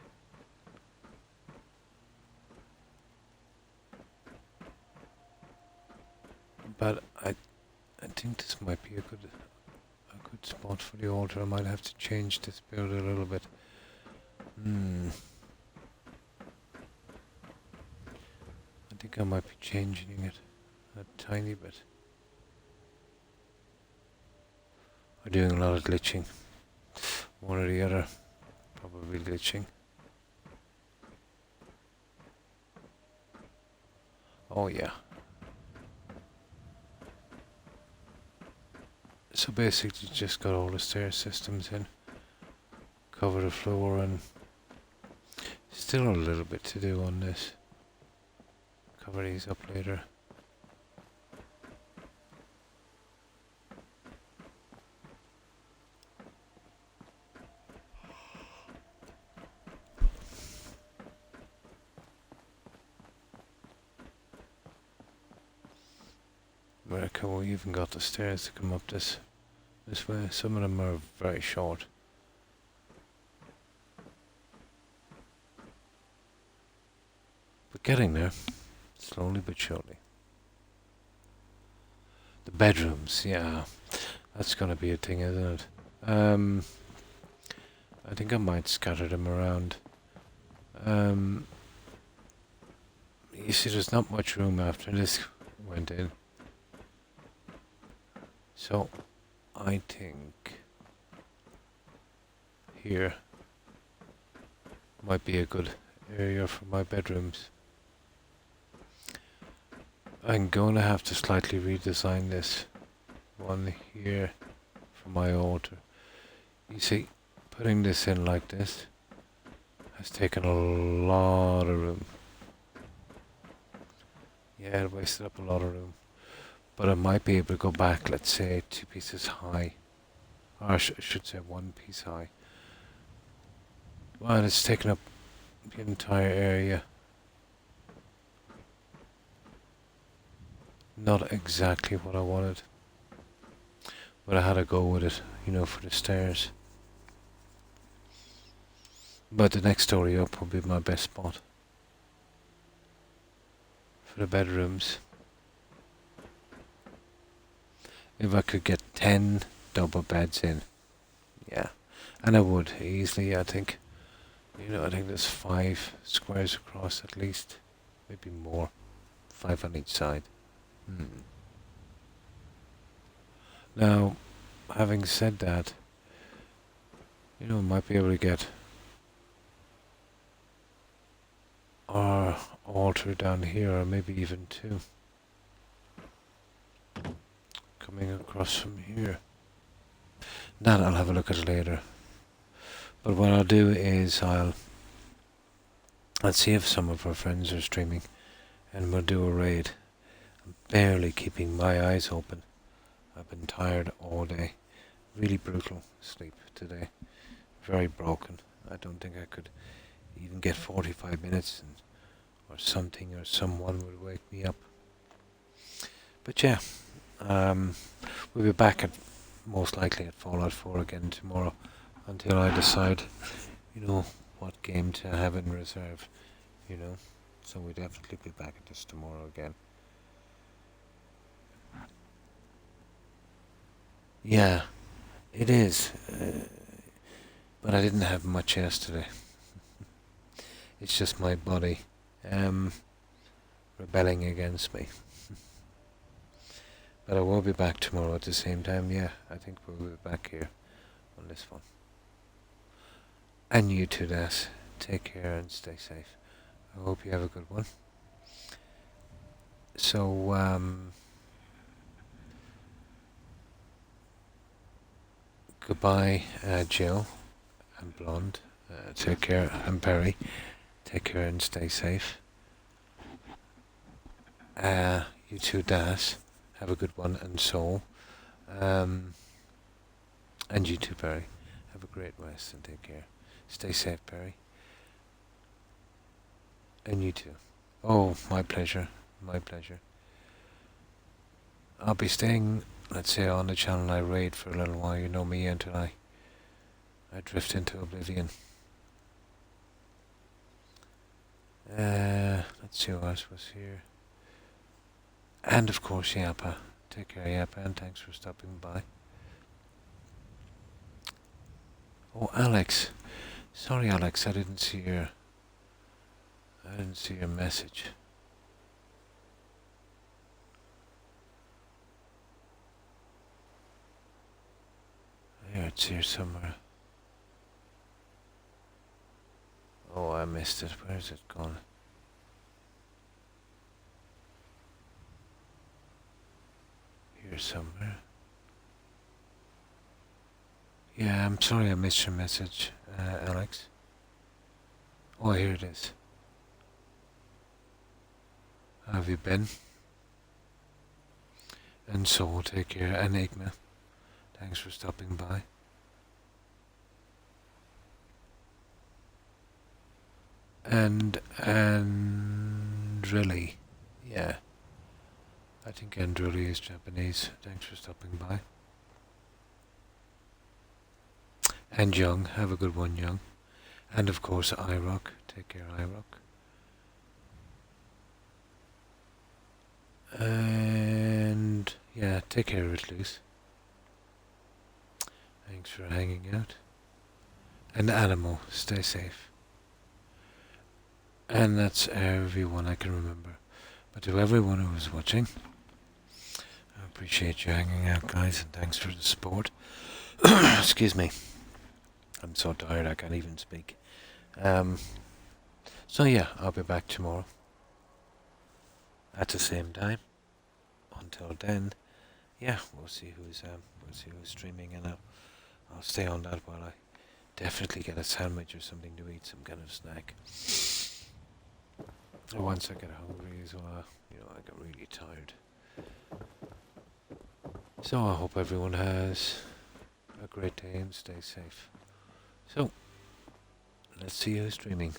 a good spot for the altar. I might have to change this build a little bit. I think I might be changing it a tiny bit. I'm doing a lot of glitching. One or the other. Probably glitching. Oh yeah. So basically just got all the stair systems in. Cover the floor, and still a little bit to do on this. Cover these up later. We even got the stairs to come up this way. Some of them are very short. But getting there, slowly but surely. The bedrooms, yeah, that's gonna be a thing, isn't it? I think I might scatter them around. You see, there's not much room after this went in. So, I think here might be a good area for my bedrooms. I'm going to have to slightly redesign this one here for my altar. You see, putting this in like this has taken a lot of room. Yeah, it wasted up a lot of room. But I might be able to go back, let's say, 2 pieces high. Or I should say 1 piece high. Well, it's taken up the entire area. Not exactly what I wanted. But I had to go with it, you know, for the stairs. But the next story up will be my best spot. For the bedrooms. If I could get 10 double beds in, yeah, and I would easily, I think. You know, I think there's 5 squares across at least, maybe more, 5 on each side. Now, having said that, you know, might be able to get our altar down here, or maybe even 2. Coming across from here. That I'll have a look at later. But what I'll do is I'll see if some of our friends are streaming, and we'll do a raid. I'm barely keeping my eyes open. I've been tired all day. Really brutal sleep today. Very broken. I don't think I could even get 45 minutes or something, or someone would wake me up. But yeah. We'll be back at most likely at Fallout 4 again tomorrow, until I decide, you know, what game to have in reserve, you know. So we'll definitely be back at this tomorrow again. Yeah, it is. But I didn't have much yesterday. It's just my body rebelling against me. But I will be back tomorrow at the same time. Yeah, I think we'll be back here on this one. And you too, Des. Take care and stay safe. I hope you have a good one. So, goodbye, Jill and Blonde. Take care, and Perry. Take care and stay safe. You too, Das. Have a good one, and Soul. And you too, Perry. Have a great rest and take care. Stay safe, Perry. And you too. Oh, my pleasure. My pleasure. I'll be staying, let's say, on the channel I raid for a little while. You know me, until I drift into oblivion. Let's see who else was here. And of course, Yappa. Take care, Yappa, and thanks for stopping by. Oh, Alex. Sorry, Alex, I didn't see your message. Here, it's here somewhere. Oh, I missed it. Where is it gone? Here somewhere. Yeah, I'm sorry I missed your message, Alex. Oh, here it is. How have you been? And so, take care. Enigma, thanks for stopping by. And really, yeah. I think Andruli is Japanese. Thanks for stopping by. And Young, have a good one, Young. And of course, iRock. Take care, iRock. And yeah, take care, Recluse. Thanks for hanging out. And Animo, stay safe. And that's everyone I can remember. But to everyone who was watching, I appreciate you hanging out, guys, and thanks for the support. Excuse me. I'm so tired I can't even speak. So yeah, I'll be back tomorrow at the same time. Until then, yeah, we'll see who's streaming, and I'll stay on that while I definitely get a sandwich or something to eat, some kind of snack. And once I get hungry as well, I get really tired. So I hope everyone has a great day and stay safe. So, let's see who's streaming.